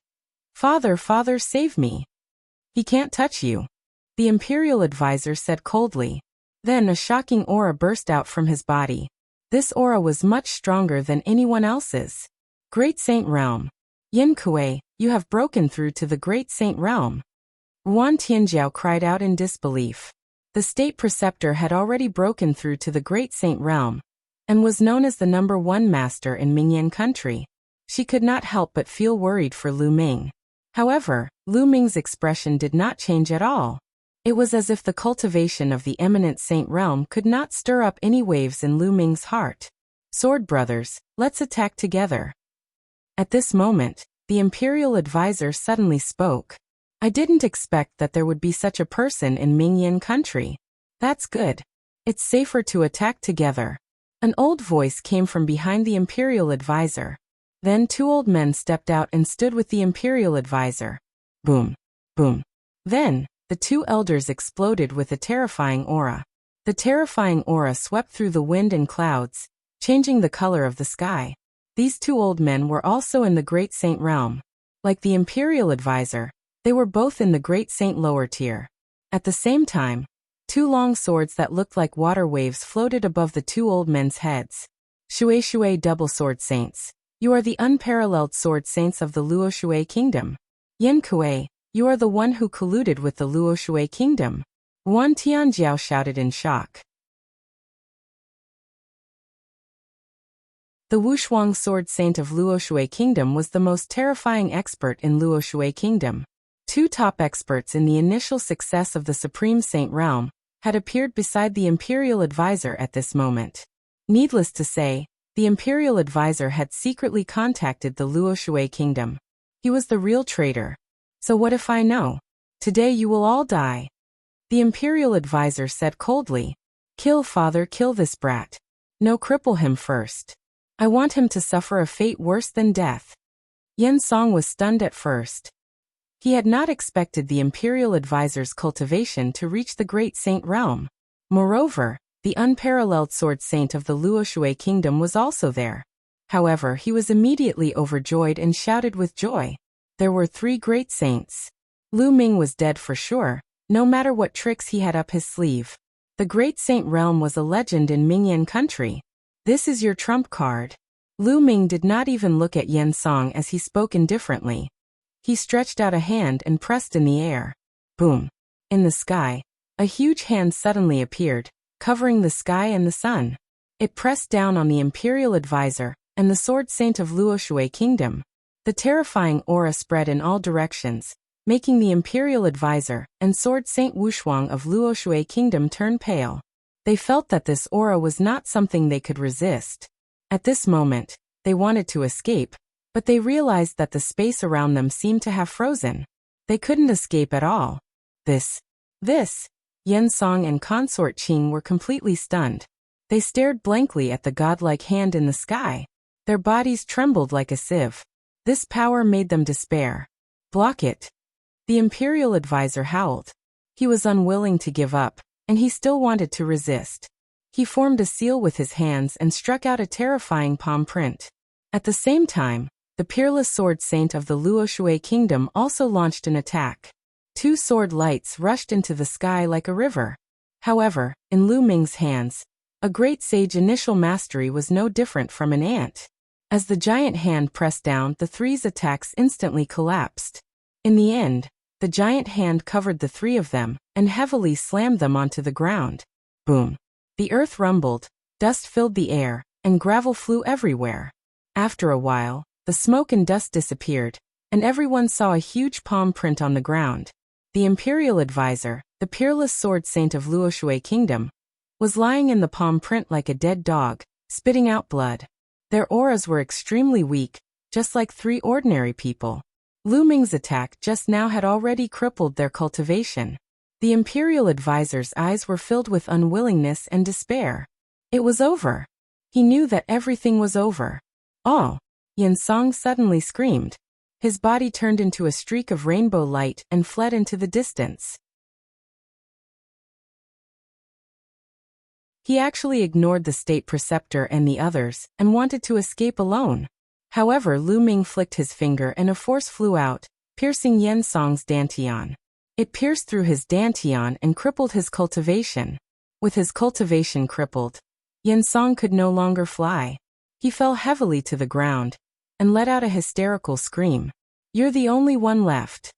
Father, Father, save me! He can't touch you, the imperial advisor said coldly. Then a shocking aura burst out from his body. This aura was much stronger than anyone else's. Great Saint Realm. Yin Kuei, you have broken through to the Great Saint Realm. Yuan Tianjiao cried out in disbelief. The state preceptor had already broken through to the Great Saint Realm, and was known as the #1 master in Mingyan country. She could not help but feel worried for Lu Ming. However, Lu Ming's expression did not change at all. It was as if the cultivation of the eminent Saint Realm could not stir up any waves in Lu Ming's heart. Sword brothers, let's attack together. At this moment, the imperial advisor suddenly spoke. I didn't expect that there would be such a person in Mingyan country. That's good. It's safer to attack together. An old voice came from behind the imperial advisor. Then 2 old men stepped out and stood with the imperial advisor. Boom. Boom. Then, the 2 elders exploded with a terrifying aura. The terrifying aura swept through the wind and clouds, changing the color of the sky. These 2 old men were also in the Great Saint Realm. Like the imperial advisor, they were both in the Great Saint lower tier. At the same time, 2 long swords that looked like water waves floated above the 2 old men's heads. Shui Shui double sword saints. You are the unparalleled sword saints of the Luo Shui kingdom. Yin Kuei, you are the one who colluded with the Luo Shui kingdom. Yuan Tianjiao shouted in shock. The Wushuang sword saint of Luoshui Kingdom was the most terrifying expert in Luoshui Kingdom. Two top experts in the initial success of the Supreme Saint realm had appeared beside the Imperial Advisor at this moment. Needless to say, the Imperial Advisor had secretly contacted the Luoshui Kingdom. He was the real traitor. So what if I know? Today you will all die. The Imperial Advisor said coldly. Kill father, kill this brat. No, cripple him first. I want him to suffer a fate worse than death. Xiangxiang was stunned at first. He had not expected the Imperial Advisor's cultivation to reach the Great Saint realm. Moreover, the unparalleled sword saint of the Luoshui Kingdom was also there. However, he was immediately overjoyed and shouted with joy. There were 3 great saints. Lu Ming was dead for sure, no matter what tricks he had up his sleeve. The Great Saint realm was a legend in Mingyan country. This is your trump card. Lu Ming did not even look at Xiangxiang as he spoke indifferently. He stretched out a hand and pressed in the air. Boom. In the sky, a huge hand suddenly appeared, covering the sky and the sun. It pressed down on the Imperial Advisor and the Sword Saint of Luoshui Kingdom. The terrifying aura spread in all directions, making the Imperial Advisor and Sword Saint Wushuang of Luoshui Kingdom turn pale. They felt that this aura was not something they could resist. At this moment, they wanted to escape, but they realized that the space around them seemed to have frozen. They couldn't escape at all. This. Xiangxiang and consort Qing were completely stunned. They stared blankly at the godlike hand in the sky. Their bodies trembled like a sieve. This power made them despair. Block it. The Imperial Advisor howled. He was unwilling to give up, and he still wanted to resist. He formed a seal with his hands and struck out a terrifying palm print. At the same time, the peerless sword saint of the Luoshui Kingdom also launched an attack. 2 sword lights rushed into the sky like a river. However, in Lu Ming's hands, a great sage initial mastery was no different from an ant. As the giant hand pressed down, the 3's attacks instantly collapsed. In the end, the giant hand covered the 3 of them and heavily slammed them onto the ground. Boom. The earth rumbled, dust filled the air, and gravel flew everywhere. After a while, the smoke and dust disappeared, and everyone saw a huge palm print on the ground. The Imperial Advisor, the peerless sword saint of Luoshui Kingdom, was lying in the palm print like a dead dog, spitting out blood. Their auras were extremely weak, just like 3 ordinary people. Lu Ming's attack just now had already crippled their cultivation. The Imperial Advisor's eyes were filled with unwillingness and despair. It was over. He knew that everything was over. Oh! Xiangxiang suddenly screamed. His body turned into a streak of rainbow light and fled into the distance. He actually ignored the state preceptor and the others, and wanted to escape alone. However, Lu Ming flicked his finger and a force flew out, piercing Xiangxiang's dantian. It pierced through his dantian and crippled his cultivation. With his cultivation crippled, Xiangxiang could no longer fly. He fell heavily to the ground and let out a hysterical scream. You're the only one left.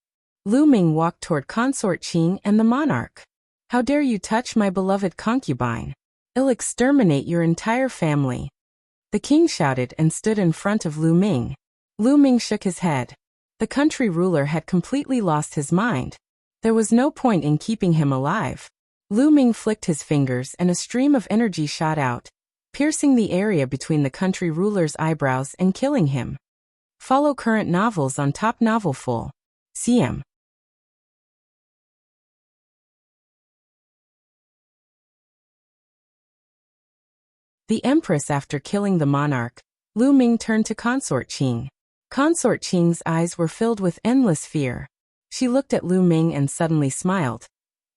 Lu Ming walked toward consort Qing and the monarch. How dare you touch my beloved concubine? I'll exterminate your entire family. The king shouted and stood in front of Lu Ming. Lu Ming shook his head. The country ruler had completely lost his mind. There was no point in keeping him alive. Lu Ming flicked his fingers and a stream of energy shot out, piercing the area between the country ruler's eyebrows and killing him. Follow current novels on Top Novelful. CM. The Empress. After killing the monarch, Lu Ming turned to consort Qing. Consort Qing's eyes were filled with endless fear. She looked at Lu Ming and suddenly smiled.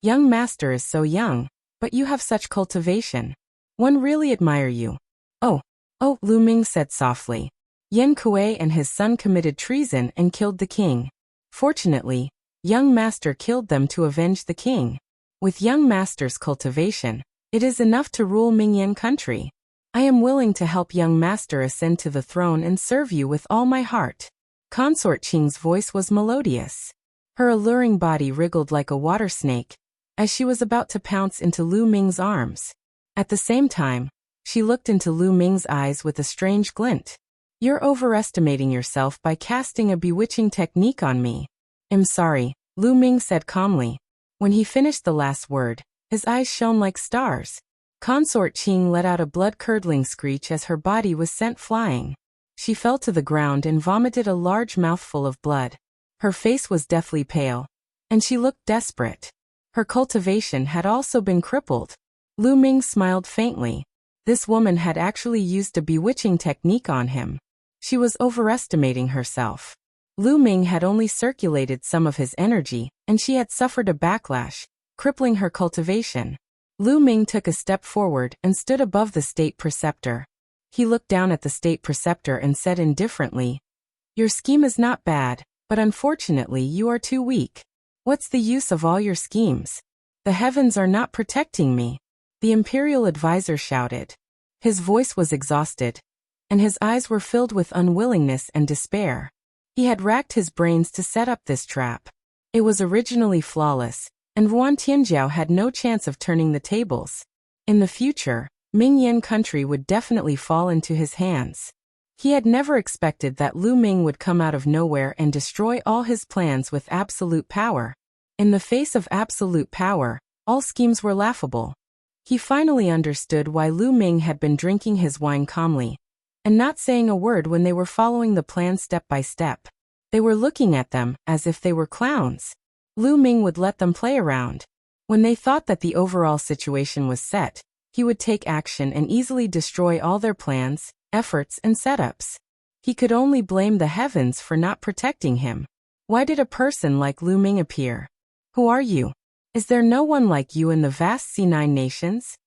Young master is so young, but you have such cultivation. One really admire you. Oh, Lu Ming said softly. Yan Kuei and his son committed treason and killed the king. Fortunately, young master killed them to avenge the king. With young master's cultivation, it is enough to rule Mingyan country. I am willing to help young master ascend to the throne and serve you with all my heart. Consort Qing's voice was melodious. Her alluring body wriggled like a water snake, as she was about to pounce into Lu Ming's arms. At the same time, She looked into Lu Ming's eyes with a strange glint. You're overestimating yourself by casting a bewitching technique on me. I'm sorry, Lu Ming said calmly. When he finished the last word, his eyes shone like stars. Consort Qing let out a blood-curdling screech as her body was sent flying. She fell to the ground and vomited a large mouthful of blood. Her face was deathly pale, and she looked desperate. Her cultivation had also been crippled. Lu Ming smiled faintly. This woman had actually used a bewitching technique on him. She was overestimating herself. Lu Ming had only circulated some of his energy, and she had suffered a backlash, crippling her cultivation. Lu Ming took a step forward and stood above the state preceptor. He looked down at the state preceptor and said indifferently, "Your scheme is not bad, but unfortunately you are too weak. What's the use of all your schemes? The heavens are not protecting me." The imperial advisor shouted. His voice was exhausted, and his eyes were filled with unwillingness and despair. He had racked his brains to set up this trap. It was originally flawless, and Yuan Tianjiao had no chance of turning the tables. In the future, Mingyan country would definitely fall into his hands. He had never expected that Lu Ming would come out of nowhere and destroy all his plans with absolute power. In the face of absolute power, all schemes were laughable. He finally understood why Lu Ming had been drinking his wine calmly, and not saying a word when they were following the plan step by step. They were looking at them as if they were clowns. Lu Ming would let them play around. When they thought that the overall situation was set, he would take action and easily destroy all their plans, efforts, and setups. He could only blame the heavens for not protecting him. Why did a person like Lu Ming appear? Who are you? Is there no one like you in the vast C9 nations?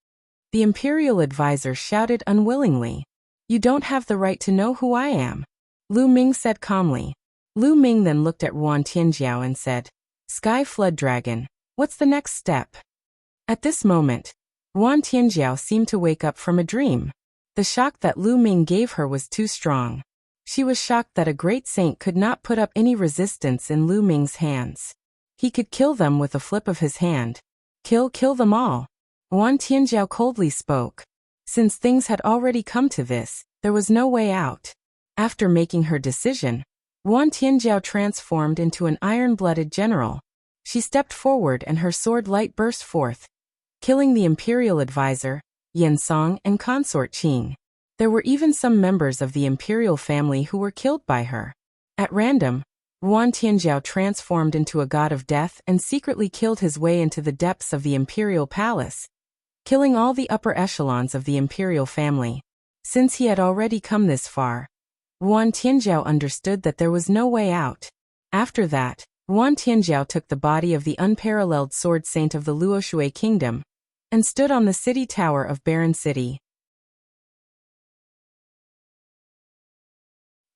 The imperial advisor shouted unwillingly. You don't have the right to know who I am, Lu Ming said calmly. Lu Ming then looked at Yuan Tianjiao and said, Sky Flood Dragon, what's the next step? At this moment, Yuan Tianjiao seemed to wake up from a dream. The shock that Lu Ming gave her was too strong. She was shocked that a great saint could not put up any resistance in Lu Ming's hands. He could kill them with a flip of his hand. Kill them all. Yuan Tianjiao coldly spoke. Since things had already come to this, there was no way out. After making her decision, Yuan Tianjiao transformed into an iron-blooded general. She stepped forward and her sword light burst forth, killing the imperial advisor, Xiangxiang, and consort Qing. There were even some members of the imperial family who were killed by her. At random, Yuan Tianjiao transformed into a god of death and secretly killed his way into the depths of the imperial palace, killing all the upper echelons of the imperial family. Since he had already come this far, Yuan Tianjiao understood that there was no way out. After that, Yuan Tianjiao took the body of the unparalleled sword saint of the Luoshui kingdom and stood on the city tower of Barren City.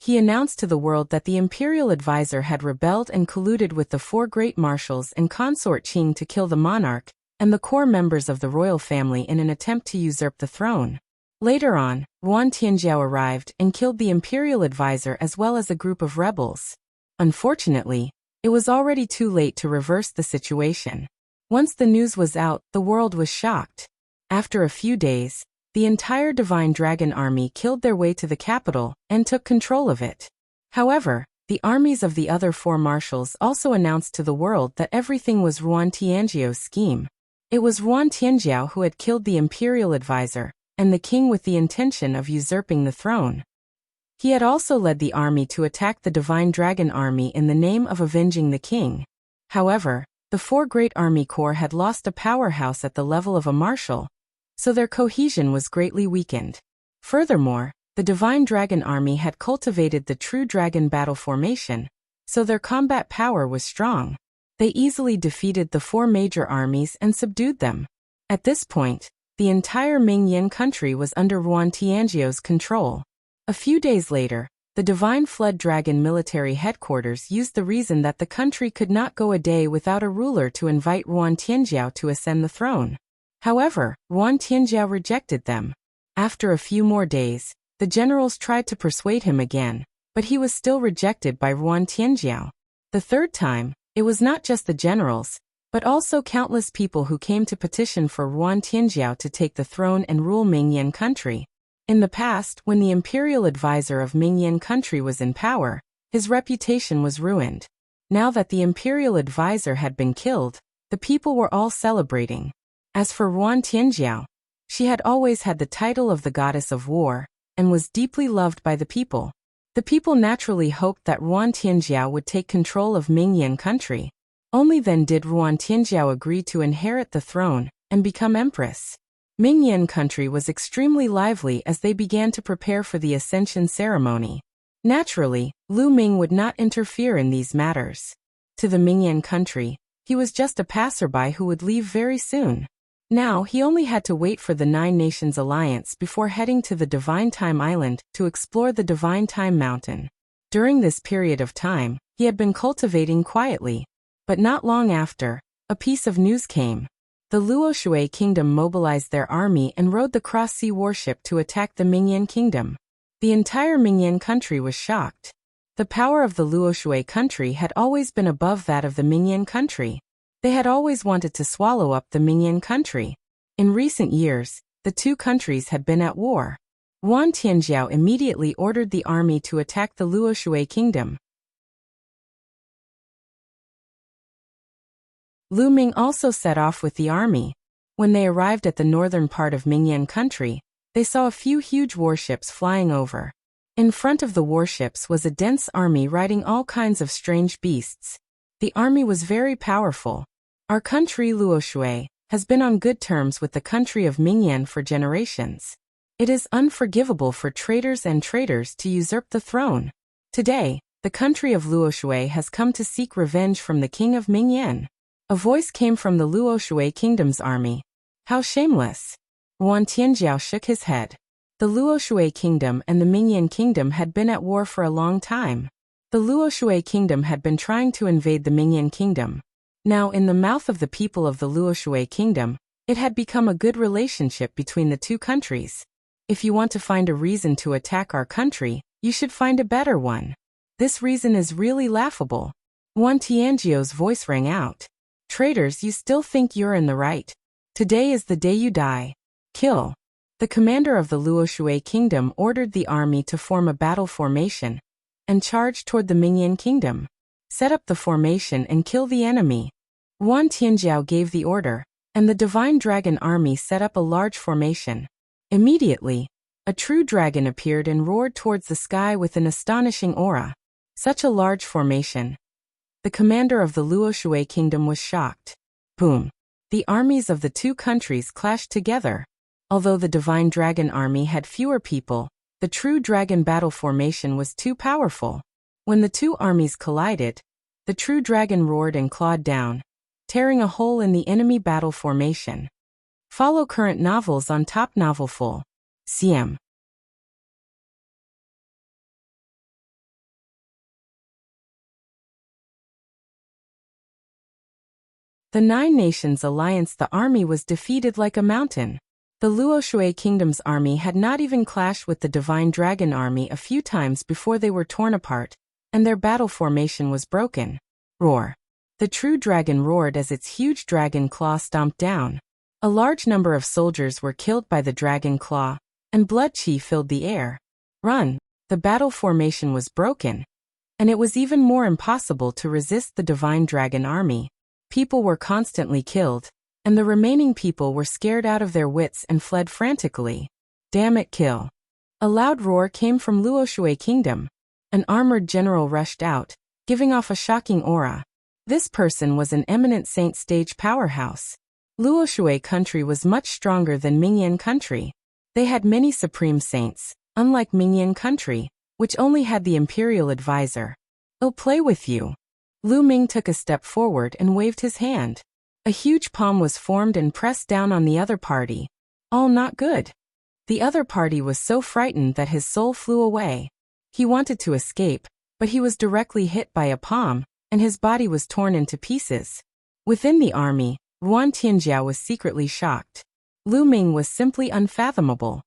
He announced to the world that the imperial advisor had rebelled and colluded with the four great marshals and consort Qing to kill the monarch and the core members of the royal family in an attempt to usurp the throne. Later on, Yuan Tianjiao arrived and killed the imperial advisor as well as a group of rebels. Unfortunately, it was already too late to reverse the situation. Once the news was out, the world was shocked. After a few days, the entire Divine Dragon army killed their way to the capital and took control of it. However, the armies of the other four marshals also announced to the world that everything was Yuan Tianjiao's scheme. It was Yuan Tianjiao who had killed the imperial advisor and the king with the intention of usurping the throne. He had also led the army to attack the Divine Dragon army in the name of avenging the king. However, the four great army corps had lost a powerhouse at the level of a marshal, so their cohesion was greatly weakened. Furthermore, the Divine Dragon army had cultivated the true dragon battle formation, so their combat power was strong. They easily defeated the four major armies and subdued them. At this point, the entire Mingyan country was under Yuan Tianjiao's control. A few days later, the Divine Flood Dragon military headquarters used the reason that the country could not go a day without a ruler to invite Yuan Tianjiao to ascend the throne. However, Yuan Tianjiao rejected them. After a few more days, the generals tried to persuade him again, but he was still rejected by Yuan Tianjiao. The third time, it was not just the generals, but also countless people who came to petition for Yuan Tianjiao to take the throne and rule Mingyan country. In the past, when the imperial advisor of Mingyan country was in power, his reputation was ruined. Now that the imperial advisor had been killed, the people were all celebrating. As for Yuan Tianjiao, she had always had the title of the goddess of war, and was deeply loved by the people. The people naturally hoped that Yuan Tianjiao would take control of Mingyan country. Only then did Yuan Tianjiao agree to inherit the throne and become empress. Mingyan country was extremely lively as they began to prepare for the ascension ceremony. Naturally, Lu Ming would not interfere in these matters. To the Mingyan country, he was just a passerby who would leave very soon. Now he only had to wait for the Nine Nations Alliance before heading to the Divine Time Island to explore the Divine Time Mountain. During this period of time, he had been cultivating quietly. But not long after, a piece of news came. The Luoshui kingdom mobilized their army and rowed the cross-sea warship to attack the Mingyan kingdom. The entire Mingyan country was shocked. The power of the Luoshui country had always been above that of the Mingyan country. They had always wanted to swallow up the Mingyan country. In recent years, the two countries had been at war. Yuan Tianjiao immediately ordered the army to attack the Luoshui kingdom. Lu Ming also set off with the army. When they arrived at the northern part of Mingyan country, they saw a few huge warships flying over. In front of the warships was a dense army riding all kinds of strange beasts. The army was very powerful. Our country Luoshui has been on good terms with the country of Mingyan for generations. It is unforgivable for traitors and traitors to usurp the throne. Today, the country of Luoshui has come to seek revenge from the king of Mingyan. A voice came from the Luoshui kingdom's army. How shameless! Yuan Tianjiao shook his head. The Luoshui kingdom and the Mingyan kingdom had been at war for a long time. The Luoshui kingdom had been trying to invade the Mingyan kingdom. Now, in the mouth of the people of the Luoshui kingdom, it had become a good relationship between the two countries. If you want to find a reason to attack our country, you should find a better one. This reason is really laughable. Yuan Tianjiao's voice rang out. Traitors, you still think you're in the right. Today is the day you die. Kill. The commander of the Luoshui kingdom ordered the army to form a battle formation and charge toward the Mingyan kingdom. Set up the formation and kill the enemy. Yuan Tianjiao gave the order, and the divine dragon army set up a large formation. Immediately, a true dragon appeared and roared towards the sky with an astonishing aura. Such a large formation. The commander of the Luoshui kingdom was shocked. Boom! The armies of the two countries clashed together. Although the divine dragon army had fewer people, the true dragon battle formation was too powerful. When the two armies collided, the true dragon roared and clawed down, tearing a hole in the enemy battle formation. Follow current novels on Top Novel Full. CM. The Nine Nations Alliance. The army was defeated like a mountain. The Luoshui kingdom's army had not even clashed with the divine dragon army a few times before they were torn apart, and their battle formation was broken. Roar. The true dragon roared as its huge dragon claw stomped down. A large number of soldiers were killed by the dragon claw, and blood chi filled the air. Run. The battle formation was broken, and it was even more impossible to resist the divine dragon army. People were constantly killed, and the remaining people were scared out of their wits and fled frantically. Damn it, kill. A loud roar came from Luoshui kingdom. An armored general rushed out, giving off a shocking aura. This person was an eminent saint stage powerhouse. Luoshui country was much stronger than Mingyan country. They had many supreme saints, unlike Mingyan country, which only had the imperial advisor. I'll play with you. Lu Ming took a step forward and waved his hand. A huge palm was formed and pressed down on the other party. All not good. The other party was so frightened that his soul flew away. He wanted to escape, but he was directly hit by a palm, and his body was torn into pieces. Within the army, Yuan Tianjiao was secretly shocked. Lu Ming was simply unfathomable.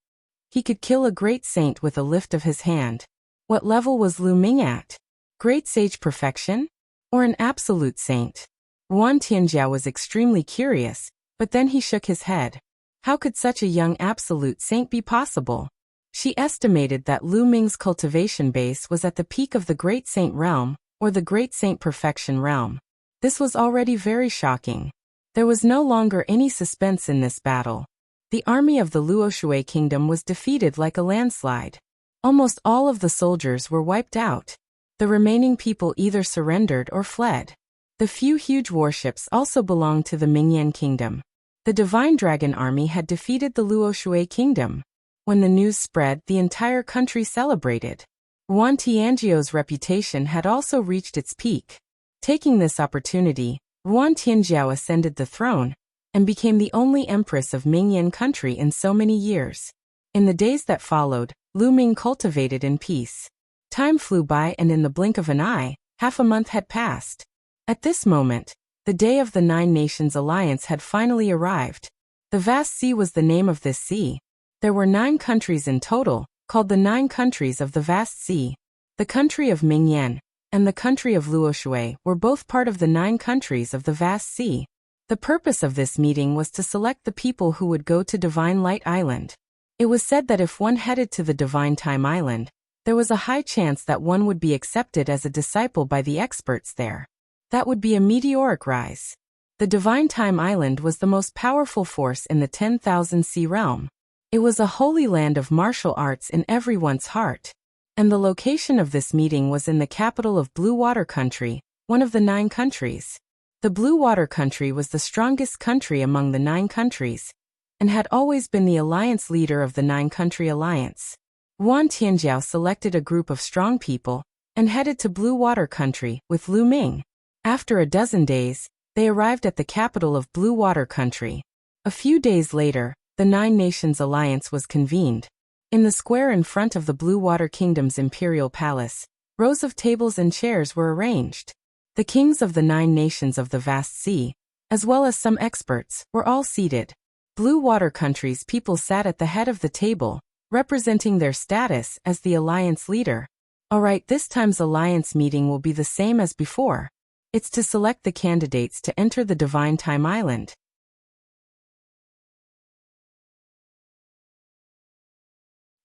He could kill a great saint with a lift of his hand. What level was Lu Ming at? Great sage perfection? Or an absolute saint? Yuan Tianjiao was extremely curious, but then he shook his head. How could such a young absolute saint be possible? She estimated that Lu Ming's cultivation base was at the peak of the Great Saint realm, or the Great Saint Perfection realm. This was already very shocking. There was no longer any suspense in this battle. The army of the Luoshui kingdom was defeated like a landslide. Almost all of the soldiers were wiped out. The remaining people either surrendered or fled. The few huge warships also belonged to the Mingyan kingdom. The Divine Dragon army had defeated the Luoshui kingdom. When the news spread, the entire country celebrated. Yuan Tianjiao's reputation had also reached its peak. Taking this opportunity, Yuan Tianjiao ascended the throne and became the only empress of Mingyan country in so many years. In the days that followed, Lu Ming cultivated in peace. Time flew by, and in the blink of an eye, half a month had passed. At this moment, the day of the Nine Nations Alliance had finally arrived. The Vast Sea was the name of this sea. There were 9 countries in total, called the 9 countries of the Vast Sea. The country of Mingyan and the country of Luoshui were both part of the 9 countries of the Vast Sea. The purpose of this meeting was to select the people who would go to Divine Light Island. It was said that if one headed to the Divine Time Island, there was a high chance that one would be accepted as a disciple by the experts there. That would be a meteoric rise. The Divine Time Island was the most powerful force in the 10,000 Sea realm. It was a holy land of martial arts in everyone's heart. And the location of this meeting was in the capital of Blue Water Country, one of the 9 countries. The Blue Water Country was the strongest country among the 9 countries, and had always been the alliance leader of the 9-country alliance. Yuan Tianjiao selected a group of strong people and headed to Blue Water Country with Lu Ming. After a dozen days, they arrived at the capital of Blue Water Country. A few days later, the 9 Nations Alliance was convened. In the square in front of the Blue Water Kingdom's imperial palace, rows of tables and chairs were arranged. The kings of the 9 nations of the Vast Sea, as well as some experts, were all seated. Blue Water Country's people sat at the head of the table, representing their status as the alliance leader. Alright, this time's alliance meeting will be the same as before. It's to select the candidates to enter the Divine Time Island.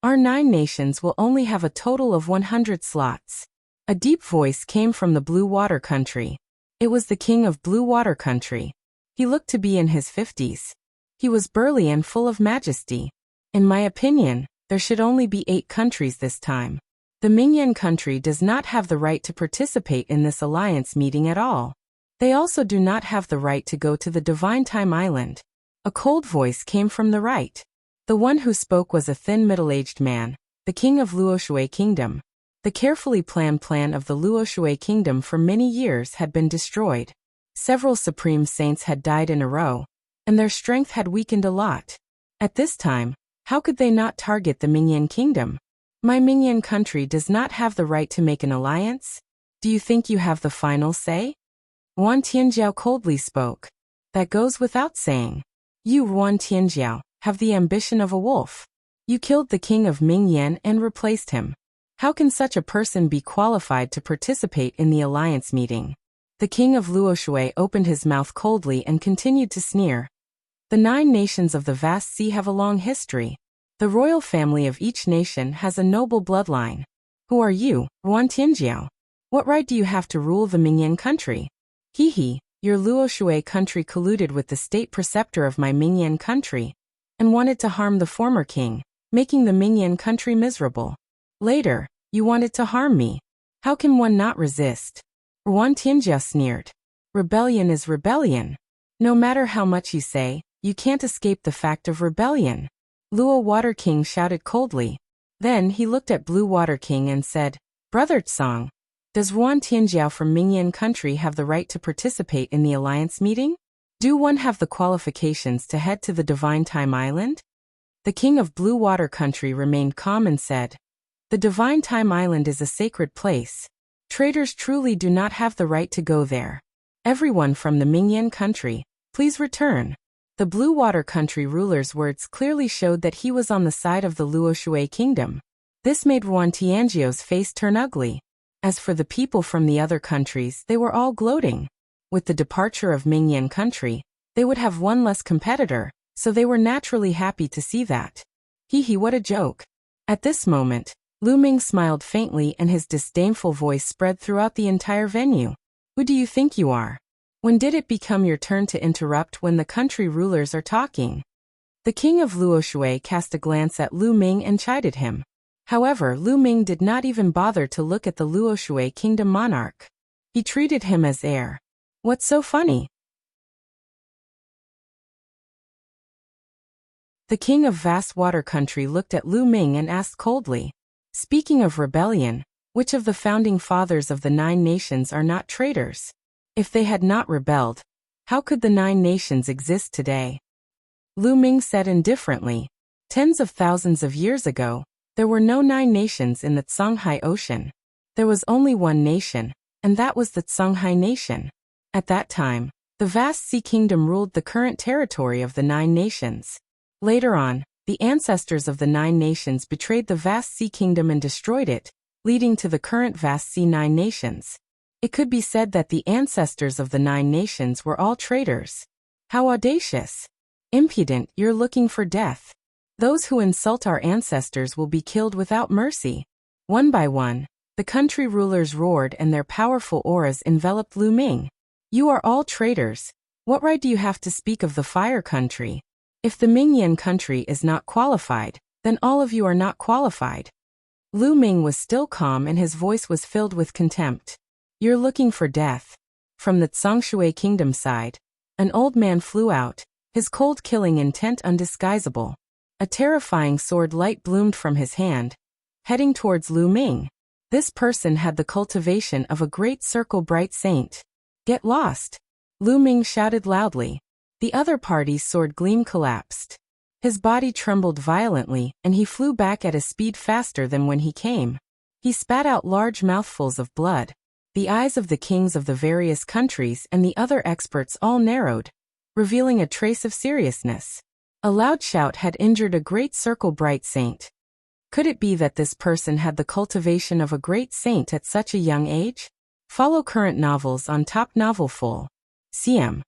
Our 9 nations will only have a total of 100 slots. A deep voice came from the Blue Water Country. It was the king of Blue Water Country. He looked to be in his 50s. He was burly and full of majesty. In my opinion, there should only be 8 countries this time. The Mingyan country does not have the right to participate in this alliance meeting at all. They also do not have the right to go to the Divine Time Island. A cold voice came from the right. The one who spoke was a thin middle-aged man, the king of Luoshui Kingdom. The carefully planned plan of the Luoshui Kingdom for many years had been destroyed. Several supreme saints had died in a row, and their strength had weakened a lot. At this time, how could they not target the Mingyan Kingdom? My Mingyan country does not have the right to make an alliance? Do you think you have the final say? Yuan Tianjiao coldly spoke. That goes without saying. You, Yuan Tianjiao, have the ambition of a wolf. You killed the king of Mingyan and replaced him. How can such a person be qualified to participate in the alliance meeting? The king of Luoshui opened his mouth coldly and continued to sneer. The 9 nations of the Vast Sea have a long history. The royal family of each nation has a noble bloodline. Who are you, Yuan Tianjiao? What right do you have to rule the Mingyan country? Your Luoshui country colluded with the state preceptor of my Mingyan country and wanted to harm the former king, making the Mingyan country miserable. Later, you wanted to harm me. How can one not resist? Yuan Tianjiao sneered. Rebellion is rebellion. No matter how much you say, you can't escape the fact of rebellion. Luo Water King shouted coldly. Then he looked at Blue Water King and said, Brother Tsang, does Yuan Tianjiao from Mingyan country have the right to participate in the alliance meeting? Do one have the qualifications to head to the Divine Time Island? The king of Blue Water Country remained calm and said, The Divine Time Island is a sacred place. Traitors truly do not have the right to go there. Everyone from the Mingyan country, please return. The Blue Water Country ruler's words clearly showed that he was on the side of the Luoshui Kingdom. This made Yuan Tianjiao's face turn ugly. As for the people from the other countries, they were all gloating. With the departure of Mingyan country, they would have one less competitor, so they were naturally happy to see that. Hee, what a joke. At this moment, Lu Ming smiled faintly and his disdainful voice spread throughout the entire venue. Who do you think you are? When did it become your turn to interrupt when the country rulers are talking? The king of Luoshui cast a glance at Lu Ming and chided him. However, Lu Ming did not even bother to look at the Luoshui kingdom monarch. He treated him as heir. What's so funny? The king of vast water country looked at Lu Ming and asked coldly, speaking of rebellion, which of the founding fathers of the 9 nations are not traitors? If they had not rebelled, how could the 9 nations exist today? Lu Ming said indifferently, tens of thousands of years ago, there were no 9 nations in the Songhai Ocean. There was only one nation, and that was the Songhai nation. At that time, the vast sea kingdom ruled the current territory of the 9 nations. Later on, the ancestors of the 9 nations betrayed the vast sea kingdom and destroyed it, leading to the current vast sea 9 nations. It could be said that the ancestors of the 9 nations were all traitors. How audacious! Impudent, you're looking for death. Those who insult our ancestors will be killed without mercy. One by one, the country rulers roared and their powerful auras enveloped Lu Ming. You are all traitors. What right do you have to speak of the fire country? If the Mingyan country is not qualified, then all of you are not qualified. Lu Ming was still calm and his voice was filled with contempt. You're looking for death. From the Tsongshui kingdom side, an old man flew out, his cold killing intent undisguisable. A terrifying sword light bloomed from his hand, heading towards Lu Ming. This person had the cultivation of a great circle bright saint. Get lost! Lu Ming shouted loudly. The other party's sword gleam collapsed. His body trembled violently, and he flew back at a speed faster than when he came. He spat out large mouthfuls of blood. The eyes of the kings of the various countries and the other experts all narrowed, revealing a trace of seriousness. A loud shout had injured a great circle bright saint. Could it be that this person had the cultivation of a great saint at such a young age? Follow current novels on Top Novel Full. CM.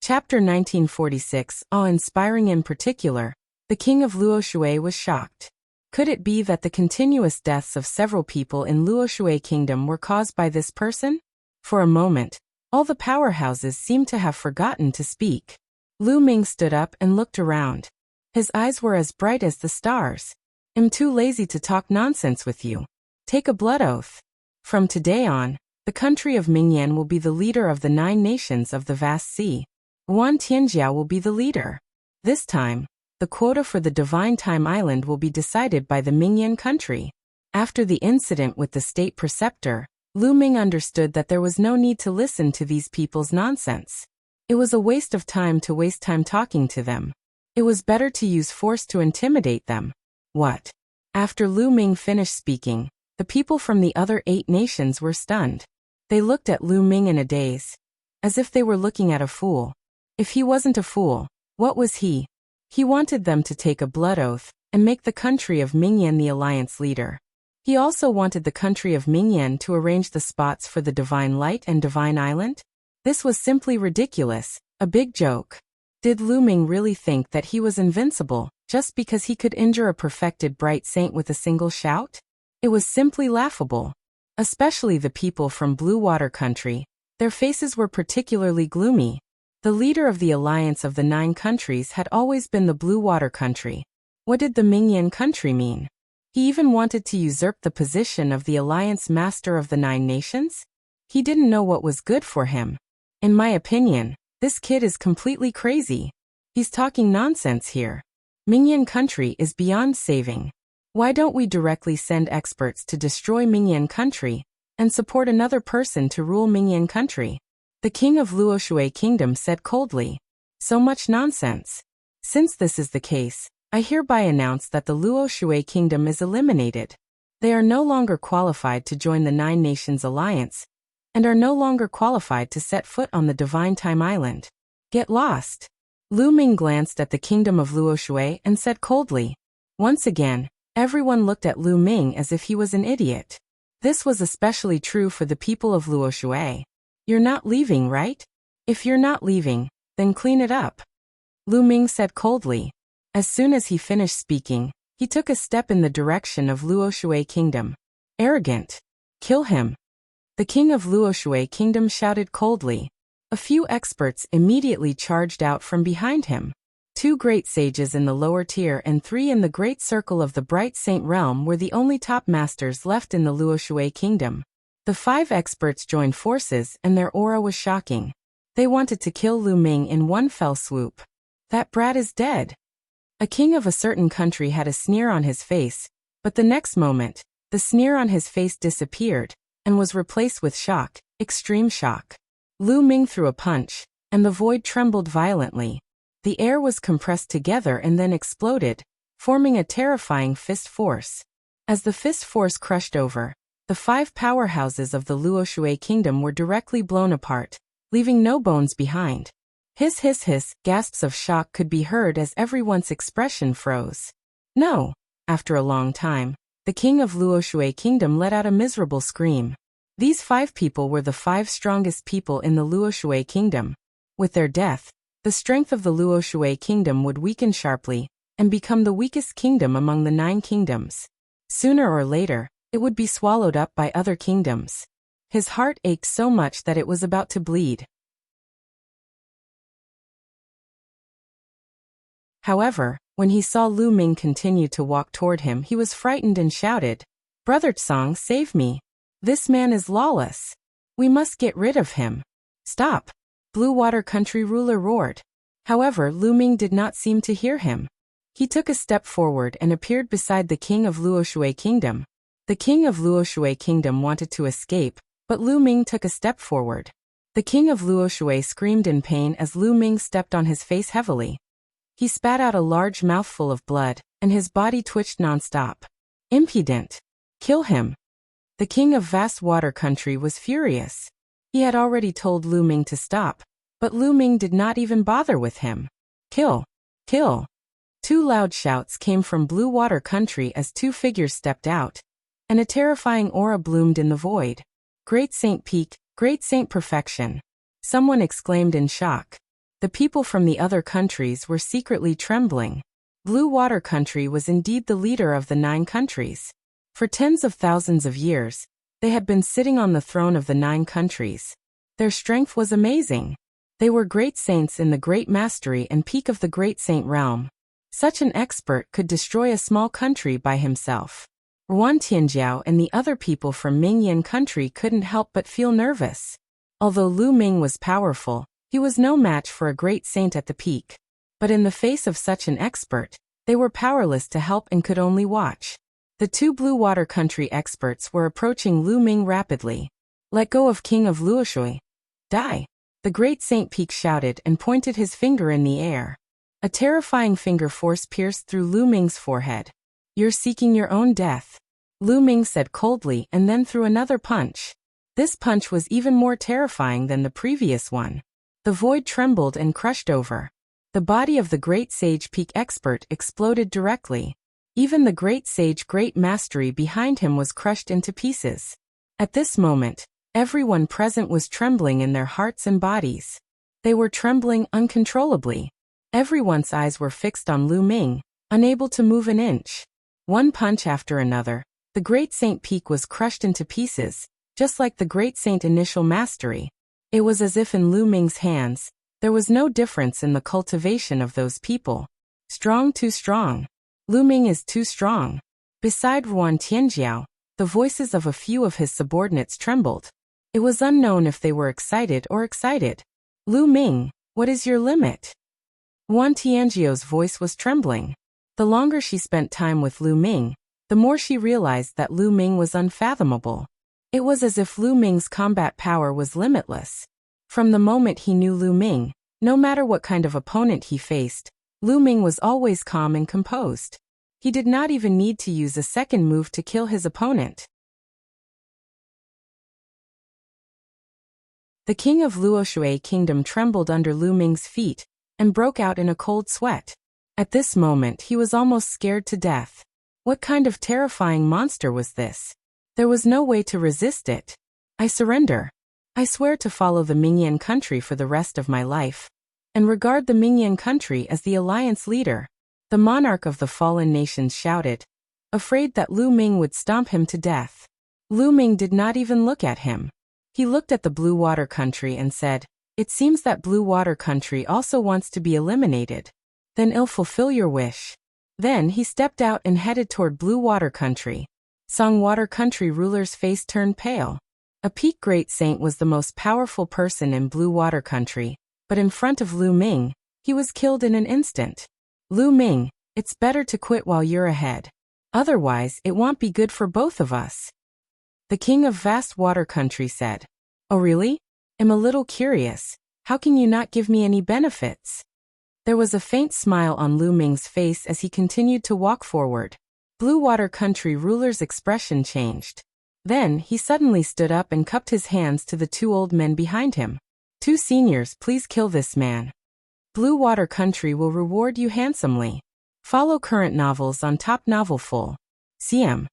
Chapter 1946, awe-inspiring in particular, the king of Luoshui was shocked. Could it be that the continuous deaths of several people in Luoshui kingdom were caused by this person? For a moment, all the powerhouses seemed to have forgotten to speak. Lu Ming stood up and looked around. His eyes were as bright as the stars. I'm too lazy to talk nonsense with you. Take a blood oath. From today on, the country of Mingyan will be the leader of the 9 nations of the vast sea. Wan Tianjia will be the leader. This time, the quota for the Divine Time Island will be decided by the Mingyan country. After the incident with the state preceptor, Lu Ming understood that there was no need to listen to these people's nonsense. It was a waste of time to waste time talking to them. It was better to use force to intimidate them. What? After Lu Ming finished speaking, the people from the other 8 nations were stunned. They looked at Lu Ming in a daze, as if they were looking at a fool. If he wasn't a fool, what was he? He wanted them to take a blood oath and make the country of Mingyan the alliance leader. He also wanted the country of Mingyan to arrange the spots for the Divine Light and Divine Island. This was simply ridiculous, a big joke. Did Lu Ming really think that he was invincible, just because he could injure a perfected bright saint with a single shout? It was simply laughable. Especially the people from Blue Water Country. Their faces were particularly gloomy. The leader of the alliance of the 9 countries had always been the Blue Water Country. What did the Mingyan country mean? He even wanted to usurp the position of the alliance master of the 9 nations? He didn't know what was good for him. In my opinion, this kid is completely crazy. He's talking nonsense here. Mingyan country is beyond saving. Why don't we directly send experts to destroy Mingyan country and support another person to rule Mingyan country? The king of Luoshui kingdom said coldly. So much nonsense. Since this is the case, I hereby announce that the Luoshui kingdom is eliminated. They are no longer qualified to join the 9 nations alliance, and are no longer qualified to set foot on the Divine Time Island. Get lost. Lu Ming glanced at the kingdom of Luoshui and said coldly. Once again, Everyone looked at Lu Ming as if he was an idiot. This was especially true for the people of Luoshui. You're not leaving, right? If you're not leaving, then clean it up. Lu Ming said coldly. As soon as he finished speaking, he took a step in the direction of Luoshui Kingdom. Arrogant. Kill him. The king of Luoshui Kingdom shouted coldly. A few experts immediately charged out from behind him. 2 great sages in the lower tier and 3 in the great circle of the Bright Saint realm were the only top masters left in the Luoshui Kingdom. The 5 experts joined forces and their aura was shocking. They wanted to kill Lu Ming in one fell swoop. That brat is dead. A king of a certain country had a sneer on his face, but the next moment, the sneer on his face disappeared and was replaced with shock, extreme shock. Lu Ming threw a punch, and the void trembled violently. The air was compressed together and then exploded, forming a terrifying fist force. As the fist force crushed over, the 5 powerhouses of the Luoshui Kingdom were directly blown apart, leaving no bones behind. Hiss hiss hiss, gasps of shock could be heard as everyone's expression froze. No! After a long time, the king of Luoshui Kingdom let out a miserable scream. These 5 people were the 5 strongest people in the Luoshui Kingdom. With their death, the strength of the Luoshui Kingdom would weaken sharply, and become the weakest kingdom among the 9 kingdoms. Sooner or later, it would be swallowed up by other kingdoms. His heart ached so much that it was about to bleed. However, when he saw Lu Ming continue to walk toward him, he was frightened and shouted, "Brother Tsang, save me! This man is lawless. We must get rid of him." "Stop!" Blue Water Country ruler roared. However, Lu Ming did not seem to hear him. He took a step forward and appeared beside the king of Luoshui Kingdom. The king of Luoshui Kingdom wanted to escape, but Lu Ming took a step forward. The king of Luoshui screamed in pain as Lu Ming stepped on his face heavily. He spat out a large mouthful of blood, and his body twitched non-stop. Impudent! Kill him! The king of Vast Water Country was furious. He had already told Lu Ming to stop, but Lu Ming did not even bother with him. Kill! Kill! 2 loud shouts came from Blue Water Country as 2 figures stepped out, and a terrifying aura bloomed in the void. Great Saint Peak, Great Saint Perfection! Someone exclaimed in shock. The people from the other countries were secretly trembling. Blue Water Country was indeed the leader of the 9 countries. For tens of thousands of years, they had been sitting on the throne of the 9 countries. Their strength was amazing. They were great saints in the great mastery and peak of the Great Saint realm. Such an expert could destroy a small country by himself. Ruan Tianjiao and the other people from Mingyan country couldn't help but feel nervous. Although Lu Ming was powerful, he was no match for a great saint at the peak. But in the face of such an expert, they were powerless to help and could only watch. The 2 Blue Water Country experts were approaching Lu Ming rapidly. "Let go of King of Luoshui. Die!" The Great Saint Peak shouted and pointed his finger in the air. A terrifying finger force pierced through Lu Ming's forehead. "You're seeking your own death," Lu Ming said coldly and then threw another punch. This punch was even more terrifying than the previous one. The void trembled and crushed over. The body of the Great Sage Peak expert exploded directly. Even the Great Sage Great Mastery behind him was crushed into pieces. At this moment, everyone present was trembling in their hearts and bodies. They were trembling uncontrollably. Everyone's eyes were fixed on Lu Ming, unable to move an inch. One punch after another, the Great Saint Peak was crushed into pieces, just like the Great Saint Initial Mastery. It was as if in Lu Ming's hands, there was no difference in the cultivation of those people. Strong, too strong. Lu Ming is too strong. Beside Ruan Tianjiao, the voices of a few of his subordinates trembled. It was unknown if they were excited or excited. "Lu Ming, what is your limit?" Ruan Tianjiao's voice was trembling. The longer she spent time with Lu Ming, the more she realized that Lu Ming was unfathomable. It was as if Lu Ming's combat power was limitless. From the moment he knew Lu Ming, no matter what kind of opponent he faced, Lu Ming was always calm and composed. He did not even need to use a second move to kill his opponent. The king of Luoshui Kingdom trembled under Lu Ming's feet and broke out in a cold sweat. At this moment he was almost scared to death. What kind of terrifying monster was this? There was no way to resist it. I surrender. I swear to follow the Mingyan country for the rest of my life, and regard the Mingyan country as the alliance leader. The monarch of the fallen nations shouted, afraid that Lu Ming would stomp him to death. Lu Ming did not even look at him. He looked at the Blue Water country and said, it seems that Blue Water country also wants to be eliminated. Then I'll fulfill your wish. Then he stepped out and headed toward Blue Water country. Song Water country ruler's face turned pale. A peak great saint was the most powerful person in Blue Water country, but in front of Lu Ming, he was killed in an instant. Lu Ming, it's better to quit while you're ahead. Otherwise, it won't be good for both of us. The king of vast water country said, oh really? I'm a little curious. How can you not give me any benefits? There was a faint smile on Lu Ming's face as he continued to walk forward. Blue Water country ruler's expression changed. Then, he suddenly stood up and cupped his hands to the two old men behind him. Two seniors, please kill this man. Blue Water country will reward you handsomely. Follow current novels on Top Novel Full. CM.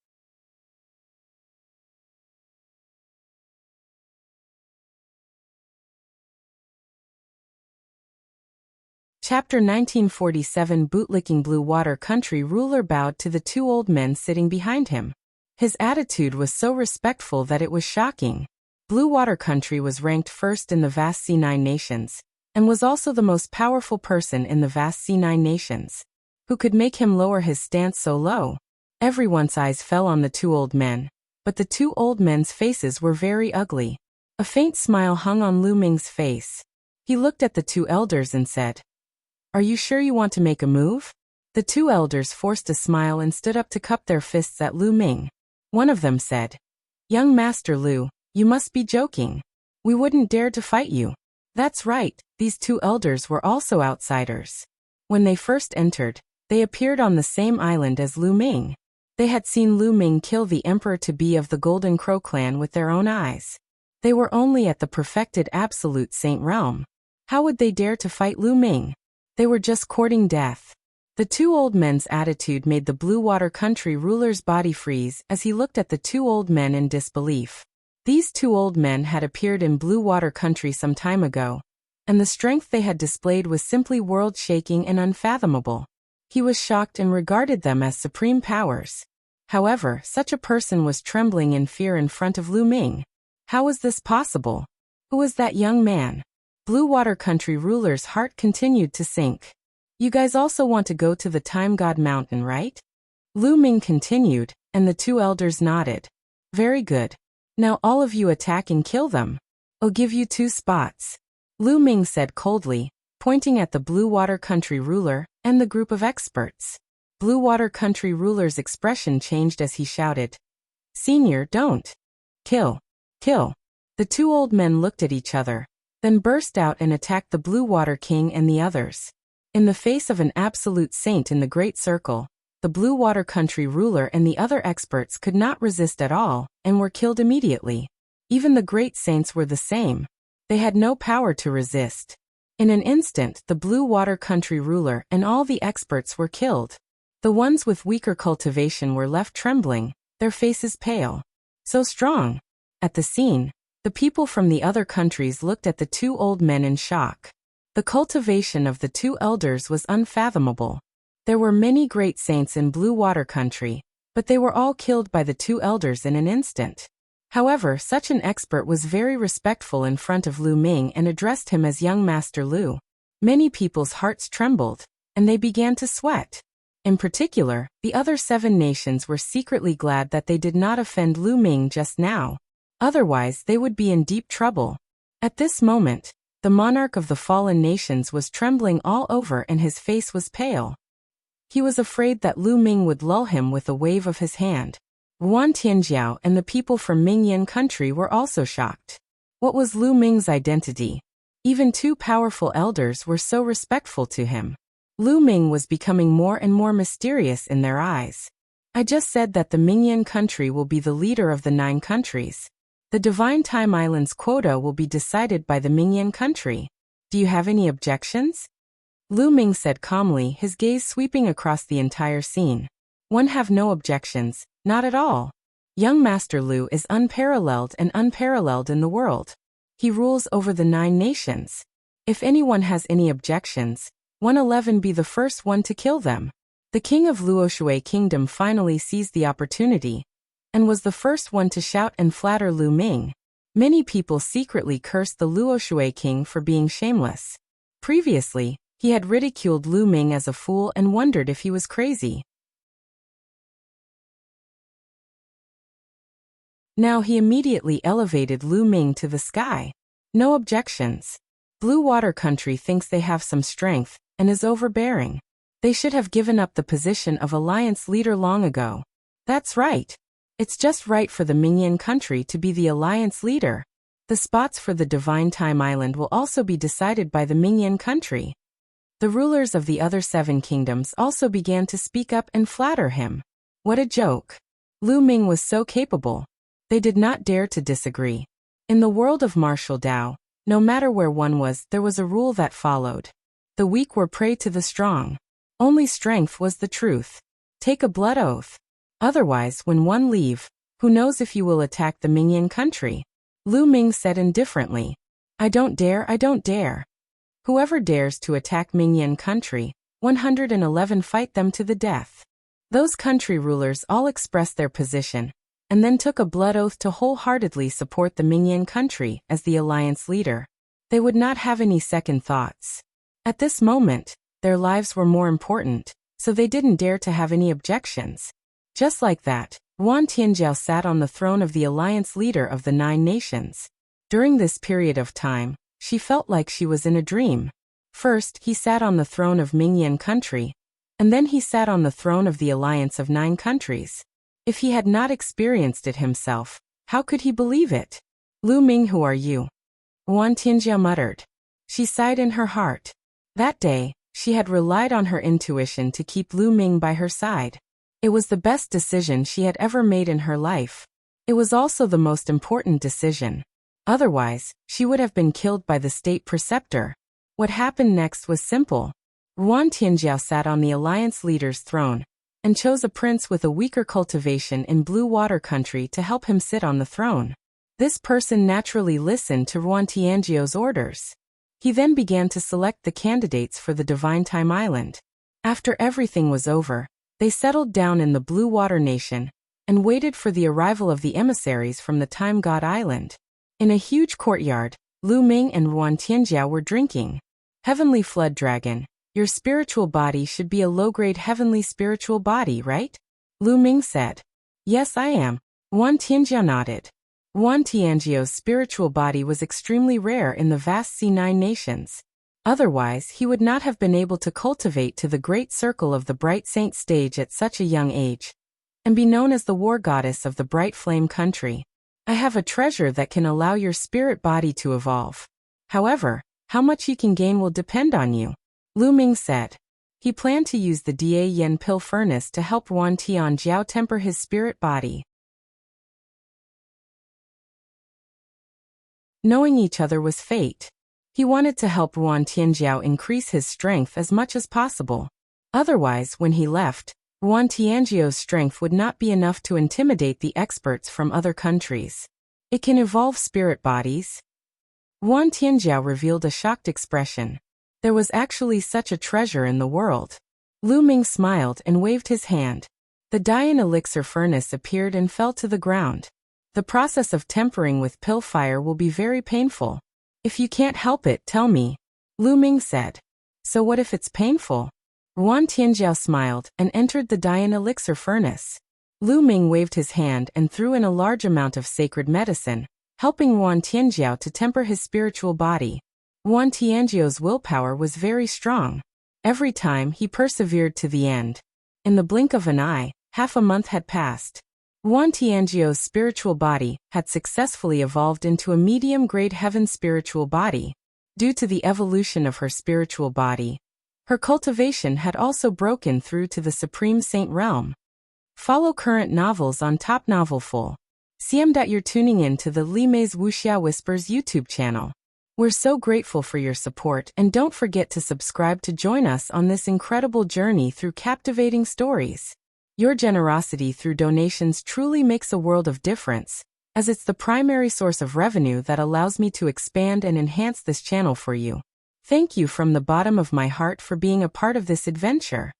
Chapter 1947. Bootlicking. Blue Water country ruler bowed to the two old men sitting behind him. His attitude was so respectful that it was shocking. Blue Water country was ranked first in the vast C9 nations, and was also the most powerful person in the vast C9 nations. Who could make him lower his stance so low? Everyone's eyes fell on the two old men, but the two old men's faces were very ugly. A faint smile hung on Lu Ming's face. He looked at the two elders and said, are you sure you want to make a move? The two elders forced a smile and stood up to cup their fists at Lu Ming. One of them said, young Master Lu, you must be joking. We wouldn't dare to fight you. That's right, these two elders were also outsiders. When they first entered, they appeared on the same island as Lu Ming. They had seen Lu Ming kill the Emperor-to-be of the Golden Crow clan with their own eyes. They were only at the perfected absolute saint realm. How would they dare to fight Lu Ming? They were just courting death. The two old men's attitude made the Blue Water country ruler's body freeze as he looked at the two old men in disbelief. These two old men had appeared in Blue Water country some time ago, and the strength they had displayed was simply world-shaking and unfathomable. He was shocked and regarded them as supreme powers. However, such a person was trembling in fear in front of Lu Ming. How was this possible? Who was that young man? Blue Water country ruler's heart continued to sink. You guys also want to go to the Time God Mountain, right? Lu Ming continued, and the two elders nodded. Very good. Now all of you attack and kill them. I'll give you 2 spots. Lu Ming said coldly, pointing at the Blue Water country ruler and the group of experts. Blue Water country ruler's expression changed as he shouted, Senior, don't. Kill. Kill. The two old men looked at each other, then burst out and attacked the Blue Water king and the others. In the face of an absolute saint in the Great Circle, the Blue Water country ruler and the other experts could not resist at all, and were killed immediately. Even the great saints were the same. They had no power to resist. In an instant, the Blue Water country ruler and all the experts were killed. The ones with weaker cultivation were left trembling, their faces pale. So strong. At the scene, the people from the other countries looked at the two old men in shock. The cultivation of the two elders was unfathomable. There were many great saints in Blue Water country, but they were all killed by the two elders in an instant. However, such an expert was very respectful in front of Lu Ming and addressed him as young Master Lu. Many people's hearts trembled, and they began to sweat. In particular, the other 7 nations were secretly glad that they did not offend Lu Ming just now. Otherwise, they would be in deep trouble. At this moment, the monarch of the fallen nations was trembling all over and his face was pale. He was afraid that Lu Ming would lull him with a wave of his hand. Yuan Tianjiao and the people from Mingyan country were also shocked. What was Lu Ming's identity? Even 2 powerful elders were so respectful to him. Lu Ming was becoming more and more mysterious in their eyes. I just said that the Mingyan country will be the leader of the 9 countries. The Divine Time Island's quota will be decided by the Mingyan country. Do you have any objections? Lu Ming said calmly, his gaze sweeping across the entire scene. One have no objections, not at all. Young Master Lu is unparalleled and unparalleled in the world. He rules over the 9 nations. If anyone has any objections, 111 be the first one to kill them. The king of Luoshui Kingdom finally seized the opportunity and was the first one to shout and flatter Lu Ming. Many people secretly cursed the Luoshui king for being shameless. Previously, he had ridiculed Lu Ming as a fool and wondered if he was crazy. Now he immediately elevated Lu Ming to the sky. No objections. Blue Water Country thinks they have some strength and is overbearing. They should have given up the position of alliance leader long ago. That's right. It's just right for the Mingyan country to be the alliance leader. The spots for the Divine Time Island will also be decided by the Mingyan country. The rulers of the other 7 kingdoms also began to speak up and flatter him. What a joke. Lu Ming was so capable. They did not dare to disagree. In the world of martial Dao, no matter where one was, there was a rule that followed. The weak were prey to the strong. Only strength was the truth. Take a blood oath. Otherwise, when one leave, who knows if you will attack the Mingyan country? Lu Ming said indifferently. I don't dare, I don't dare. Whoever dares to attack Mingyan country, 111 fight them to the death. Those country rulers all expressed their position, and then took a blood oath to wholeheartedly support the Mingyan country as the alliance leader. They would not have any second thoughts. At this moment, their lives were more important, so they didn't dare to have any objections. Just like that, Wan Tianjiao sat on the throne of the alliance leader of the 9 nations. During this period of time, she felt like she was in a dream. First, he sat on the throne of Mingyan country, and then he sat on the throne of the alliance of 9 countries. If he had not experienced it himself, how could he believe it? Lu Ming, who are you? Wan Tianjiao muttered. She sighed in her heart. That day, she had relied on her intuition to keep Lu Ming by her side. It was the best decision she had ever made in her life. It was also the most important decision. Otherwise, she would have been killed by the state preceptor. What happened next was simple. Wan Tianjiao sat on the alliance leader's throne and chose a prince with a weaker cultivation in Blue Water Country to help him sit on the throne. This person naturally listened to Wan Tianjiao's orders. He then began to select the candidates for the Divine Time Island. After everything was over, they settled down in the Blue Water Nation and waited for the arrival of the emissaries from the Time God Island. In a huge courtyard, Lu Ming and Wan Tianjiao were drinking. Heavenly Flood Dragon, your spiritual body should be a low-grade heavenly spiritual body, right? Lu Ming said. Yes, I am. Wan Tianjiao nodded. Wan Tianjiao's spiritual body was extremely rare in the vast C9 nations. Otherwise, he would not have been able to cultivate to the great circle of the Bright Saint stage at such a young age, and be known as the war goddess of the Bright Flame country. I have a treasure that can allow your spirit body to evolve. However, how much you can gain will depend on you, Lu Ming said. He planned to use the Da Yen pill furnace to help Wan Tianjiao temper his spirit body. Knowing each other was fate. He wanted to help Wan Tianjiao increase his strength as much as possible. Otherwise, when he left, Wan Tianjiao's strength would not be enough to intimidate the experts from other countries. It can evolve spirit bodies. Wan Tianjiao revealed a shocked expression. There was actually such a treasure in the world. Lu Ming smiled and waved his hand. The Dian elixir furnace appeared and fell to the ground. The process of tempering with pill fire will be very painful. If you can't help it, tell me, Lu Ming said. So what if it's painful? Wan Tianjiao smiled and entered the Dian elixir furnace. Lu Ming waved his hand and threw in a large amount of sacred medicine, helping Wan Tianjiao to temper his spiritual body. Wan Tianjiao's willpower was very strong. Every time he persevered to the end. In the blink of an eye, half a month had passed. Wan Tianjiao's spiritual body had successfully evolved into a medium-grade heaven spiritual body. Due to the evolution of her spiritual body, her cultivation had also broken through to the Supreme Saint realm. Follow current novels on Top Novelful. You're tuning in to the Li Mei's Wuxia Whispers YouTube channel. We're so grateful for your support, and don't forget to subscribe to join us on this incredible journey through captivating stories. Your generosity through donations truly makes a world of difference, as it's the primary source of revenue that allows me to expand and enhance this channel for you. Thank you from the bottom of my heart for being a part of this adventure.